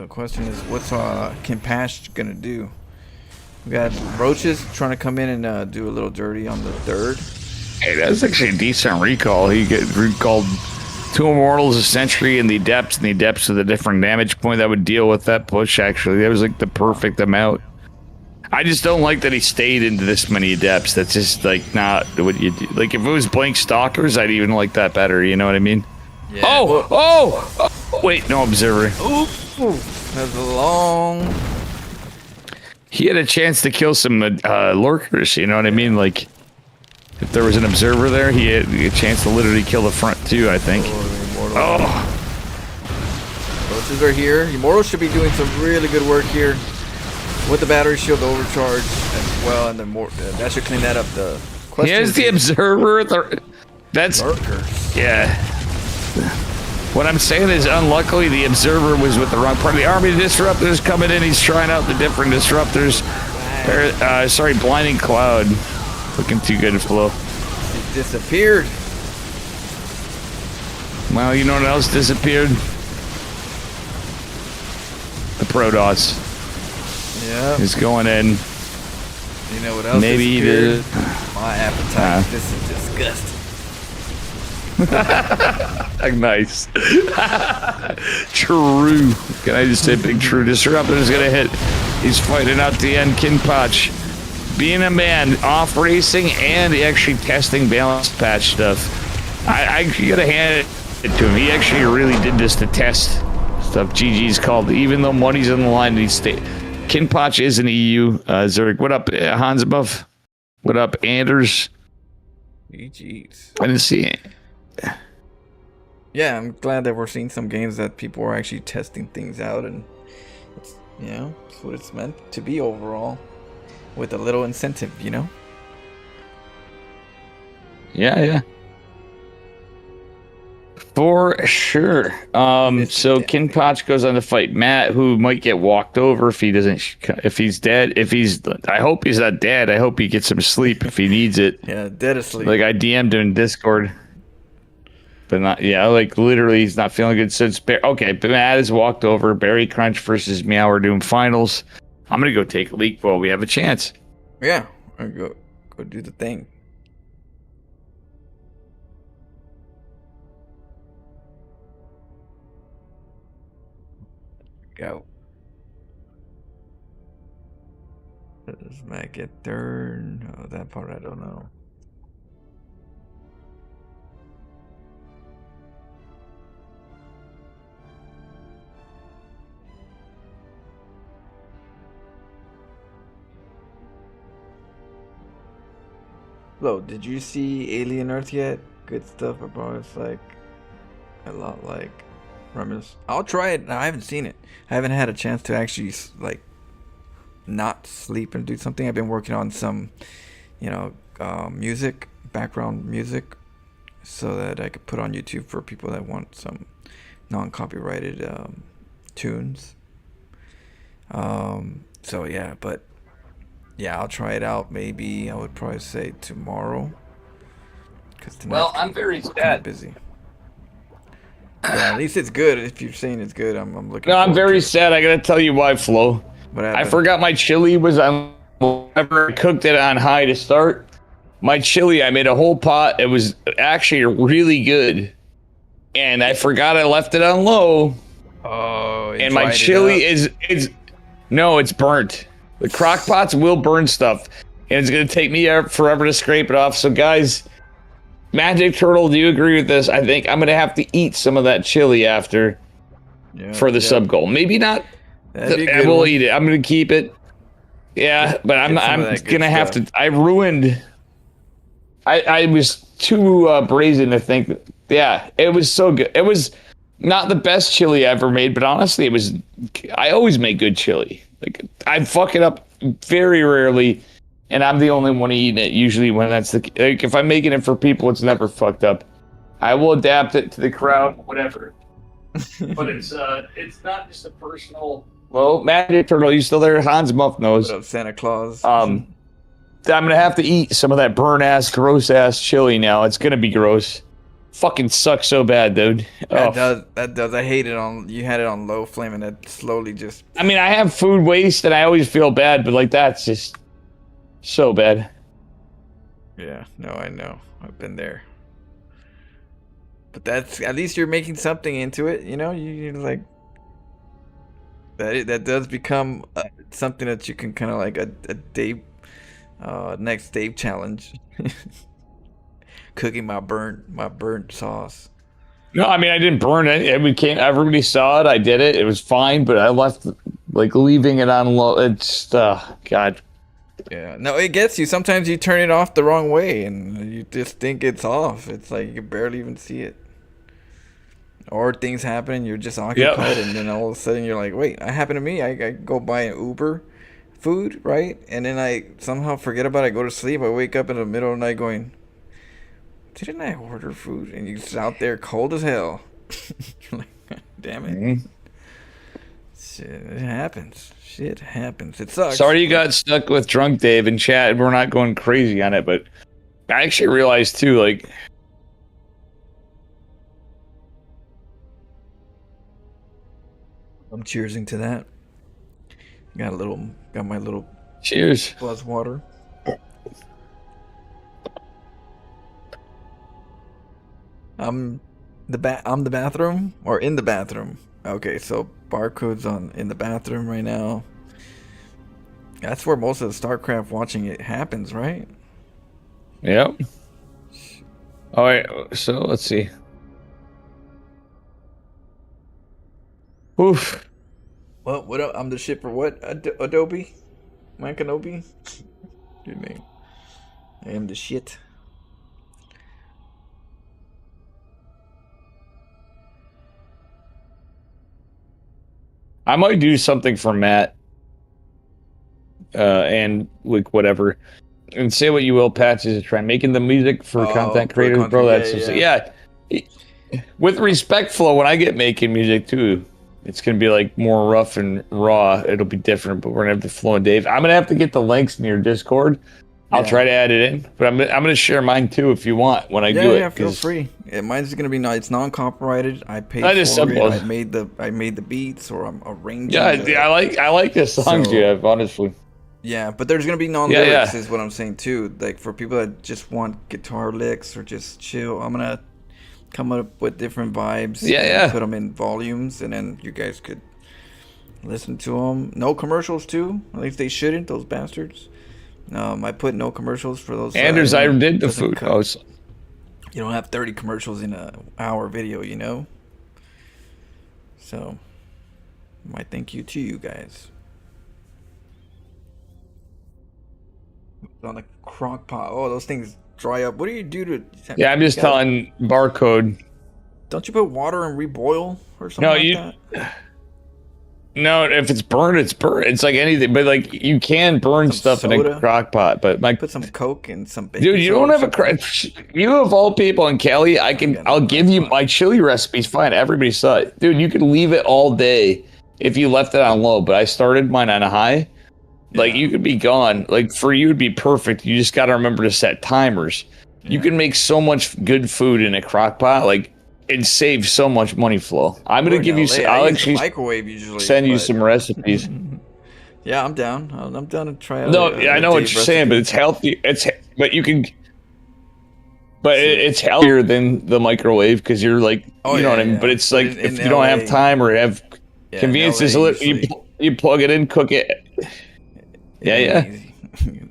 the question is, what's Kimpash gonna do? We got Roaches trying to come in and do a little dirty on the 3rd. Hey, that's actually a decent recall. He get recalled 2 Immortals, a Sentry, and the Adepts with a different damage point that would deal with that push, actually. That was like the perfect amount. I just don't like that he stayed into this many Adepts. That's just like not what you do. Like if it was blank Stalkers, I'd even like that better, you know what I mean? Yeah. Oh! Wait, no Observer. Ooh, that's a long... He had a chance to kill some lurkers, you know what I mean? Like, if there was an Observer there, he had a chance to literally kill the front too, I think. Oh! Roaches are here. Immortals should be doing some really good work here. With the battery shield overcharge as well, and then that should clean that up. The question is the Observer. That's lurkers. Yeah. What I'm saying is, unluckily, the Observer was with the wrong part of the army. Disruptors coming in. He's trying out the different disruptors. Sorry, Blinding Cloud. Looking too good to flow. It disappeared. Well, you know what else disappeared? The Protoss. Yeah. He's going in. You know what else? Maybe the my appetite. This is disgusting. Nice. True. Can I just say big true? Disruptor is gonna hit. He's fighting out the end. Kinpach being a man, off racing and actually testing balance patch stuff. I gotta hand it to him. He actually really did this to test stuff. GG's called. Even though money's on the line, he stayed. Kinpach is an EU. Zurich. What up, Hansbuff? What up, Anders? GG's. I didn't see it. Yeah, I'm glad that we're seeing some games that people are actually testing things out, and it's, you know, it's what it's meant to be overall, with a little incentive, you know. Yeah. For sure. So Kinpach goes on to fight Matt, who might get walked over if he doesn't. If he's dead. I hope he's not dead. I hope he gets some sleep if he needs it. Yeah, dead asleep. Like I DM'd him in Discord, but not. Yeah, like literally, he's not feeling good. So it's okay. But Matt is walked over. Berry Crunch versus Meow. We're doing finals. I'm gonna go take a leak while we have a chance. Yeah, go do the thing. Go. Does Matt get 3rd? Oh, that part I don't know. Lo, did you see Alien Earth yet? Good stuff, bro. It's like a lot like Reminisce. I'll try it. I haven't seen it. I haven't had a chance to actually like not sleep and do something. I've been working on some, music, background music, so that I could put on YouTube for people that want some non-copyrighted tunes. So yeah, but yeah, I'll try it out. Maybe I would probably say tomorrow. Well, I'm very sad. Busy. Yeah, at least it's good. If you're saying it's good, I'm looking. No, I'm very sad. I gotta tell you why, Flo. I forgot my chili was on. Whenever I cooked it on high to start, my chili, I made a whole pot. It was actually really good, and I forgot I left it on low. Oh, and my chili is it's burnt. The crock pots will burn stuff, and it's gonna take me forever to scrape it off. So, guys. Magic Turtle, do you agree with this? I think I'm going to have to eat some of that chili after for the sub goal. Maybe not. I will eat it. I'm going to keep it. Yeah, but I'm going to have to. I ruined. I was too brazen to think. Yeah, it was so good. It was not the best chili I ever made, but honestly, it was. I always make good chili. Like I fuck it up very rarely. And I'm the only one eating it usually when that's like if I'm making it for people, it's never fucked up. I will adapt it to the crowd, whatever. But it's not just a personal. Well, Magic Turtle, you still there? Hans Muff knows. What up, Santa Claus? I'm gonna have to eat some of that burn ass, gross ass chili now. It's gonna be gross. Fucking sucks so bad, dude. That does. That does. I hate it on. You had it on low flame, and it slowly just. I mean, I have food waste, and I always feel bad, but like that's just so bad. Yeah. No, I know. I've been there. But that's at least you're making something into it. You know, you're like that. That does become something that you can kind of like a Dave, next Dave challenge. Cooking my burnt sauce. No, I mean I didn't burn it. It became everybody saw it. I did it. It was fine, but I left like leaving it on low. It's God. Yeah. No, it gets you. Sometimes you turn it off the wrong way, and you just think it's off. It's like you can barely even see it. Or things happen, and you're just occupied, and then all of a sudden you're like, "Wait, that happened to me." I go buy an Uber food, right? And then I somehow forget about it. I go to sleep. I wake up in the middle of the night going, didn't I order food? And you're out there cold as hell. Like, damn it. Mm-hmm. Shit, it happens. Shit happens. It sucks. Sorry you got stuck with Drunk Dave in chat. We're not going crazy on it, but I actually realized too, like, I'm cheersing to that. Got my little cheers. buzz water. I'm the bathroom or in the bathroom. Okay, so barcode's in the bathroom right now. That's where most of the StarCraft watching it happens, right? Yep. All right, so let's see. Oof. What up? I'm the shipper. What? Adobe? Mankanobi? Your name. I am the shit. I might do something for Matt. And like whatever. And say what you will, Patches is trying making the music for content creators, bro. That's just yeah. With respect flow, when I get making music too, it's gonna be like more rough and raw. It'll be different, but we're gonna have the flow and Dave. I'm gonna have to get the links in your Discord. I'll try to add it in, but I'm gonna share mine too if you want when I do it. Yeah, feel free. Mine's gonna be it's non-copyrighted. I paid that for is simple. it. I made the beats, or I'm arranging. Yeah, I like the songs you have, honestly. Yeah, but there's gonna be non-lyrics, is what I'm saying too. Like for people that just want guitar licks or just chill, I'm gonna come up with different vibes. And put them in volumes, and then you guys could listen to them. No commercials too. At least they shouldn't. Those bastards. I put no commercials for those. Anders, I did the food. You don't have 30 commercials in an hour video, you know. So, my thank you to you guys. On the crock pot. Oh, those things dry up. What do you do to? Yeah, I'm just telling barcode. Don't you put water and reboil or something like that? No, if it's burnt, it's burnt. It's like anything, but like you can burn some stuff soda in a crock pot. But put some Coke and some baking dude, you don't have a you of all people in Cali, I'll give you my chili recipes. Fine, everybody saw it, dude. You could leave it all day if you left it on low. But I started mine on a high. Like you could be gone. Like for you, it'd be perfect. You just got to remember to set timers. Yeah. You can make so much good food in a crock pot. Like. It saves so much money flow. I'm gonna give you. I'll actually microwave usually send you some recipes. Yeah, I'm down. I'm down to try out. No, I know what you're saying, but it's healthy. But you can. But it's healthier than the microwave because you're like, you know what I mean. But it's like if you don't have time or have convenience, you plug it in, cook it. Yeah.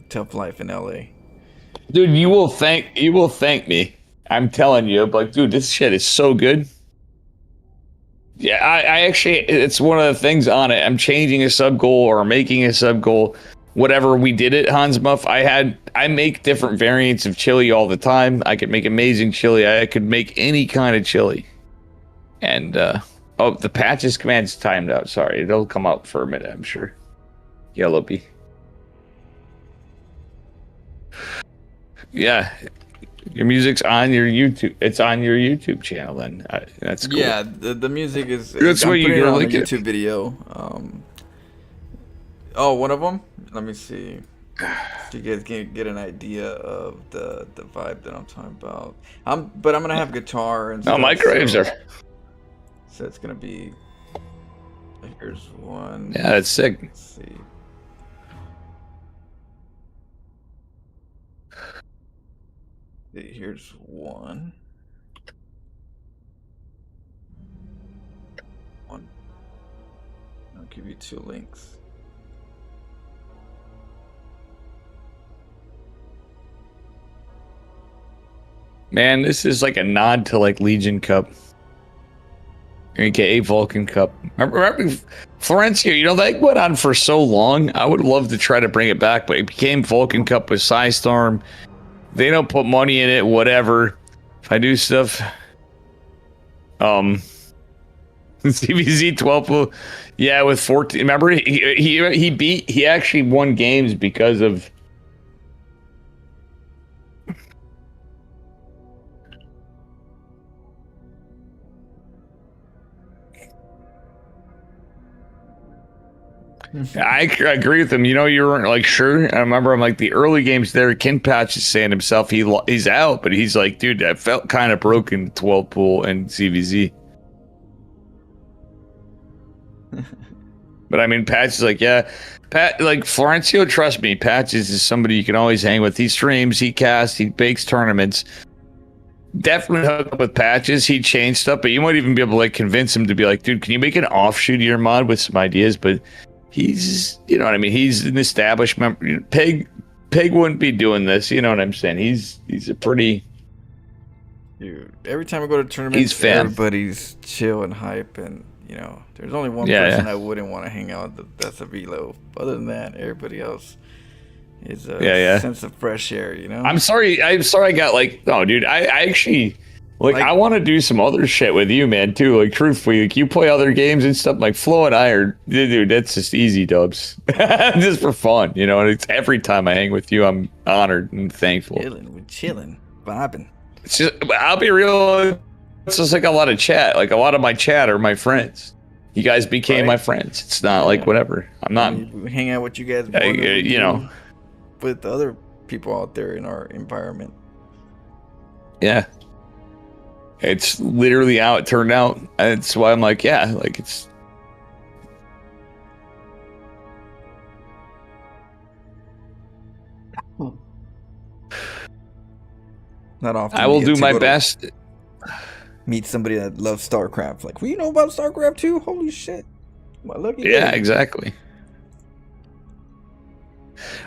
Tough life in LA. Dude, you will thank me. I'm telling you, like, dude, this shit is so good. Yeah, I actually, it's one of the things on it. I'm changing a sub goal or making a sub goal. Whatever we did at Hans Muff, I make different variants of chili all the time. I could make amazing chili. I could make any kind of chili. And, the patches command's timed out. Sorry, it'll come out for a minute, I'm sure. Yellow bee. Yeah. Your music's on your YouTube. It's on your YouTube channel. Then that's cool. Yeah, the music is. That's what you're on like a YouTube video. One of them. Let me see. So you guys can get an idea of the vibe that I'm talking about. But I'm gonna have guitar and No, stuff, my graves are. So it's gonna be. Here's one. Yeah, that's sick. Let's see. Here's one. I'll give you 2 links. Man, this is like a nod to like Legion Cup. AKA Vulcan Cup. Remember Florencio, you know, that went on for so long. I would love to try to bring it back, but it became Vulcan Cup with Psystorm. They don't put money in it, whatever. If I do stuff. CVZ 12. Yeah, with 14. Remember, he actually won games because of. I agree with him. You know, you weren't like sure. I remember I'm like the early games there. Kin Patch is saying himself he's out, but he's like, dude, I felt kind of broken 12 pool and CVZ. But I mean, Patch is like, yeah, Pat, like Florencio, trust me, Patch is somebody you can always hang with. He streams, he casts, he bakes tournaments. Definitely hook up with Patches. He changed stuff, but you might even be able to like convince him to be like, dude, can you make an offshoot of your mod with some ideas? But he's, you know what I mean? He's an established member. Peg wouldn't be doing this. You know what I'm saying? He's a pretty. Dude, every time I go to tournaments, everybody's chill and hype, and you know, there's only one person I wouldn't want to hang out with. That's a Velo. Other than that, everybody else is a sense of fresh air. You know. I'm sorry. I got like, no, dude. I actually. Like I want to do some other shit with you, man, too. Like, truthfully, like you play other games and stuff. Like Flo and I are, dude. That's just easy dubs, just for fun, you know. And it's every time I hang with you, I'm honored and thankful. We're chilling, vibing. It's just, I'll be real. It's just like a lot of chat. Like a lot of my chat are my friends. You guys became my friends. It's not like whatever. I'm not. We hang out with you guys. You know, with other people out there in our environment. Yeah. It's literally how it turned out. That's why I'm like, yeah, like it's. Not often. I will do my best. Meet somebody that loves StarCraft. Like, well, you know about StarCraft too? Holy shit! Well, look at yeah, exactly.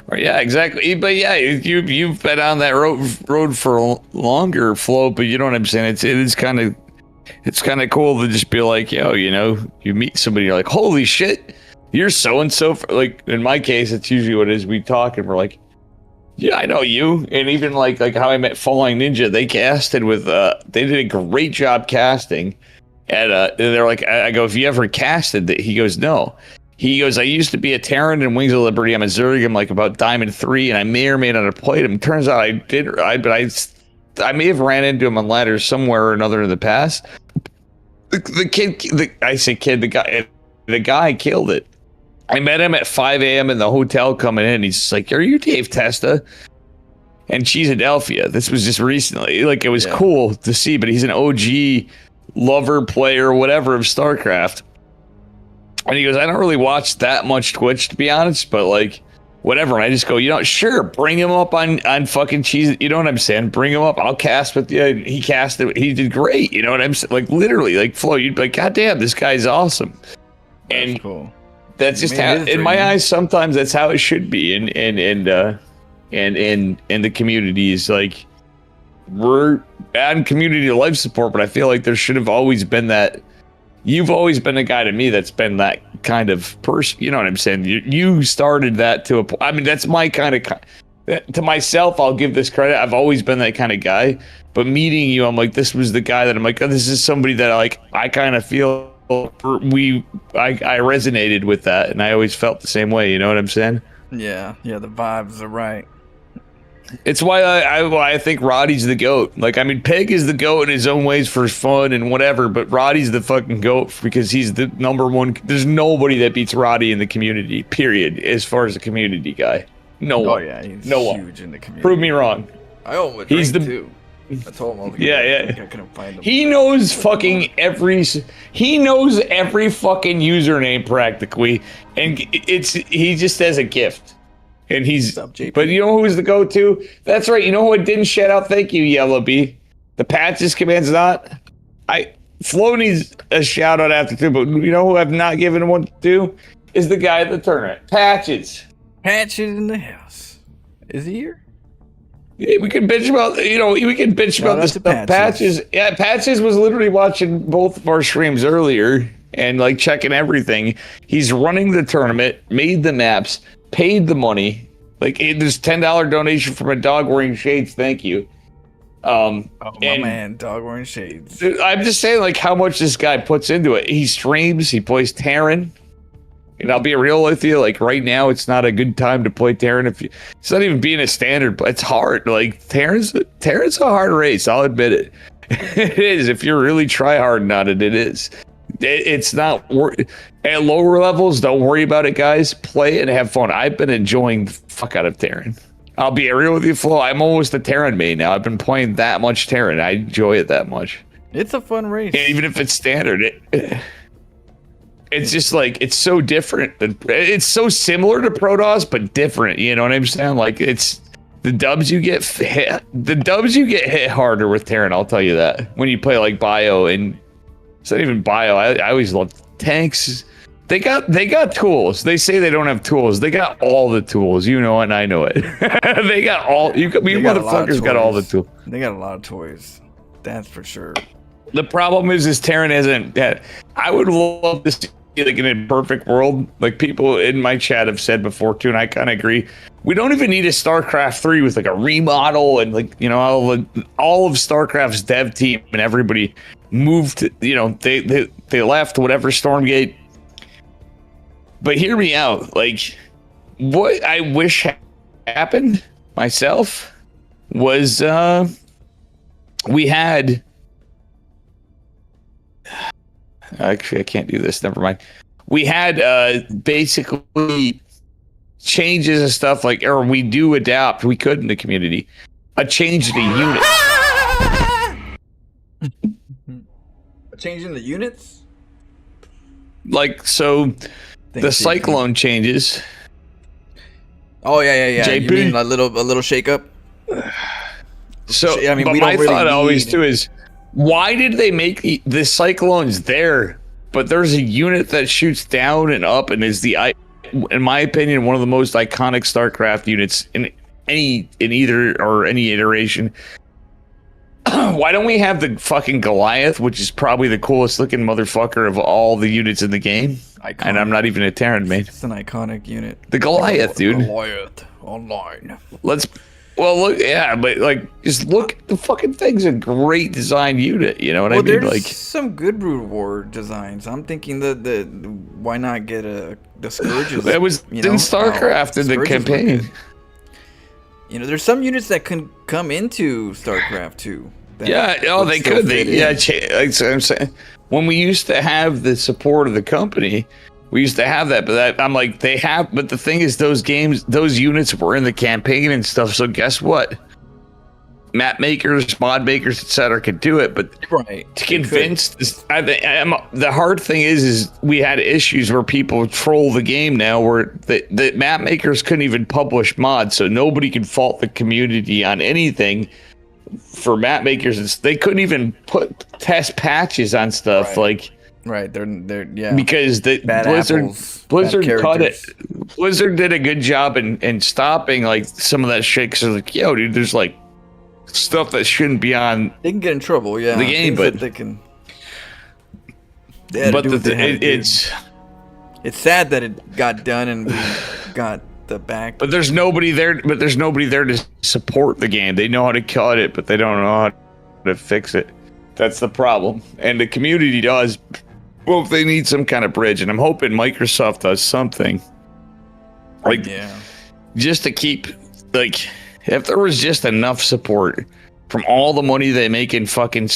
Or yeah, exactly. But yeah, you've been on that road for longer, Flo. But you know what I'm saying? It's kind of cool to just be like, yo, you know, you meet somebody, you're like, holy shit, you're so and so. Like in my case, it's usually what it is. We talk and we're like, yeah, I know you. And even like how I met Falling Ninja, they casted with they did a great job casting. And they're like, I go, have you ever casted that? He goes, no. He goes, I used to be a Terran in Wings of Liberty. I'm a Zerg. Like about Diamond 3, and I may or may not have played him. Turns out I did. I may have ran into him on ladders somewhere or another in the past. The guy killed it. I met him at 5 a.m. in the hotel coming in. He's just like, are you Dave Testa? And she's Adelphia. This was just recently. Like, it was cool to see, but he's an OG lover, player, whatever of StarCraft. And he goes, I don't really watch that much Twitch, to be honest, but like, whatever. And I just go, you know, sure, bring him up on fucking cheese. You know what I'm saying? Bring him up. I'll cast with you. He casted. He did great. You know what I'm saying? Like, literally, like, Flo, you'd be like, God damn, this guy's awesome. That's cool. That's just how, in my eyes, sometimes that's how it should be. And the communities, like, we're adding community life support, but I feel like there should have always been that. You've always been a guy to me that's been that kind of person. You know what I'm saying? You started that to a point. I mean, that's my kind of. To myself, I'll give this credit. I've always been that kind of guy. But meeting you, I'm like, this was the guy that I'm like, oh, this is somebody that I kind of feel I resonated with that, and I always felt the same way. You know what I'm saying? Yeah, the vibes are right. It's why I think Roddy's the GOAT. Like, I mean, Peg is the GOAT in his own ways for fun and whatever, but Roddy's the fucking GOAT because he's the number one. There's nobody that beats Roddy in the community, period, as far as a community guy. No one. Oh yeah, he's no huge one. in the community. Prove me wrong. I owe him a He's drink the- too. I told him I was gonna Yeah. I couldn't find him. He knows fucking every. He knows every fucking username practically, and he just has a gift. And he's. What's up, JP? But you know who's the go-to? That's right. You know who I didn't shout out? Thank you, Yellow B. The patches command's not. Flo needs a shout out after too, but you know who I've not given one to is the guy at the tournament. Patches. Patches in the house. Is he here? Yeah, we can bitch about we can bitch Shout about out this to stuff. Patches. Patches was literally watching both of our streams earlier and like checking everything. He's running the tournament, made the maps, paid the money. Like there's $10 donation from a dog wearing shades. Thank you. My man, dog wearing shades. Dude, I'm just saying like how much this guy puts into it. He streams, he plays Terran. And I'll be real with you, like right now, it's not a good time to play Terran. It's not even being a standard, but it's hard. Like Terran's a hard race. I'll admit it. It is. If you're really try hard on it, it is. It's not at lower levels. Don't worry about it, guys. Play it and have fun. I've been enjoying the fuck out of Terran. I'll be real with you, Flo. I'm almost a Terran main now. I've been playing that much Terran. I enjoy it that much. It's a fun race. And even if it's standard, it's just like it's so different. It's so similar to Protoss, but different. You know what I'm saying? Like it's the dubs you get hit harder with Terran. I'll tell you that when you play like Bio, and it's not even Bio. I always love tanks. They got tools. They say they don't have tools. They got all the tools. You know it, and I know it. They got all. You motherfuckers got all the tools. They got a lot of toys. That's for sure. The problem is Terran hasn't. I would love to see, like in a perfect world, like people in my chat have said before too, and I kind of agree. We don't even need a StarCraft 3 with like a remodel and like all of StarCraft's dev team and everybody moved. They left whatever Stormgate. But hear me out. Like what I wish happened myself was we had. Actually, I can't do this. Never mind. We had basically changes and stuff like, or we do adapt. We could in the community. A change in the units. A change in the units? Like, so the Cyclone changes. Oh, yeah. JP? You mean a little shake up? So, I mean, but we my don't really thought always need- too is, why did they make the Cyclones there, but there's a unit that shoots down and up and is in my opinion, one of the most iconic StarCraft units in any iteration. Why don't we have the fucking Goliath, which is probably the coolest looking motherfucker of all the units in the game? Iconic. And I'm not even a Terran main. It's an iconic unit. The Goliath, dude. Goliath online. Well, look, yeah, but like, just look. The fucking thing's a great design unit. You know what I mean? There's Like some good Brood War designs. I'm thinking that why not get the Scourges? it was in StarCraft in the Scourges campaign. There's some units that can come into StarCraft too. Yeah, they could. I'm saying, when we used to have the support of the company, we used to have that. But I'm like, but the thing is, those units were in the campaign and stuff. So guess what? Map makers, mod makers, etc. could do it, but right. to convince the hard thing is we had issues where people troll the game now, where the map makers couldn't even publish mods, so nobody can fault the community on anything. For map makers, they couldn't even test patches on stuff Right, they're yeah. Because Blizzard cut it. Blizzard did a good job in stopping like some of that shit. Because like, yo, dude, there's like stuff that shouldn't be on. They can get in trouble, yeah. The game, but they can. But it's sad that it got done and we got the back. But there's nobody there. But there's nobody there to support the game. They know how to cut it, but they don't know how to fix it. That's the problem, and the community does. Well, if they need some kind of bridge, and I'm hoping Microsoft does something, like just to keep, like, if there was just enough support from all the money they make in fucking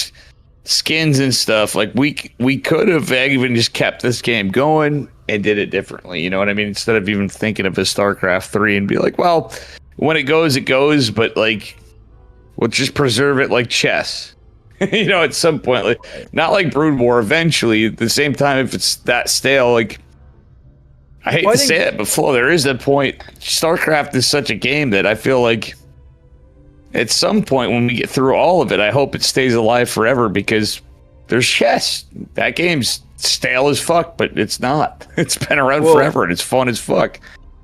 skins and stuff, like we could have even just kept this game going and did it differently. You know what I mean? Instead of even thinking of a StarCraft 3 and be like, well, when it goes, but like, we'll just preserve it like chess. You know, at some point, like not like Brood War. Eventually, at the same time, if it's that stale, like I hate to say it, but Flo, there is a point. StarCraft is such a game that I feel like at some point when we get through all of it, I hope it stays alive forever because there's chess. That game's stale as fuck, but it's not. It's been around forever and it's fun as fuck.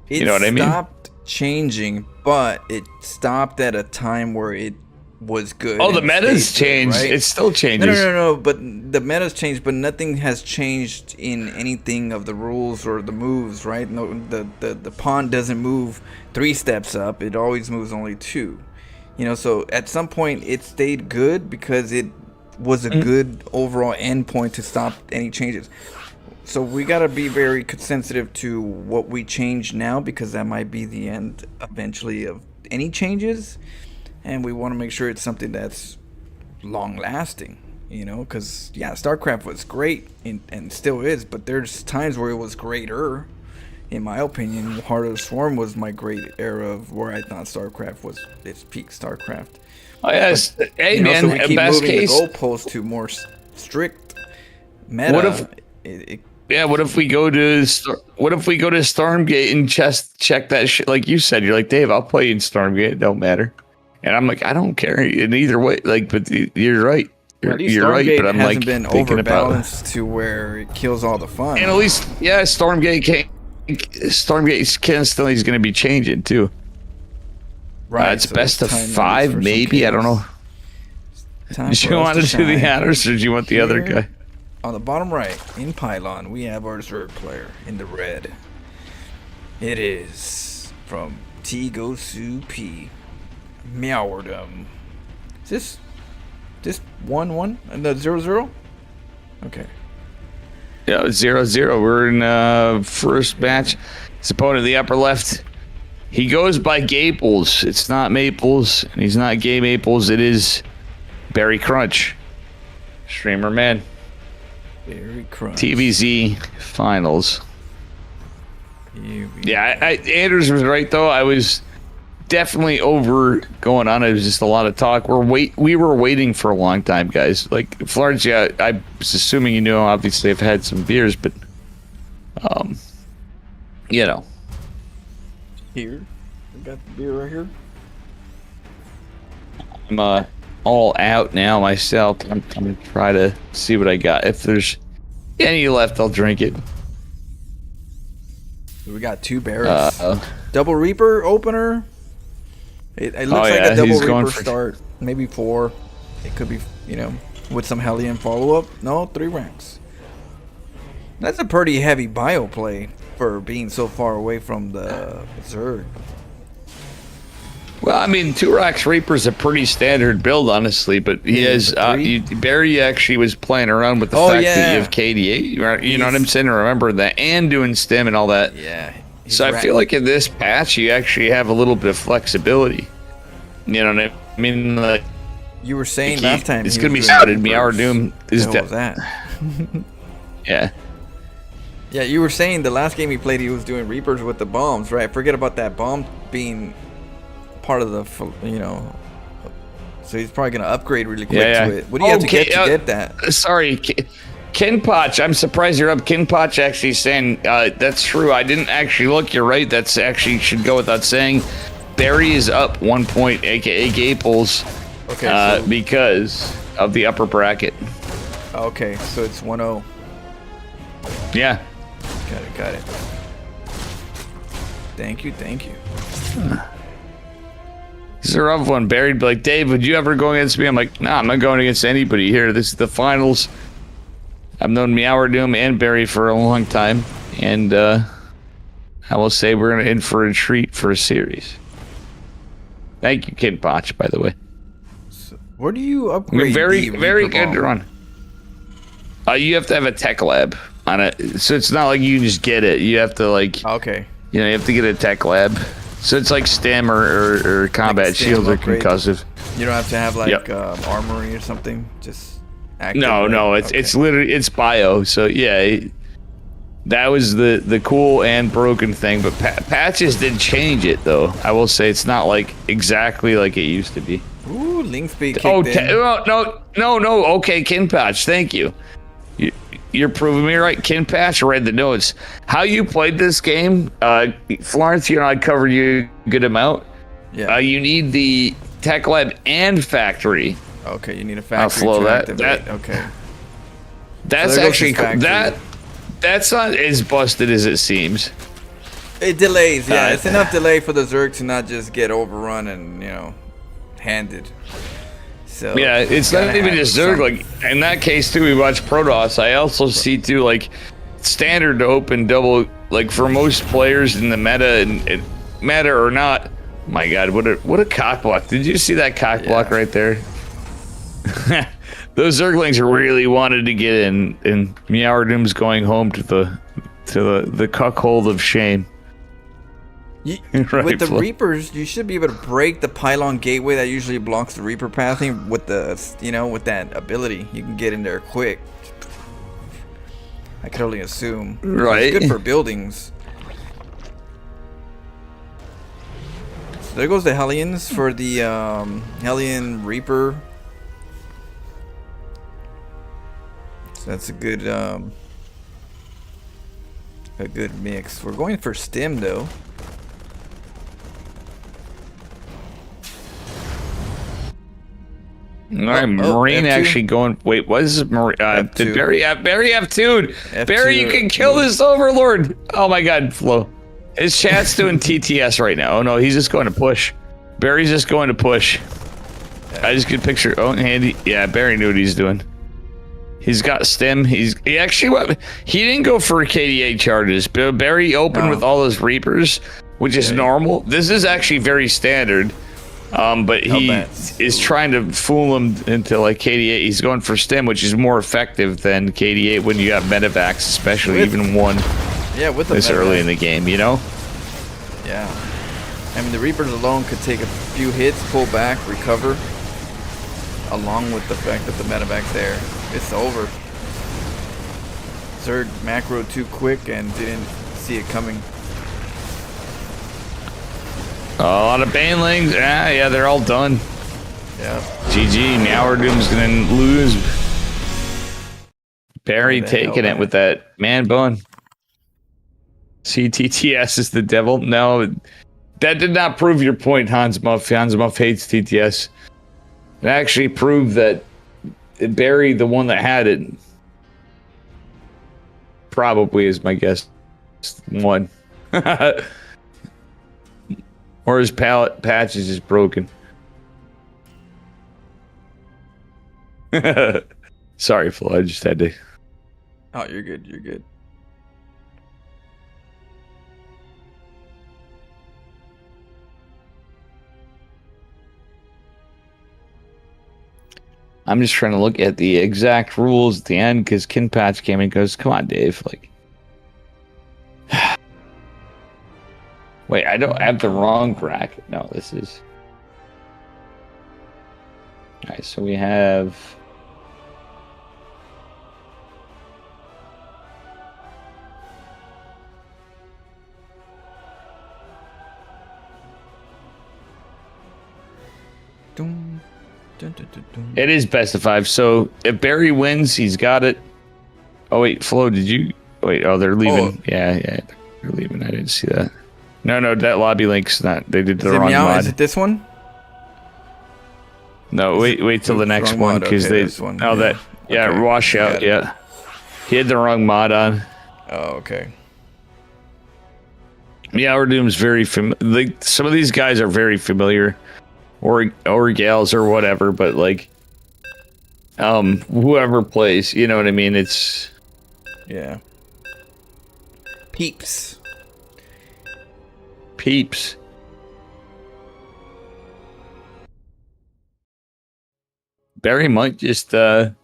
You know what I mean? It stopped changing, but it stopped at a time where it was good. Oh, the meta's changed. Right? It still changes. No. But the meta's changed, but nothing has changed in anything of the rules or the moves, right? No, the pawn doesn't move 3 steps up. It always moves only 2. You know, so at some point it stayed good because it was a good overall endpoint to stop any changes. So we got to be very sensitive to what we change now because that might be the end eventually of any changes. And we want to make sure it's something that's long lasting, you know, because, yeah, StarCraft was great and still is, but there's times where it was greater. In my opinion, Heart of the Swarm was my great era of where I thought StarCraft was its peak StarCraft. Oh, yes. But, hey, man, so we keep best moving case, the goalpost to more strict meta. What if we go to Stormgate and check that shit? Like you said, you're like, Dave, I'll play in Stormgate. It don't matter. And I'm like, I don't care in either way. Like, but you're right. You're right. But I'm like been thinking overbalanced to where it kills all the fun. And at least, yeah, Stormgate constantly is going to be changing too. Right. It's so best of 5, maybe. I don't know. Do you want to do the honors, or do you want the other guy? On the bottom right, in Pylon, we have our third player in the red. It is from T-Go-Su P. Meowardom. Is this 1-1 and the 0-0? Okay. Yeah, 0-0. We're in first match. His opponent in the upper left. He goes by Gaples. It's not Maples, and he's not Gay Maples. It is Barry Crunch. Streamer man. Barry Crunch. TVZ finals. Yeah, Anders was right though. I was definitely over going on. It was just a lot of talk. We were waiting for a long time, guys. Like Florence, yeah, I was assuming you knew. Obviously, I've had some beers, but you know. Here, we got the beer right here. I'm all out now myself. I'm gonna try to see what I got. If there's any left, I'll drink it. We got 2 barrels. Double Reaper opener. It looks like a double Reaper start. Maybe 4. It could be, you know, with some Hellion follow-up. No, 3 ranks. That's a pretty heavy bio play for being so far away from the Zerg. Well, I mean, 2 Rocks Reaper's a pretty standard build, honestly, but he has Barry actually was playing around with the fact that you have KDA. You know what I'm saying? Remember that, and doing stim and all that. Yeah. So I feel like in this patch, you actually have a little bit of flexibility. You know what I mean? Like, you were saying last time it's gonna be started. Meow Doom is what was that? Yeah. Yeah, you were saying the last game he played, he was doing Reapers with the bombs, right? Forget about that bomb being part of the, you know. So he's probably gonna upgrade really quick to it. What do you have to get that? Sorry, Ken Potch. I'm surprised you're up. Ken Potch actually saying that's true. I didn't actually look. You're right. That's actually should go without saying. Barry is up 1 point, aka Gaples, because of the upper bracket. Okay, so it's 1-0. Yeah. Got it. Thank you. It's a rough one. Barry'd be like, Dave, would you ever go against me? I'm like, nah, I'm not going against anybody here. This is the finals. I've known Meowardoom and Barry for a long time, and I will say we're in for a treat for a series. Thank you, Kid Botch, by the way. So where do you upgrade? Very good run. You have to have a tech lab on it, so it's not like you can just get it. You have to you have to get a tech lab. So it's like stem or combat shields or concussive. You don't have to have armory or something. Just active? No, it's literally it's bio. So yeah, that was the cool and broken thing. But patches did change it though. I will say it's not like exactly like it used to be. Ooh, link speed kicked in. No. Okay, Kin Patch, thank you. You're proving me right. Kin Patch read the notes. How you played this game, Florence, you and I covered you a good amount. Yeah. You need the Tech Lab and Factory. Okay, you need a factory flow to that. activate. Okay. That's So actually that's not as busted as it seems. It delays, yeah. It's enough delay for the Zerg to not just get overrun and, handed. So yeah, it's not even just Zerg. Like in that case too, we watch Protoss. I also see too, like standard to open double. Like for most players in the meta and meta or not. My God, what a cock block! Did you see that cock block right there? Those Zerglings really wanted to get in, and Meowrdoom's going home to the cuckold of shame. Right, with the Reapers, you should be able to break the pylon gateway that usually blocks the Reaper pathing with the, with that ability. You can get in there quick. I could only assume. Right. It's good for buildings. So there goes the Hellions for the Hellion Reaper. So that's a good mix. We're going for stim though. All right, Marine actually going. Wait, what is Marine? Did Barry have F2? Barry, you can kill this Overlord. Oh my God, Flo. His chat's doing TTS right now. Oh no, he's just going to push. Barry's just going to push. I just get picture. Oh, handy. Yeah, Barry knew what he's doing. He's got stim. He actually he didn't go for KDA charges. Barry opened with all those Reapers, which is normal. This is actually very standard. But he is trying to fool him into like KD8. He's going for stim, which is more effective than KD8 when you got medevacs, especially even one. Yeah, with the this early in the game, Yeah. I mean, the Reapers alone could take a few hits, pull back, recover, along with the fact that the medevac's there. It's over. Zerg macro too quick and didn't see it coming. A lot of banelings. Yeah, they're all done. Yeah. GG. Meowrdoom's gonna lose. Barry taking it with that man bun. CTTS is the devil. No, that did not prove your point, Hans Muff. Hans Muff hates TTS. It actually proved that Barry, the one that had it, probably is my guess. One. Or his pallet patch is just broken. Sorry, Flo. I just had to. Oh, you're good. You're good. I'm just trying to look at the exact rules at the end because Kin Patch came in and goes, "Come on, Dave." Like, wait, I don't have the wrong bracket. No, this is. All right, so we have. It is best of 5. So if Barry wins, he's got it. Oh wait, Flo, did you? Wait, oh, they're leaving. Oh. Yeah, they're leaving. I didn't see that. No, that lobby link's not. They did the wrong mod. Is it this one? No, wait till the next one because they. Oh, that. Yeah, okay. Wash out. Yeah, he had the wrong mod on. Oh, okay. Meowrdoom's very familiar. Like some of these guys are very familiar, or gals or whatever. But like, whoever plays, you know what I mean. It's. Yeah. Peeps. Barry might just might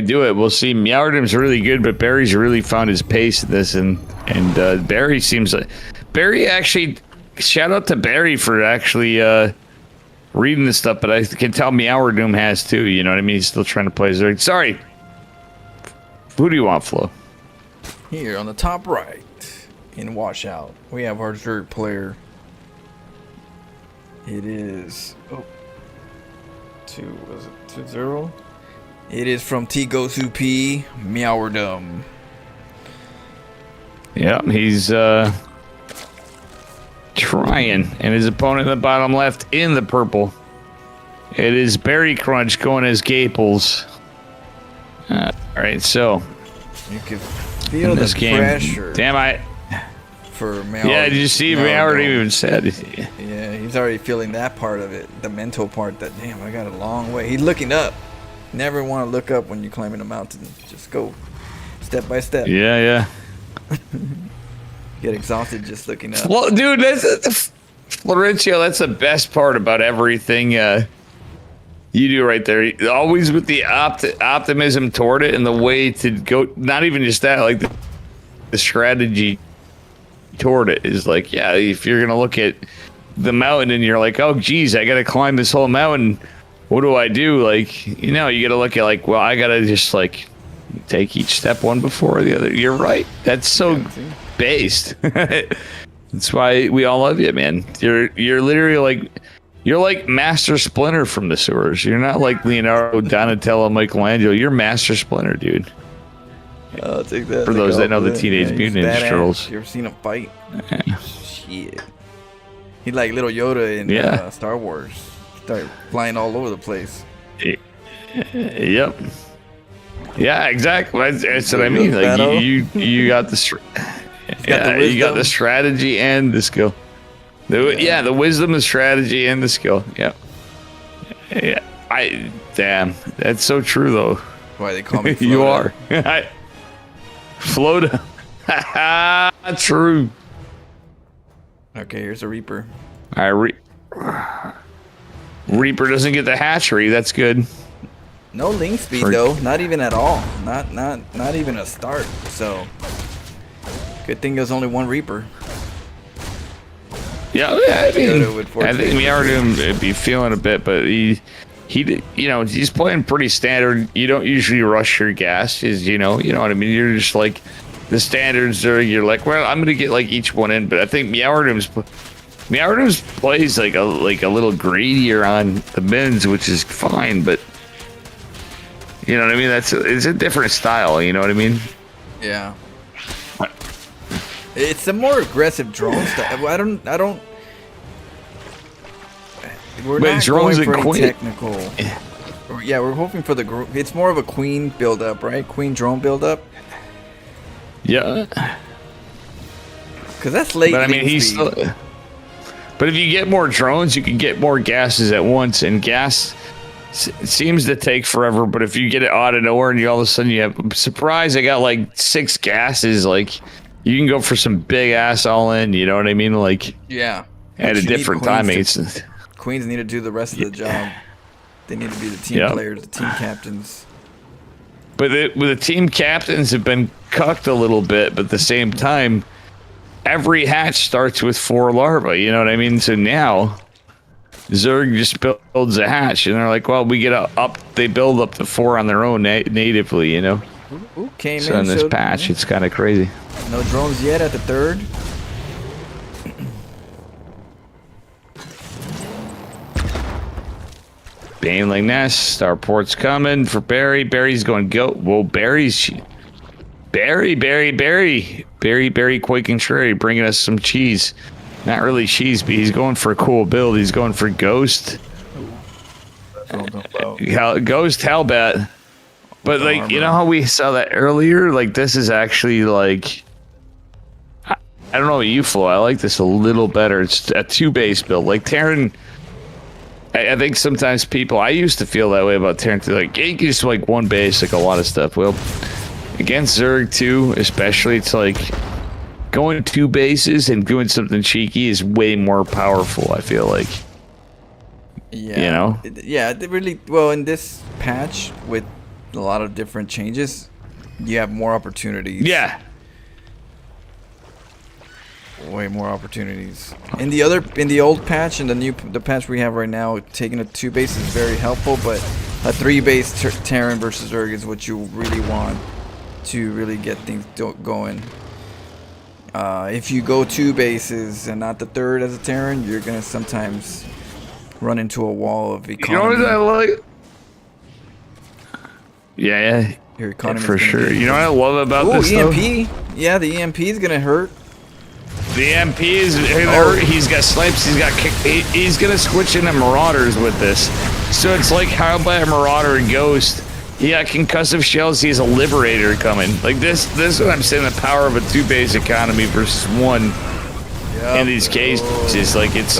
do it. We'll see. Meowrdoom's really good, but Barry's really found his pace in this, and Barry seems like Barry actually. Shout out to Barry for actually reading this stuff, but I can tell Meower Doom has too. You know what I mean? He's still trying to play Zerg. Sorry. Who do you want, Flo? Here on the top right, in Washout, we have our Zerg player. It is 2-0. It is from T-Gosu P, Meowerdom. Yeah, he's trying, and his opponent in the bottom left in the purple. It is Berry Crunch going as Gaples. All right, so you can feel the pressure. Damn, for Meower. Yeah, did you see? Meower even said. Yeah, he's already feeling that part of it, the mental part. That damn, I got a long way. He's looking up. Never want to look up when you're climbing a mountain. Just go step by step. Yeah. Get exhausted just looking up. Well, dude, that's Florencio. That's the best part about everything you do right there. Always with the optimism toward it and the way to go. Not even just that, like the strategy toward it is like, yeah, if you're gonna look at the mountain and you're like, oh, geez, I gotta climb this whole mountain. What do I do? Like, you know, you gotta look at like, well, I gotta just like take each step one before the other. You're right. That's so based. That's why we all love you, man. You're literally like, you're like Master Splinter from the sewers. You're not like Leonardo, Donatello, Michelangelo. You're Master Splinter, dude. I'll take that. For those that know the Teenage Mutant Ninja Turtles. You ever seen him fight? Yeah. Shit. He like little Yoda in Star Wars. Start flying all over the place. Yep. Yeah, exactly. That's what I mean. Like you got the you got the strategy and the skill. The wisdom, the strategy, and the skill. Yeah. Damn, that's so true though. Why they call me? You are. Flota. True. Okay, here's a Reaper. All right, Reaper doesn't get the hatchery. That's good. No link speed though, not even at all. Not even a start. So good thing there's only one Reaper. Yeah, I think Meowerdom would be feeling a bit, but he you know, he's playing pretty standard. You don't usually rush your gas, you know what I mean. You're just like the standards are. You're like, well, I'm gonna get like each one in, but I think Meowerdom's plays like a little greedier on the bins, which is fine, but you know what I mean. It's a different style. You know what I mean? Yeah. It's a more aggressive drone style. I don't. We're not going for any technical. Yeah, we're hoping for the. It's more of a queen build up, right? Queen drone build up. Yeah. Because that's late. But I mean, he's still. But if you get more drones, you can get more gases at once, and gas seems to take forever. But if you get it out of nowhere and all of a sudden you have surprise, I got like 6 gases, like. You can go for some big ass all in, you know what I mean? Like, yeah, at a different timing. Queens need to do the rest of the job. They need to be the team players, the team captains. But the team captains have been cucked a little bit, but at the same time, every hatch starts with 4 larvae, you know what I mean? So now, Zerg just builds a hatch, and they're like, well, we get they build up to 4 on their own natively, you know? Who came so in this patch, it's kind of crazy. No drones yet at the 3rd. Baneling Nest, Starport's coming for Barry. Barry's going go. Whoa, Barry, Quake and Sherry bringing us some cheese. Not really cheese, but he's going for a cool build. He's going for Ghost. Ghost Hellbat. But like, you know how we saw that earlier? Like, this is actually like, I don't know about you, Flo. I like this a little better. It's a 2-base build. Like Terran, I think sometimes I used to feel that way about Terran. Like, you can just like 1 base, like a lot of stuff. Well, against Zerg 2, especially, it's like going 2 bases and doing something cheeky is way more powerful, I feel like. Yeah. You know? Yeah, really, well, in this patch with a lot of different changes, you have more opportunities. Yeah. way more opportunities. In the old patch and the patch we have right now, taking a 2 base is very helpful, but a 3 base Terran versus Zerg is what you really want to really get things going. If you go 2 bases and not the 3rd as a Terran, you're gonna sometimes run into a wall of economy. You know what I like? Yeah. Your economy for sure. You know what I love about this EMP? Though? Yeah, the EMP is gonna hurt. The EMP is gonna hurt. He's got snipes. He's got kick. He's gonna switch into Marauders with this. So it's like how by a Marauder and Ghost. He got concussive shells. He has a Liberator coming. Like this is what I'm saying. The power of a 2 base economy versus 1 in these cases. Like he's.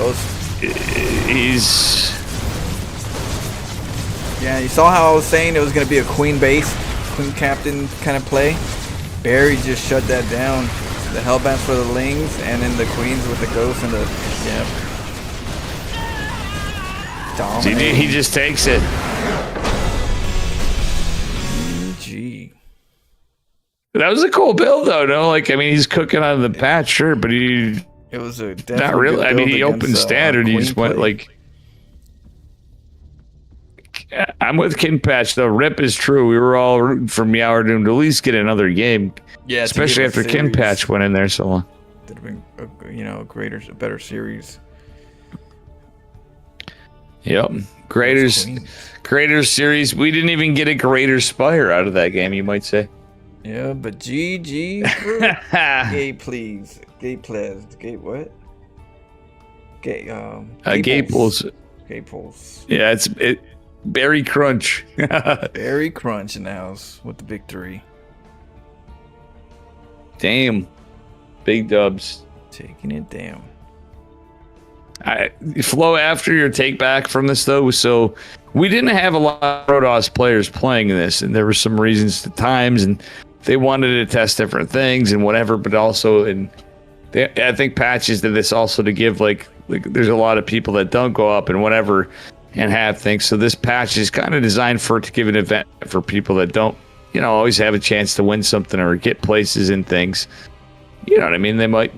Yeah, you saw how I was saying it was gonna be a Queen base. Queen Captain kind of play. Barry just shut that down. The Hellbound for the Lings, and then the Queens with the Ghosts and the Dominating. He just takes it. Gee. That was a cool build, though. No, like I mean, he's cooking on the patch, sure, but it was a not really. I mean, he opened standard. He just went like. I'm with Kin Patch though. Rip is true. We were all rooting for Meowerdun to at least get another game. Yeah, especially after Kin Patch went in there so long. Would have been a better series. Yep, greater series. We didn't even get a greater Spire out of that game. You might say. Yeah, but GG. Gay please. Gay please. Gay what? Gay Gaples. Gaples. Yeah, it. Berry Crunch. Berry Crunch in the house with the big 3. Damn. Big dubs. Taking it down. Flow after your take back from this though, so we didn't have a lot of Protoss players playing this, and there were some reasons to times, and they wanted to test different things and whatever, but also I think patches did this also to give like there's a lot of people that don't go up and whatever and have things. So this patch is kind of designed to give an event for people that don't, always have a chance to win something or get places in things. You know what I mean? They might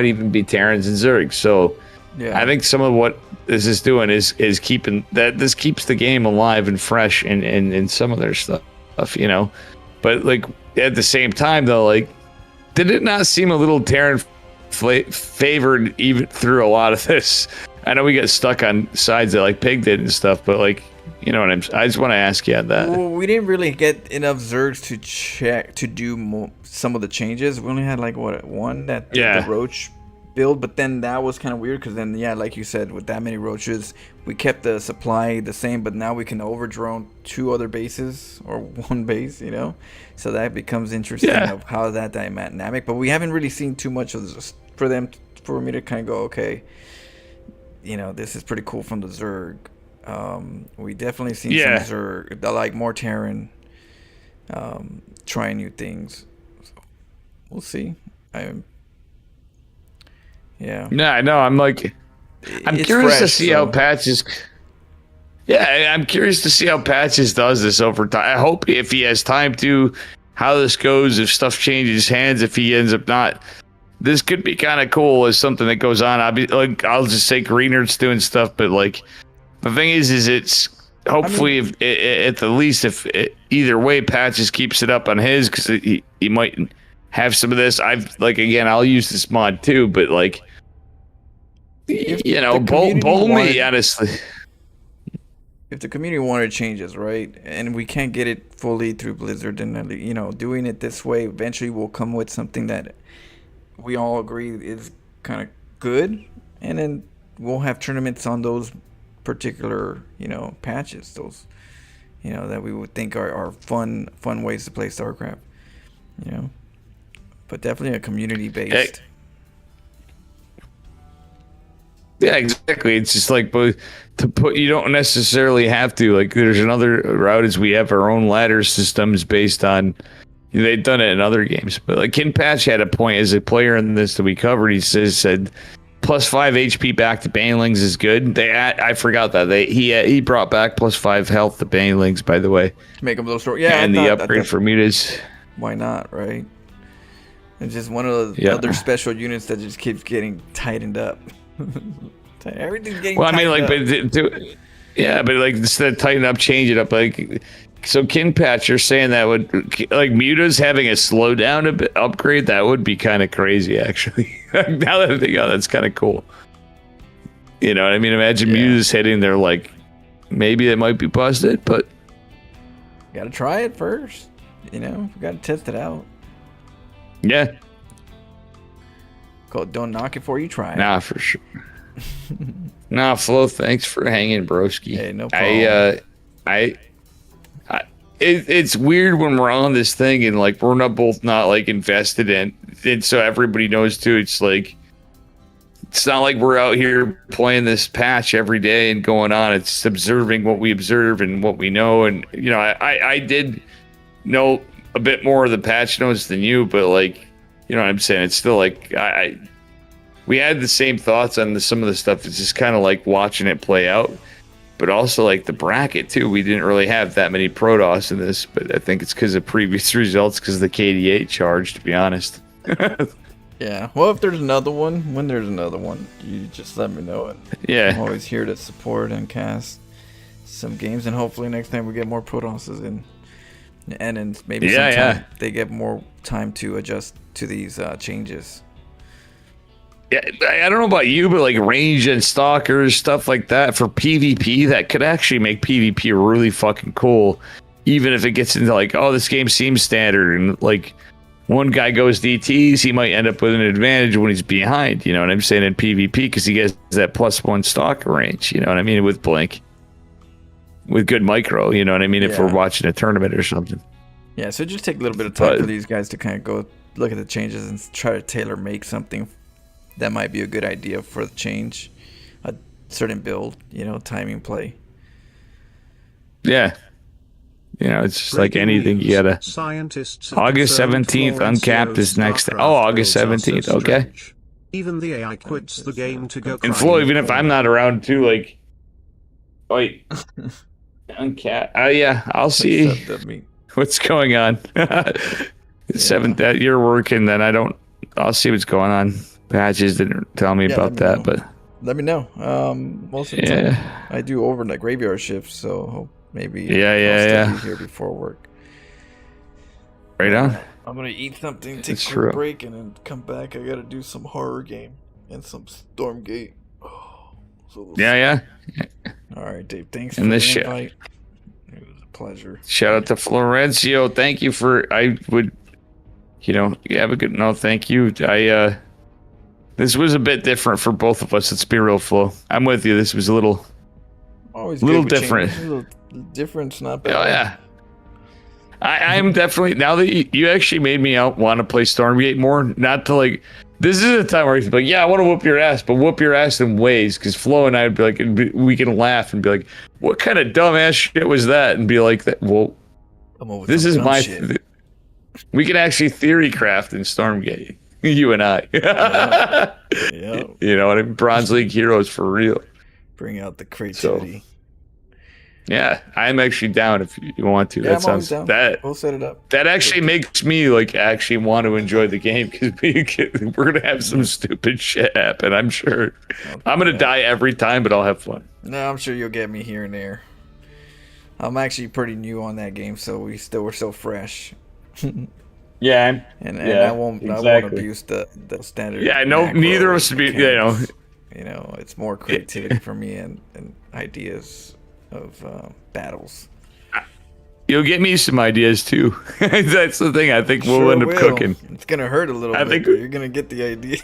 even be Terrans and Zergs. So yeah. I think some of what this is doing is keeping that this keeps the game alive and fresh in some of their stuff, But like at the same time though, like did it not seem a little Terran favored even through a lot of this? I know we got stuck on sides that like Pig did and stuff, but like, you know what I just want to ask you that. Well, we didn't really get enough Zergs to do some of the changes. We only had like one that the Roach build, but then that was kind of weird because then like you said, with that many Roaches, we kept the supply the same, but now we can overdrone 2 other bases or 1 base, So that becomes interesting of how that dynamic. But we haven't really seen too much of this for me to kind of go, okay. This is pretty cool from the Zerg. We definitely seen some Zerg that like more Terran, trying new things. So we'll see. Yeah. I know. I'm curious to see how Patches. Yeah, I'm curious to see how Patches does this over time. I hope if he has time to, how this goes, if stuff changes hands, if he ends up not. This could be kind of cool as something that goes on. I'll just say Greener's doing stuff, but like the thing is it's hopefully at the least if either way Patches keeps it up on his because he might have some of this. I'll use this mod too, but like bowl me honestly. If the community wanted changes, right, and we can't get it fully through Blizzard, then doing it this way eventually will come with something that we all agree is kind of good, and then we'll have tournaments on those particular patches, those that we would think are fun ways to play StarCraft, but definitely a community based. Yeah, exactly. It's just like, but you don't necessarily have to. Like, there's another route is we have our own ladder systems based on. They've done it in other games, but like Kin Patch had a point as a player in this that we covered. He said +5 HP back to Banelings is good. I forgot that he brought back +5 health to Banelings, by the way. Make them a little short. Yeah, and the upgrade for mutas. Why not, right? It's just one of the other special units that just keeps getting tightened up. Everything's getting tightened up. But like instead of tighten up, change it up. Like, so Kinpatch, you're saying that would, like, Muta's having a slowdown upgrade, that would be kind of crazy, actually. Now that I think, that's kind of cool. You know what I mean? Imagine Muta's hitting, they're like, maybe it might be busted, but gotta try it first. You know, we gotta test it out. Yeah. Don't knock it before you try it. Nah, for sure. Nah, Flo, thanks for hanging, broski. Hey, no problem. It's weird when we're on this thing and like we're both not like invested in it, so everybody knows too. It's like, it's not like we're out here playing this patch every day and going on. It's observing what we observe and what we know. And you know, I did know a bit more of the patch notes than you, but like, you know what I'm saying? It's still like we had the same thoughts on some of the stuff. It's just kind of like watching it play out. But also, like, the bracket, too. We didn't really have that many Protoss in this, but I think it's because of previous results, because of the KD8 charge, to be honest. Yeah. Well, if there's another one, when there's another one, you just let me know. And I'm always here to support and cast some games, and hopefully next time we get more Protosses in. And then maybe sometime they get more time to adjust to these changes. Yeah, I don't know about you, but like range and stalkers, stuff like that for PvP, that could actually make PvP really fucking cool. Even if it gets into like, oh, this game seems standard, and like one guy goes DTs, he might end up with an advantage when he's behind, you know what I'm saying, in PvP, because he gets that +1 stalker range, you know what I mean, with Blink. With good micro, you know what I mean, if we're watching a tournament or something. Yeah, so just take a little bit of time for these guys to kind of go look at the changes and try to tailor make something that might be a good idea for the change, a certain build, you know, timing play. Yeah. You know, it's just like anything. You gotta. August 17th, Uncapped is next. Oh, August 17th. Okay. Even the AI quits the game to go. And Flo, even if I'm not around too, like, wait, Uncapped. Yeah, I'll see what's going on. 7th, you're working, then I'll see what's going on. Patches didn't tell me about that, but let me know. Most of the time I do overnight graveyard shifts, so maybe I'll be here before work. Right on. I'm gonna eat something, take a quick break, and then come back. I gotta do some horror game and some Stormgate. All right, Dave. Thanks for the invite. It was a pleasure. Shout out to Florencio. Thank you for. I would, you know, have a good. No, thank you. This was a bit different for both of us. Let's be real, Flo. I'm with you. This was a little different. A little different, not bad. Oh, yeah. I'm definitely, now that you actually made me want to play Stormgate more, not to like, this is a time where you like, yeah, I want to whoop your ass, but whoop your ass in ways, because Flo and I would be like, we can laugh and be like, what kind of dumbass shit was that? And be like, well, this is my, we can actually theory craft in Stormgate. You and I. You know what I mean? Bronze League heroes for real. Bring out the creativity. So, yeah, I'm actually down if you want to. Yeah, that sounds down. We'll set it up. That actually makes me like actually want to enjoy the game, because we're gonna have some stupid shit happen. I'm sure. I'm gonna die every time, but I'll have fun. No, I'm sure you'll get me here and there. I'm actually pretty new on that game, so we're still fresh. Yeah, I won't abuse the standard. Yeah, no, neither of us should be. You know, it's more creativity for me and ideas of battles. You'll get me some ideas too. That's the thing. I think we'll end up cooking. It's gonna hurt a little bit, but you're gonna get the idea.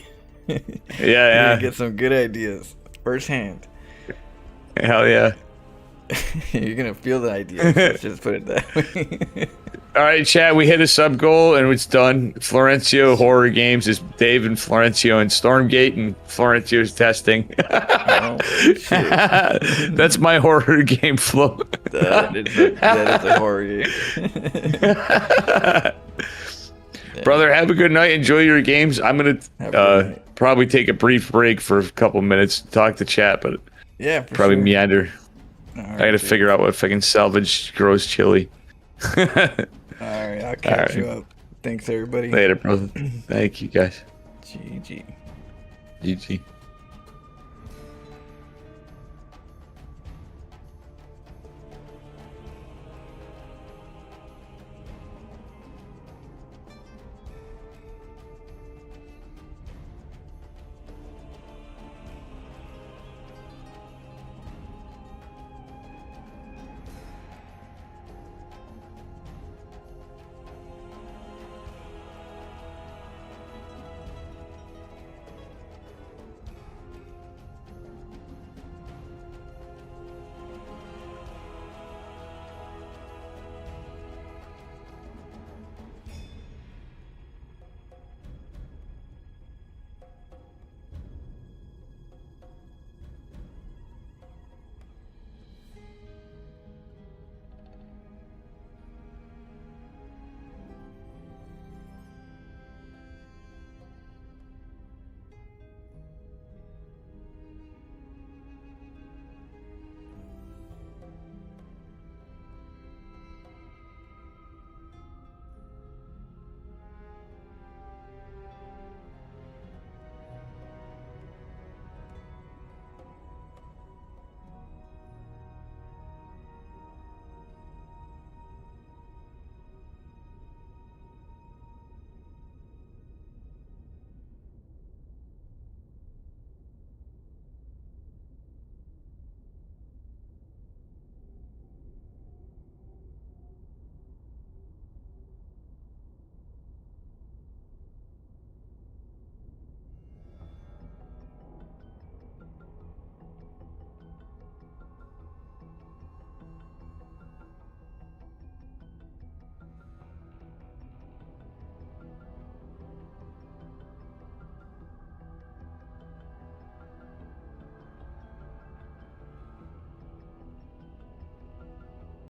You're gonna get some good ideas firsthand. Hell yeah. You're gonna feel the idea. Let's just put it that way. All right, chat. We hit a sub goal and it's done. Florencio Horror Games is Dave and Florencio and Stormgate, and Florencio's testing. That's my horror game flow. That is a horror game. Brother, have a good night. Enjoy your games. I'm gonna probably take a brief break for a couple minutes to talk to chat, but probably meander. I gotta figure out if I can salvage gross chili. All right, I'll catch you up. Thanks, everybody. Later, brother. Thank you, guys. GG. GG.